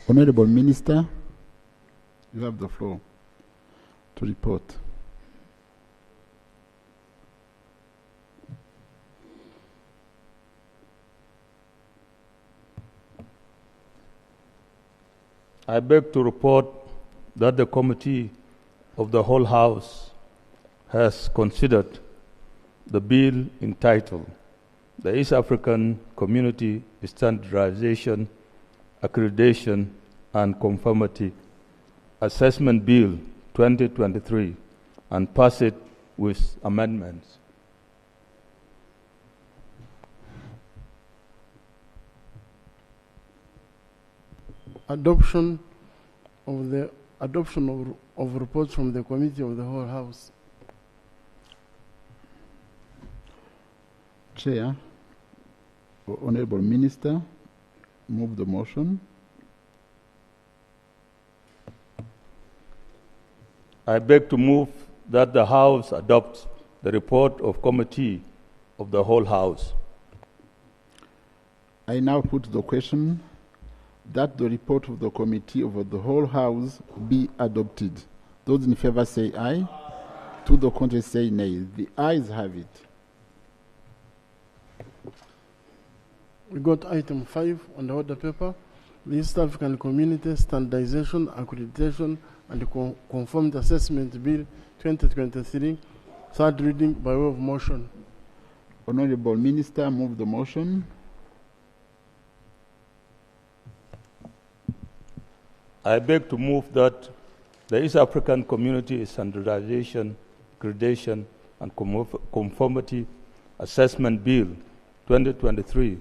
Honorable Minister, you have the floor to report. I beg to report that the Committee of the Whole House has considered the bill entitled the East African Community Standardization, Accreditation and Conformity Assessment Bill 2023 and pass it with amendments. Adoption of reports from the Committee of the Whole House. Chair, Honorable Minister, move the motion. I beg to move that the House adopts the report of Committee of the Whole House. I now put the question that the report of the Committee of the Whole House be adopted. Those in favor say aye. To the contrary say nay. The ayes have it. We got item 5 on the order paper, the East African Community Standardization, Accreditation and Conformity Assessment Bill 2023, third reading by way of motion. Honorable Minister, move the motion. I beg to move that the East African Community Standardization, Accreditation and Conformity Assessment Bill 2023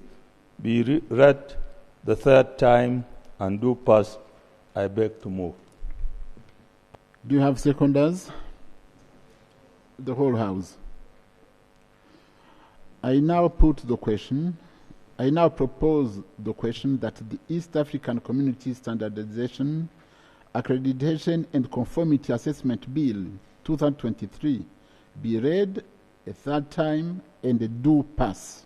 be read the third time and do pass. I beg to move. Do you have seconders? The whole House. I now put the question. I now propose the question that the East African Community Standardization, Accreditation and Conformity Assessment Bill 2023 be read a third time and do pass.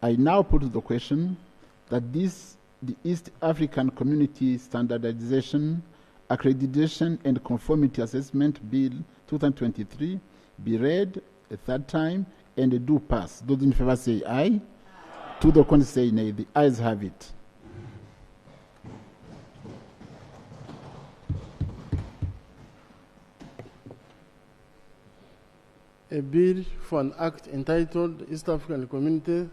I now put the question that the East African Community Standardization, Accreditation and Conformity Assessment Bill 2023 be read a third time and do pass. Those in favor say aye. To the contrary say nay. The ayes have it. A bill for an act entitled East African Community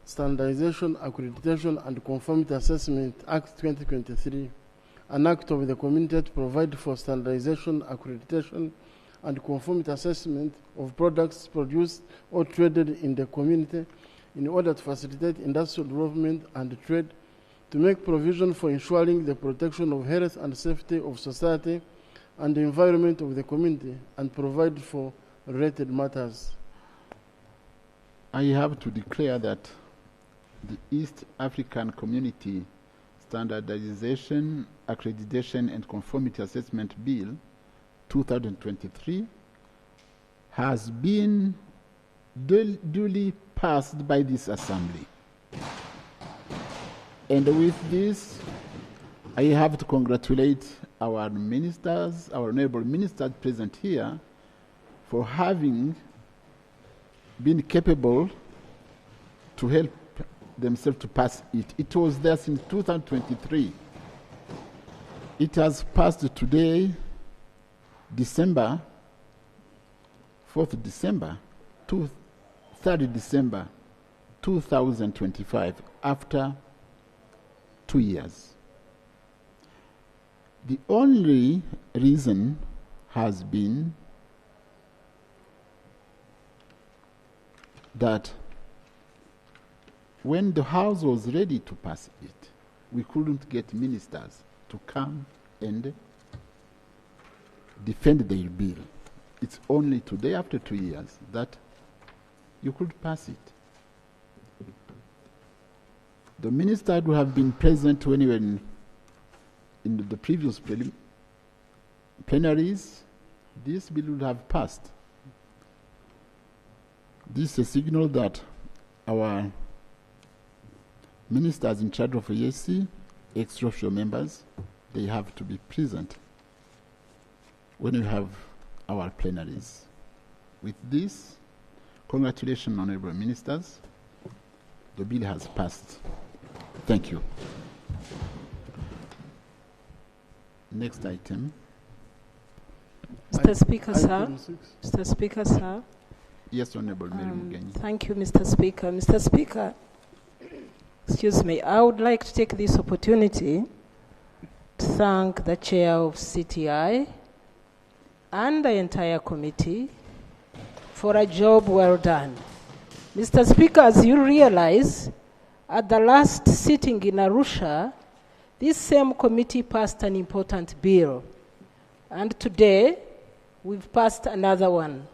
Standardization, Accreditation and Conformity Assessment Act 2023, an act of the community to provide for standardization, accreditation and conformity assessment of products produced or traded in the community in order to facilitate industrial development and trade, to make provision for ensuring the protection of health and safety of society and the environment of the community, and provide for related matters. I have to declare that the East African Community Standardization, Accreditation and Conformity Assessment Bill 2023 has been duly passed by this Assembly. And with this, I have to congratulate our ministers, our honorable ministers present here, for having been capable to help themselves to pass it. It was there since 2023. It has passed today, December, 4th December, 3rd December 2025, after 2 years. The only reason has been that when the House was ready to pass it, we couldn't get ministers to come and defend their bill. It's only today, after 2 years, that you could pass it. The minister would have been present when you were in the previous plenaries. This bill would have passed. This is a signal that our ministers in charge of EAC ex-officio members, they have to be present when we have our plenaries. With this, congratulations, honorable ministers. The bill has passed. Thank you. Next item. Mr. Speaker, sir. Item 6. Mr. Speaker, sir. Yes, Honorable Mary Mugenyi. Thank you, Mr. Speaker. Mr. Speaker, excuse me, I would like to take this opportunity to thank the chair of CTI and the entire committee for a job well done. Mr. Speaker, as you realize, at the last sitting in Arusha, this same committee passed an important bill. And today, we've passed another one.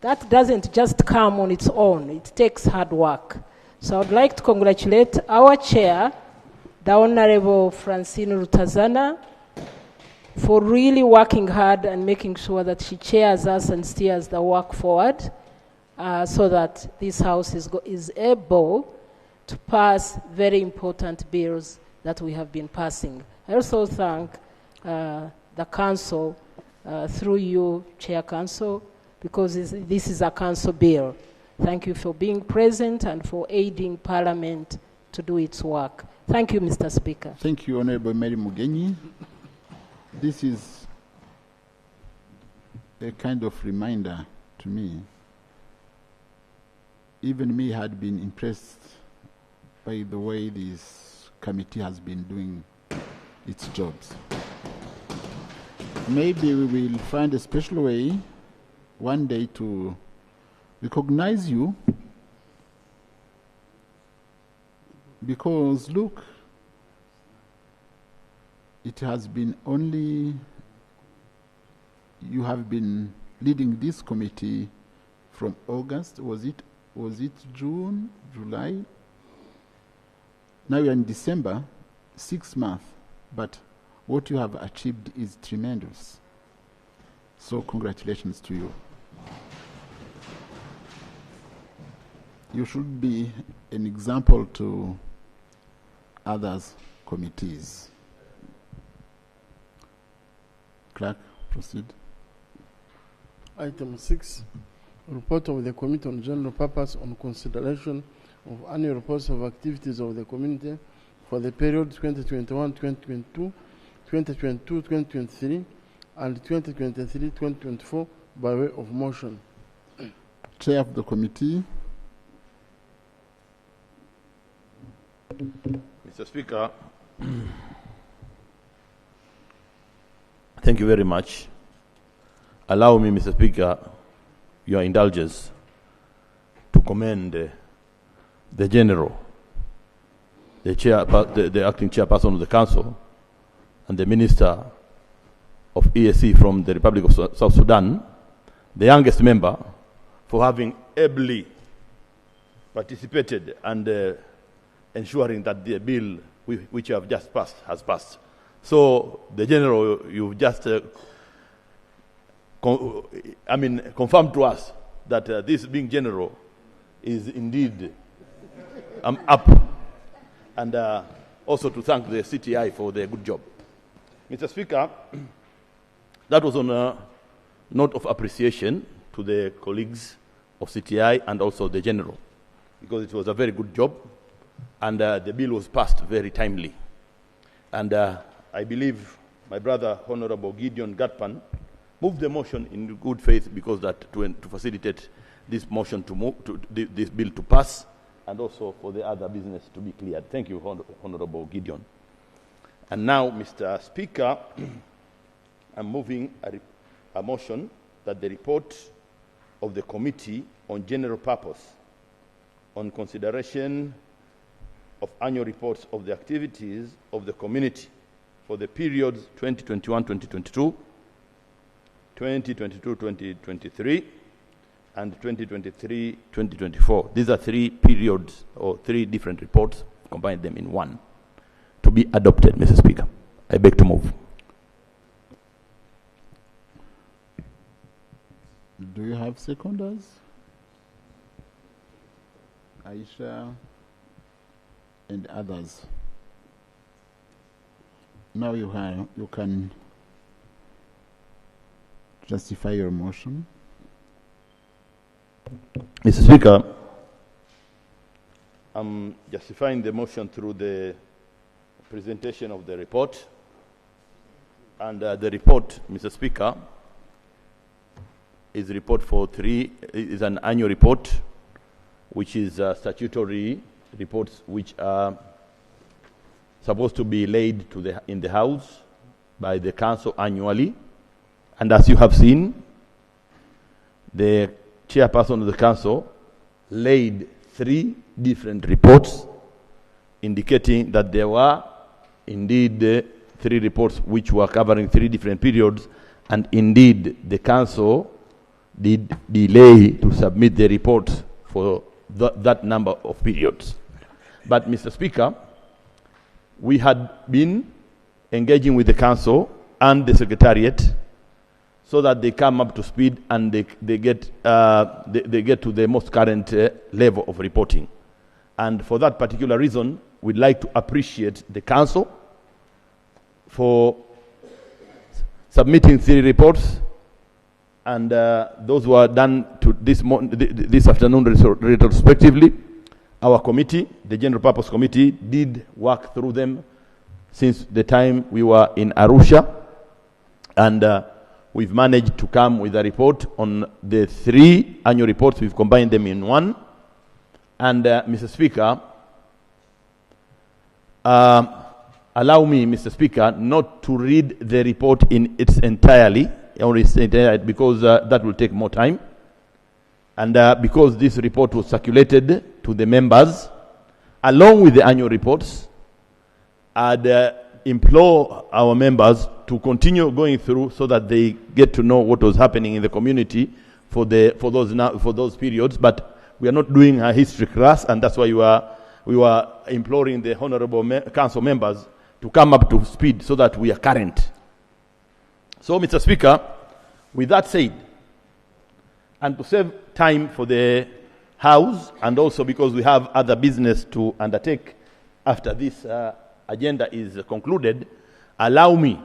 That doesn't just come on its own. It takes hard work. So I'd like to congratulate our chair, the Honorable Francine Rutazana, for really working hard and making sure that she chairs us and steers the work forward so that this House is able to pass very important bills that we have been passing. I also thank the Council, through you, Chair Council, because this is a Council bill. Thank you for being present and for aiding Parliament to do its work. Thank you, Mr. Speaker. Thank you, Honorable Mary Mugenyi. This is a kind of reminder to me. Even me had been impressed by the way this committee has been doing its jobs. Maybe we will find a special way one day to recognize you, because look, it has been only, you have been leading this committee from August, was it June, July? Now we are in December, 6 months, but what you have achieved is tremendous. So congratulations to you. You should be an example to others committees. Clerk, proceed. Item 6, report of the Committee on General Purpose on consideration of annual reports of activities of the community for the period 2021-2022, 2022-2023, and 2023-2024 by way of motion. Chair of the committee. Mr. Speaker, thank you very much. Allow me, Mr. Speaker, your indulgence to commend the General, the acting chairperson of the Council, and the Minister of ESC from the Republic of South Sudan, the youngest member, for having ably participated and ensuring that the bill which you have just passed has passed. So the General, you've just confirmed to us that this being General is indeed up, and also to thank the CTI for their good job. Mr. Speaker, that was on a note of appreciation to the colleagues of CTI and also the General, because it was a very good job, and the bill was passed very timely. And I believe my brother, Honorable Gideon Gatpan, moved the motion in good faith because that to facilitate this motion to move this bill to pass, and also for the other business to be cleared. Thank you, Honorable Gideon. And now, Mr. Speaker, I'm moving a motion that the report of the Committee on General Purpose on consideration of annual reports of the activities of the community for the periods 2021-2022, 2022-2023, and 2023-2024. These are 3 periods or 3 different reports. Combine them in one to be adopted, Mr. Speaker. I beg to move. Do you have seconders? Aisha and others. Now you can justify your motion. Mr. Speaker, I'm justifying the motion through the presentation of the report. And the report, Mr. Speaker, is an annual report, which is statutory reports which are supposed to be laid in the House by the Council annually. And as you have seen, the chairperson of the Council laid 3 different reports indicating that there were indeed 3 reports which were covering 3 different periods, and indeed the Council did delay to submit the report for that number of periods. But Mr. Speaker, we had been engaging with the Council and the Secretariat so that they come up to speed and they get to the most current level of reporting. And for that particular reason, we'd like to appreciate the Council for submitting 3 reports, and those were done to this afternoon retrospectively. Our committee, the General Purpose Committee, did work through them since the time we were in Arusha, and we've managed to come with a report on the 3 annual reports. We've combined them in one. And Mr. Speaker, allow me, Mr. Speaker, not to read the report in its entirety, because that will take more time. And because this report was circulated to the members, along with the annual reports, I'd implore our members to continue going through so that they get to know what was happening in the community for those periods. But we are not doing a history class, and that's why we were imploring the honorable council members to come up to speed so that we are current. So, Mr. Speaker, with that said, and to save time for the House, and also because we have other business to undertake after this agenda is concluded, allow me,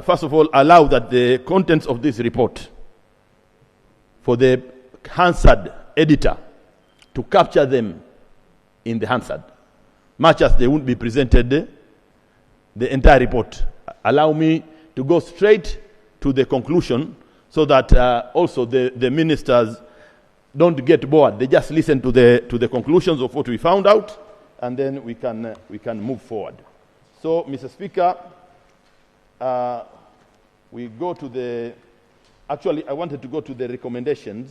first of all, allow that the contents of this report for the Hansard editor to capture them in the Hansard, much as they won't be presented the entire report. Allow me to go straight to the conclusion so that also the ministers don't get bored. They just listen to the conclusions of what we found out, and then we can move forward. So, Mr. Speaker, we go to the. Actually, I wanted to go to the recommendations,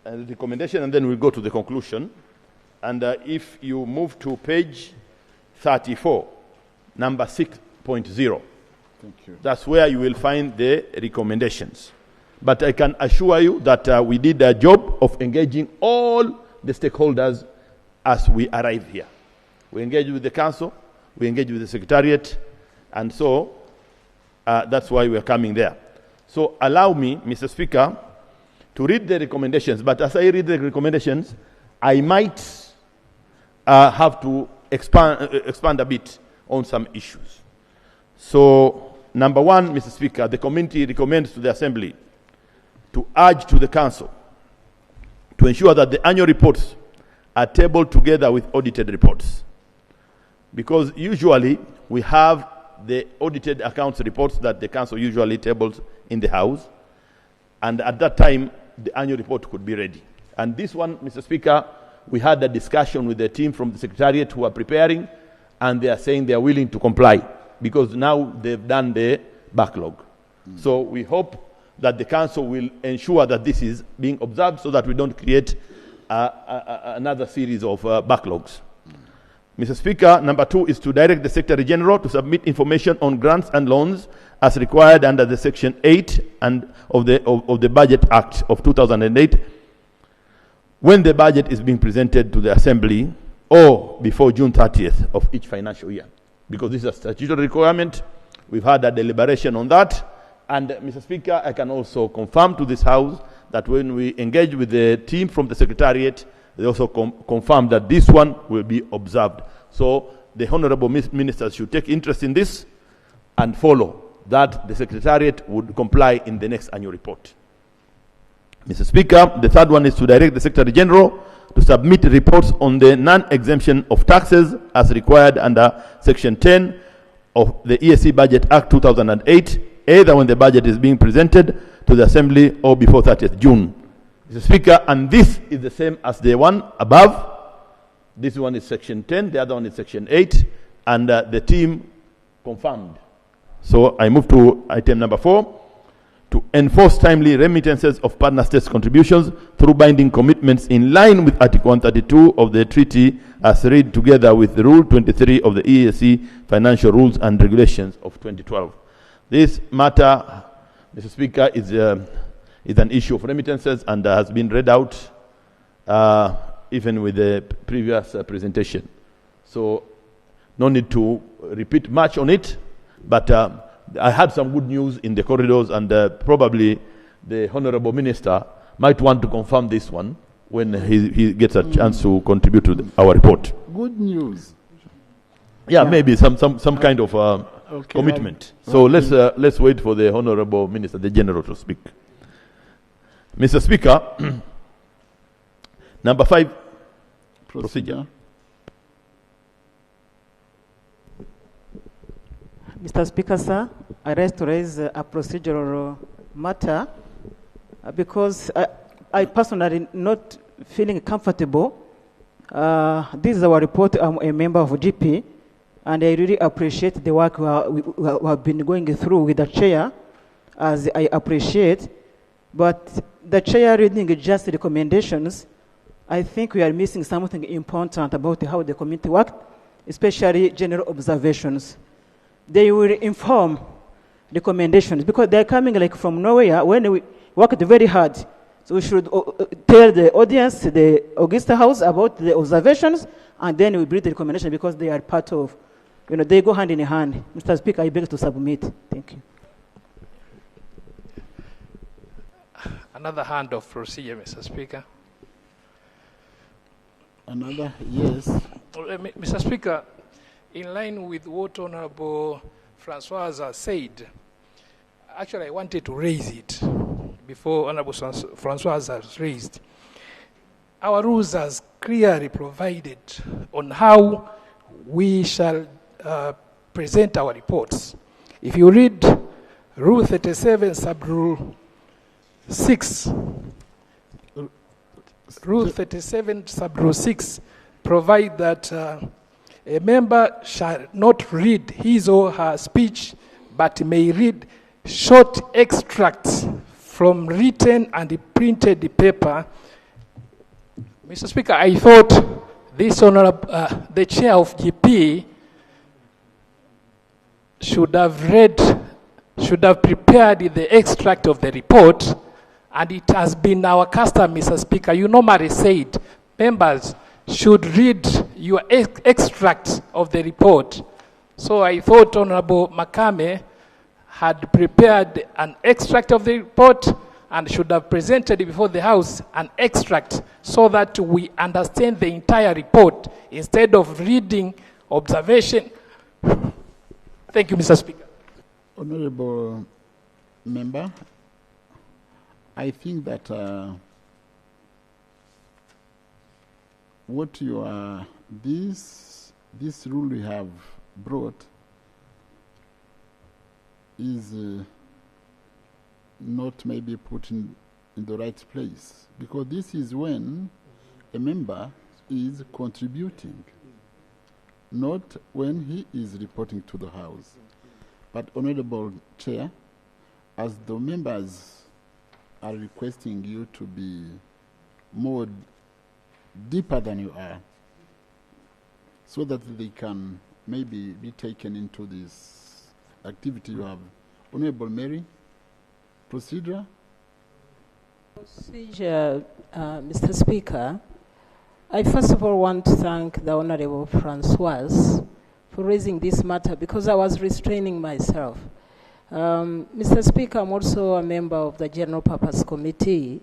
and then we'll go to the conclusion. And if you move to page 34, number 6.0, that's where you will find the recommendations. But I can assure you that we did a job of engaging all the stakeholders as we arrive here. We engaged with the council, we engaged with the secretariat, and so that's why we're coming there. So allow me, Mr. Speaker, to read the recommendations. But as I read the recommendations, I might have to expand a bit on some issues. So, number 1, Mr. Speaker, the committee recommends to the Assembly to urge to the Council to ensure that the annual reports are tabled together with audited reports. Because usually we have the audited accounts reports that the Council usually tables in the House, and at that time the annual report could be ready. And this one, Mr. Speaker, we had a discussion with the team from the Secretariat who are preparing, and they are saying they are willing to comply because now they've done the backlog. So we hope that the Council will ensure that this is being observed so that we don't create another series of backlogs. Mr. Speaker, number 2 is to direct the Secretary General to submit information on grants and loans as required under the Section 8 of the Budget Act of 2008 when the budget is being presented to the Assembly or before June 30th of each financial year. Because this is a statutory requirement, we've had a deliberation on that. And Mr. Speaker, I can also confirm to this House that when we engage with the team from the Secretariat, they also confirm that this one will be observed. So the honorable ministers should take interest in this and follow that the Secretariat would comply in the next annual report. Mr. Speaker, the third one is to direct the Secretary General to submit reports on the non-exemption of taxes as required under Section 10 of the ESC Budget Act 2008, either when the budget is being presented to the Assembly or before 30th June. Mr. Speaker, and this is the same as the one above. This one is Section 10, the other one is Section 8, and the team confirmed. So I move to item number 4, to enforce timely remittances of partner states' contributions through binding commitments in line with Article 132 of the treaty as read together with Rule 23 of the ESC Financial Rules and Regulations of 2012. This matter, Mr. Speaker, is an issue of remittances and has been read out even with the previous presentation. So no need to repeat much on it, but I had some good news in the corridors, and probably the Honorable Minister might want to confirm this one when he gets a chance to contribute to our report. Good news. Yeah, maybe some kind of commitment. So let's wait for the Honorable Minister, the General, to speak. Mr. Speaker, number 5, procedure. Mr. Speaker, sir, I rise to raise a procedural matter because I personally not feeling comfortable. This is our report. I'm a member of GP, and I really appreciate the work we have been going through with the chair, as I appreciate. But the chair reading just recommendations, I think we are missing something important about how the committee worked, especially general observations. They will inform recommendations because they're coming like from nowhere when we worked very hard. So we should tell the audience, the Augusta House, about the observations, and then we bring the recommendation because they are part of, they go hand in hand. Mr. Speaker, I beg to submit. Thank you. Another hand of procedure, Mr. Speaker. Another, yes. Mr. Speaker, in line with what Honorable Francois has said, actually I wanted to raise it before Honorable Francois has raised. Our rules has clearly provided on how we shall present our reports. If you read Rule 37, Sub-Rule 6, Rule 37, Sub-Rule 6 provide that a member shall not read his or her speech, but may read short extracts from written and printed paper. Mr. Speaker, I thought this honorable, the chair of GP should have prepared the extract of the report, and it has been our custom, Mr. Speaker. You normally said members should read your extract of the report. So I thought Honorable Makame had prepared an extract of the report and should have presented before the House an extract so that we understand the entire report instead of reading observation. Thank you, Mr. Speaker. Honorable Member, I think that what you are, this rule we have brought is not maybe put in the right place, because this is when a member is contributing, not when he is reporting to the House. But Honorable Chair, as the members are requesting you to be more deeper than you are, so that they can maybe be taken into this activity you have. Honorable Mary, procedure? Procedure, Mr. Speaker. I first of all want to thank the Honorable Francois for raising this matter because I was restraining myself. Mr. Speaker, I'm also a member of the General Purpose Committee,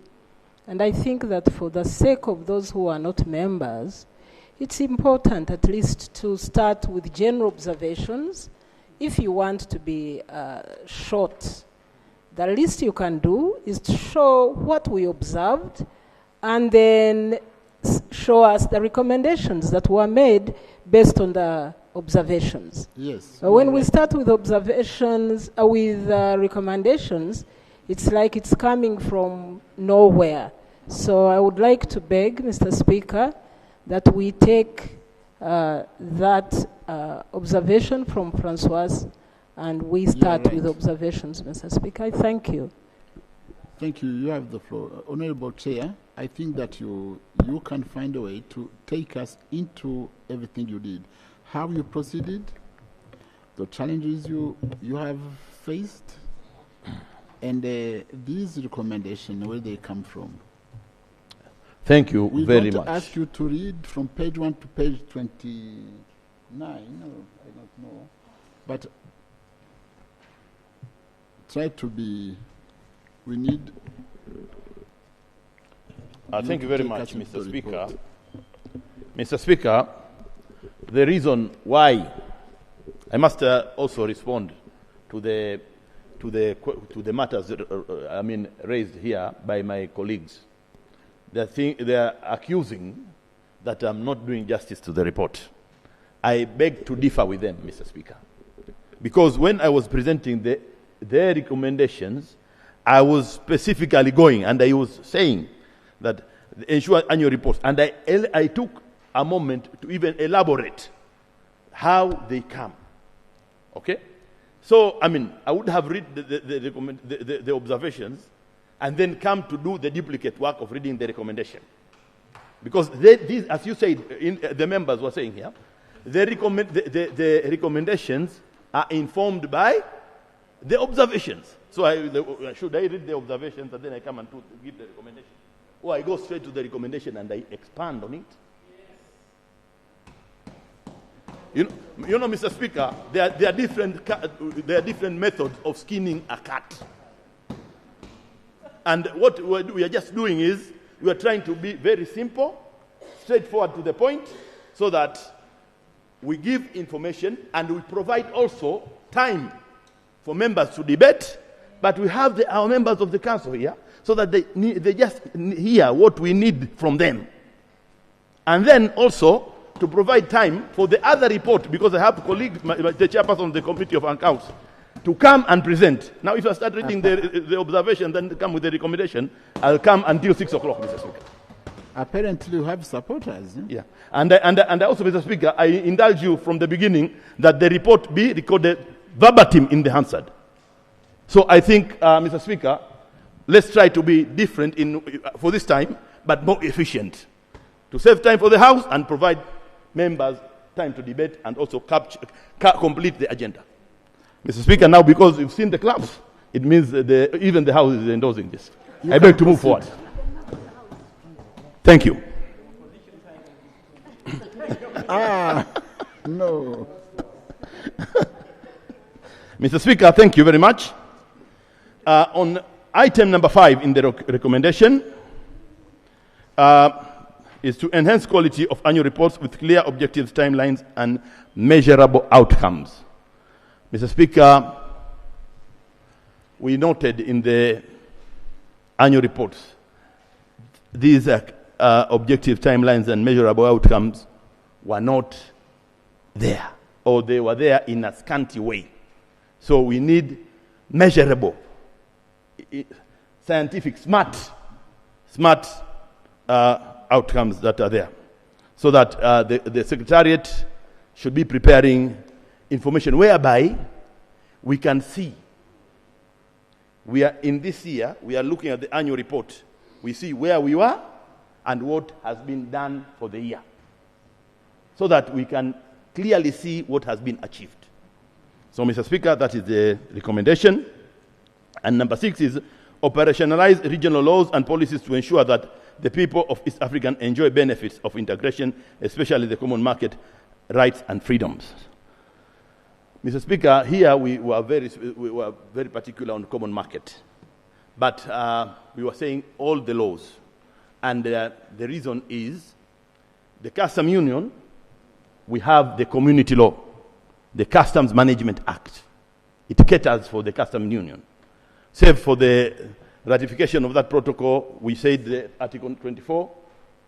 and I think that for the sake of those who are not members, it's important at least to start with general observations. If you want to be short, the least you can do is to show what we observed and then show us the recommendations that were made based on the observations. Yes. When we start with observations, with recommendations, it's like it's coming from nowhere. So I would like to beg, Mr. Speaker, that we take that observation from Francoise and we start with observations, Mr. Speaker. I thank you. Thank you. You have the floor. Honorable Chair, I think that you can find a way to take us into everything you did. How you proceeded, the challenges you have faced, and these recommendations, where they come from. Thank you very much. We want to ask you to read from page 1 to page 29. No, I don't know. But try to be, we need... thank you very much, Mr. Speaker. Mr. Speaker, the reason why I must also respond to the matters raised here by my colleagues. They are accusing that I'm not doing justice to the report. I beg to differ with them, Mr. Speaker, because when I was presenting their recommendations, I was specifically going and I was saying that ensure annual reports, and I took a moment to even elaborate how they come. Okay? So, I would have read the observations and then come to do the duplicate work of reading the recommendation. Because these, as you said, the members were saying here, the recommendations are informed by the observations. So should I read the observations and then I come and give the recommendation? Or I go straight to the recommendation and I expand on it? You know, Mr. Speaker, there are different methods of skinning a cat. And what we are just doing is we are trying to be very simple, straightforward to the point, so that we give information and we provide also time for members to debate, but we have our members of the council here so that they just hear what we need from them. And then also to provide time for the other report, because I have colleagues, the chairperson of the Committee of Accounts, to come and present. Now, if I start reading the observation, then come with the recommendation, I'll come until 6 o'clock, Mr. Speaker. Apparently, you have supporters. Yeah. And also, Mr. Speaker, I indulge you from the beginning that the report be recorded verbatim in the Hansard. So I think, Mr. Speaker, let's try to be different for this time, but more efficient, to save time for the House and provide members time to debate and also complete the agenda. Mr. Speaker, now because you've seen the claps, it means even the House is endorsing this. I beg to move forward. Thank you. No. Mr. Speaker, thank you very much. On item number 5 in the recommendation is to enhance quality of annual reports with clear objectives, timelines, and measurable outcomes. Mr. Speaker, we noted in the annual reports these objective timelines and measurable outcomes were not there, or they were there in a scanty way. So we need measurable, scientific, smart outcomes that are there, so that the Secretariat should be preparing information whereby we can see. We are in this year, we are looking at the annual report. We see where we were and what has been done for the year, so that we can clearly see what has been achieved. So, Mr. Speaker, that is the recommendation. And number 6 is operationalize regional laws and policies to ensure that the people of East Africa enjoy benefits of integration, especially the common market, rights and freedoms. Mr. Speaker, here we were very particular on the common market, but we were saying all the laws, and the reason is the Custom Union, we have the community law, the Customs Management Act. It caters for the Customs Union. Save for the ratification of that protocol, we said the Article 24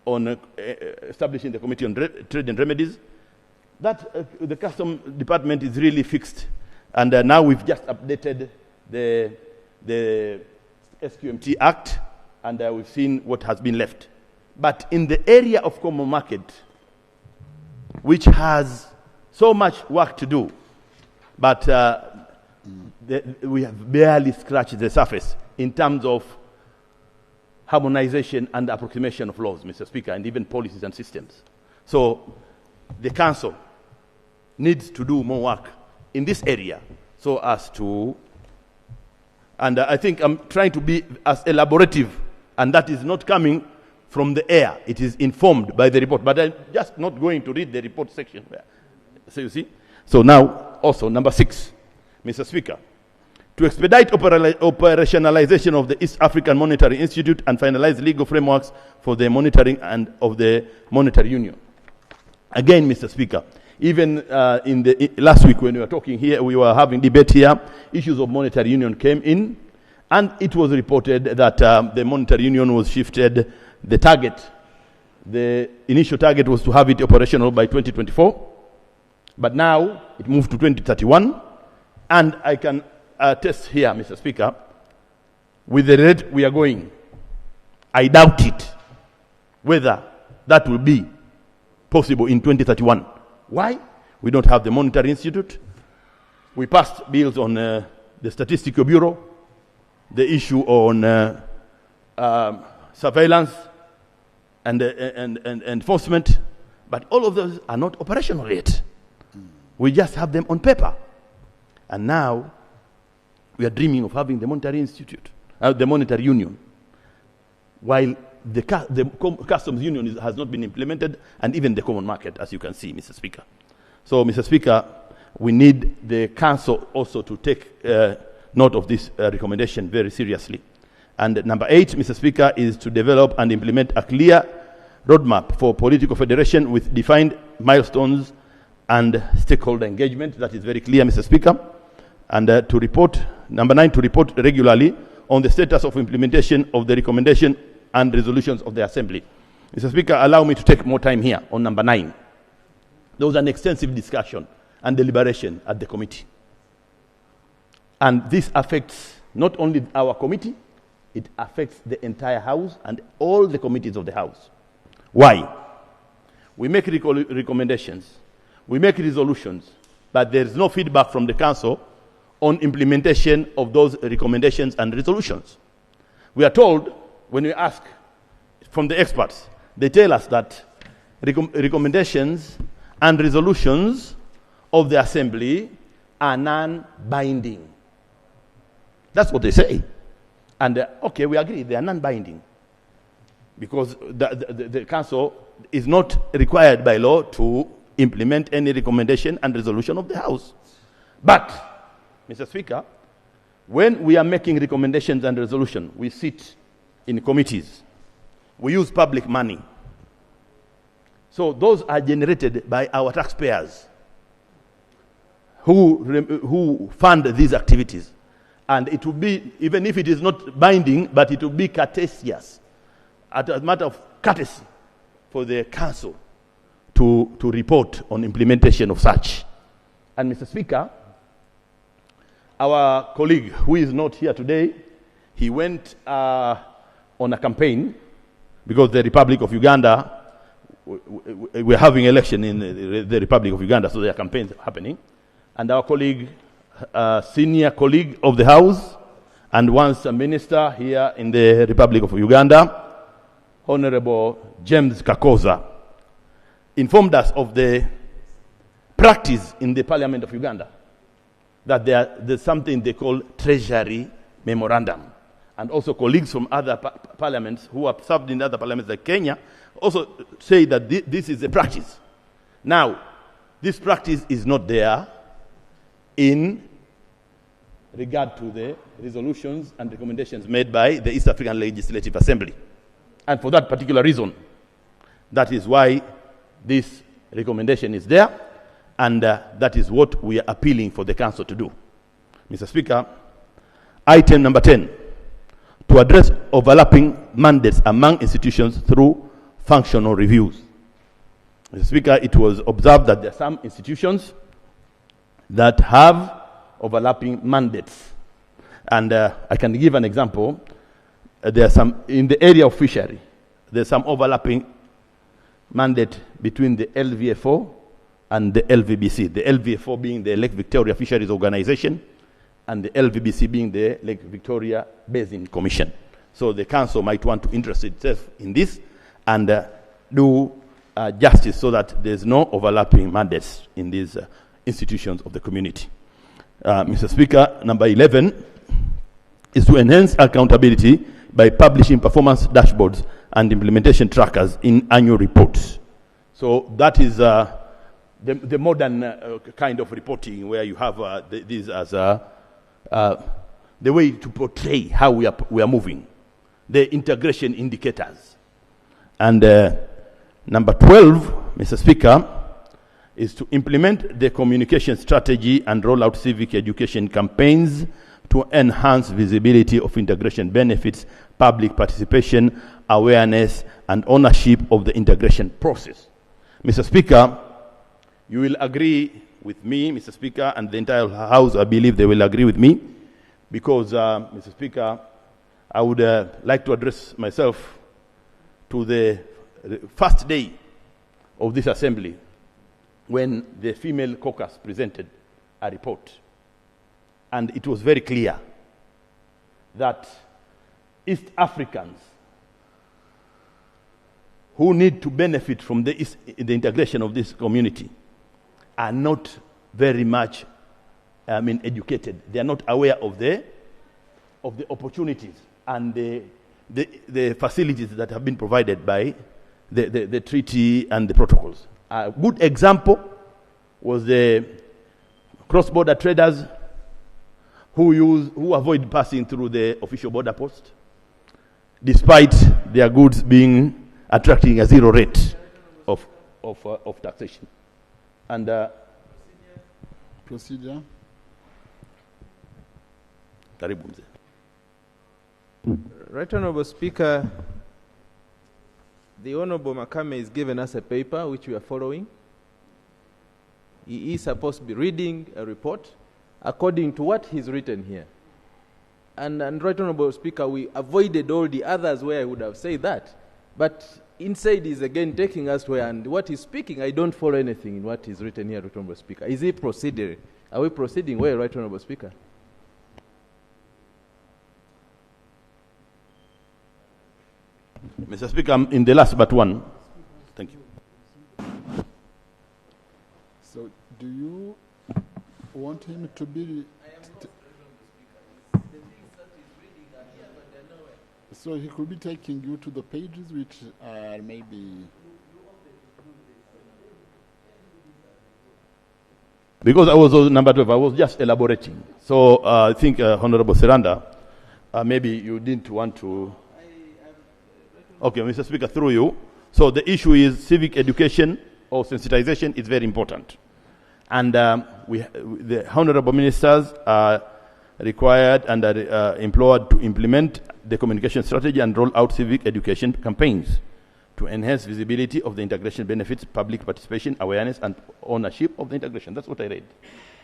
on establishing the Committee on Trade and Remedies. That the Customs Department is really fixed. And now we've just updated the SQMT Act, and we've seen what has been left. But in the area of common market, which has so much work to do, but we have barely scratched the surface in terms of harmonization and approximation of laws, Mr. Speaker, and even policies and systems. So the Council needs to do more work in this area so as to, and I think I'm trying to be as elaborative, and that is not coming from the air. It is informed by the report, but I'm just not going to read the report section. So you see? So now, also, number 6, Mr. Speaker, to expedite operationalization of the East African Monetary Institute and finalize legal frameworks for the monitoring and of the Monetary Union. Again, Mr. Speaker, even in the last week when we were talking here, we were having debate here, issues of monetary union came in, and it was reported that the monetary union was shifted. The target, the initial target was to have it operational by 2024, but now it moved to 2031, and I can attest here, Mr. Speaker, with the rate we are going, I doubt it whether that will be possible in 2031. Why? We don't have the Monetary Institute. We passed bills on the Statistical Bureau, the issue on surveillance and enforcement, but all of those are not operational yet. We just have them on paper. And now we are dreaming of having the Monetary Institute, the Monetary Union, while the Customs Union has not been implemented, and even the common market, as you can see, Mr. Speaker. So, Mr. Speaker, we need the Council also to take note of this recommendation very seriously. And number 8, Mr. Speaker, is to develop and implement a clear roadmap for political federation with defined milestones and stakeholder engagement. That is very clear, Mr. Speaker. And to report, number 9, to report regularly on the status of implementation of the recommendation and resolutions of the Assembly. Mr. Speaker, allow me to take more time here on number 9. There was an extensive discussion and deliberation at the committee. And this affects not only our committee, it affects the entire House and all the committees of the House. Why? We make recommendations, we make resolutions, but there is no feedback from the Council on implementation of those recommendations and resolutions. We are told, when we ask from the experts, they tell us that recommendations and resolutions of the Assembly are non-binding. That's what they say. And okay, we agree, they are non-binding, because the Council is not required by law to implement any recommendation and resolution of the House. But, Mr. Speaker, when we are making recommendations and resolution, we sit in committees. We use public money. So those are generated by our taxpayers who fund these activities. And it will be, even if it is not binding, but it will be courteous, as a matter of courtesy for the Council to report on implementation of such. And Mr. Speaker, our colleague who is not here today, he went on a campaign because the Republic of Uganda, we're having election in the Republic of Uganda, so there are campaigns happening. And our colleague, senior colleague of the House, and once a minister here in the Republic of Uganda, Honorable James Kakoza, informed us of the practice in the Parliament of Uganda, that there's something they call Treasury Memorandum. And also colleagues from other parliaments who have served in other parliaments like Kenya also say that this is a practice. Now, this practice is not there in regard to the resolutions and recommendations made by the East African Legislative Assembly. And for that particular reason, that is why this recommendation is there, and that is what we are appealing for the council to do. Mr. Speaker, item number 10, to address overlapping mandates among institutions through functional reviews. Mr. Speaker, it was observed that there are some institutions that have overlapping mandates. And I can give an example. There are some, in the area of fishery, there's some overlapping mandate between the LVFO and the LVBC. The LVFO being the Lake Victoria Fisheries Organization, and the LVBC being the Lake Victoria Basin Commission. So the council might want to interest itself in this and do justice so that there's no overlapping mandates in these institutions of the community. Mr. Speaker, number 11 is to enhance accountability by publishing performance dashboards and implementation trackers in annual reports. So that is the modern kind of reporting where you have these as the way to portray how we are moving, the integration indicators. And number 12, Mr. Speaker, is to implement the communication strategy and roll out civic education campaigns to enhance visibility of integration benefits, public participation, awareness, and ownership of the integration process. Mr. Speaker, you will agree with me, Mr. Speaker, and the entire House, I believe they will agree with me, because, Mr. Speaker, I would like to address myself to the first day of this assembly when the female caucus presented a report. And it was very clear that East Africans who need to benefit from the integration of this community are not very much educated. They are not aware of the opportunities and the facilities that have been provided by the treaty and the protocols. A good example was the cross-border traders who avoid passing through the official border post, despite their goods being attracting a zero rate of taxation. And procedure. Right Honourable Speaker, the Honourable Makame has given us a paper which we are following. He is supposed to be reading a report according to what he's written here. And Right Honourable Speaker, we avoided all the others where I would have said that. But inside is again taking us where, and what he's speaking, I don't follow anything in what is written here, Right Honourable Speaker. Is he proceeding? Are we proceeding where, Right Honourable Speaker? Mr. Speaker, I'm in the last but one. Thank you. So do you want him to be... So he could be taking you to the pages which are maybe... Because I was on number 12, I was just elaborating. So I think, Honorable Seranda, maybe you didn't want to... Okay, Mr. Speaker, through you. So the issue is civic education or sensitization is very important. And the honorable ministers are required and are implored to implement the communication strategy and roll out civic education campaigns to enhance visibility of the integration benefits, public participation, awareness, and ownership of the integration. That's what I read.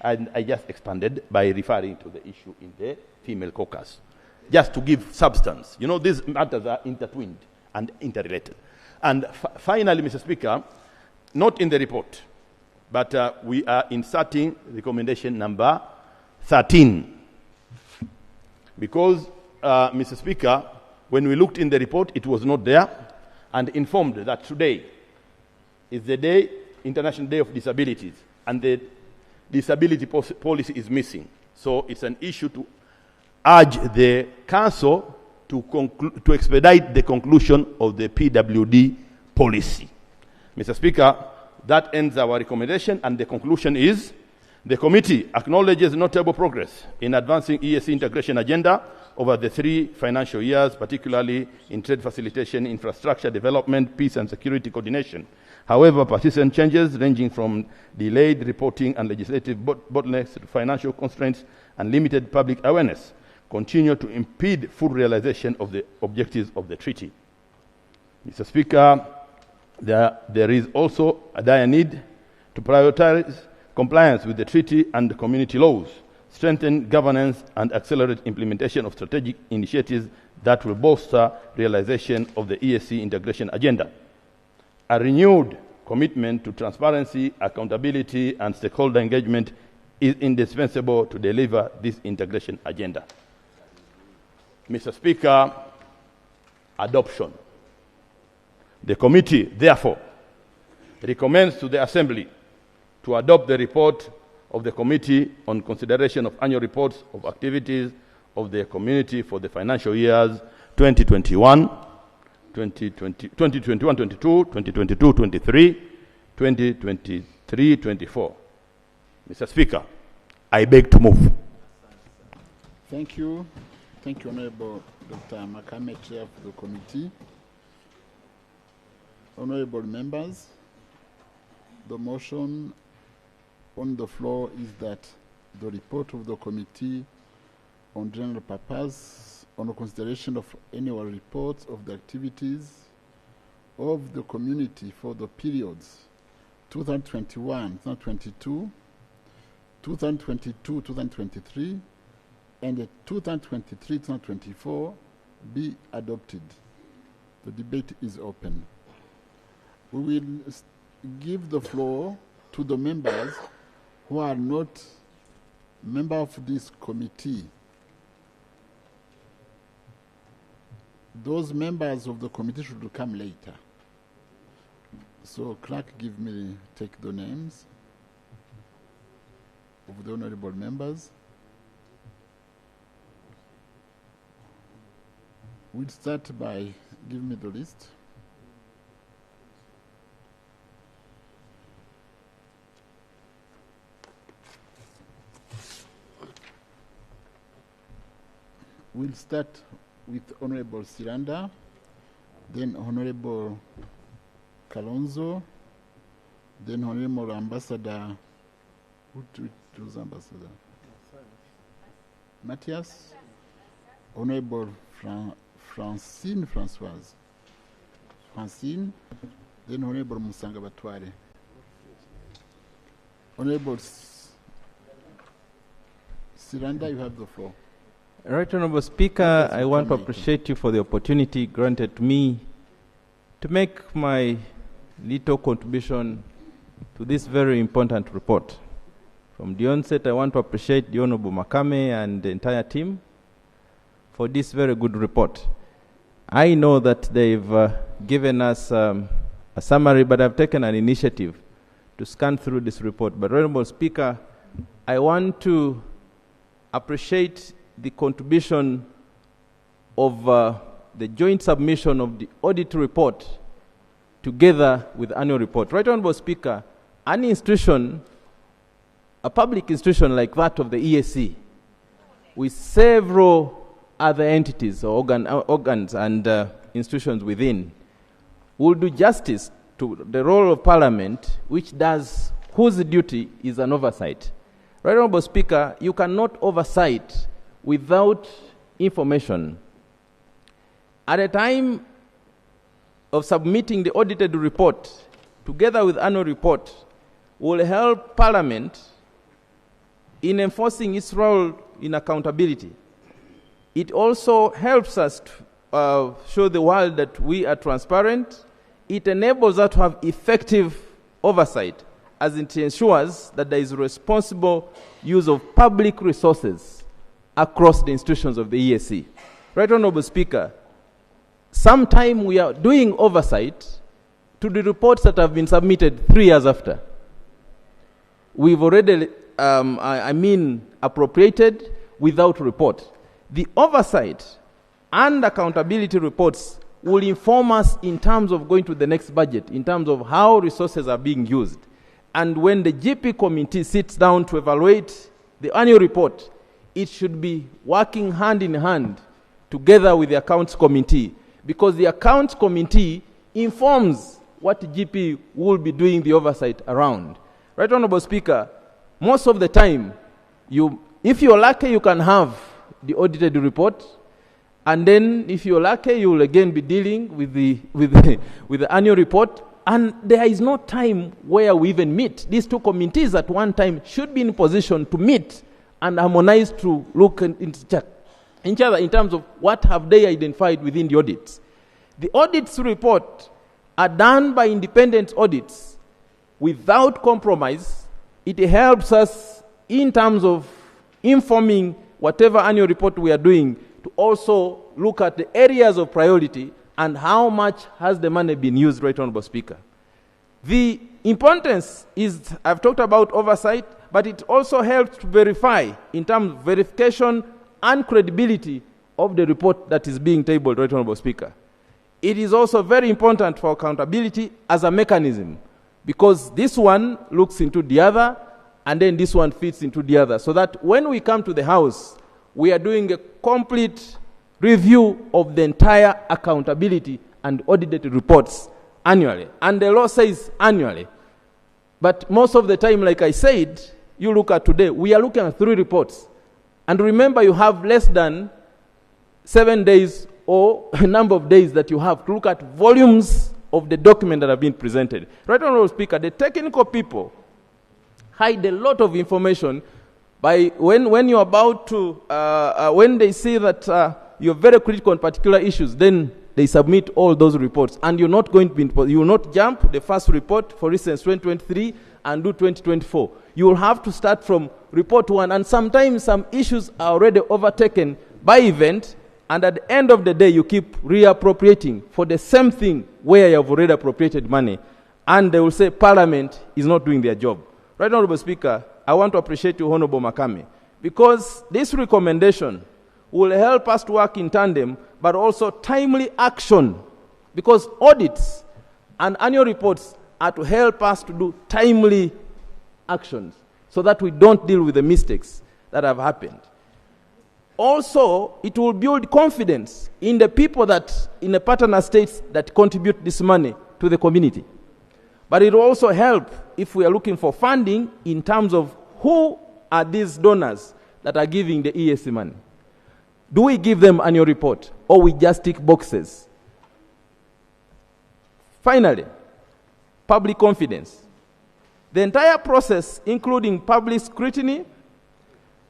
And I just expanded by referring to the issue in the female caucus, just to give substance. You know, these matters are intertwined and interrelated. And finally, Mr. Speaker, not in the report, but we are inserting recommendation number 13. Because, Mr. Speaker, when we looked in the report, it was not there, and informed that today is the day, International Day of Disabilities, and the disability policy is missing. So it's an issue to urge the Council to expedite the conclusion of the PWD policy. Mr. Speaker, that ends our recommendation, and the conclusion is the committee acknowledges notable progress in advancing EAC integration agenda over the 3 financial years, particularly in trade facilitation, infrastructure development, peace and security coordination, However, persistent changes ranging from delayed reporting and legislative bottlenecks to financial constraints and limited public awareness continue to impede full realization of the objectives of the treaty. Mr. Speaker, there is also a dire need to prioritize compliance with the treaty and community laws, strengthen governance, and accelerate implementation of strategic initiatives that will bolster realization of the ESC integration agenda. A renewed commitment to transparency, accountability, and stakeholder engagement is indispensable to deliver this integration agenda. Mr. Speaker, adoption. The committee, therefore, recommends to the Assembly to adopt the report of the Committee on Consideration of Annual Reports of Activities of the Community for the financial years 2021, 2021-22, 2022-23, 2023-24. Mr. Speaker, I beg to move. Thank you. Thank you, Honorable Dr. Makame, Chair of the Committee. Honorable members, the motion on the floor is that the report of the Committee on General Purpose on the consideration of annual reports of the activities of the community for the periods 2021-2022, 2022-2023, and 2023-2024 be adopted. The debate is open. We will give the floor to the members who are not members of this committee. Those members of the committee should come later. So, clerk, take the names of the honorable members. We'll start by giving me the list. We'll start with Honorable Siranda, then Honorable Kalonzo, then Honorable Ambassador, who's Ambassador? Matthias, Honorable Francine Françoise, then Honorable Musanga Batware. Honorable Siranda, you have the floor. Right, Honorable Speaker, I want to appreciate you for the opportunity granted to me to make my little contribution to this very important report. From the onset, I want to appreciate the Honorable Makame and the entire team for this very good report. I know that they've given us a summary, but I've taken an initiative to scan through this report. But, Honorable Speaker, I want to appreciate the contribution of the joint submission of the audit report together with the annual report. Right, Honorable Speaker, an institution, a public institution like that of the ESC, with several other entities or organs and institutions within, will do justice to the role of Parliament, whose duty is an oversight. Right, Honorable Speaker, you cannot oversight without information. At a time of submitting the audited report, together with annual report, will help Parliament in enforcing its role in accountability. It also helps us to show the world that we are transparent. It enables us to have effective oversight, as it ensures that there is responsible use of public resources across the institutions of the ESC. Right, Honorable Speaker, sometime we are doing oversight to the reports that have been submitted 3 years after. We've already, appropriated without report. The oversight and accountability reports will inform us in terms of going to the next budget, in terms of how resources are being used. And when the GP committee sits down to evaluate the annual report, it should be working hand in hand together with the accounts committee, because the accounts committee informs what GP will be doing the oversight around. Right, Honorable Speaker, most of the time, if you're lucky, you can have the audited report, and then if you're lucky, you will again be dealing with the annual report, and there is no time where we even meet. These two committees at one time should be in position to meet and harmonize to look into each other in terms of what have they identified within the audits. The audits report are done by independent audits without compromise. It helps us in terms of informing whatever annual report we are doing to also look at the areas of priority and how much has the money been used, Right Honorable Speaker. The importance is, I've talked about oversight, but it also helps to verify in terms of verification and credibility of the report that is being tabled, Right Honorable Speaker. It is also very important for accountability as a mechanism, because this one looks into the other, and then this one fits into the other, so that when we come to the House, we are doing a complete review of the entire accountability and audited reports annually. And the law says annually. But most of the time, like I said, you look at today, we are looking at 3 reports. And remember, you have less than 7 days or a number of days that you have to look at volumes of the document that have been presented. Right, Honorable Speaker, the technical people hide a lot of information by when you're about to, when they see that you're very critical on particular issues, then they submit all those reports. And you're not going to be, you will not jump the first report, for instance, 2023, and do 2024. You will have to start from report 1, and sometimes some issues are already overtaken by event, and at the end of the day, you keep reappropriating for the same thing where you have already appropriated money, and they will say Parliament is not doing their job. Right, Honorable Speaker, I want to appreciate you, Honorable Makame, because this recommendation will help us to work in tandem, but also timely action, because audits and annual reports are to help us to do timely actions so that we don't deal with the mistakes that have happened. Also, it will build confidence in the people that, in the partner states that contribute this money to the community. But it will also help if we are looking for funding in terms of who are these donors that are giving the ESC money. Do we give them annual report, or we just tick boxes? Finally, public confidence. The entire process, including public scrutiny,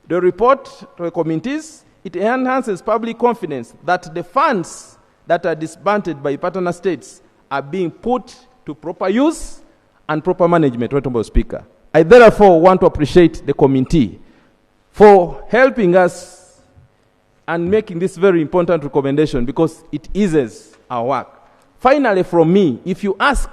the report to the committees, it enhances public confidence that the funds that are disbanded by partner states are being put to proper use and proper management, Right Honorable Speaker. I therefore want to appreciate the committee for helping us and making this very important recommendation, because it eases our work. Finally, from me, if you ask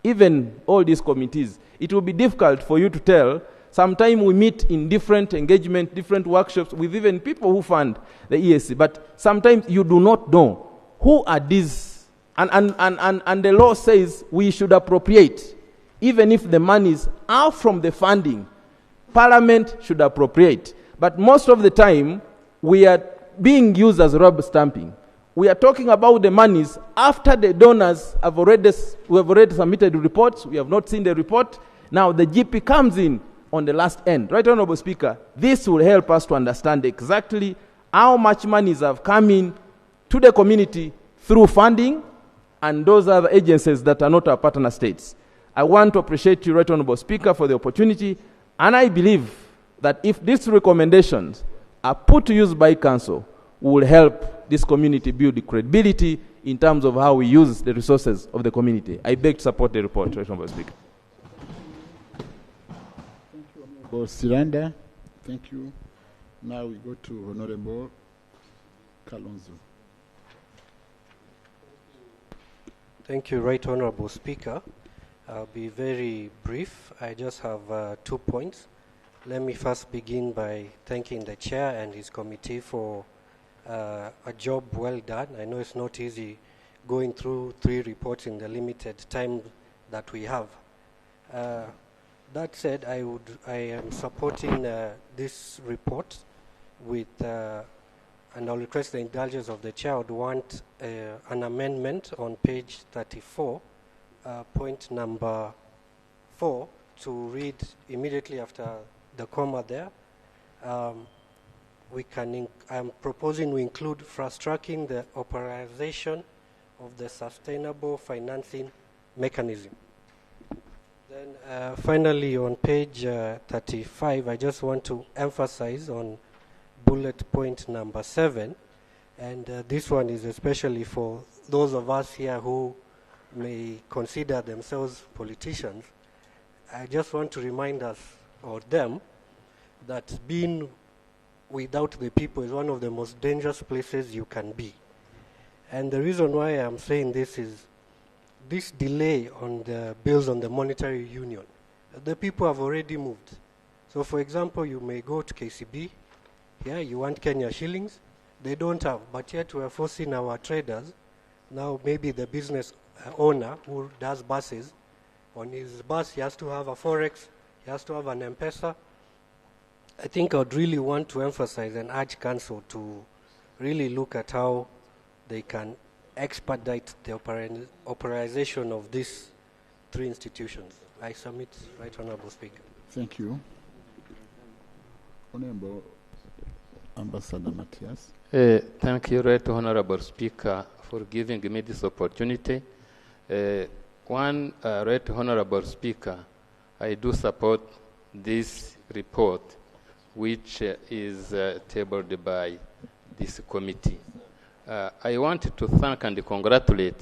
even all these committees, it will be difficult for you to tell. Sometimes we meet in different engagement, different workshops with even people who fund the ESC, but sometimes you do not know who are these. And the law says we should appropriate. Even if the monies are from the funding, Parliament should appropriate. But most of the time, we are being used as rubber stamping. We are talking about the monies after the donors have already submitted reports. We have not seen the report. Now the GP comes in on the last end. Right, Honorable Speaker, this will help us to understand exactly how much monies have come in to the community through funding and those other agencies that are not our partner states. I want to appreciate you, Right Honorable Speaker, for the opportunity, and I believe that if these recommendations are put to use by Council, will help this community build the credibility in terms of how we use the resources of the community. I beg to support the report, Right Honorable Speaker. Thank you, Honorable Siranda. Thank you. Now we go to Honorable Kalonzo. Thank you, Right Honorable Speaker. I'll be very brief. I just have 2 points. Let me first begin by thanking the chair and his committee for a job well done. I know it's not easy going through 3 reports in the limited time that we have. That said, I am supporting this report with, and I'll request the indulgence of the chair. I would want an amendment on page 34 point number 4 to read immediately after the comma there. I'm proposing we include fast-tracking the operationalization of the sustainable financing mechanism. Then finally on page 35, I just want to emphasize on bullet point number 7, and this one is especially for those of us here who may consider themselves politicians. I just want to remind us or them that being without the people is one of the most dangerous places you can be. And the reason why I'm saying this is this delay on the bills on the monetary union. The people have already moved. So for example, you may go to KCB, here you want Kenya shillings, they don't have, but yet we're forcing our traders, now maybe the business owner who does buses, on his bus he has to have a Forex, he has to have an M-Pesa. I think I would really want to emphasize and urge Council to really look at how they can expedite the operationalization of these 3 institutions. I submit, Right Honourable Speaker. Thank you. Honourable Ambassador Matthias. Thank you, Right Honourable Speaker, for giving me this opportunity. Right Honourable Speaker, I do support this report, which is tabled by this committee. I wanted to thank and congratulate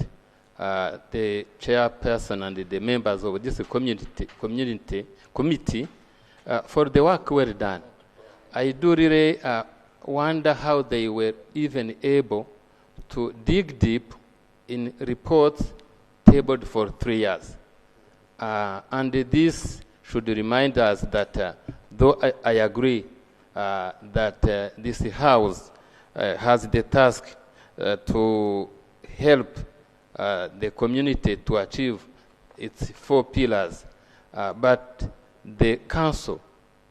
the chairperson and the members of this committee for the work well done. I do really wonder how they were even able to dig deep in reports tabled for 3 years. And this should remind us that though I agree that this House has the task to help the community to achieve its 4 pillars, but the Council,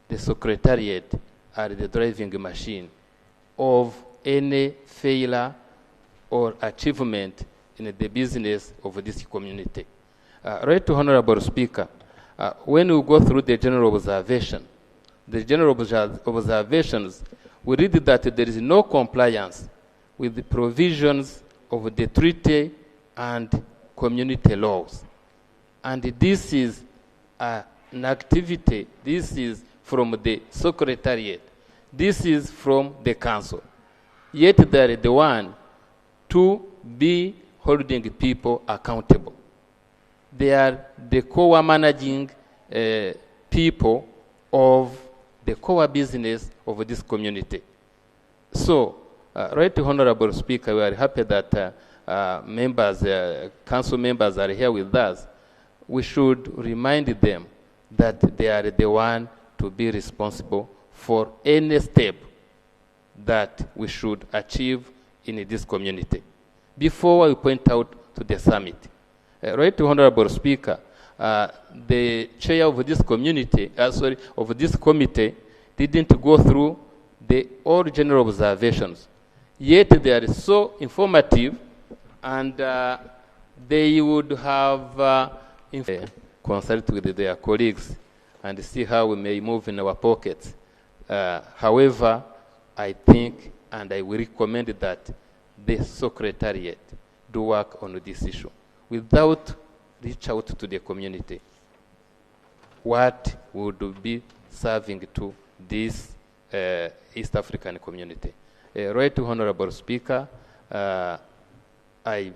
the Secretariat, are the driving machine of any failure or achievement in the business of this community. Right Honourable Speaker, when we go through the general observation, the general observations, we read that there is no compliance with the provisions of the treaty and community laws. And this is an activity, this is from the Secretariat, this is from the Council. Yet they are the one to be holding people accountable. They are the core managing people of the core business of this community. So, Right Honourable Speaker, we are happy that council members are here with us. We should remind them that they are the one to be responsible for any step that we should achieve in this community. Before we point out to the summit, Right Honourable Speaker, the chair of this community, of this committee, didn't go through the all general observations. Yet they are so informative, and they would have consult with their colleagues and see how we may move in our pockets. However, I think and I will recommend that the Secretariat do work on this issue without reach out to the community. What would be serving to this East African community? Right Honourable Speaker, I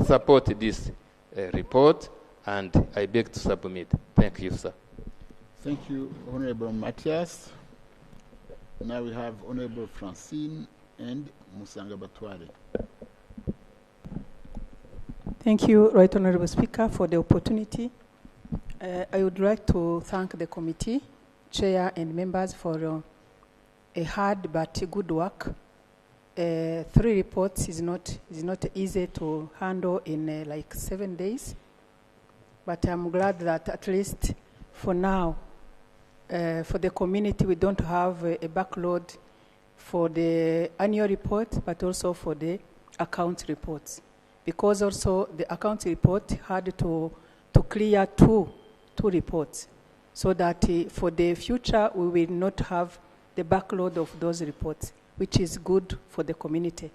support this report and I beg to submit. Thank you, sir. Thank you, Honourable Matthias. Now we have Honourable Francine and Musanga Batware. Thank you, Right Honourable Speaker, for the opportunity. I would like to thank the committee, chair and members for a hard but good work. 3 reports is not easy to handle in like 7 days, but I'm glad that at least for now, for the community, we don't have a backload for the annual report, but also for the account reports, because also the account report had to clear two reports, so that for the future we will not have the backload of those reports, which is good for the community.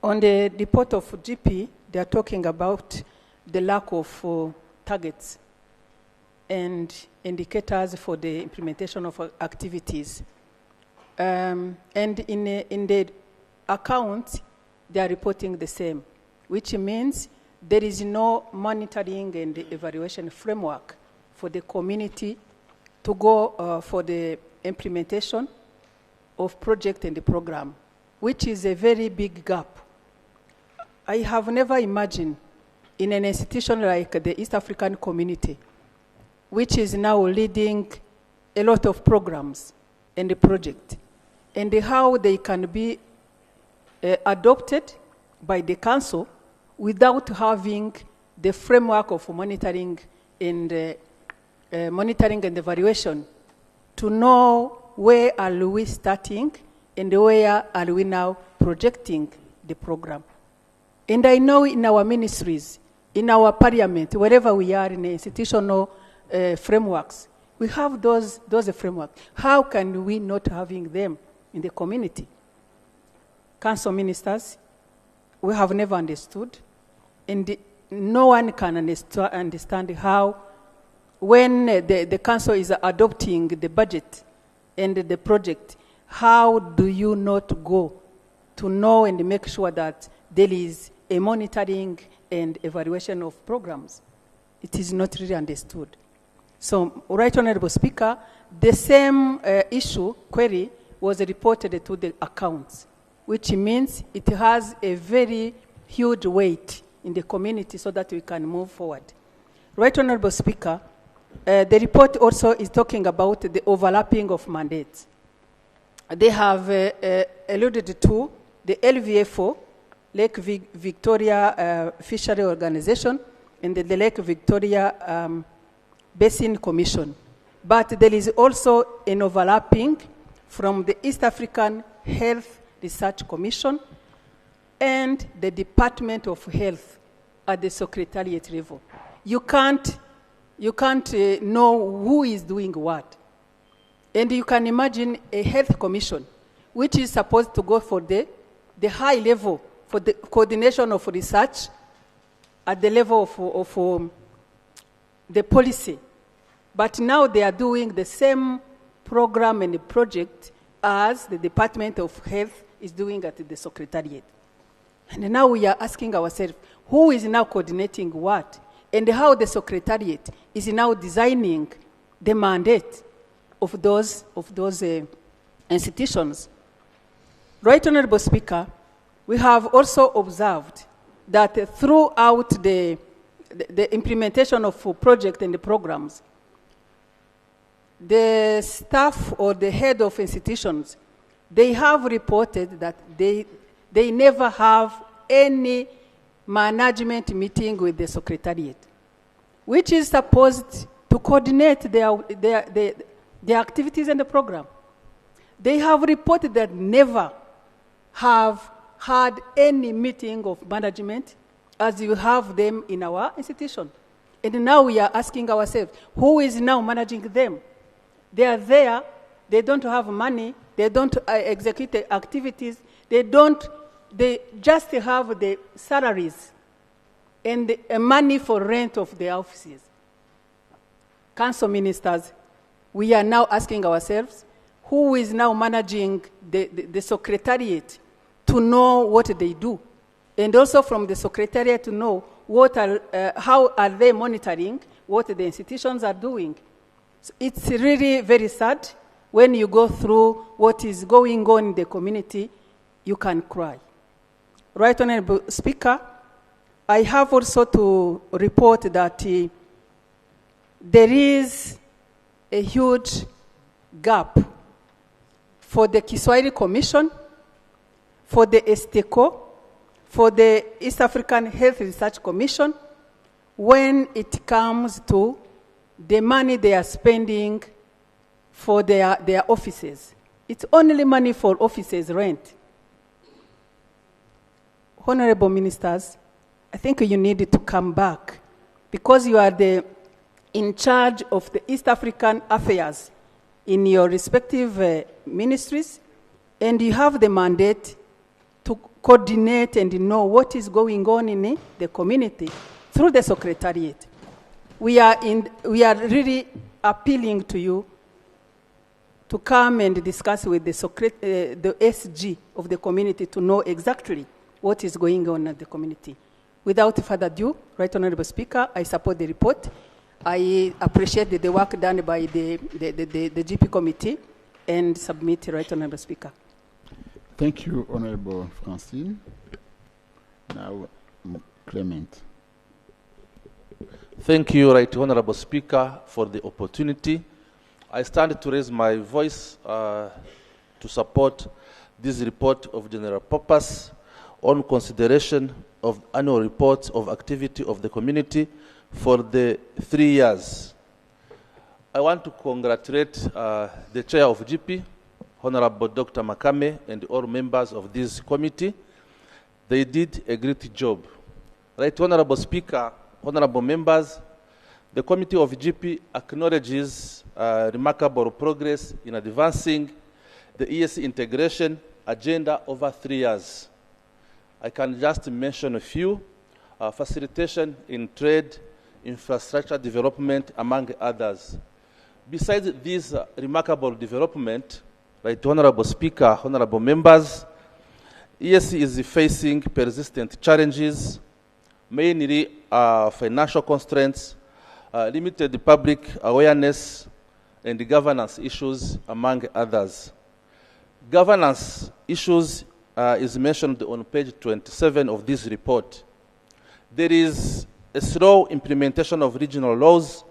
On the report of GP, they are talking about the lack of targets and indicators for the implementation of activities. And in the account, they are reporting the same, which means there is no monitoring and evaluation framework for the community to go for the implementation of project and the program, which is a very big gap. I have never imagined in an institution like the East African Community, which is now leading a lot of programs and the project, and how they can be adopted by the council without having the framework of monitoring and evaluation to know where are we starting and where are we now projecting the program. And I know in our ministries, in our parliament, wherever we are in institutional frameworks, we have those frameworks. How can we not having them in the community? Council ministers, we have never understood, and no one can understand how, when the council is adopting the budget and the project, how do you not go to know and make sure that there is a monitoring and evaluation of programs? It is not really understood. So, Right Honorable Speaker, the same query was reported to the accounts, which means it has a very huge weight in the community so that we can move forward. Right Honorable Speaker, the report also is talking about the overlapping of mandates. They have alluded to the LVFO, Lake Victoria Fishery Organization, and the Lake Victoria Basin Commission. But there is also an overlapping from the East African Health Research Commission and the Department of Health at the secretariat level. You can't know who is doing what. And you can imagine a health commission, which is supposed to go for the high level, for the coordination of research at the level of the policy. But now they are doing the same program and the project as the Department of Health is doing at the Secretariat. And now we are asking ourselves, who is now coordinating what? And how the Secretariat is now designing the mandate of those institutions. Right Honorable Speaker, we have also observed that throughout the implementation of project and the programs, the staff or the head of institutions, they have reported that they never have any management meeting with the Secretariat, which is supposed to coordinate their activities and the program. They have reported that never have had any meeting of management as you have them in our institution. And now we are asking ourselves, who is now managing them? They are there, they don't have money, they don't execute the activities, they just have the salaries and the money for rent of the offices. Council ministers, we are now asking ourselves, who is now managing the Secretariat to know what they do? And also from the Secretariat to know how are they monitoring what the institutions are doing. So it's really very sad. When you go through what is going on in the community, you can cry. Right Honorable Speaker, I have also to report that there is a huge gap for the Kiswahili Commission, for the ESTECO, for the East African Health Research Commission, when it comes to the money they are spending for their offices. It's only money for offices rent. Honorable ministers, I think you need to come back because you are in charge of the East African affairs in your respective ministries, and you have the mandate to coordinate and know what is going on in the community through the secretariat. We are really appealing to you to come and discuss with the SG of the community to know exactly what is going on in the community. Without further ado, Right Honorable Speaker, I support the report. I appreciate the work done by the GP committee and submit, Right Honorable Speaker. Thank you, Honorable Francine. Now, Clement. Thank you, Right Honorable Speaker, for the opportunity. I stand to raise my voice to support this report of general purpose on consideration of annual reports of activity of the community for the 3 years. I want to congratulate the chair of GP, Honorable Dr. Makame, and all members of this committee. They did a great job. Right Honorable Speaker, honorable members, the committee of GP acknowledges remarkable progress in advancing the EAC integration agenda over 3 years. I can just mention a few: facilitation in trade, infrastructure development, among others. Besides this remarkable development, Right Honorable Speaker, honorable members, EAC is facing persistent challenges, mainly financial constraints, limited public awareness, and governance issues, among others. Governance issues is mentioned on page 27 of this report. There is a slow implementation of regional laws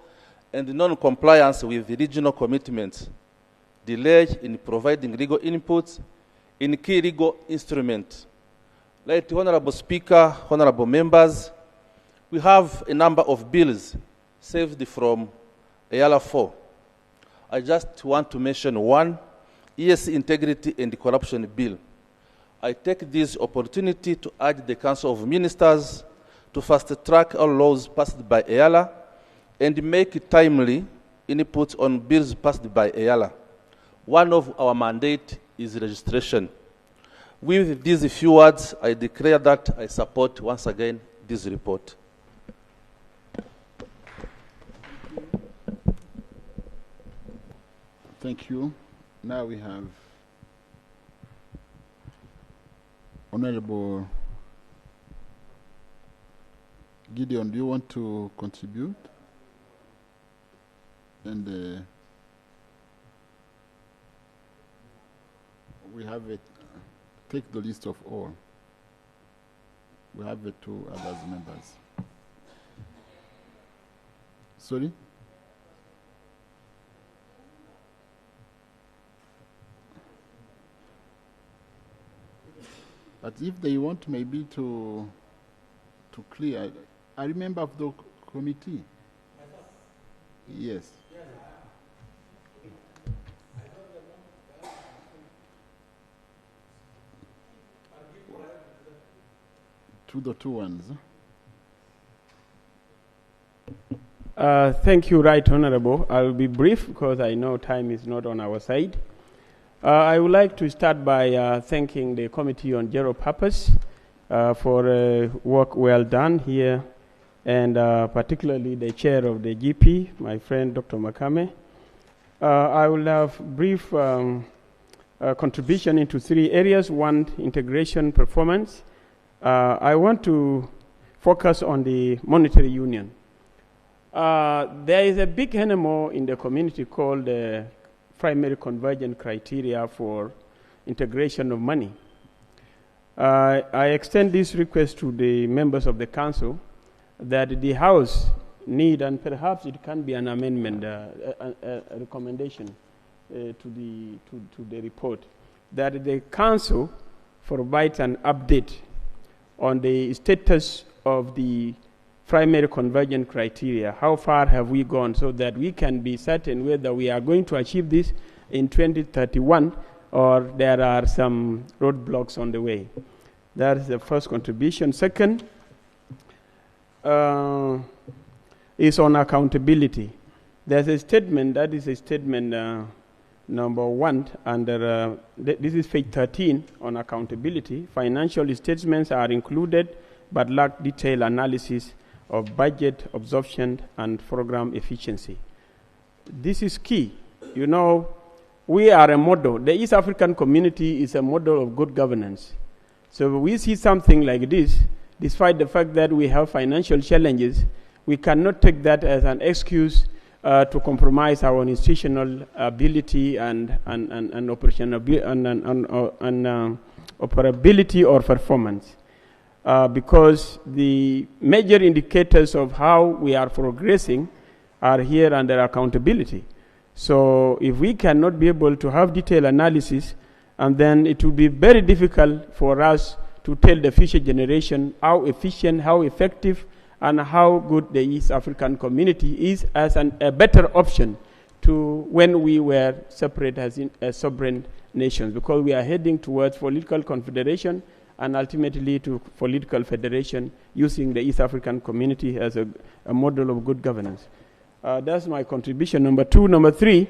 and non-compliance with the regional commitments, delay in providing legal inputs in key legal instruments. Right Honorable Speaker, honorable members, we have a number of bills saved from Eala 4. I just want to mention one, EAC Integrity and Corruption Bill. I take this opportunity to urge the Council of Ministers to fast-track all laws passed by Eala and make timely inputs on bills passed by Eala. One of our mandate is registration. With these few words, I declare that I support once again this report. Thank you. Now we have Honorable Gideon. Do you want to contribute? And we have it. Take the list of all. We have the 2 others members. Sorry? But if they want maybe to clear, I remember of the committee. Yes. To the 2 ones. Thank you, Right Honorable. I will be brief because I know time is not on our side. I would like to start by thanking the Committee on General Purpose for work well done here, and particularly the chair of the GP, my friend Dr. Makame. I will have brief contribution into 3 areas. 1, integration performance. I want to focus on the monetary union. There is a big animal in the community called the primary convergent criteria for integration of money. I extend this request to the members of the council that the House need, and perhaps it can be an amendment, a recommendation to the report, that the council provides an update on the status of the primary convergent criteria. How far have we gone, so that we can be certain whether we are going to achieve this in 2031 or there are some roadblocks on the way. That is the first contribution. Second, is on accountability. There's a statement, that is a statement number 1, under, this is page 13 on accountability. Financial statements are included but lack detailed analysis of budget absorption and program efficiency. This is key. You know, we are a model. The East African community is a model of good governance. So we see something like this, despite the fact that we have financial challenges, we cannot take that as an excuse to compromise our institutional ability and operability or performance. Because the major indicators of how we are progressing are here under accountability. So if we cannot be able to have detailed analysis, and then it will be very difficult for us to tell the future generation how efficient, how effective, and how good the East African community is as a better option to when we were separate as sovereign nations, because we are heading towards political confederation and ultimately to political federation using the East African community as a model of good governance. That's my contribution. Number 2. Number 3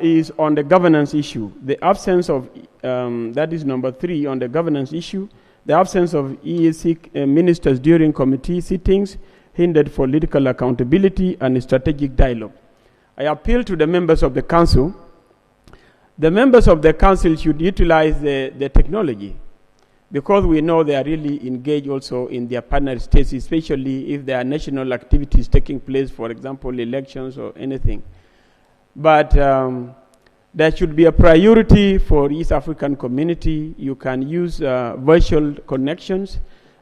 is on the governance issue. The absence of, that is number 3 on the governance issue, the absence of EAC ministers during committee sittings hindered political accountability and strategic dialogue. I appeal to the members of the council. The members of the council should utilize the technology, because we know they are really engaged also in their partner states, especially if there are national activities taking place, for example, elections or anything. But there should be a priority for East African community. You can use virtual connections.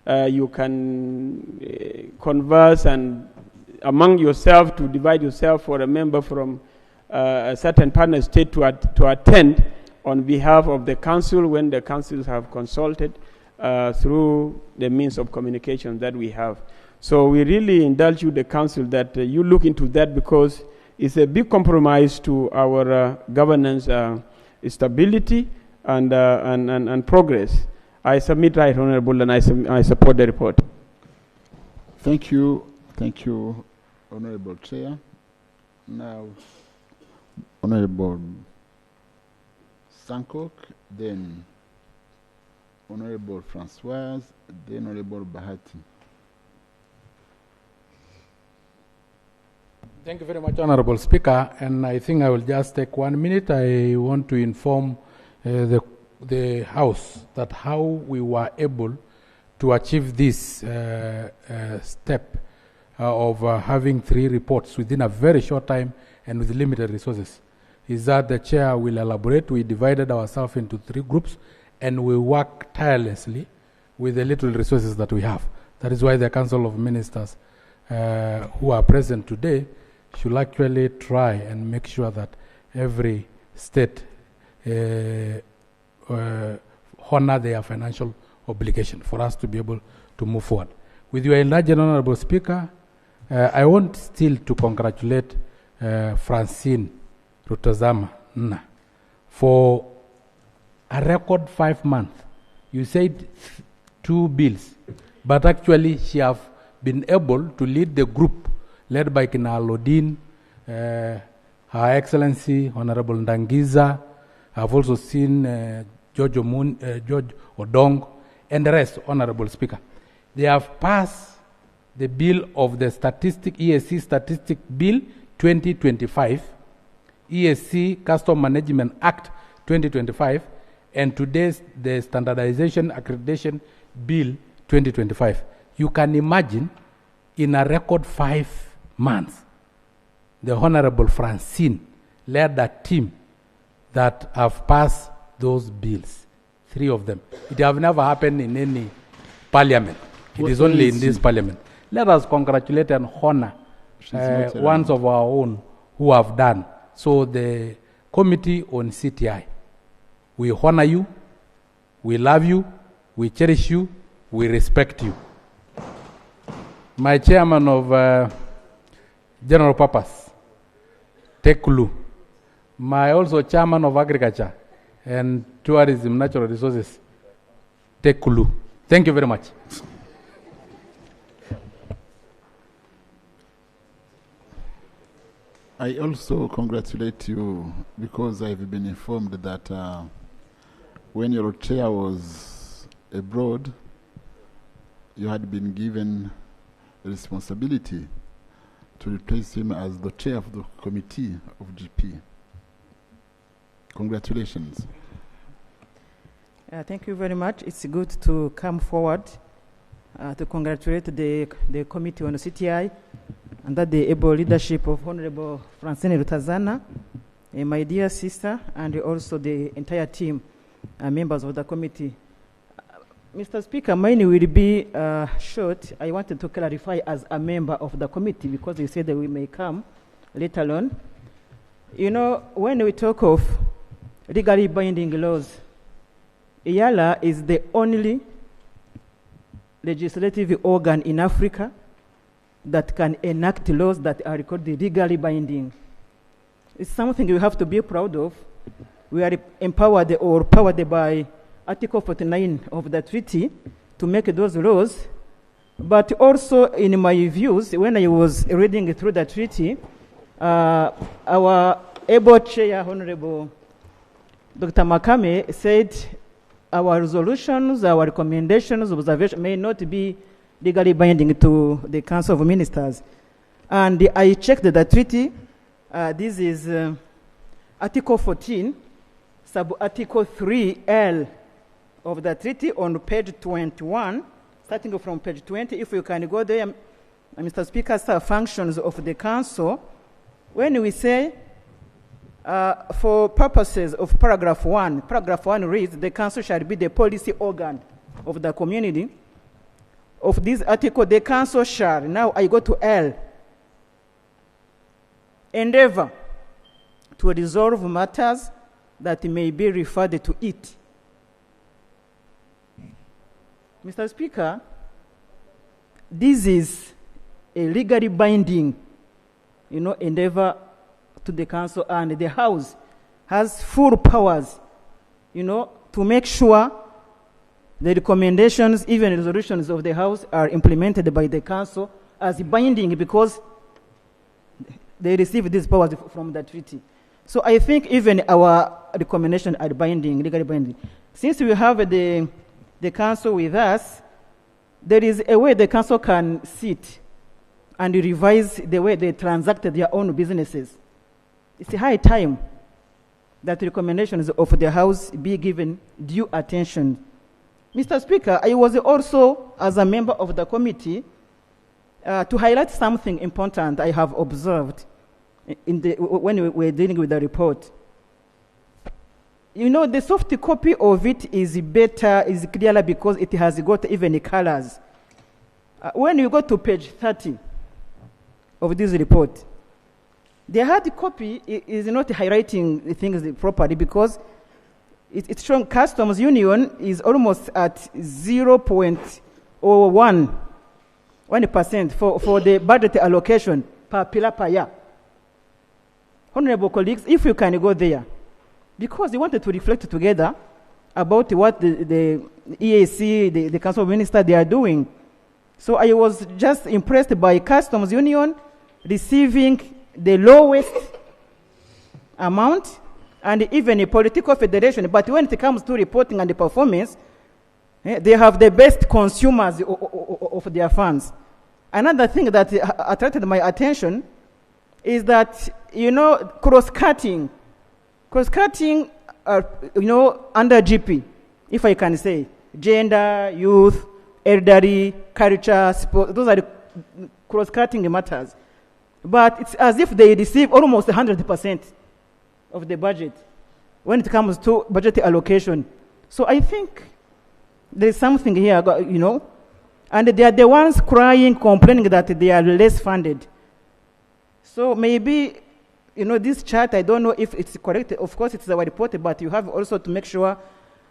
You can converse and among yourself to divide yourself for a member from a certain partner state to attend on behalf of the council when the councils have consulted through the means of communication that we have. So we really indulge you, the council, that you look into that, because it's a big compromise to our governance stability and progress. I submit, Right Honorable, and I support the report. Thank you, Honorable Chair. Now, Honorable Sankok, then Honorable Francoise, then Honorable Bahati. Thank you very much, Honorable Speaker. And I think I will just take 1 minute. I want to inform the House that how we were able to achieve this step of having 3 reports within a very short time and with limited resources is that the chair will elaborate. We divided ourselves into 3 groups and we work tirelessly with the little resources that we have. That is why the Council of Ministers who are present today should actually try and make sure that every state honor their financial obligation for us to be able to move forward. With your enlarged Honorable Speaker, I want still to congratulate Francine Rutazama Nna for a record 5 months. You said 2 bills, but actually she have been able to lead the group led by Kina Alodin, Her Excellency Honorable Ndangiza. I've also seen George Odong and the rest, Honorable Speaker. They have passed the bill of the ESC Statistic Bill 2025, ESC Custom Management Act 2025, and today's the Standardization Accreditation Bill 2025. You can imagine, in a record 5 months, the Honorable Francine led a team that have passed those bills, 3 of them. It have never happened in any parliament. It is only in this parliament. Let us congratulate and honor ones of our own who have done. So the Committee on CTI, we honor you, we love you, we cherish you, we respect you. My chairman of General Purpose, Tekulu, my also chairman of Agriculture and Tourism, Natural Resources, Tekulu. Thank you very much. I also congratulate you because I've been informed that when your chair was abroad, you had been given the responsibility to replace him as the chair of the committee of GP. Congratulations. Thank you very much. It's good to come forward to congratulate the Committee on the CTI under the able leadership of Honorable Francine Rutazana, my dear sister, and also the entire team, members of the committee. Mr. Speaker, mine will be short. I wanted to clarify as a member of the committee because you said that we may come later on. You know, when we talk of legally binding laws, Eala is the only legislative organ in Africa that can enact laws that are called legally binding. It's something we have to be proud of. We are empowered or powered by Article 49 of the treaty to make those laws. But also in my views, when I was reading through the treaty, our able chair, Honorable Dr. Makame, said our resolutions, our recommendations, observations may not be legally binding to the Council of Ministers. And I checked the treaty. This is Article 14, sub-Article 3L of the treaty on page 21, starting from page 20. If you can go there, Mr. Speaker, functions of the Council. When we say, for purposes of paragraph 1 reads, the Council shall be the policy organ of the community. Of this article, the Council shall, now I go to L, endeavor to resolve matters that may be referred to it. Mr. Speaker, this is a legally binding, endeavor to the Council, and the House has full powers, to make sure the recommendations, even resolutions of the House are implemented by the Council as binding because they receive these powers from the treaty. So I think even our recommendations are binding, legally binding. Since we have the Council with us, there is a way the Council can sit and revise the way they transact their own businesses. It's a high time that recommendations of the House be given due attention. Mr. Speaker, I was also, as a member of the committee, to highlight something important I have observed when we were dealing with the report. The soft copy of it is better, is clearer because it has got even colors. When you go to page 30 of this report, the hard copy is not highlighting things properly because it's showing customs union is almost at 0.01% for the budget allocation per pillar per year. Honorable colleagues, if you can go there, because they wanted to reflect together about what the EAC, the Council of Ministers, they are doing. So I was just impressed by customs union receiving the lowest amount and even a political federation. But when it comes to reporting and the performance, they have the best consumers of their funds. Another thing that attracted my attention is that, cross-cutting, under GP, if I can say, gender, youth, elderly, culture, sport, those are the cross-cutting matters. But it's as if they receive almost 100% of the budget when it comes to budget allocation. So I think there's something here, and they are the ones crying, complaining that they are less funded. So maybe, this chart, I don't know if it's correct. Of course, it's our report, but you have also to make sure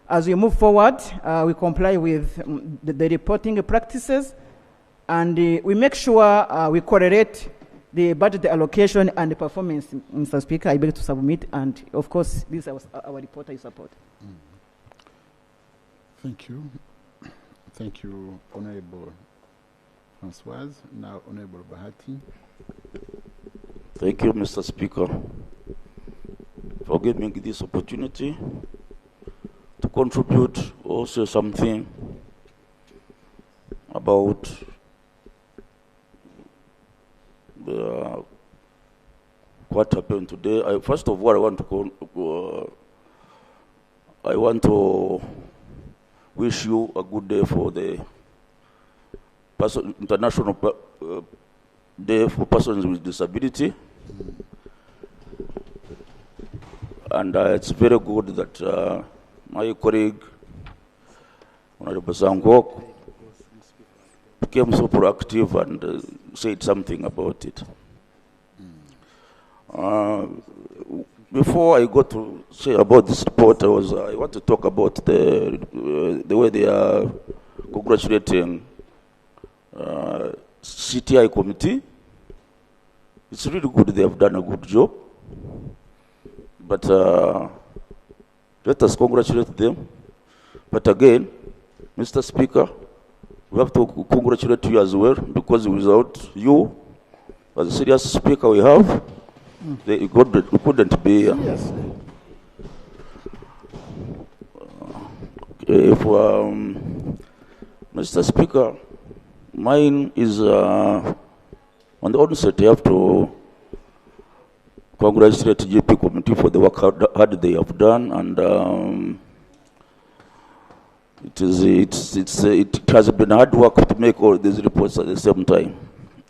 as we move forward, we comply with the reporting practices, and we make sure we correlate the budget allocation and the performance. Mr. Speaker, I beg to submit, and of course, this is our report I support. Thank you. Thank you, Honorable Francoise. Now, Honorable Bahati. Thank you, Mr. Speaker, for giving me this opportunity to contribute or say something about what happened today. First of all, I want to wish you a good day for the International Day for Persons with Disability. And it's very good that my colleague, Honorable Sangok, became so proactive and said something about it. Before I go to say about this report, I want to talk about the way they are congratulating CTI committee. It's really good. They have done a good job. But let us congratulate them. But again, Mr. Speaker, we have to congratulate you as well, because without you, as a serious speaker we have, we couldn't be here. Yes. Mr. Speaker, mine is on the onset. I have to congratulate the GP committee for the work hard they have done, and it has been hard work to make all these reports at the same time,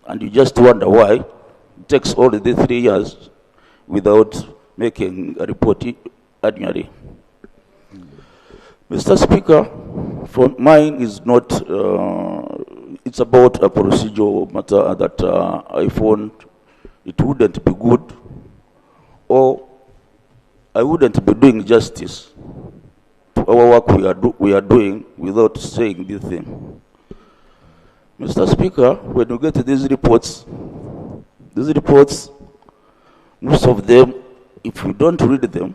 and you just wonder why it takes all these 3 years without making a report annually. Mr. Speaker, for mine is not. It's about a procedural matter that I found it wouldn't be good, or I wouldn't be doing justice to our work we are doing without saying this thing. Mr. Speaker, when you get these reports, most of them, if you don't read them,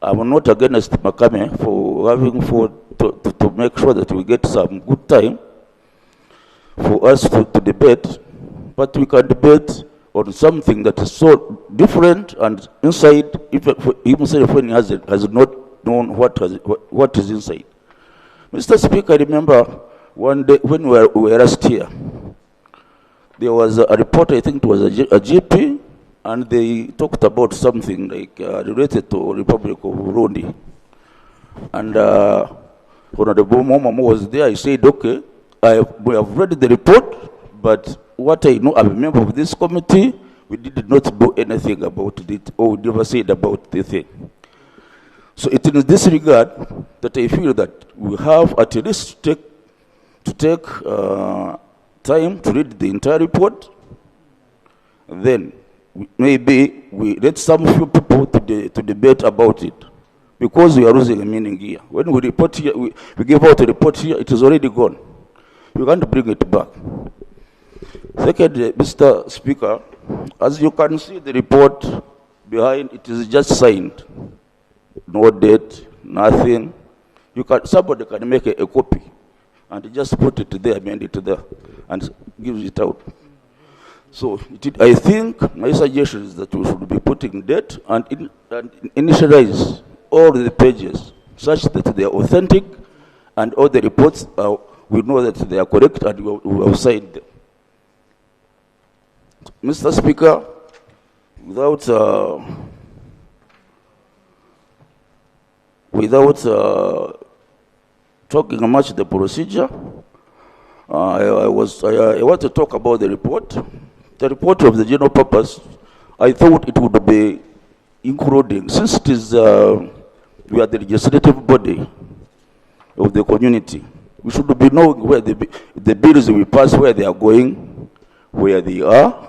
I'm not against Makame for having to make sure that we get some good time for us to debate, but we can debate on something that is so different and inside, even when he has not known what is inside. Mr. Speaker, I remember one day when we were last here, there was a report, I think it was a GP, and they talked about something like related to Republic of Burundi. And Honorable Momo was there. I said, okay, we have read the report, but what I know, I'm a member of this committee, we did not do anything about it, or we never said about the thing. So it is in this regard that I feel that we have at least to take time to read the entire report. Then maybe we let some few people to debate about it, because we are losing a meaning here. When we report here, we give out a report here, it is already gone. We can't bring it back. Second, Mr. Speaker, as you can see, the report behind it is just signed. No date, nothing. Somebody can make a copy and just put it there, amend it there, and give it out. So I think my suggestion is that we should be putting date and initialize all the pages such that they are authentic, and all the reports we know that they are correct, and we have signed them. Mr. Speaker, without talking much the procedure, I want to talk about the report. The report of the general purpose, I thought it would be including, since it is, we are the legislative body of the community, we should be knowing where the bills we pass, where they are going, where they are,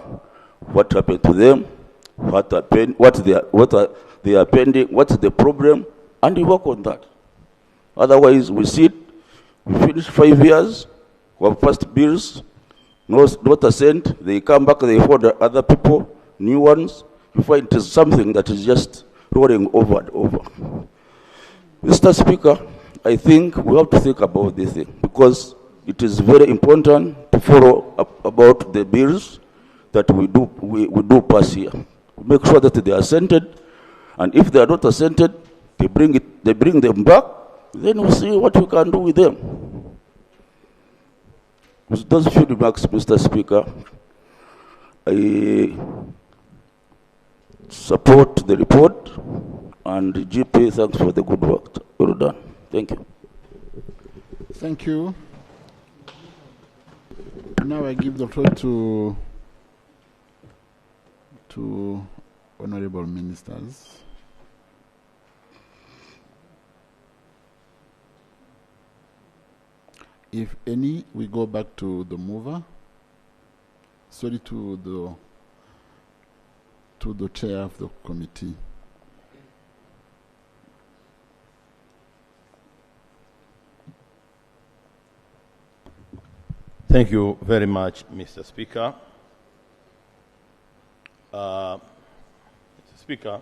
what happened to them, what they are pending, what's the problem, and we work on that. Otherwise, we finish 5 years, we have passed bills, not a cent, they come back, they hold other people, new ones, you find it is something that is just rolling over and over. Mr. Speaker, I think we have to think about this thing, because it is very important to follow up about the bills that we do pass here. We make sure that they are assented, and if they are not assented, they bring them back. Then we see what we can do with them. With those few remarks, Mr. Speaker, I support the report, and GP, thanks for the good work. Well done. Thank you. Thank you. Now I give the floor to honorable ministers. If any, we go back to the mover. Sorry, to the chair of the committee. Thank you very much, Mr. Speaker. Mr. Speaker,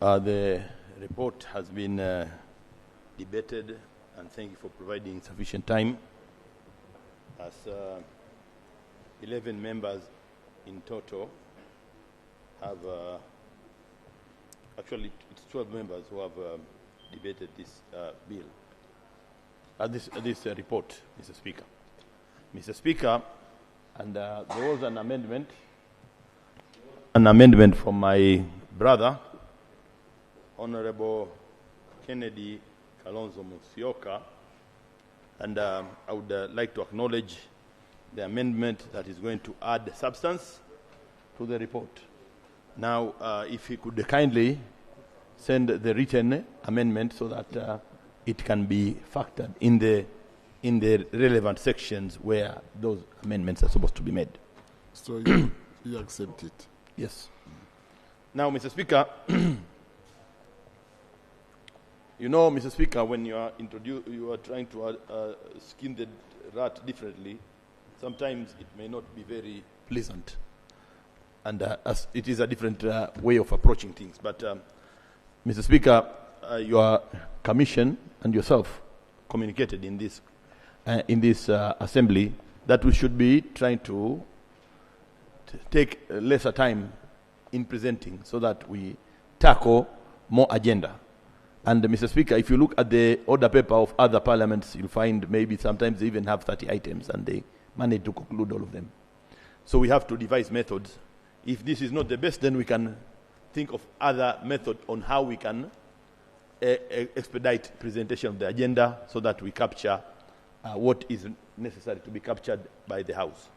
the report has been debated, and thank you for providing sufficient time. As 11 members in total have, actually it's 12 members who have debated this bill. This report, Mr. Speaker. Mr. Speaker, and there was an amendment from my brother, Honorable Kennedy Kalonzo Musyoka, and I would like to acknowledge the amendment that is going to add substance to the report. Now, if he could kindly send the written amendment so that it can be factored in the relevant sections where those amendments are supposed to be made. So you accept it? Yes. Now, Mr. Speaker, you know, Mr. Speaker, when you are trying to skin the rat differently, sometimes it may not be very pleasant. And as it is a different way of approaching things. But, Mr. Speaker, your commission and yourself communicated in this assembly that we should be trying to take lesser time in presenting so that we tackle more agenda. And Mr. Speaker, if you look at the order paper of other parliaments, you'll find maybe sometimes they even have 30 items and they manage to conclude all of them. So we have to devise methods. If this is not the best, then we can think of other methods on how we can expedite presentation of the agenda so that we capture what is necessary to be captured by the House.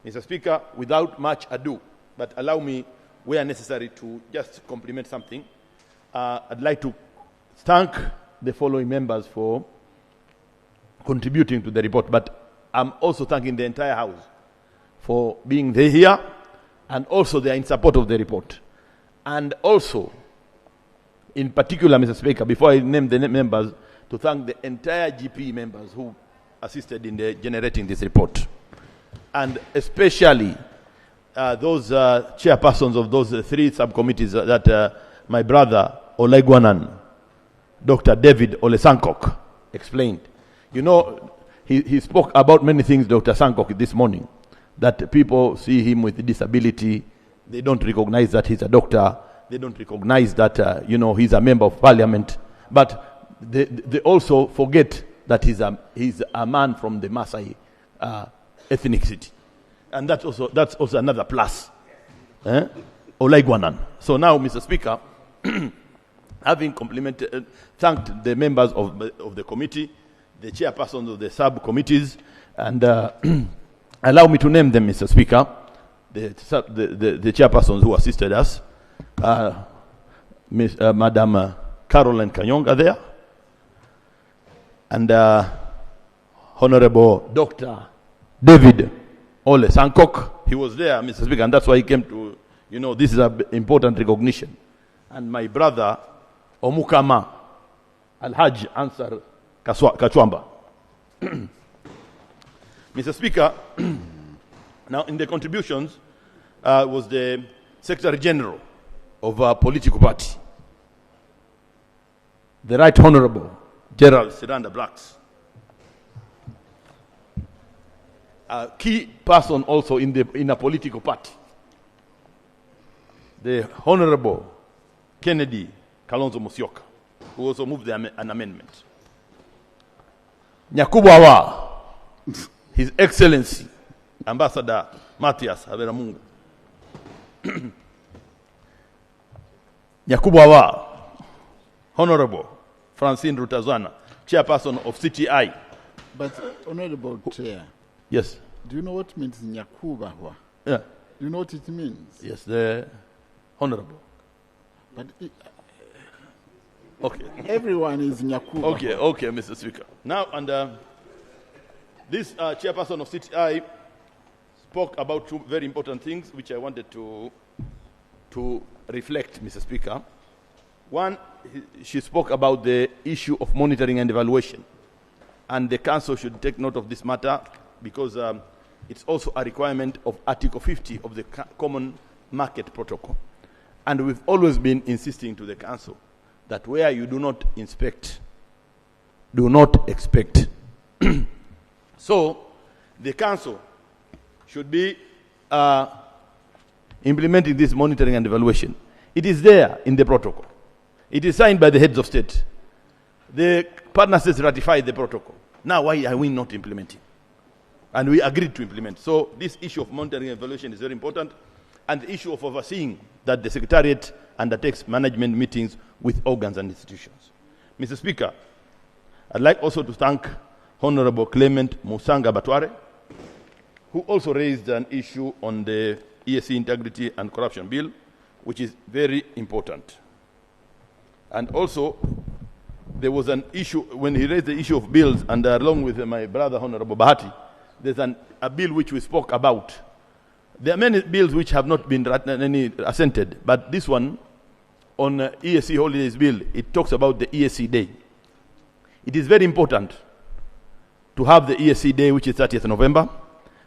Mr. Speaker, without much ado, but allow me, where necessary, to just compliment something. I'd like to thank the following members for contributing to the report, but I'm also thanking the entire House for being there here, and also they are in support of the report. And also, in particular, Mr. Speaker, before I name the members, to thank the entire GP members who assisted in generating this report. And especially those chairpersons of those three subcommittees that my brother, Olegwanan, Dr. David Olesankok, explained. You know, he spoke about many things, Dr. Sankok, this morning, that people see him with a disability, they don't recognize that he's a doctor, they don't recognize that, he's a member of parliament, but they also forget that he's a man from the Maasai ethnicity. And that's also another plus. Olaiguanan. So now, Mr. Speaker, having thanked the members of the committee, the chairpersons of the subcommittees, and allow me to name them, Mr. Speaker, the chairpersons who assisted us, Madam Caroline Kanyonga there, and Honorable Dr. David Ole Sankok. He was there, Mr. Speaker, and that's why he came to, this is an important recognition. And my brother, Omukama Alhaj Ansar Kachwamba. Mr. Speaker, now in the contributions was the Secretary General of our political party, the Right Honorable Gerald Siranda Blacks. a key person also in a political party, the Honorable Kennedy Kalonzo Musyoka, who also moved an amendment. Nyakubwawa, His Excellency, Ambassador Mathias Haberamungu. Nyakubwawa, Honorable Francine Rutazana, Chairperson of CTI. But, Honorable Chair. Yes. Do you know what means Nyakubahwa? Yeah. Do you know what it means? Yes, the Honorable. But okay. Everyone is Nyakubahwa. Okay, Mr. Speaker. Now, and this chairperson of CTI spoke about two very important things which I wanted to reflect, Mr. Speaker. One, she spoke about the issue of monitoring and evaluation. And the Council should take note of this matter because it's also a requirement of Article 50 of the Common Market Protocol. And we've always been insisting to the Council that where you do not inspect, do not expect. So, the Council should be implementing this monitoring and evaluation. It is there in the protocol. It is signed by the heads of state. The partner states ratified the protocol. Now, why are we not implementing? And we agreed to implement. So, this issue of monitoring and evaluation is very important. And the issue of overseeing that the Secretariat undertakes management meetings with organs and institutions. Mr. Speaker, I'd like also to thank Honorable Clement Musanga Batware, who also raised an issue on the ESC Integrity and Corruption Bill, which is very important. And also, there was an issue, when he raised the issue of bills, and along with my brother, Honorable Bahati, there's a bill which we spoke about. There are many bills which have not been assented, but this one, on ESC Holidays Bill, it talks about the ESC Day. It is very important to have the ESC Day, which is 30th November,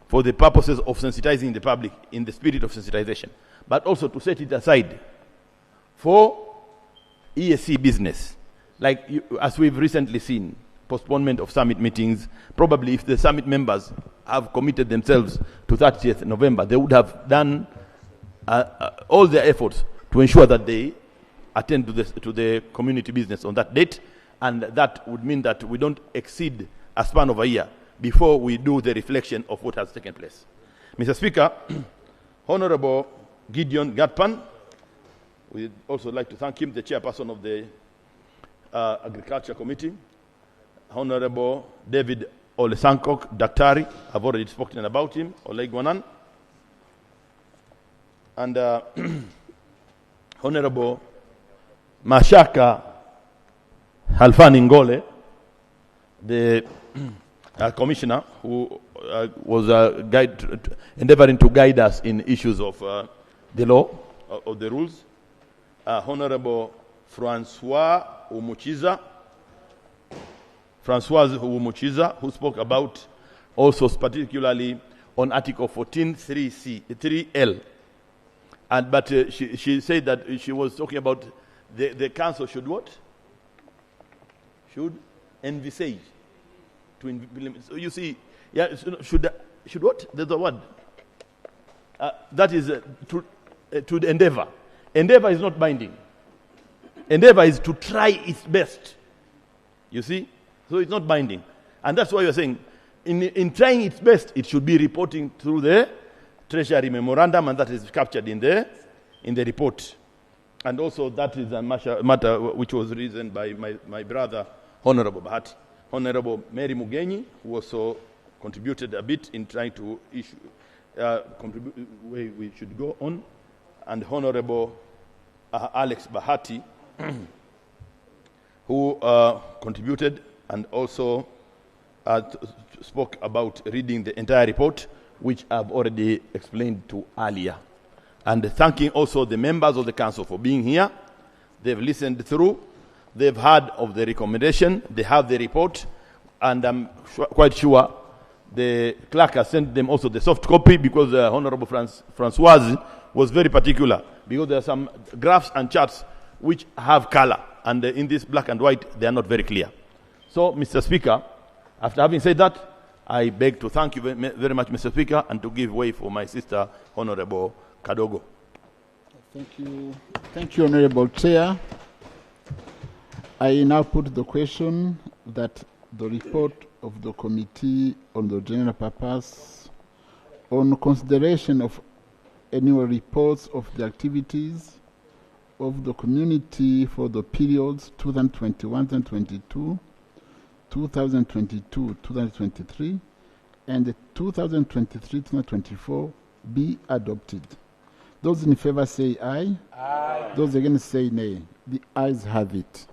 for the purposes of sensitizing the public in the spirit of sensitization, but also to set it aside for ESC business. Like, as we've recently seen, postponement of summit meetings. Probably if the summit members have committed themselves to 30th November, they would have done all their efforts to ensure that they attend to the community business on that date, and that would mean that we don't exceed a span of a year before we do the reflection of what has taken place. Mr. Speaker, Honorable Gideon Gatpan, we'd also like to thank him, the chairperson of the Agriculture Committee. Honorable David Olesankok Daktari, I've already spoken about him, Olegwanan. And Honorable Mashaka Halfani Ngole, the commissioner who was endeavoring to guide us in issues of the law, of the rules. Honorable Francoise Umuchiza, who spoke about also particularly on Article 14.3L. But she said that she was talking about the council should what? Should envisage to implement. So you see, yeah, should what? There's a word. That is to endeavor. Endeavor is not binding. Endeavor is to try its best. You see? So it's not binding. And that's why you're saying, in trying its best, it should be reporting through the Treasury Memorandum, and that is captured in the report. And also that is a matter which was raised by my brother, Honorable Bahati. Honorable Mary Mugenyi, who also contributed a bit in trying to issue, contribute where we should go on. And Honorable Alex Bahati, who contributed and also spoke about reading the entire report, which I've already explained to earlier. And thanking also the members of the council for being here. They've listened through. They've heard of the recommendation. They have the report. And I'm quite sure the clerk has sent them also the soft copy, because Honorable Francoise was very particular, because there are some graphs and charts which have color. And in this black and white, they are not very clear. So, Mr. Speaker, after having said that, I beg to thank you very much, Mr. Speaker, and to give way for my sister, Honorable Kadogo. Thank you. Thank you, Honorable Chair. I now put the question that the report of the Committee on the General Purpose on consideration of annual reports of the activities of the community for the periods 2021-2022, 2022-2023, and 2023-2024 be adopted. Those in favor say aye. Aye. Those against say nay. The ayes have it.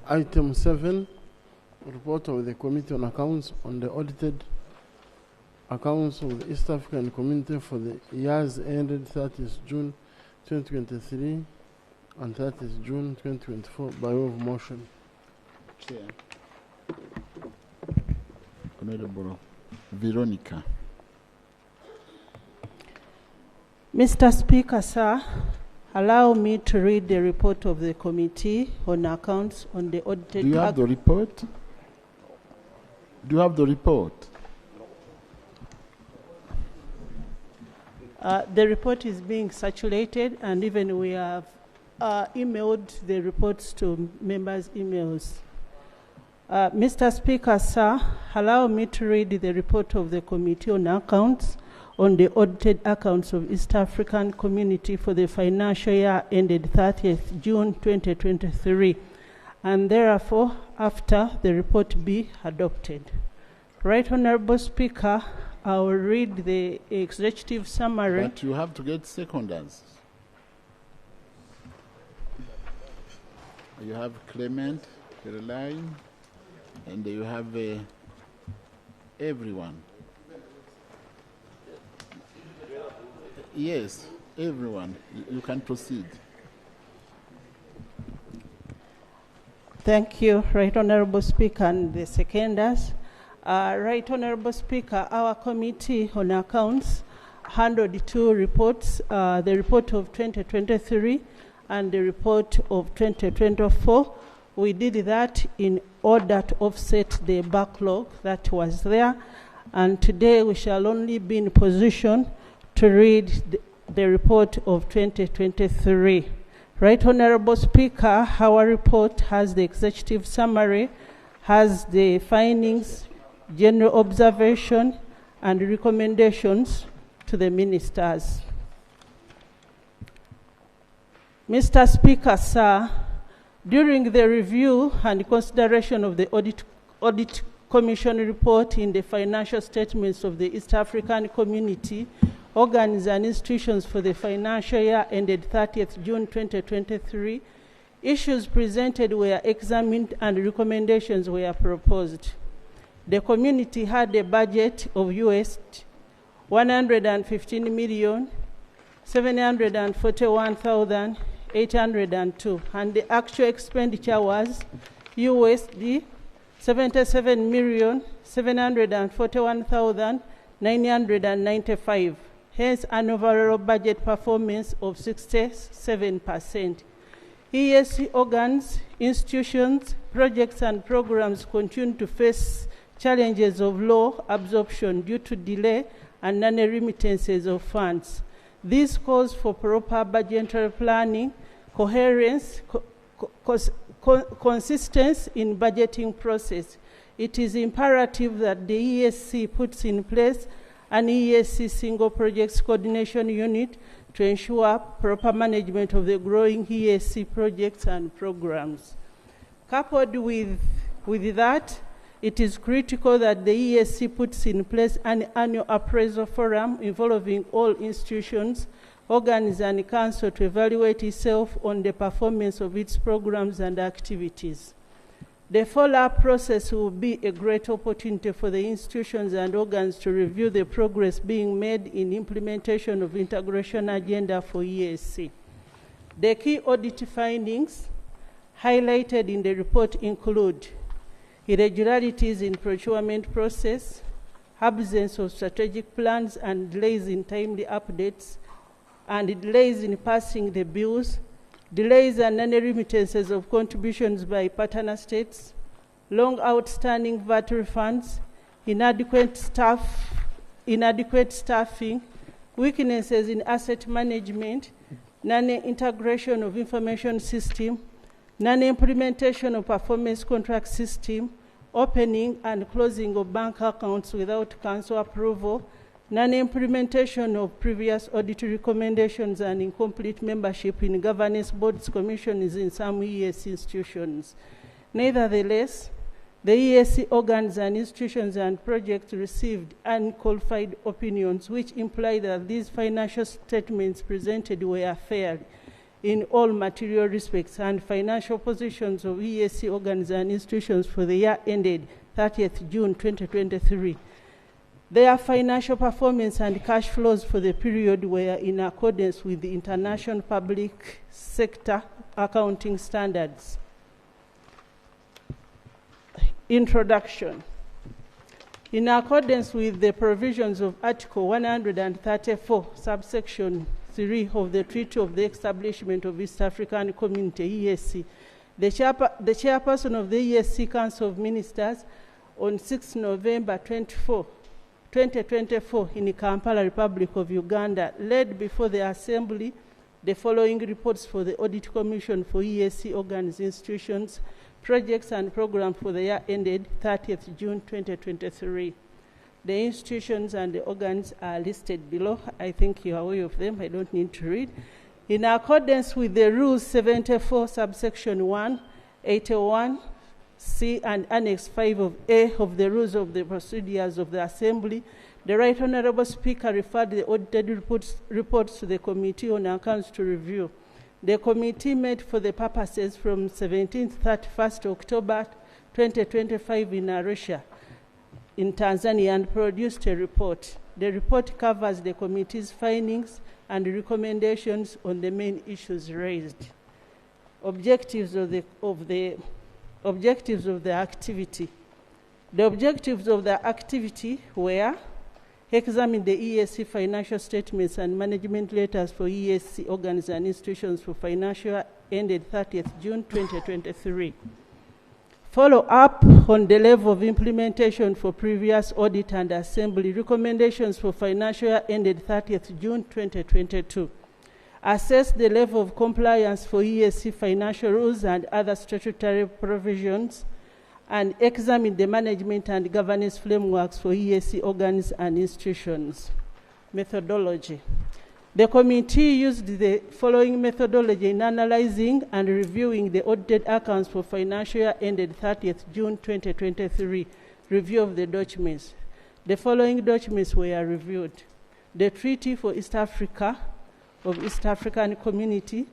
Item 7, report of the Committee on Accounts on the audited accounts of the East African Community for the years ended 30th June 2023 and 30th June 2024 by way of motion. Chair. Honorable Veronica. Mr. Speaker, sir, allow me to read the report of the Committee on Accounts on the audited... Do you have the report? Do you have the report? The report is being circulated, and even we have emailed the reports to members' emails. Mr. Speaker, sir, allow me to read the report of the Committee on Accounts on the audited accounts of East African Community for the financial year ended 30th June 2023, and therefore, after the report be adopted. Right Honorable Speaker, I will read the executive summary. But you have to get seconders. You have Clement, Caroline, and you have everyone. Yes, everyone. You can proceed. Thank you, Right Honorable Speaker, and the seconders. Right Honorable Speaker, our Committee on Accounts handled two reports, the report of 2023 and the report of 2024. We did that in order to offset the backlog that was there, and today we shall only be in position to read the report of 2023. Right Honorable Speaker, our report has the executive summary, has the findings, general observation, and recommendations to the ministers. Mr. Speaker, sir, during the review and consideration of the Audit Commission report in the financial statements of the East African Community, organs and institutions for the financial year ended 30th June 2023, issues presented were examined and recommendations were proposed. The community had a budget of US $115,741,802, and the actual expenditure was USD $77,741,995. Hence, an overall budget performance of 67%. ESC organs, institutions, projects, and programs continue to face challenges of low absorption due to delay and non-remittances of funds. This calls for proper budgetary planning, coherence, consistency in budgeting process. It is imperative that the ESC puts in place an ESC single projects coordination unit to ensure proper management of the growing ESC projects and programs. Coupled with that, it is critical that the ESC puts in place an annual appraisal forum involving all institutions, organs, and council to evaluate itself on the performance of its programs and activities. The follow-up process will be a great opportunity for the institutions and organs to review the progress being made in implementation of integration agenda for ESC. The key audit findings highlighted in the report include irregularities in procurement process, absence of strategic plans and delays in timely updates, and delays in passing the bills, delays and non-remittances of contributions by partner states, long outstanding VAT refunds, inadequate staffing, weaknesses in asset management, non-integration of information system, non-implementation of performance contract system, opening and closing of bank accounts without council approval, non-implementation of previous audit recommendations, and incomplete membership in governance boards commissions in some EAC institutions. Nevertheless, the EAC organs and institutions and projects received unqualified opinions, which imply that these financial statements presented were fair in all material respects, and financial positions of EAC organs and institutions for the year ended 30th June 2023. Their financial performance and cash flows for the period were in accordance with the international public sector accounting standards. Introduction. In accordance with the provisions of Article 134, subsection 3 of the Treaty of the Establishment of East African Community, EAC, the chairperson of the EAC Council of Ministers on 6 November 2024 in Kampala, Republic of Uganda, led before the Assembly the following reports for the Audit Commission for EAC organs, institutions, projects and programs for the year ended 30th June 2023. The institutions and the organs are listed below. I think you are aware of them. I don't need to read. In accordance with the Rules 74, subsection 1, 81C, and Annex 5 of A of the Rules of the Procedures of the Assembly, the Right Honourable Speaker referred the audited reports to the Committee on Accounts to review. The committee met for the purposes from 17th to 31st October 2025 in Arusha, in Tanzania, and produced a report. The report covers the committee's findings and recommendations on the main issues raised. Objectives of the activity. The objectives of the activity were: examine the EAC financial statements and management letters for EAC organs and institutions for financial year ended 30th June 2023. Follow up on the level of implementation for previous audit and assembly recommendations for financial year ended 30th June 2022. Assess the level of compliance for EAC financial rules and other statutory provisions, and examine the management and governance frameworks for EAC organs and institutions. Methodology. The committee used the following methodology in analyzing and reviewing the audited accounts for financial year ended 30th June 2023. Review of the documents. The following documents were reviewed: the Treaty for East Africa of East African Community,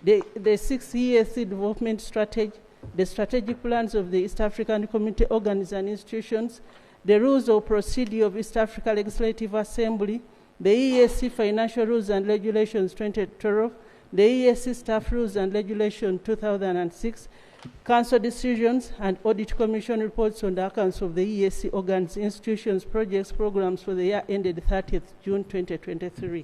the 6th EAC Development Strategy, the strategic plans of the East African Community organs and institutions, the rules of procedure of East Africa Legislative Assembly, the EAC Financial Rules and Regulations 2012, the EAC Staff Rules and Regulations 2006, Council decisions and Audit Commission reports on the accounts of the EAC organs, institutions, projects, programs for the year ended 30th June 2023.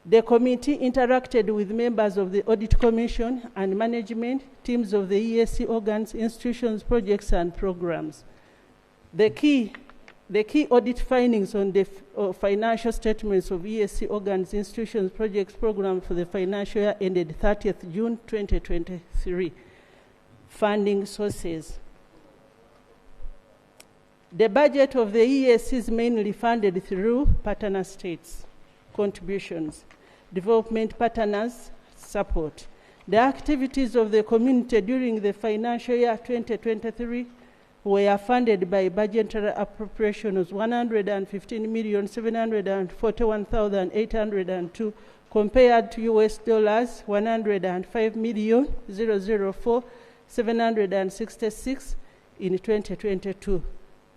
The committee interacted with members of the Audit Commission and management teams of the EAC organs, institutions, projects, and programs. The key audit findings on the financial statements of EAC organs, institutions, projects, programs for the financial year ended 30th June 2023. Funding sources. The budget of the EAC is mainly funded through partner states contributions, development partners support. The activities of the community during the financial year 2023 were funded by budgetary appropriation of $115,741,802 compared to $105,004,766 in 2022.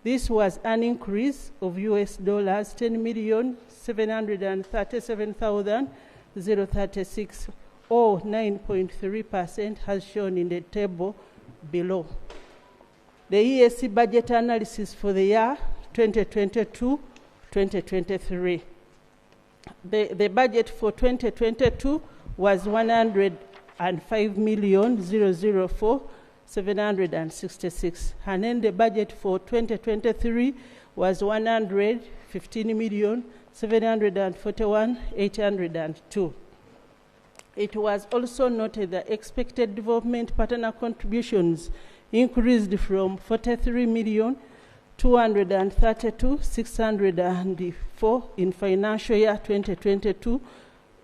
This was an increase of $10,737,036, or 9.3%, as shown in the table below. The EAC budget analysis for the year 2022-2023. The budget for 2022 was $100 and 5,004,766. And then the budget for 2023 was 115,741,802. It was also noted that expected development partner contributions increased from 43,232,604 in financial year 2022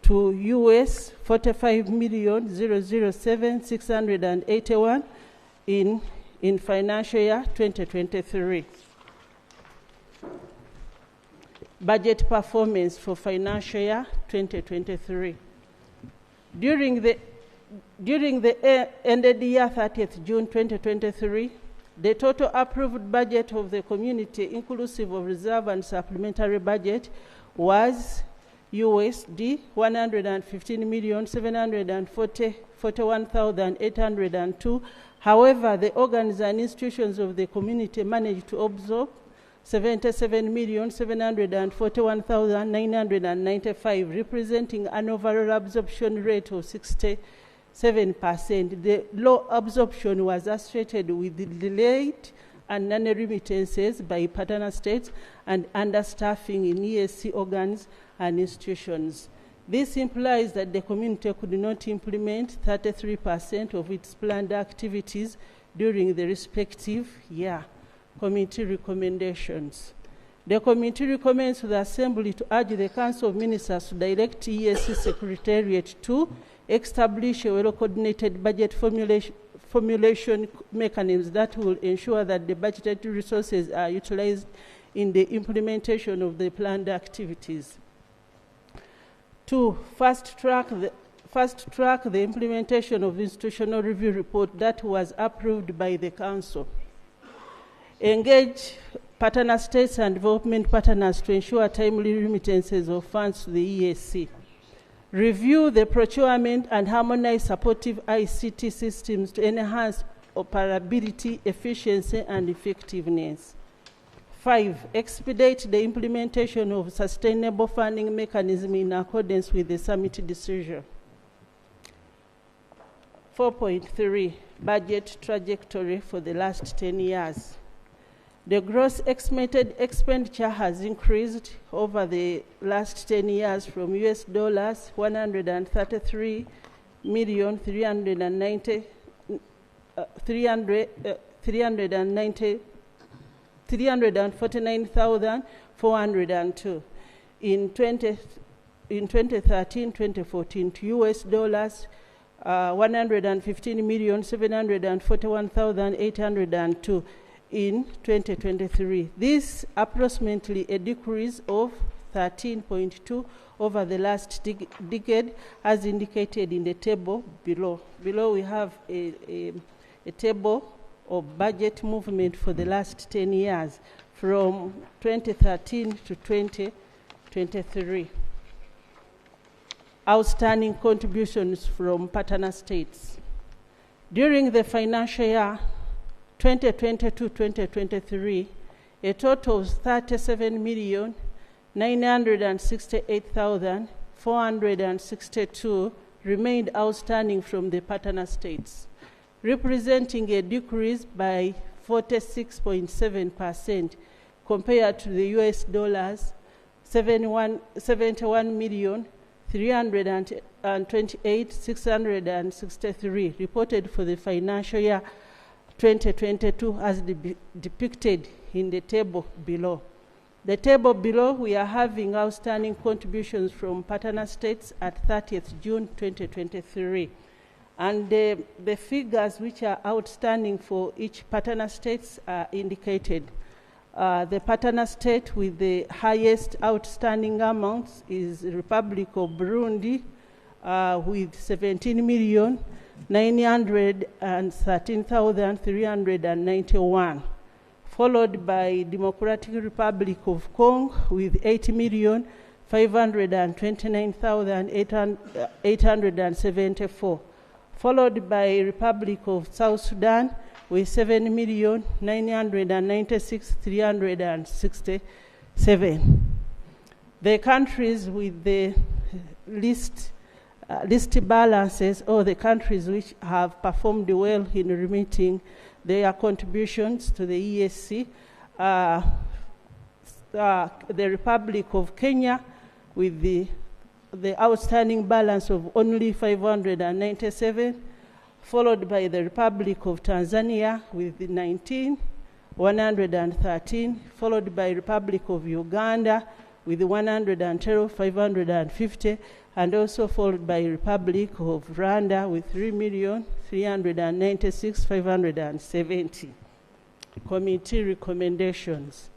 to US 45,007,681 in financial year 2023. Budget performance for financial year 2023. During the ended year 30th June 2023, the total approved budget of the community, inclusive of reserve and supplementary budget, was USD 115,741,802. However, the organs and institutions of the community managed to absorb 77,741,995, representing an overall absorption rate of 67%. The low absorption was associated with the delayed and non-remittances by partner states and understaffing in ESC organs and institutions. This implies that the community could not implement 33% of its planned activities during the respective year. Committee recommendations. The committee recommends to the Assembly to urge the Council of Ministers to direct ESC Secretariat to establish a well-coordinated budget formulation mechanisms that will ensure that the budgeted resources are utilized in the implementation of the planned activities. 2, fast track the implementation of the institutional review report that was approved by the Council. Engage partner states and development partners to ensure timely remittances of funds to the ESC. Review the procurement and harmonize supportive ICT systems to enhance operability, efficiency, and effectiveness. 5, expedite the implementation of sustainable funding mechanism in accordance with the summit decision. 4.3, budget trajectory for the last 10 years. The gross estimated expenditure has increased over the last 10 years from US dollars 349,402 in 2013-2014 to US dollars 115,741,802 in 2023. This approximately a decrease of 13.2 over the last decade, as indicated in the table below. Below we have a table of budget movement for the last 10 years from 2013 to 2023. Outstanding contributions from partner states. During the financial year 2022-2023, a total of 37,968,462 remained outstanding from the partner states, representing a decrease by 46.7% compared to the US dollars 71,328,663 reported for the financial year 2022 as depicted in the table below. The table below, we are having outstanding contributions from partner states at 30th June 2023. And the figures which are outstanding for each partner states are indicated. The partner state with the highest outstanding amounts is the Republic of Burundi with 17,913,391, followed by Democratic Republic of Congo with 8,529,874, followed by Republic of South Sudan with 7,996,367. The countries with the least list balances all the countries which have performed well in remitting their contributions to the ESC. The Republic of Kenya with the outstanding balance of only 597, followed by the Republic of Tanzania with 113, followed by Republic of Uganda with 112, 550, and also followed by Republic of Rwanda with 3,396,570. Committee recommendations.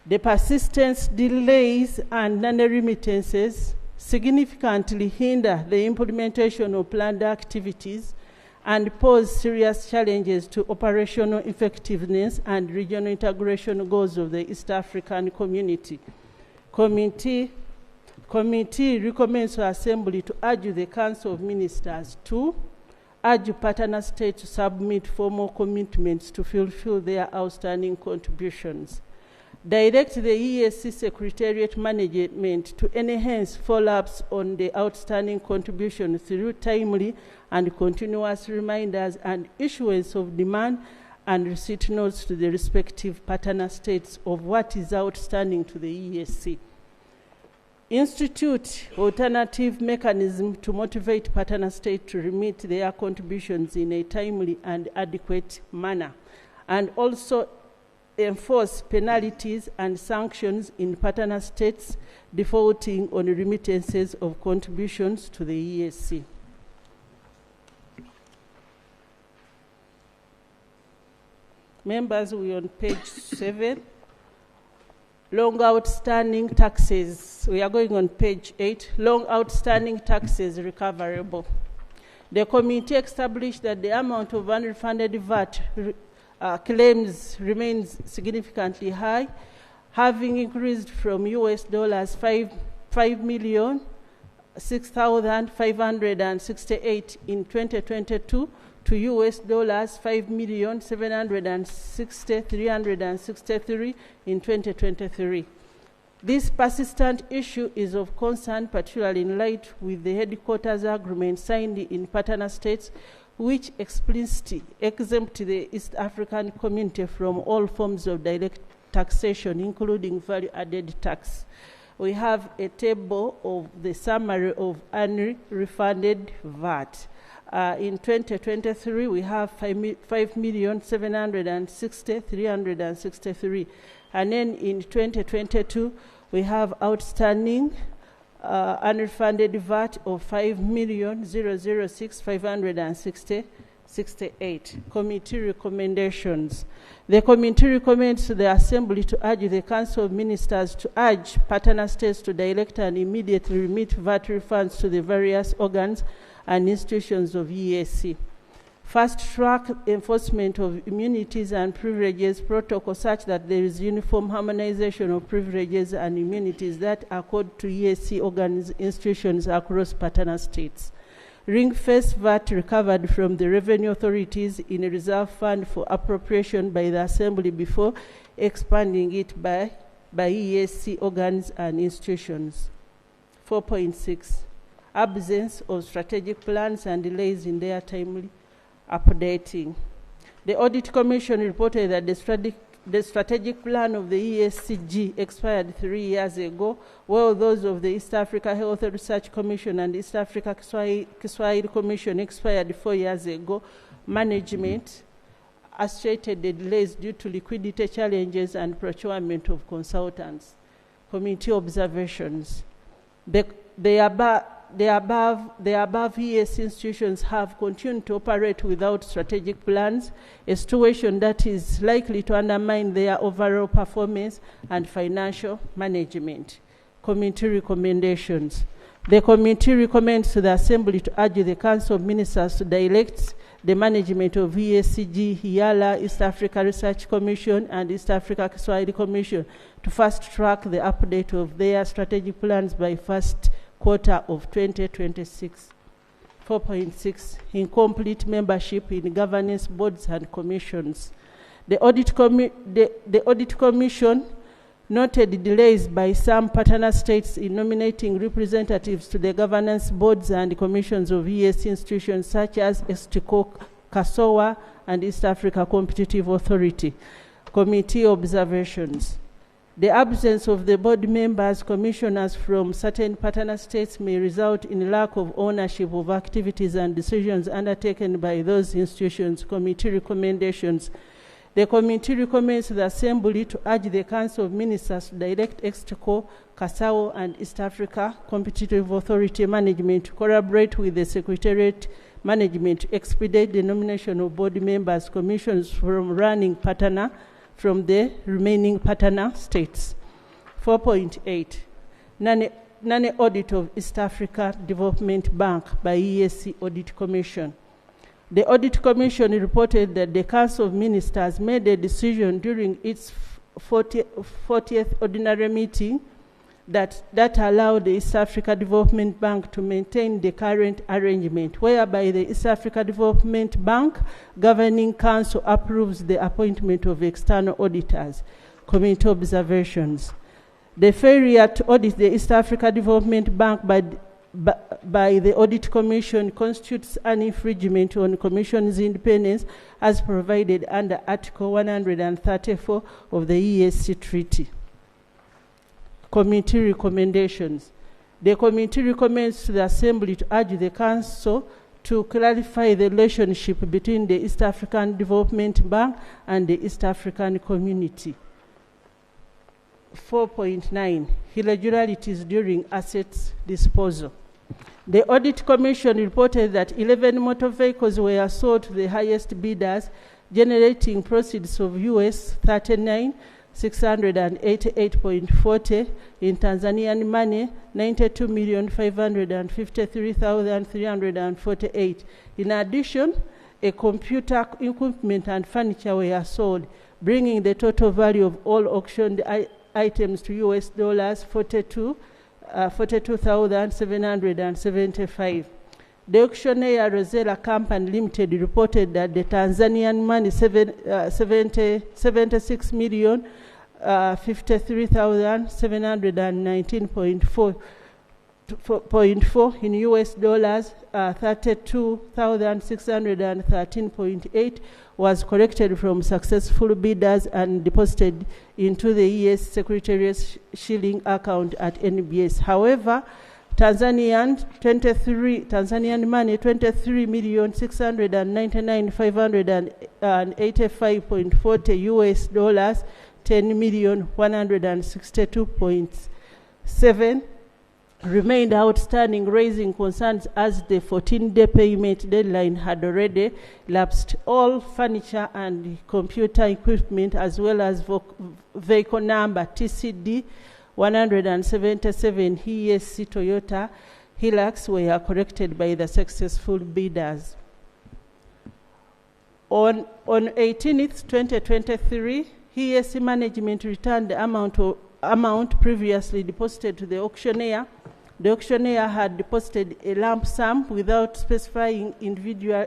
The persistent delays and non-remittances significantly hinder the implementation of planned activities and pose serious challenges to operational effectiveness and regional integration goals of the East African community. Committee recommends the Assembly to urge the Council of Ministers to urge partner states to submit formal commitments to fulfill their outstanding contributions. Direct the ESC Secretariat Management to enhance follow-ups on the outstanding contribution through timely and continuous reminders and issuance of demand and receipt notes to the respective partner states of what is outstanding to the ESC. Institute alternative mechanism to motivate partner states to remit their contributions in a timely and adequate manner, and also enforce penalties and sanctions in partner states defaulting on remittances of contributions to the ESC. Members, we are on page 7. Long outstanding taxes. We are going on page 8. Long outstanding taxes recoverable. The committee established that the amount of unrefunded VAT claims remains significantly high, having increased from $5,006,568 in 2022 to $5,760,363 in 2023. This persistent issue is of concern, particularly in light with the headquarters agreement signed in partner states, which explicitly exempt the East African community from all forms of direct taxation, including value-added tax. We have a table of the summary of unrefunded VAT. In 2023, we have 5,760,363. And then in 2022, we have outstanding unrefunded VAT of 5,006,568. Committee recommendations. The committee recommends to the Assembly to urge the Council of Ministers to urge partner states to direct and immediately remit VAT refunds to the various organs and institutions of ESC. Fast-track enforcement of immunities and privileges protocol such that there is uniform harmonization of privileges and immunities that accord to ESC organs institutions across partner states. Ring-fence VAT recovered from the revenue authorities in a reserve fund for appropriation by the Assembly before expanding it by ESC organs and institutions. 4.6. Absence of strategic plans and delays in their timely updating. The Audit Commission reported that the strategic plan of the ESCG expired 3 years ago, while those of the East Africa Health Research Commission and East Africa Kiswahili Commission expired 4 years ago. Management associated the delays due to liquidity challenges and procurement of consultants. Committee observations. The above ESC institutions have continued to operate without strategic plans, a situation that is likely to undermine their overall performance and financial management. Committee recommendations. The committee recommends to the Assembly to urge the Council of Ministers to direct the management of ESCG, Eala, East Africa Research Commission, and East Africa Kiswahili Commission to fast-track the update of their strategic plans by first quarter of 2026. 4.6. Incomplete membership in governance boards and commissions. The Audit Commission noted delays by some partner states in nominating representatives to the governance boards and commissions of EAC institutions such as ESTICO, CASOA, and East Africa Competitive Authority. Committee observations. The absence of the board members, commissioners from certain partner states may result in lack of ownership of activities and decisions undertaken by those institutions. Committee recommendations. The committee recommends the Assembly to urge the Council of Ministers to direct ESTICO, CASAO, and East Africa Competitive Authority Management to collaborate with the Secretariat Management to expedite the nomination of board members, commissions from running partner from the remaining partner states. 4.8. Non-audit of East Africa Development Bank by EAC Audit Commission. The Audit Commission reported that the Council of Ministers made a decision during its 40th ordinary meeting that allowed the East Africa Development Bank to maintain the current arrangement, whereby the East Africa Development Bank Governing Council approves the appointment of external auditors. Committee observations. The failure to audit the East Africa Development Bank by the Audit Commission constitutes an infringement on Commission's independence as provided under Article 134 of the EAC Treaty. Committee recommendations. The committee recommends to the Assembly to urge the Council to clarify the relationship between the East African Development Bank and the East African Community. 4.9. Irregularities during assets disposal. The Audit Commission reported that 11 motor vehicles were sold to the highest bidders, generating proceeds of US 39,688.40 in Tanzanian money, 92,553,348. In addition, a computer equipment and furniture were sold, bringing the total value of all auctioned items to US dollars 42,775. The auctioneer Rosella Company Limited reported that the Tanzanian money 76,719.4 in US dollars 32,613.8 was collected from successful bidders and deposited into the ES Secretariat's shilling account at NBS. However, Tanzanian money 23,699,585.40 US dollars 10,162.7 remained outstanding, raising concerns as the 14-day payment deadline had already lapsed. All furniture and computer equipment, as well as vehicle number TCD 177 ESC Toyota Hilux, were collected by the successful bidders. On 18th, 2023, ESC management returned the amount previously deposited to the auctioneer. The auctioneer had deposited a lump sum without specifying individual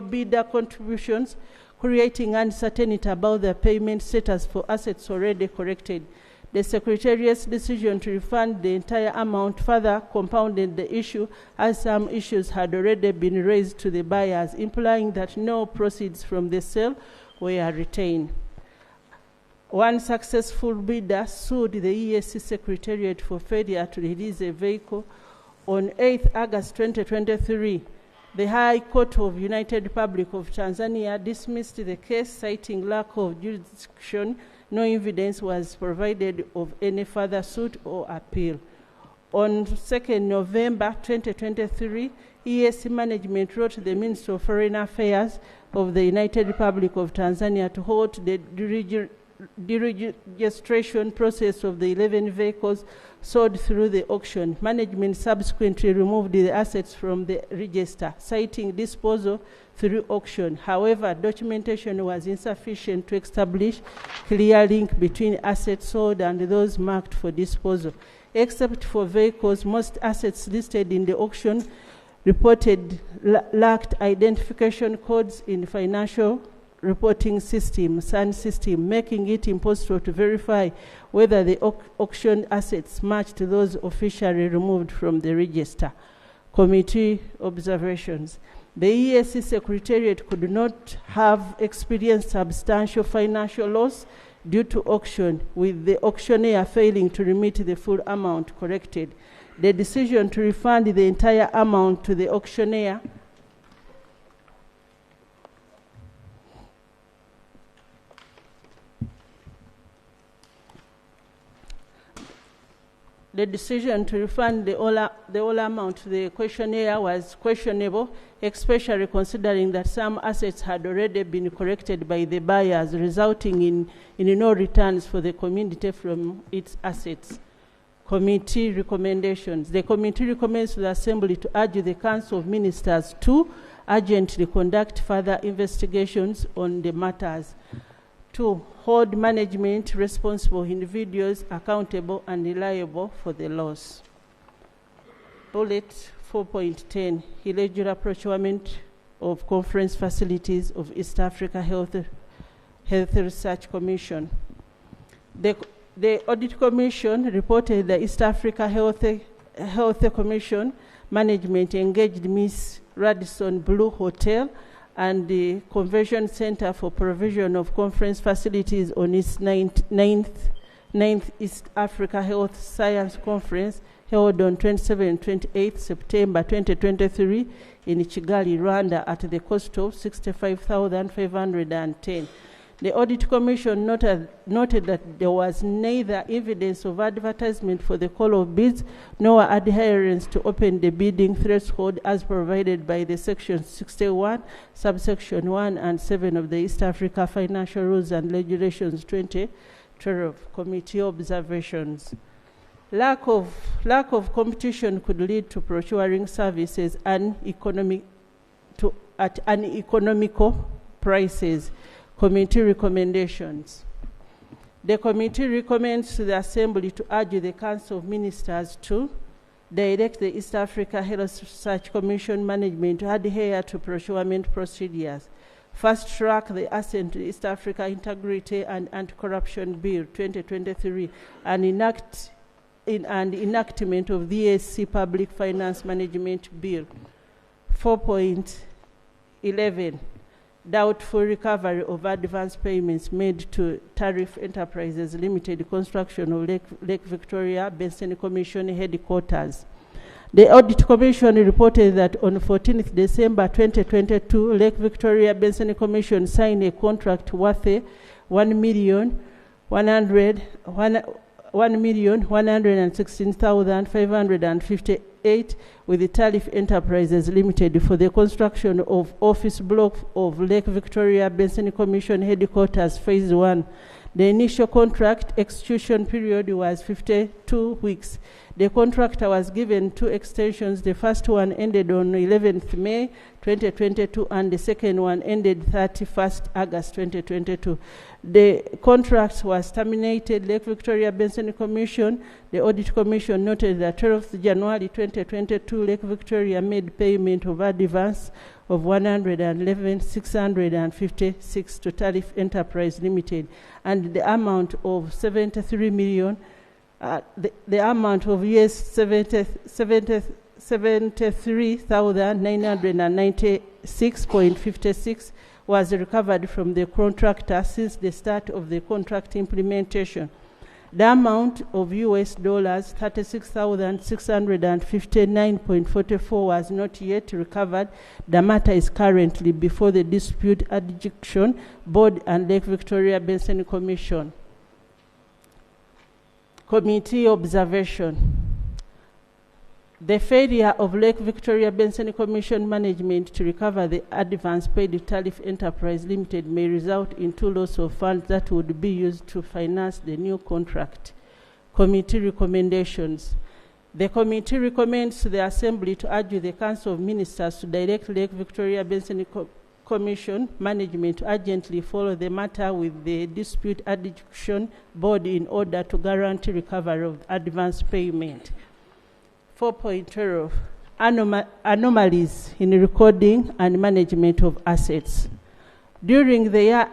bidder contributions, creating uncertainty about the payment status for assets already collected. The Secretariat's decision to refund the entire amount further compounded the issue, as some issues had already been raised to the buyers, implying that no proceeds from the sale were retained. One successful bidder sued the EAC Secretariat for failure to release a vehicle. On 8th August 2023, the High Court of United Republic of Tanzania dismissed the case, citing lack of jurisdiction. No evidence was provided of any further suit or appeal. On 2nd November 2023, EAC management wrote to the Ministry of Foreign Affairs of the United Republic of Tanzania to halt the deregistration process of the 11 vehicles sold through the auction. Management subsequently removed the assets from the register, citing disposal through auction. However, documentation was insufficient to establish clear link between assets sold and those marked for disposal. Except for vehicles, most assets listed in the auction reported lacked identification codes in financial reporting system, SAN system, making it impossible to verify whether the auction assets matched those officially removed from the register. Committee observations. The EAC Secretariat could not have experienced substantial financial loss due to auction, with the auctioneer failing to remit the full amount collected. The decision to refund the entire amount to the auctioneer the whole amount to the questionnaire was questionable, especially considering that some assets had already been collected by the buyers, resulting in no returns for the community from its assets. Committee recommendations. The committee recommends to the Assembly to urge the Council of Ministers to urgently conduct further investigations on the matters. 2, hold management responsible individuals accountable and liable for the loss. Bullet 4.10, irregular procurement of conference facilities of East Africa Health Research Commission. The Audit Commission reported the East Africa Health Commission management engaged Ms. Radisson Blue Hotel and the Convention Center for provision of conference facilities on its 9th East Africa Health Science Conference held on 27 and 28 September 2023 in Kigali, Rwanda at the cost of 65,510. The Audit Commission noted that there was neither evidence of advertisement for the call of bids nor adherence to open the bidding threshold as provided by the Section 61, subsection 1 and 7 of the East Africa Financial Rules and Regulations 2012. Committee observations. Lack of competition could lead to procuring services at uneconomical prices. Committee recommendations. The committee recommends to the Assembly to urge the Council of Ministers to direct the East Africa Health Research Commission management to adhere to procurement procedures, fast track the assent to the East Africa Integrity and Anti-Corruption Bill 2023 and enactment of the EAC Public Finance Management Bill. 4.11, doubtful recovery of advance payments made to Tariff Enterprises Limited construction of Lake Victoria Basin Commission headquarters. The Audit Commission reported that on 14th December 2022, Lake Victoria Basin Commission signed a contract worth $1,116,558 with the Tariff Enterprises Limited for the construction of office block of Lake Victoria Basin Commission headquarters phase 1. The initial contract execution period was 52 weeks. The contractor was given 2 extensions. The first one ended on 11th May 2022 and the second one ended 31st August 2022. The contract was terminated. Lake Victoria Basin Commission, the Audit Commission noted that 12th January 2022, Lake Victoria made payment of advance of $111,656 to Tariff Enterprise Limited, and the amount of 73 million, the amount of $73,996.56 was recovered from the contractor since the start of the contract implementation. The amount of US dollars $36,659.44 was not yet recovered. The matter is currently before the Dispute Adjudication Board and Lake Victoria Basin Commission. Committee observation. The failure of Lake Victoria Basin Commission management to recover the advance paid to Tariff Enterprise Limited may result in loss of funds that would be used to finance the new contract. Committee recommendations. The committee recommends to the Assembly to urge the Council of Ministers to direct Lake Victoria Basin Commission management to urgently follow the matter with the Dispute Adjudication Board in order to guarantee recovery of advance payment. 4.12, anomalies in recording and management of assets. During the year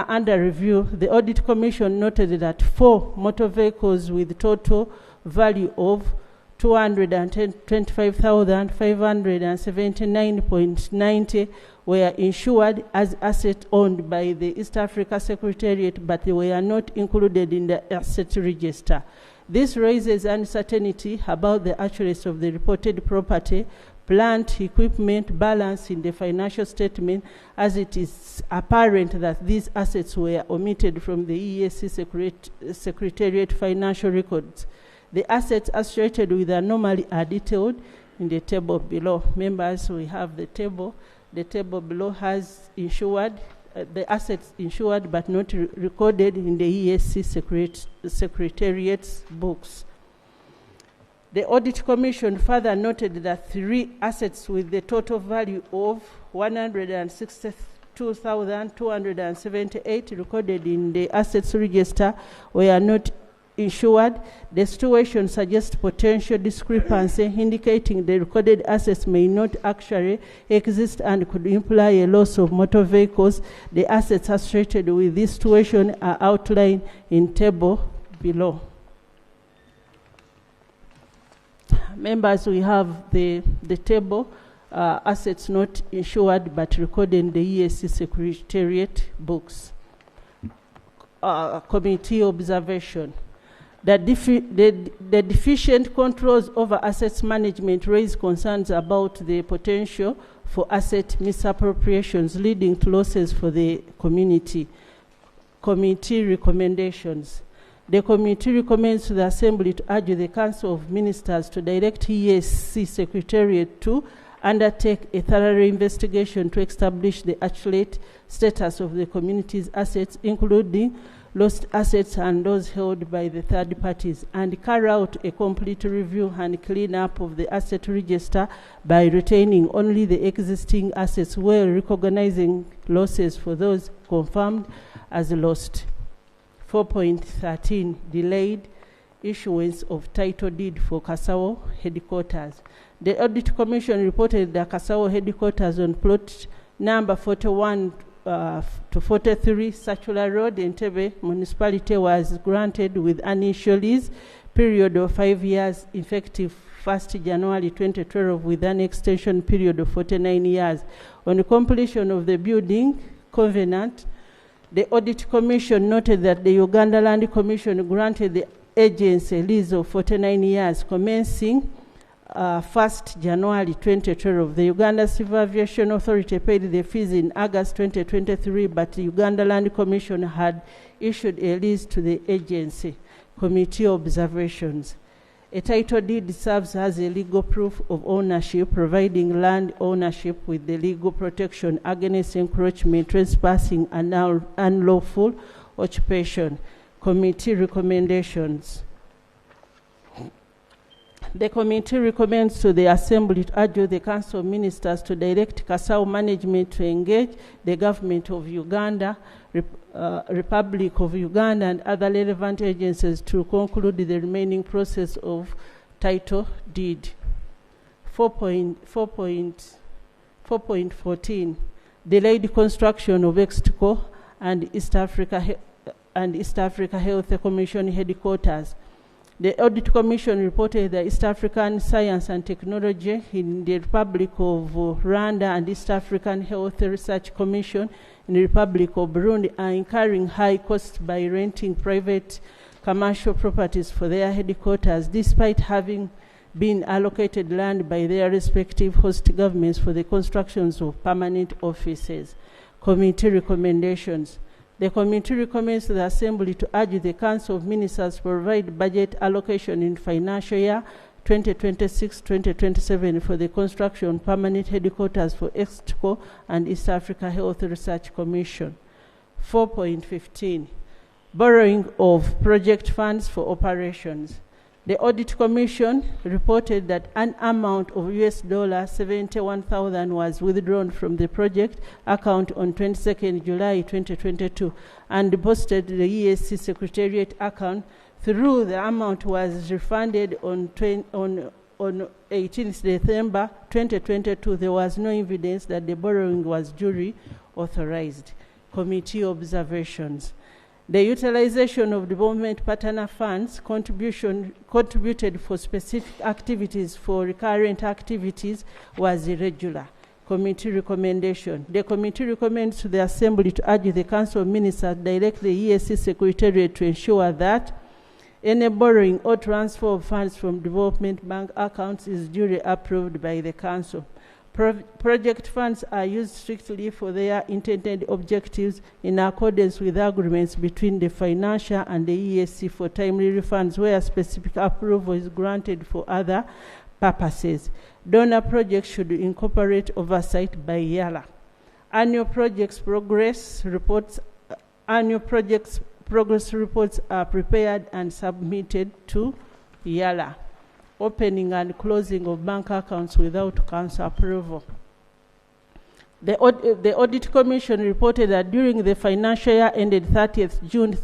under review, the Audit Commission noted that 4 motor vehicles with total value of 225,579.90 were insured as assets owned by the East Africa Secretariat, but they were not included in the asset register. This raises uncertainty about the accuracy of the reported property, plant, equipment balance in the financial statement, as it is apparent that these assets were omitted from the EAC Secretariat financial records. The assets associated with the anomaly are detailed in the table below. Members, we have the table. The table below has insured, the assets insured but not recorded in the EAC Secretariat's books. The Audit Commission further noted that 3 assets with the total value of 162,278 recorded in the assets register were not insured. The situation suggests potential discrepancy, indicating the recorded assets may not actually exist and could imply a loss of motor vehicles. The assets associated with this situation are outlined in table below. Members, we have the table, assets not insured but recorded in the EAC Secretariat books. Committee observation. The deficient controls over assets management raise concerns about the potential for asset misappropriations leading to losses for the community. Committee recommendations. The committee recommends to the Assembly to urge the Council of Ministers to direct EAC Secretariat to undertake a thorough investigation to establish the accurate status of the community's assets, including lost assets and those held by the third parties, and carry out a complete review and clean up of the asset register by retaining only the existing assets while recognizing losses for those confirmed as lost. 4.13 Delayed issuance of title deed for Kasao headquarters. The Audit Commission reported that Kasao headquarters on plot number 41 to 43 Circular Road in Entebbe municipality was granted with an initial lease period of 5 years effective 1st January 2012 with an extension period of 49 years. On the completion of the building covenant, the Audit Commission noted that the Uganda Land Commission granted the agency a lease of 49 years commencing 1st January 2012. The Uganda Civil Aviation Authority paid the fees in August 2023, but the Uganda Land Commission had issued a lease to the agency. Committee observations. A title deed serves as a legal proof of ownership, providing land ownership with the legal protection against encroachment, trespassing, and unlawful occupation. Committee recommendations. The committee recommends to the Assembly to urge the Council of Ministers to direct Kasao management to engage the Government of Uganda, Republic of Uganda, and other relevant agencies to conclude the remaining process of title deed. 4.14 Delayed construction of Extico and East Africa Health Commission headquarters. The Audit Commission reported that East African Science and Technology in the Republic of Rwanda and East African Health Research Commission in the Republic of Burundi are incurring high costs by renting private commercial properties for their headquarters, despite having been allocated land by their respective host governments for the constructions of permanent offices. Committee recommendations. The committee recommends to the Assembly to urge the Council of Ministers to provide budget allocation in financial year 2026-2027 for the construction of permanent headquarters for Extico and East Africa Health Research Commission. 4.15 Borrowing of project funds for operations. The Audit Commission reported that an amount of $71,000 was withdrawn from the project account on 22nd July 2022 and deposited the EAC Secretariat account. Through the amount was refunded on 18th December 2022. There was no evidence that the borrowing was duly authorized. Committee observations. The utilization of development partner funds contributed for specific activities for recurrent activities was irregular. Committee recommendation. The committee recommends to the Assembly to urge the Council of Ministers direct the EAC Secretariat to ensure that any borrowing or transfer of funds from development bank accounts is duly approved by the Council. Project funds are used strictly for their intended objectives in accordance with agreements between the financier and the EAC for timely refunds where specific approval is granted for other purposes. Donor projects should incorporate oversight by Eala. Annual progress reports are prepared and submitted to Eala. Opening and closing of bank accounts without council approval. The Audit Commission reported that during the financial year ended 30th June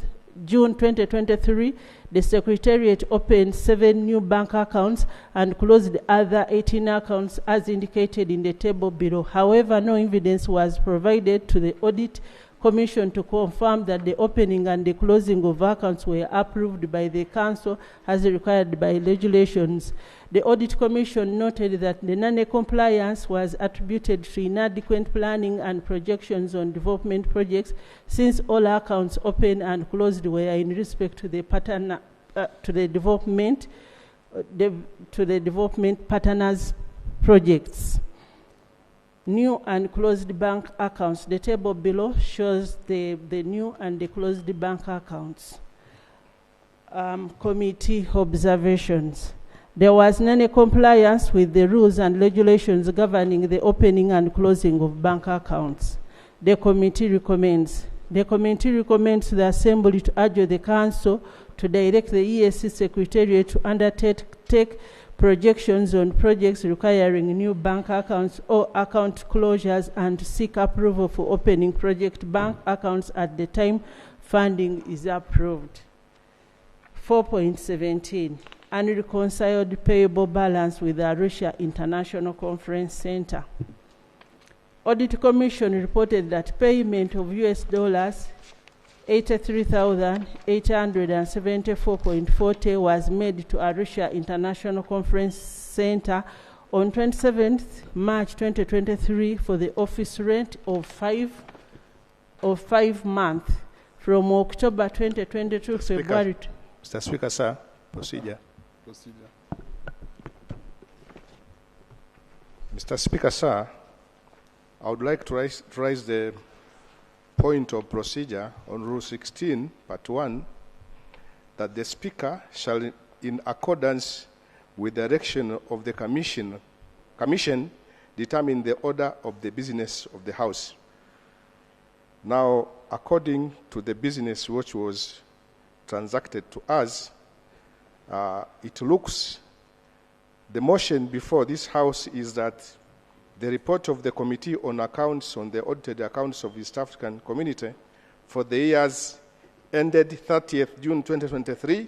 2023, the Secretariat opened 7 new bank accounts and closed other 18 accounts as indicated in the table below. However, no evidence was provided to the Audit Commission to confirm that the opening and the closing of accounts were approved by the Council as required by regulations. The Audit Commission noted that the non-compliance was attributed to inadequate planning and projections on development projects, since all accounts opened and closed were in respect to the partner, to the development partners' projects. New and closed bank accounts. The table below shows the new and the closed bank accounts. Committee observations. There was non-compliance with the rules and regulations governing the opening and closing of bank accounts. The committee recommends to the Assembly to urge the Council to direct the EAC Secretariat to undertake projections on projects requiring new bank accounts or account closures and to seek approval for opening project bank accounts at the time funding is approved. 4.17. Unreconciled payable balance with the Arusha International Conference Center. Audit Commission reported that payment of US dollars 83,874.40 was made to Arusha International Conference Center on 27th March 2023 for the office rent of 5 months from October 2022 to February. Mr. Speaker, sir, procedure. Mr. Speaker, sir, I would like to raise the point of procedure on Rule 16, Part 1, that the Speaker shall, in accordance with the direction of the Commission, determine the order of the business of the House. Now, according to the business which was transacted to us, it looks, the motion before this House is that the report of the Committee on Accounts on the audited accounts of East African Community for the years ended 30th June 2023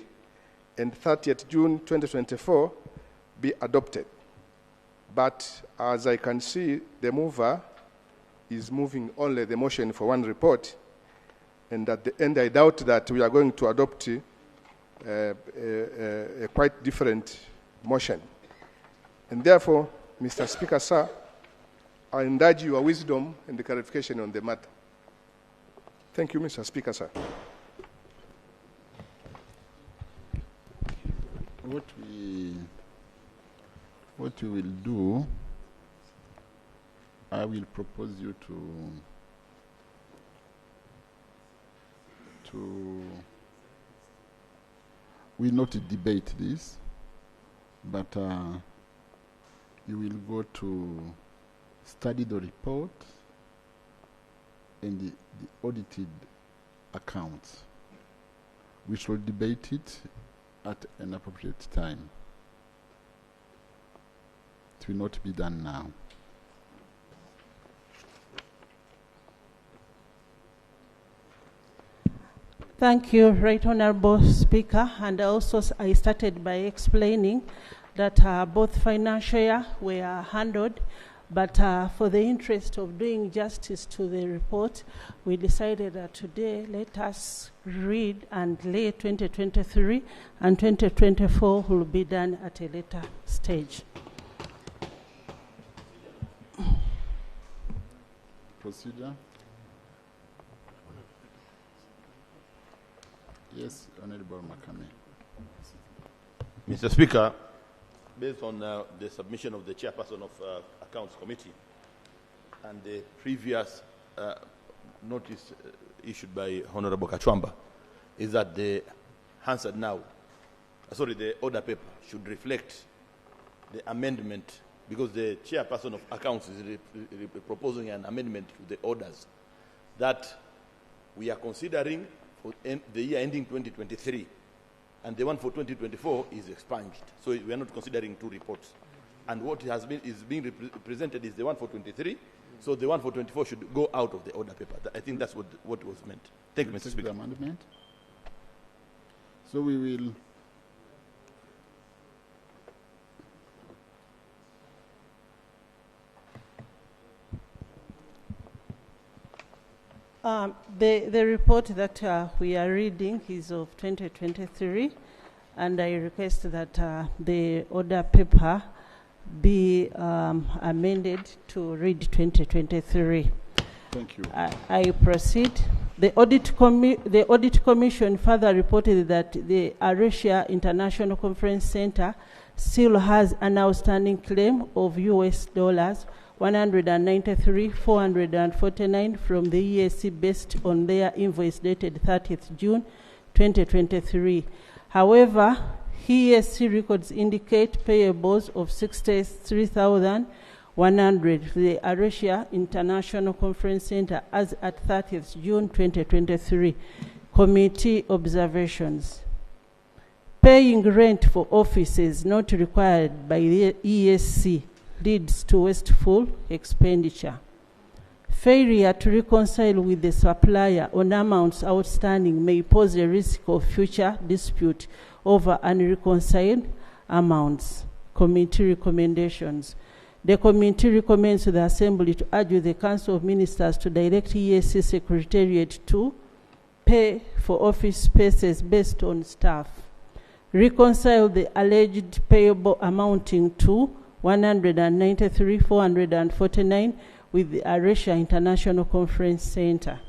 and 30th June 2024 be adopted. But as I can see, the mover is moving only the motion for one report, and at the end I doubt that we are going to adopt a quite different motion. And therefore, Mr. Speaker, sir, I indulge your wisdom and the clarification on the matter. Thank you, Mr. Speaker, sir. What we will do, I will propose you we'll not debate this, but you will go to study the report and the audited accounts. We shall debate it at an appropriate time. It will not be done now. Thank you, Right Honorable Speaker. And also I started by explaining that both financial year were handled But for the interest of doing justice to the report, we decided that today let us read and lay 2023, and 2024 will be done at a later stage. Procedure. Yes, Honorable Makame. Mr. Speaker, based on the submission of the chairperson of Accounts Committee and the previous notice issued by Honorable Kachwamba, is that the Hansard now, the order paper should reflect the amendment, because the chairperson of Accounts is proposing an amendment to the orders that we are considering for the year ending 2023. And the one for 2024 is expunged. So we are not considering two reports. And what is being presented is the one for 23. So the one for 24 should go out of the order paper. I think that's what was meant. Thank you, Mr. Speaker. Amendment. So we will the report that we are reading is of 2023, and I request that the order paper be amended to read 2023. Thank you. I proceed. The Audit Commission further reported that the Eala International Conference Center still has an outstanding claim of US dollars 193,449 from the EAC based on their invoice dated 30th June 2023. However, EAC records indicate payables of 63,100 for the Eala International Conference Center as at 30th June 2023. Committee observations. Paying rent for offices not required by the EAC leads to wasteful expenditure. Failure to reconcile with the supplier on amounts outstanding may pose a risk of future dispute over unreconciled amounts. Committee recommendations. The committee recommends to the Assembly to urge the Council of Ministers to direct EAC Secretariat to pay for office spaces based on staff, reconcile the alleged payable amounting to 193,449 with the Eala International Conference Center.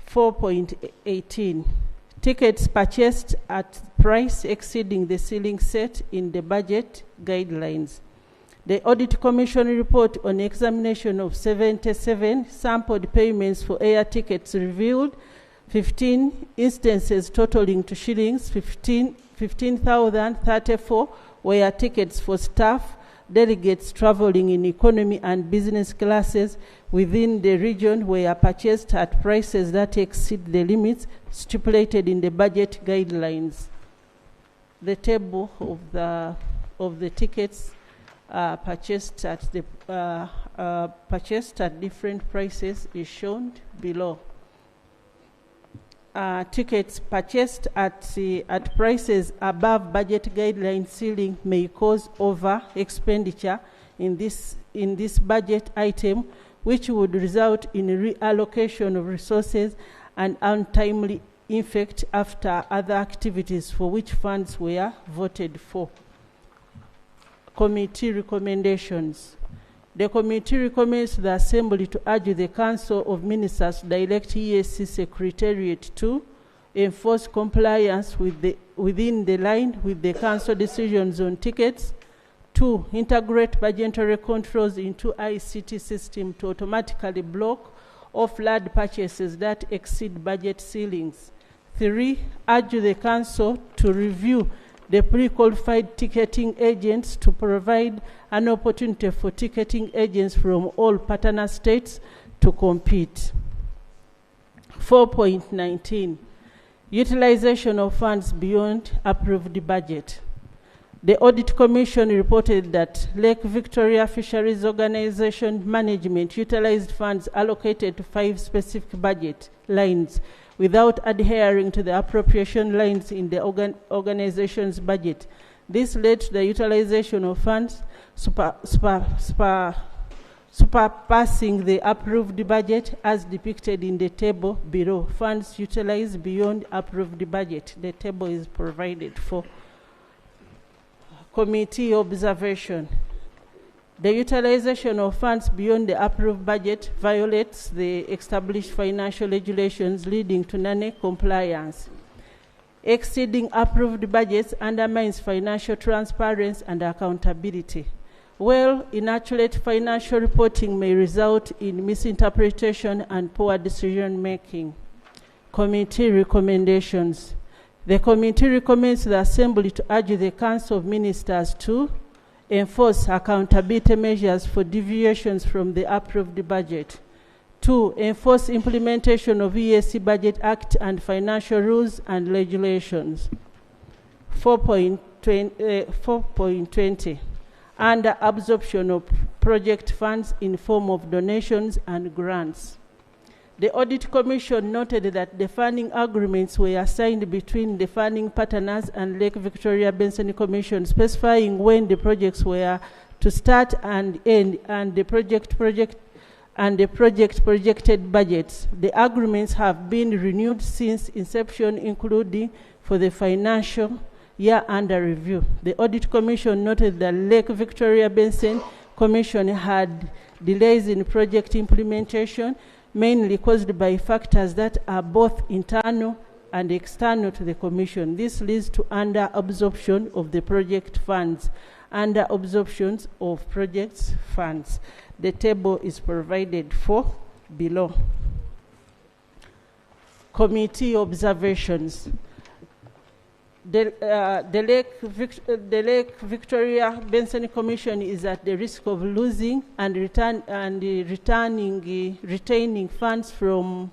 4.18. Tickets purchased at price exceeding the ceiling set in the budget guidelines. The Audit Commission report on examination of 77 sampled payments for air tickets revealed 15 instances totaling to shillings 15,034 were tickets for staff, delegates traveling in economy and business classes within the region were purchased at prices that exceed the limits stipulated in the budget guidelines. The table of the tickets purchased at different prices is shown below. Tickets purchased at prices above budget guideline ceiling may cause over expenditure in this budget item, which would result in reallocation of resources and untimely effect after other activities for which funds were voted for. Committee recommendations. The committee recommends the Assembly to urge the Council of Ministers to direct EAC Secretariat to enforce compliance within the line with the Council decisions on tickets. 2. Integrate budgetary controls into ICT system to automatically block off large purchases that exceed budget ceilings. 3. Urge the Council to review the pre-qualified ticketing agents to provide an opportunity for ticketing agents from all partner states to compete. 4.19. Utilization of funds beyond approved budget. The Audit Commission reported that Lake Victoria Fisheries Organization Management utilized funds allocated to 5 specific budget lines without adhering to the appropriation lines in the organization's budget. This led to the utilization of funds surpassing the approved budget as depicted in the table below. Funds utilized beyond approved budget. The table is provided for. Committee observation. The utilization of funds beyond the approved budget violates the established financial regulations, leading to non-compliance. Exceeding approved budgets undermines financial transparency and accountability. Well, inaccurate financial reporting may result in misinterpretation and poor decision-making. Committee recommendations. The committee recommends the Assembly to urge the Council of Ministers to enforce accountability measures for deviations from the approved budget. 2. Enforce implementation of EAC Budget Act and financial rules and regulations. 4.20. Under absorption of project funds in form of donations and grants. The Audit Commission noted that the funding agreements were signed between the funding partners and Lake Victoria Basin Commission, specifying when the projects were to start and end, and the project projected budgets. The agreements have been renewed since inception, including for the financial year under review. The Audit Commission noted that Lake Victoria Basin Commission had delays in project implementation, mainly caused by factors that are both internal and external to the Commission. This leads to under-absorption of the project funds, under-absorptions of projects funds. The table is provided for below. Committee observations. The Lake Victoria Basin Commission is at the risk of losing and retaining funds from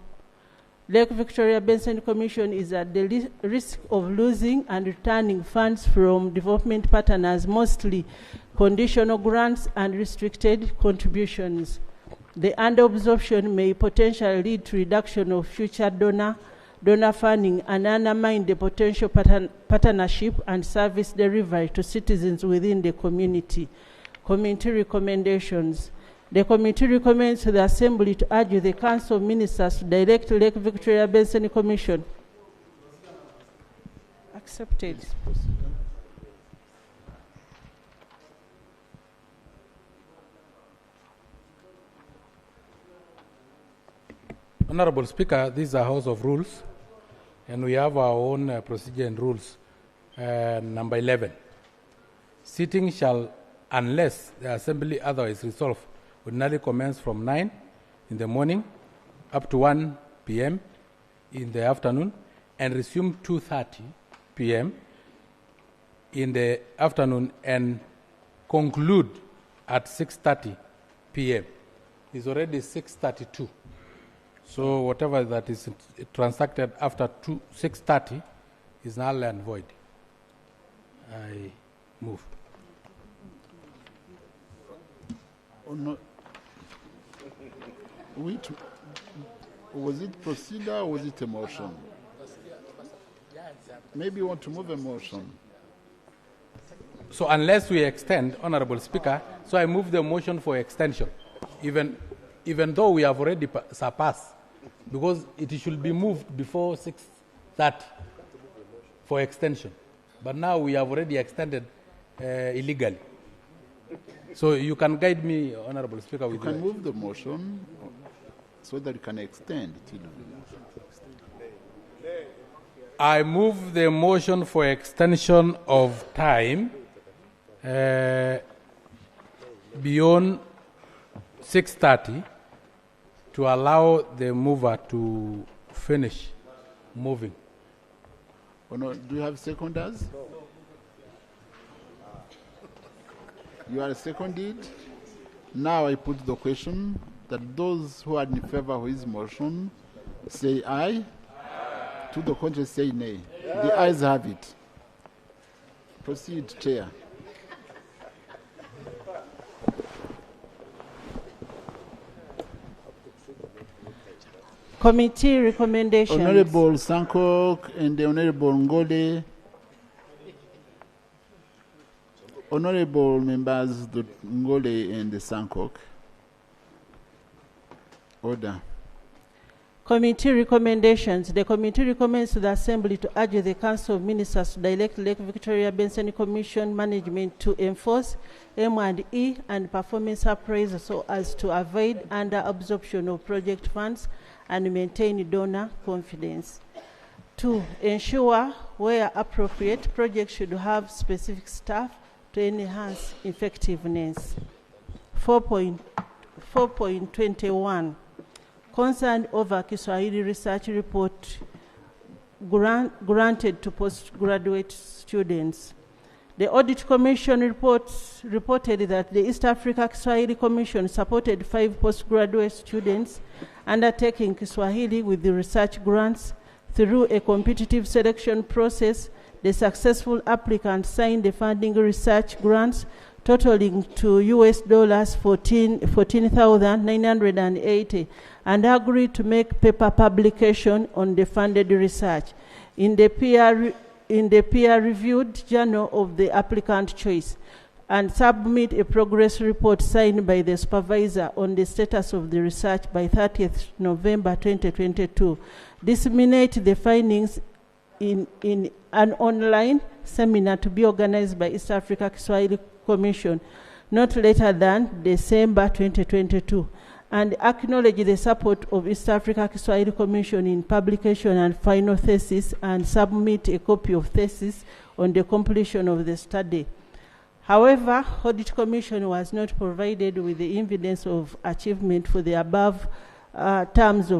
Lake Victoria Basin Commission is at the risk of losing and returning funds from development partners, mostly conditional grants and restricted contributions. The under-absorption may potentially lead to reduction of future donor funding and undermine the potential partnership and service delivery to citizens within the community. Committee recommendations. The committee recommends to the Assembly to urge the Council of Ministers to direct Lake Victoria Basin Commission. Accepted. Honorable Speaker, this is a House of Rules, and we have our own procedure and rules. Number 11. Sitting shall, unless the Assembly otherwise resolve, ordinarily commence from 9 in the morning up to 1 p.m. in the afternoon and resume 2:30 p.m. in the afternoon and conclude at 6:30 p.m. It's already 6:32. So whatever that is transacted after 6:30 is null and void. I move. Oh, no. Was it procedure or was it a motion? Maybe you want to move a motion. So unless we extend, Honorable Speaker, so I move the motion for extension, even though we have already surpassed, because it should be moved before 6:30 for extension. But now we have already extended illegally. So you can guide me, Honorable Speaker. You can move the motion so that you can extend till. I move the motion for extension of time beyond 6:30 to allow the mover to finish moving. Oh, no. Do you have seconders? You are seconded. Now I put the question that those who are in favor of his motion say aye. To the contrary, say nay. The ayes have it. Proceed, Chair. Committee recommendations. Honorable Sankok and the Honorable Ngode. Honorable members Ngole and Sankok. Order. Committee recommendations. The committee recommends to the Assembly to urge the Council of Ministers to direct Lake Victoria Basin Commission management to enforce M&E and performance appraisal so as to avoid under-absorption of project funds and maintain donor confidence. 2. Ensure, where appropriate, projects should have specific staff to enhance effectiveness. 4.21. Concerned over Kiswahili research report granted to postgraduate students. The Audit Commission reported that the East Africa Kiswahili Commission supported 5 postgraduate students undertaking Kiswahili with the research grants. Through a competitive selection process, the successful applicants signed the funding research grants totaling to US $14,980 and agreed to make paper publication on the funded research in the peer-reviewed journal of the applicant choice and submit a progress report signed by the supervisor on the status of the research by 30th November 2022. Disseminate the findings in an online seminar to be organized by East Africa Kiswahili Commission not later than December 2022, and acknowledge the support of East Africa Kiswahili Commission in publication and final thesis, and submit a copy of thesis on the completion of the study. However, Audit Commission was not provided with the evidence of achievement for the above terms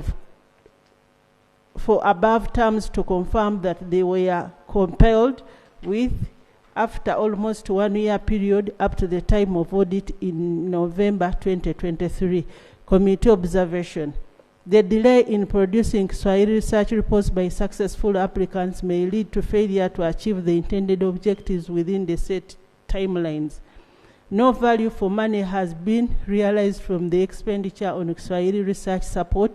to confirm that they were compelled with after almost 1 year period up to the time of audit in November 2023. Committee observation. The delay in producing Kiswahili research reports by successful applicants may lead to failure to achieve the intended objectives within the set timelines. No value for money has been realized from the expenditure on Kiswahili research support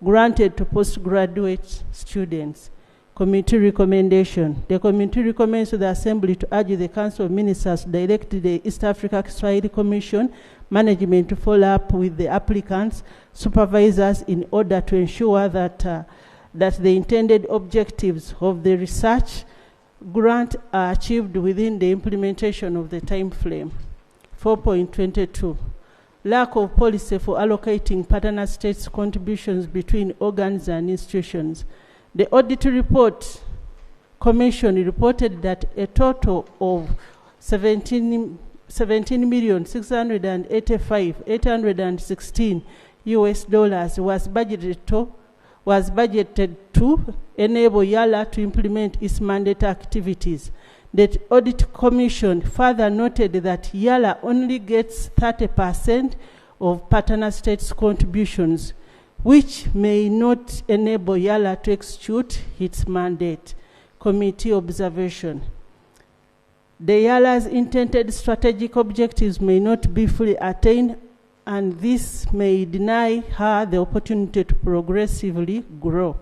granted to postgraduate students. Committee recommendation. The committee recommends to the Assembly to urge the Council of Ministers to direct the East Africa Kiswahili Commission management to follow up with the applicants, supervisors in order to ensure that the intended objectives of the research grant are achieved within the implementation of the time frame. 4.22. Lack of policy for allocating partner states' contributions between organs and institutions. The audit report commission reported that a total of $17,685,816 was budgeted to enable Eala to implement its mandate activities. The Audit Commission further noted that Eala only gets 30% of partner states' contributions, which may not enable Eala to execute its mandate. Committee observation. The Eala's intended strategic objectives may not be fully attained, and this may deny her the opportunity to progressively grow.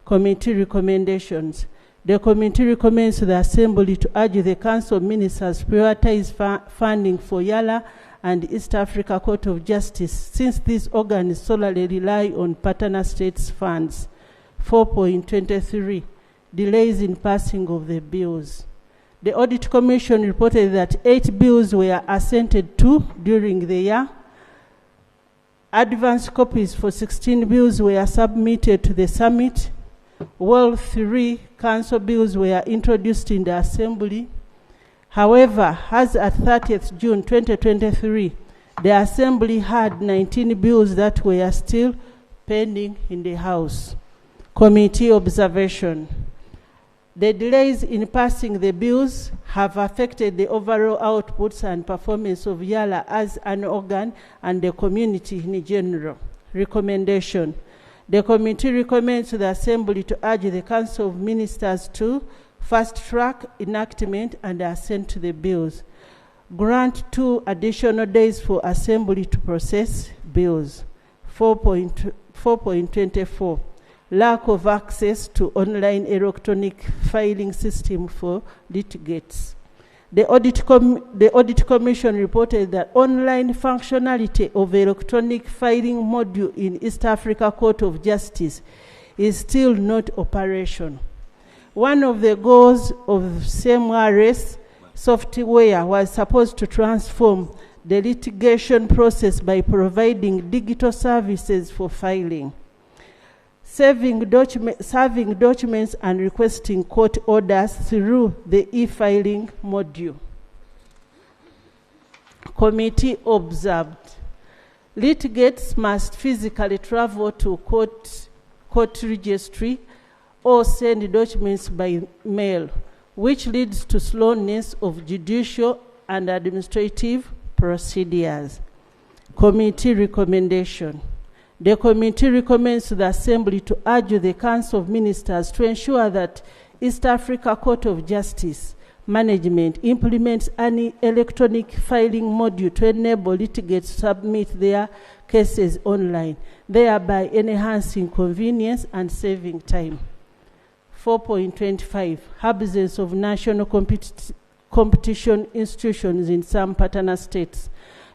Committee recommendations. The committee recommends to the Assembly to urge the Council of Ministers prioritize funding for Eala and East Africa Court of Justice, since these organs solely rely on partner states' funds. 4.23. Delays in passing of the bills. The Audit Commission reported that 8 bills were assented to during the year. Advance copies for 16 bills were submitted to the summit, while 3 council bills were introduced in the Assembly. However, as at 30th June 2023, the Assembly had 19 bills that were still pending in the House. Committee observation. The delays in passing the bills have affected the overall outputs and performance of Eala as an organ and the community in general. Recommendation. The committee recommends to the Assembly to urge the Council of Ministers to fast-track enactment and assent to the bills. Grant 2 additional days for Assembly to process bills. 4.24. Lack of access to online electronic filing system for litigates. The Audit Commission reported that online functionality of electronic filing module in East Africa Court of Justice is still not operational. One of the goals of SESSION-3RD software was supposed to transform the litigation process by providing digital services for filing, serving documents and requesting court orders through the e-filing module. Committee observed litigants must physically travel to court registry or send documents by mail, which leads to slowness of judicial and administrative procedures. Committee recommendation. The committee recommends to the Assembly to urge the Council of Ministers to ensure that East Africa Court of Justice management implements an electronic filing module to enable litigants to submit their cases online, thereby enhancing convenience and saving time. 4.25, absence of national competition institutions in some partner states.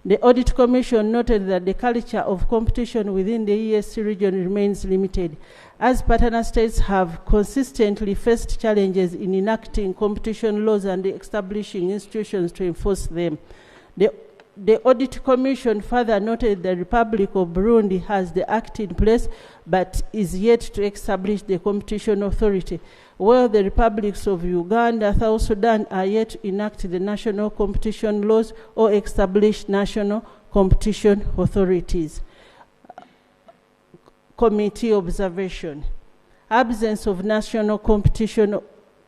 The Audit Commission noted that the culture of competition within the EAC region remains limited, as partner states have consistently faced challenges in enacting competition laws and establishing institutions to enforce them. The Audit Commission further noted the Republic of Burundi has the act in place but is yet to establish the competition authority, while the republics of Uganda and South Sudan are yet to enact the national competition laws or establish national competition authorities. Committee observation. Absence of national competition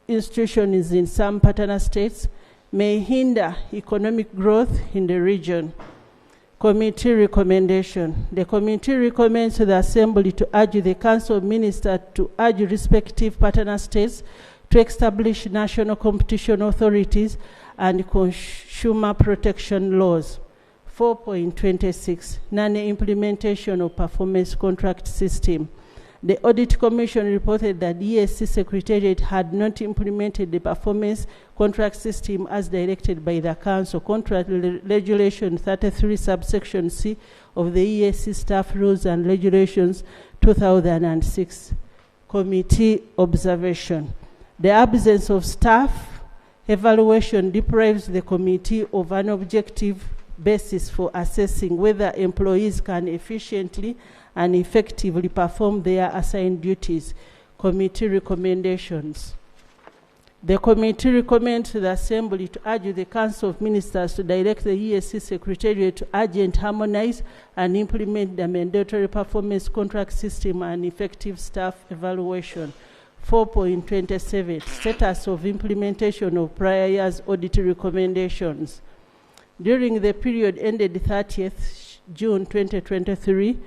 institutions in some partner states may hinder economic growth in the region. Committee recommendation. The committee recommends to the Assembly to urge the Council of Ministers to urge respective partner states to establish national competition authorities and consumer protection laws. 4.26, non-implementation of performance contract system. The Audit Commission reported that the EAC Secretariat had not implemented the performance contract system as directed by the Council, Contract Regulation 33 subsection C of the EAC Staff Rules and Regulations 2006. Committee observation. The absence of staff evaluation deprives the committee of an objective basis for assessing whether employees can efficiently and effectively perform their assigned duties. Committee recommendations. The committee recommends to the Assembly to urge the Council of Ministers to direct the EAC Secretariat to urgent harmonize and implement the mandatory performance contract system and effective staff evaluation. 4.27, status of implementation of prior year's audit recommendations. During the period ended 30th June 2023,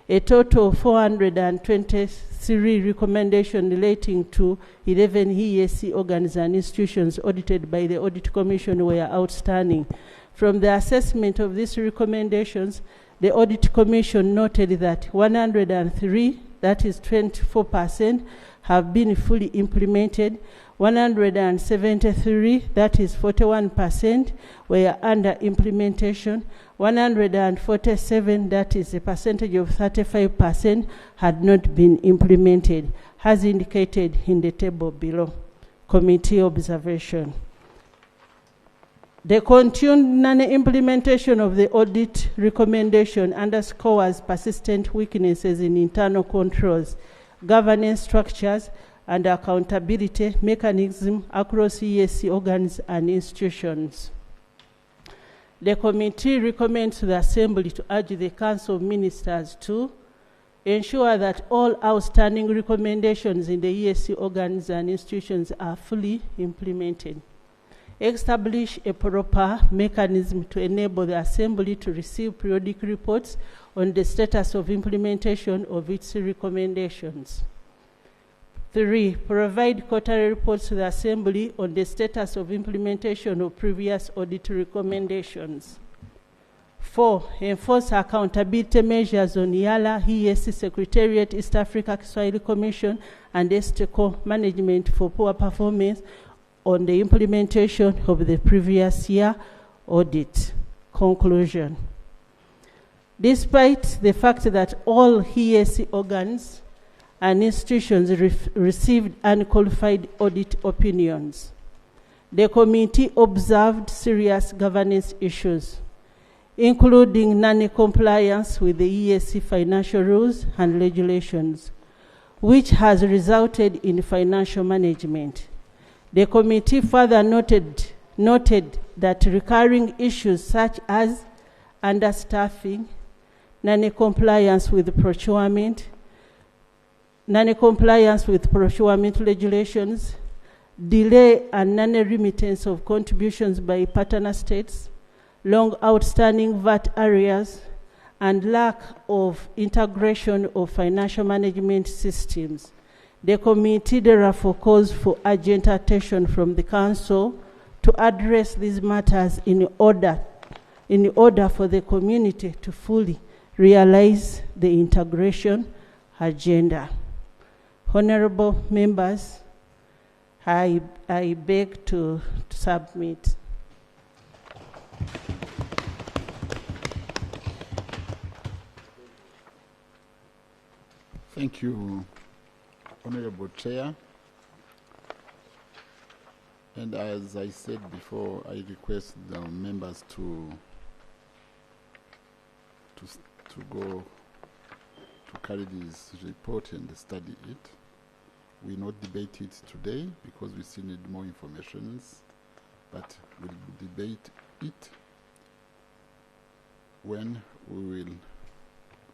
a total of 423 recommendations relating to 11 EAC organs and institutions audited by the Audit Commission were outstanding. From the assessment of these recommendations, the Audit Commission noted that 103, that is 24%, have been fully implemented. 173, that is 41%, were under implementation. 147, that is a percentage of 35%, had not been implemented, as indicated in the table below. Committee observation. The continued non-implementation of the audit recommendation underscores persistent weaknesses in internal controls, governance structures, and accountability mechanism across EAC organs and institutions. The committee recommends to the Assembly to urge the Council of Ministers to ensure that all outstanding recommendations in the EAC organs and institutions are fully implemented. Establish a proper mechanism to enable the Assembly to receive periodic reports on the status of implementation of its recommendations. 3, provide quarterly reports to the Assembly on the status of implementation of previous audit recommendations. 4, enforce accountability measures on Eala, EAC Secretariat, East Africa Kiswahili Commission, and ESTECO management for poor performance on the implementation of the previous year audit. Conclusion. Despite the fact that all EAC organs and institutions received unqualified audit opinions, the committee observed serious governance issues, including non-compliance with the EAC financial rules and regulations, which has resulted in financial management. The committee further noted that recurring issues such as understaffing, non-compliance with procurement regulations, delay and non-remittance of contributions by partner states, long outstanding VAT areas, and lack of integration of financial management systems. The committee therefore calls for urgent attention from the Council to address these matters in order for the community to fully realize the integration agenda. Honorable members, I beg to submit. Thank you, Honorable Chair. And as I said before, I request the members to go to carry this report and study it. We not debate it today because we still need more information, but we'll debate it when we will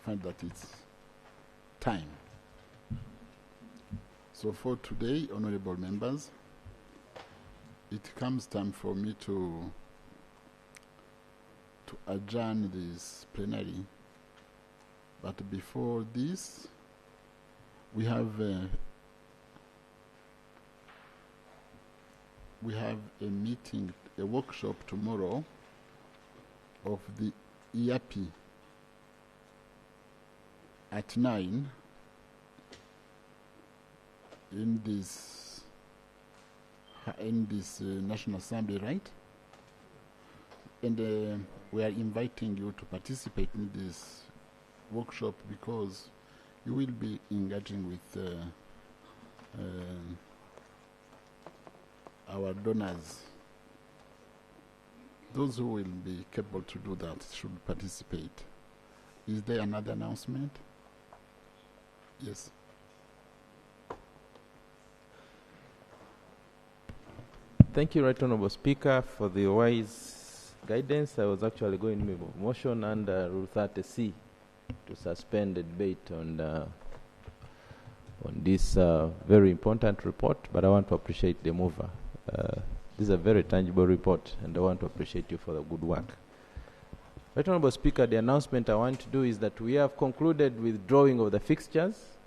find that it's time. So for today, honorable members, it comes time for me to adjourn this plenary. But before this, we have a meeting, a workshop tomorrow of the EAP at 9 in this National Assembly, right? And we are inviting you to participate in this workshop because you will be engaging with our donors. Those who will be capable to do that should participate. Is there another announcement? Yes. Thank you, Right Honourable Speaker, for the wise guidance. I was actually going to make a motion under Rule 30C to suspend the debate on this very important report, but I want to appreciate the mover. This is a very tangible report, and I want to appreciate you for the good work. Right Honourable Speaker, the announcement I want to do is that we have concluded with drawing of the fixtures,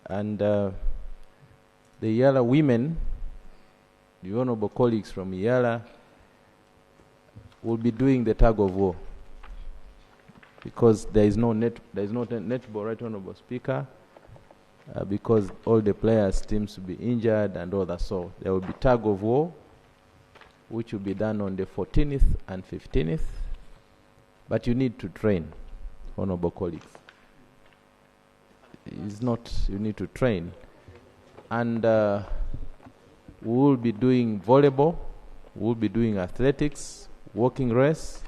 and the Eala women, the honourable colleagues from Eala, will be doing the tug of war because there is no netball, Right Honourable Speaker, because all the players seems to be injured and all that. So there will be tug of war, which will be done on the 14th and 15th. But you need to train, honourable colleagues. It's not, you need to train. And we will be doing volleyball, we will be doing athletics, walking race,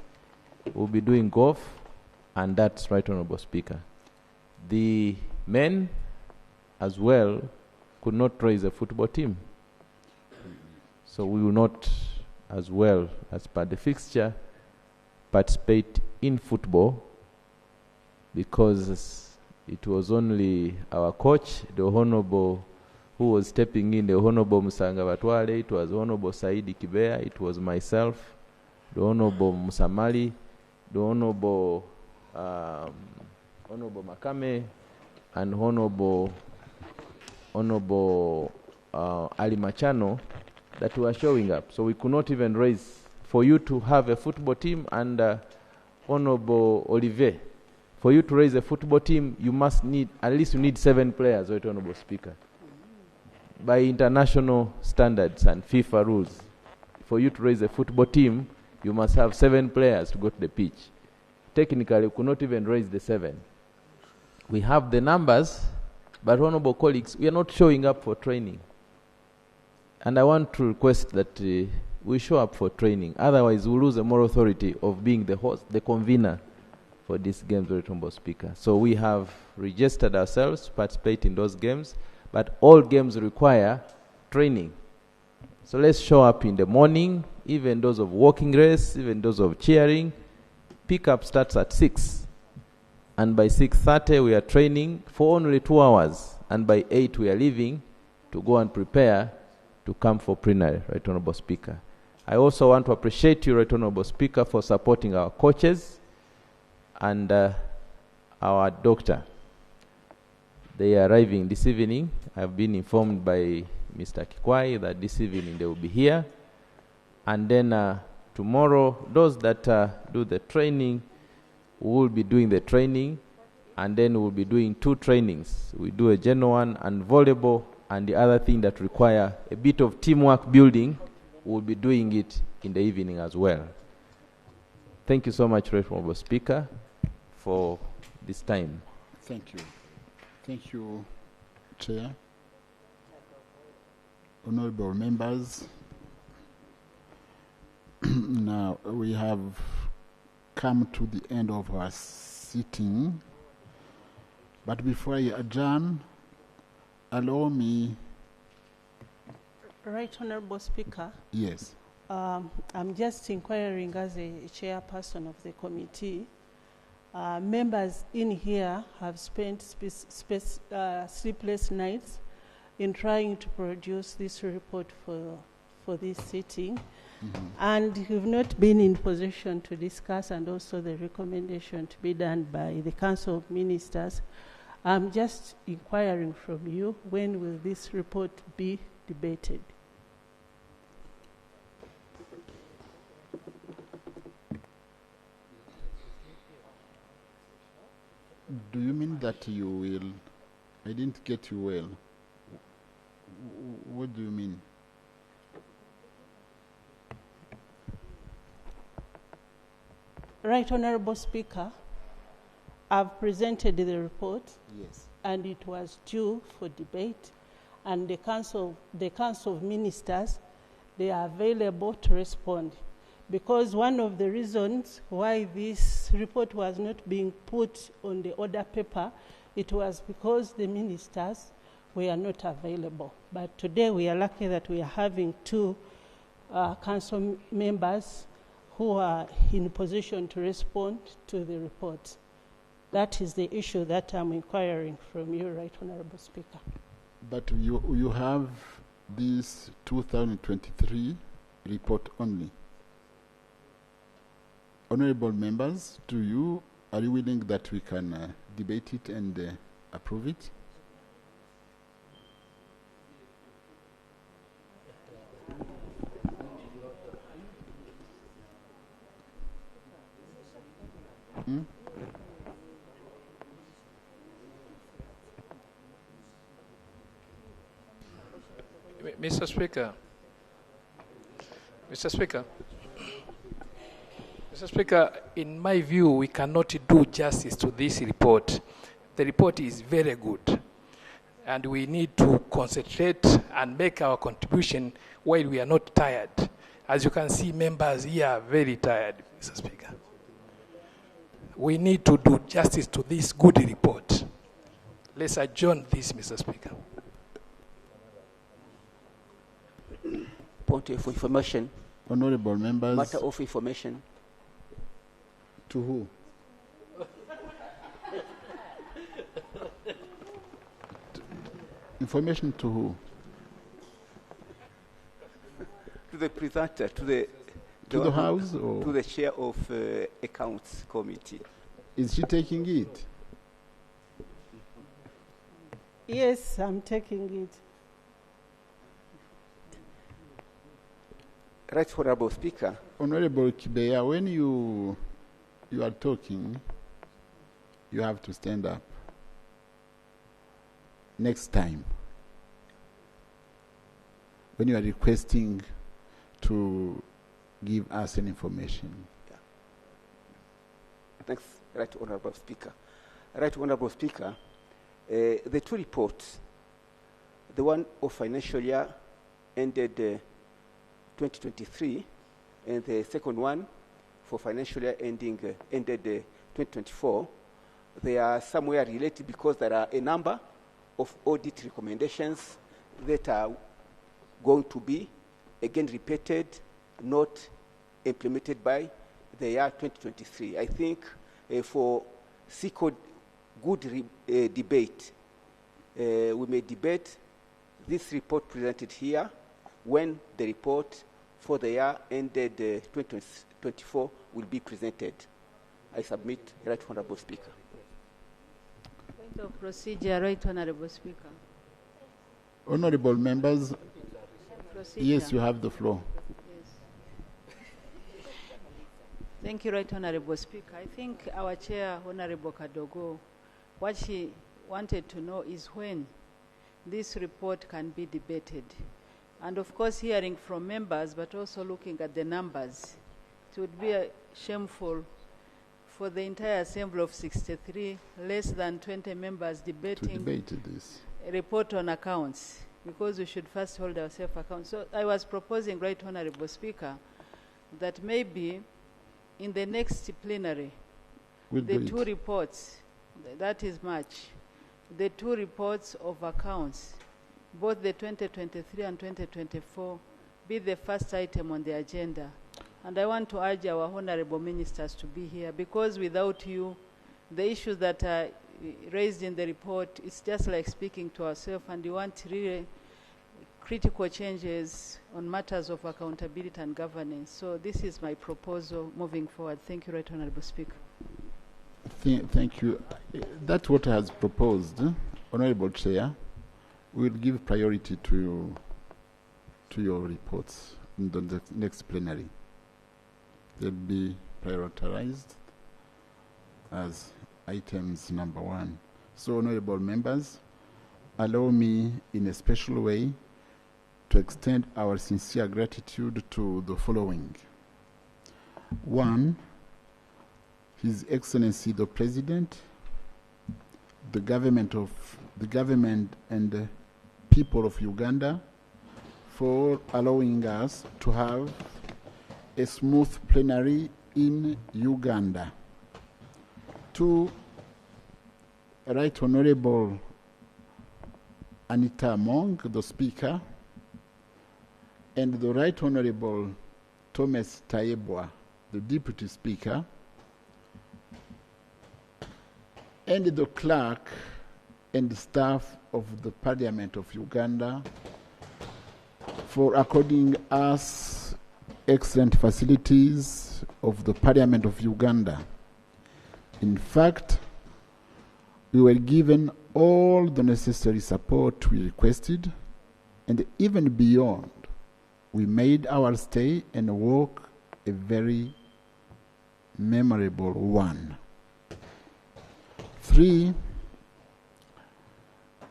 we will be doing golf, and that's Right Honourable Speaker. The men as well could not raise a football team. So we will not, as well as per the fixture, participate in football because it was only our coach, the Honourable, who was stepping in, the Honourable Musanga Batwale, it was Honourable Saidi Kibea, it was myself, the Honourable Musamali, the Honourable Makame, and Honourable Ali Machano that were showing up. So we could not even raise, for you to have a football team, and Honourable Olivier, for you to raise a football team, you must need, at least you need 7 players, Right Honourable Speaker. by international standards and FIFA rules, for you to raise a football team, you must have 7 players to go to the pitch. Technically, we could not even raise the 7. We have the numbers, but honorable colleagues, we are not showing up for training. And I want to request that we show up for training. Otherwise, we'll lose the moral authority of being the host, the convener for these games, Very Honorable Speaker. So we have registered ourselves to participate in those games, but all games require training. So let's show up in the morning, even those of walking race, even those of cheering. Pickup starts at 6. And by 6:30 we are training for only 2 hours. And by 8 we are leaving to go and prepare to come for plenary, Right Honorable Speaker. I also want to appreciate you, Right Honorable Speaker, for supporting our coaches and our doctor. They are arriving this evening. I've been informed by Mr. Kikwai that this evening they will be here. And then tomorrow, those that do the training will be doing the training, and then we'll be doing 2 trainings. We do a general one and volleyball, and the other thing that require a bit of teamwork building, we'll be doing it in the evening as well. Thank you so much, Right Honorable Speaker, for this time. Thank you. Thank you, Chair. Honorable members, now we have come to the end of our sitting, but before I adjourn, allow me... Right Honorable Speaker. Yes. I'm just inquiring as a chairperson of the committee. Members in here have spent sleepless nights in trying to produce this report for this sitting, and you've not been in position to discuss, and also the recommendation to be done by the Council of Ministers. I'm just inquiring from you, when will this report be debated? Do you mean that you will... I didn't get you well. What do you mean? Right Honorable Speaker, I've presented the report. Yes. And it was due for debate, and the Council of Ministers, they are available to respond. Because one of the reasons why this report was not being put on the order paper, it was because the ministers were not available. But today we are lucky that we are having 2 council members who are in position to respond to the report. That is the issue that I'm inquiring from you, Right Honorable Speaker. But you have this 2023 report only. Honorable members, are you willing that we can debate it and approve it? Mr. Speaker, in my view, we cannot do justice to this report. The report is very good, and we need to concentrate and make our contribution while we are not tired. As you can see, members here are very tired, Mr. Speaker. We need to do justice to this good report. Let's adjourn this, Mr. Speaker. Point of information. Honorable members. Matter of information. To who? Information to who? To the presenter, to the House, or to the chair of Accounts Committee. Is she taking it? Yes, I'm taking it. Right Honorable Speaker. Honorable Kibeya, when you are talking, you have to stand up. Next time. when you are requesting to give us an information. Thanks, Right Honourable Speaker. Right Honourable Speaker, the two reports, the one of financial year ended 2023, and the second one for financial year ended 2024, they are somewhere related because there are a number of audit recommendations that are going to be again repeated, not implemented by the year 2023. I think for good debate, we may debate this report presented here when the report for the year ended 2024 will be presented. I submit, Right Honourable Speaker. Point of procedure, Right Honourable Speaker. Honourable members, Procedure. yes, you have the floor. Thank you, Right Honourable Speaker. I think our Chair, Honourable Kadogo, what she wanted to know is when this report can be debated. And of course, hearing from members, but also looking at the numbers, it would be shameful for the entire assembly of 63, less than 20 members debating this a report on accounts, because we should first hold ourselves accountable. So I was proposing, Right Honourable Speaker, that maybe in the next plenary, the two reports, that is March, the two reports of accounts, both the 2023 and 2024, be the first item on the agenda. And I want to urge our honourable ministers to be here, because without you, the issues that are raised in the report, it's just like speaking to ourselves, and we want really critical changes on matters of accountability and governance. So this is my proposal moving forward. Thank you, Right Honourable Speaker. Thank you. That's what I has proposed, Honourable Chair. We'll give priority to your reports in the next plenary. They'll be prioritized as items number one. So, honourable members, allow me in a special way to extend our sincere gratitude to the following. One, His Excellency the President, the government and the people of Uganda for allowing us to have a smooth plenary in Uganda. To Right Honourable Anita Among, the Speaker, and the Right Honourable Thomas Tayebwa, the Deputy Speaker, and the Clerk and staff of the Parliament of Uganda for according us excellent facilities of the Parliament of Uganda. In fact, we were given all the necessary support we requested, and even beyond. We made our stay and walk a very memorable one. 3,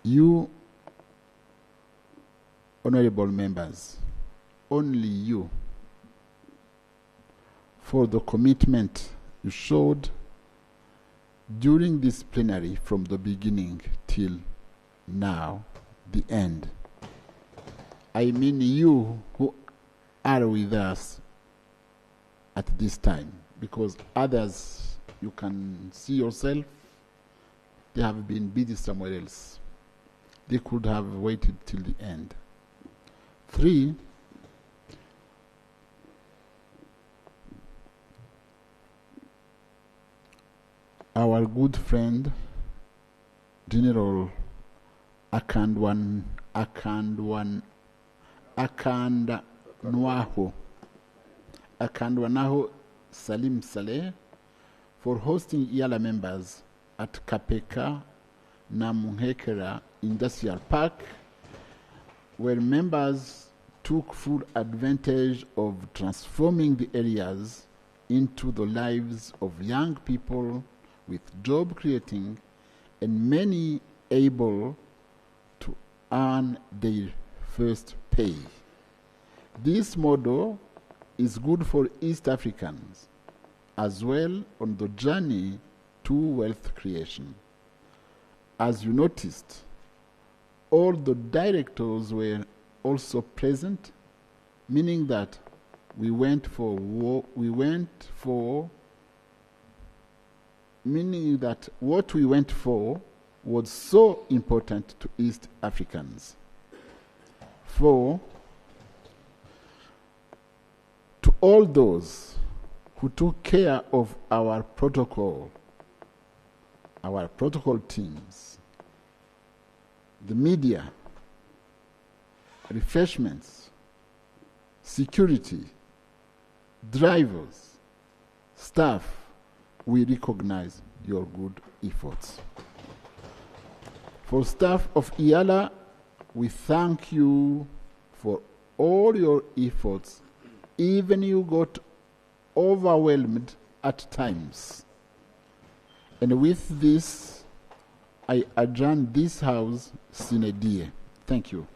you, honourable members, only you, for the commitment you showed during this plenary from the beginning till now, the end. I mean you who are with us at this time, because others, you can see yourself, they have been busy somewhere else. They could have waited till the end. 3, our good friend, General Akandwanwaho Salim Saleh, for hosting Eala members at Kapeka Namuhekera Industrial Park, where members took full advantage of transforming the areas into the lives of young people with job creating and many able to earn their first pay. This model is good for East Africans as well on the journey to wealth creation. As you noticed, all the directors were also present, meaning that what we went for was so important to East Africans. To all those who took care of our protocol teams, the media, refreshments, security, drivers, staff, we recognize your good efforts. For staff of Eala, we thank you for all your efforts, even you got overwhelmed at times. And with this, I adjourn this House sine die. Thank you.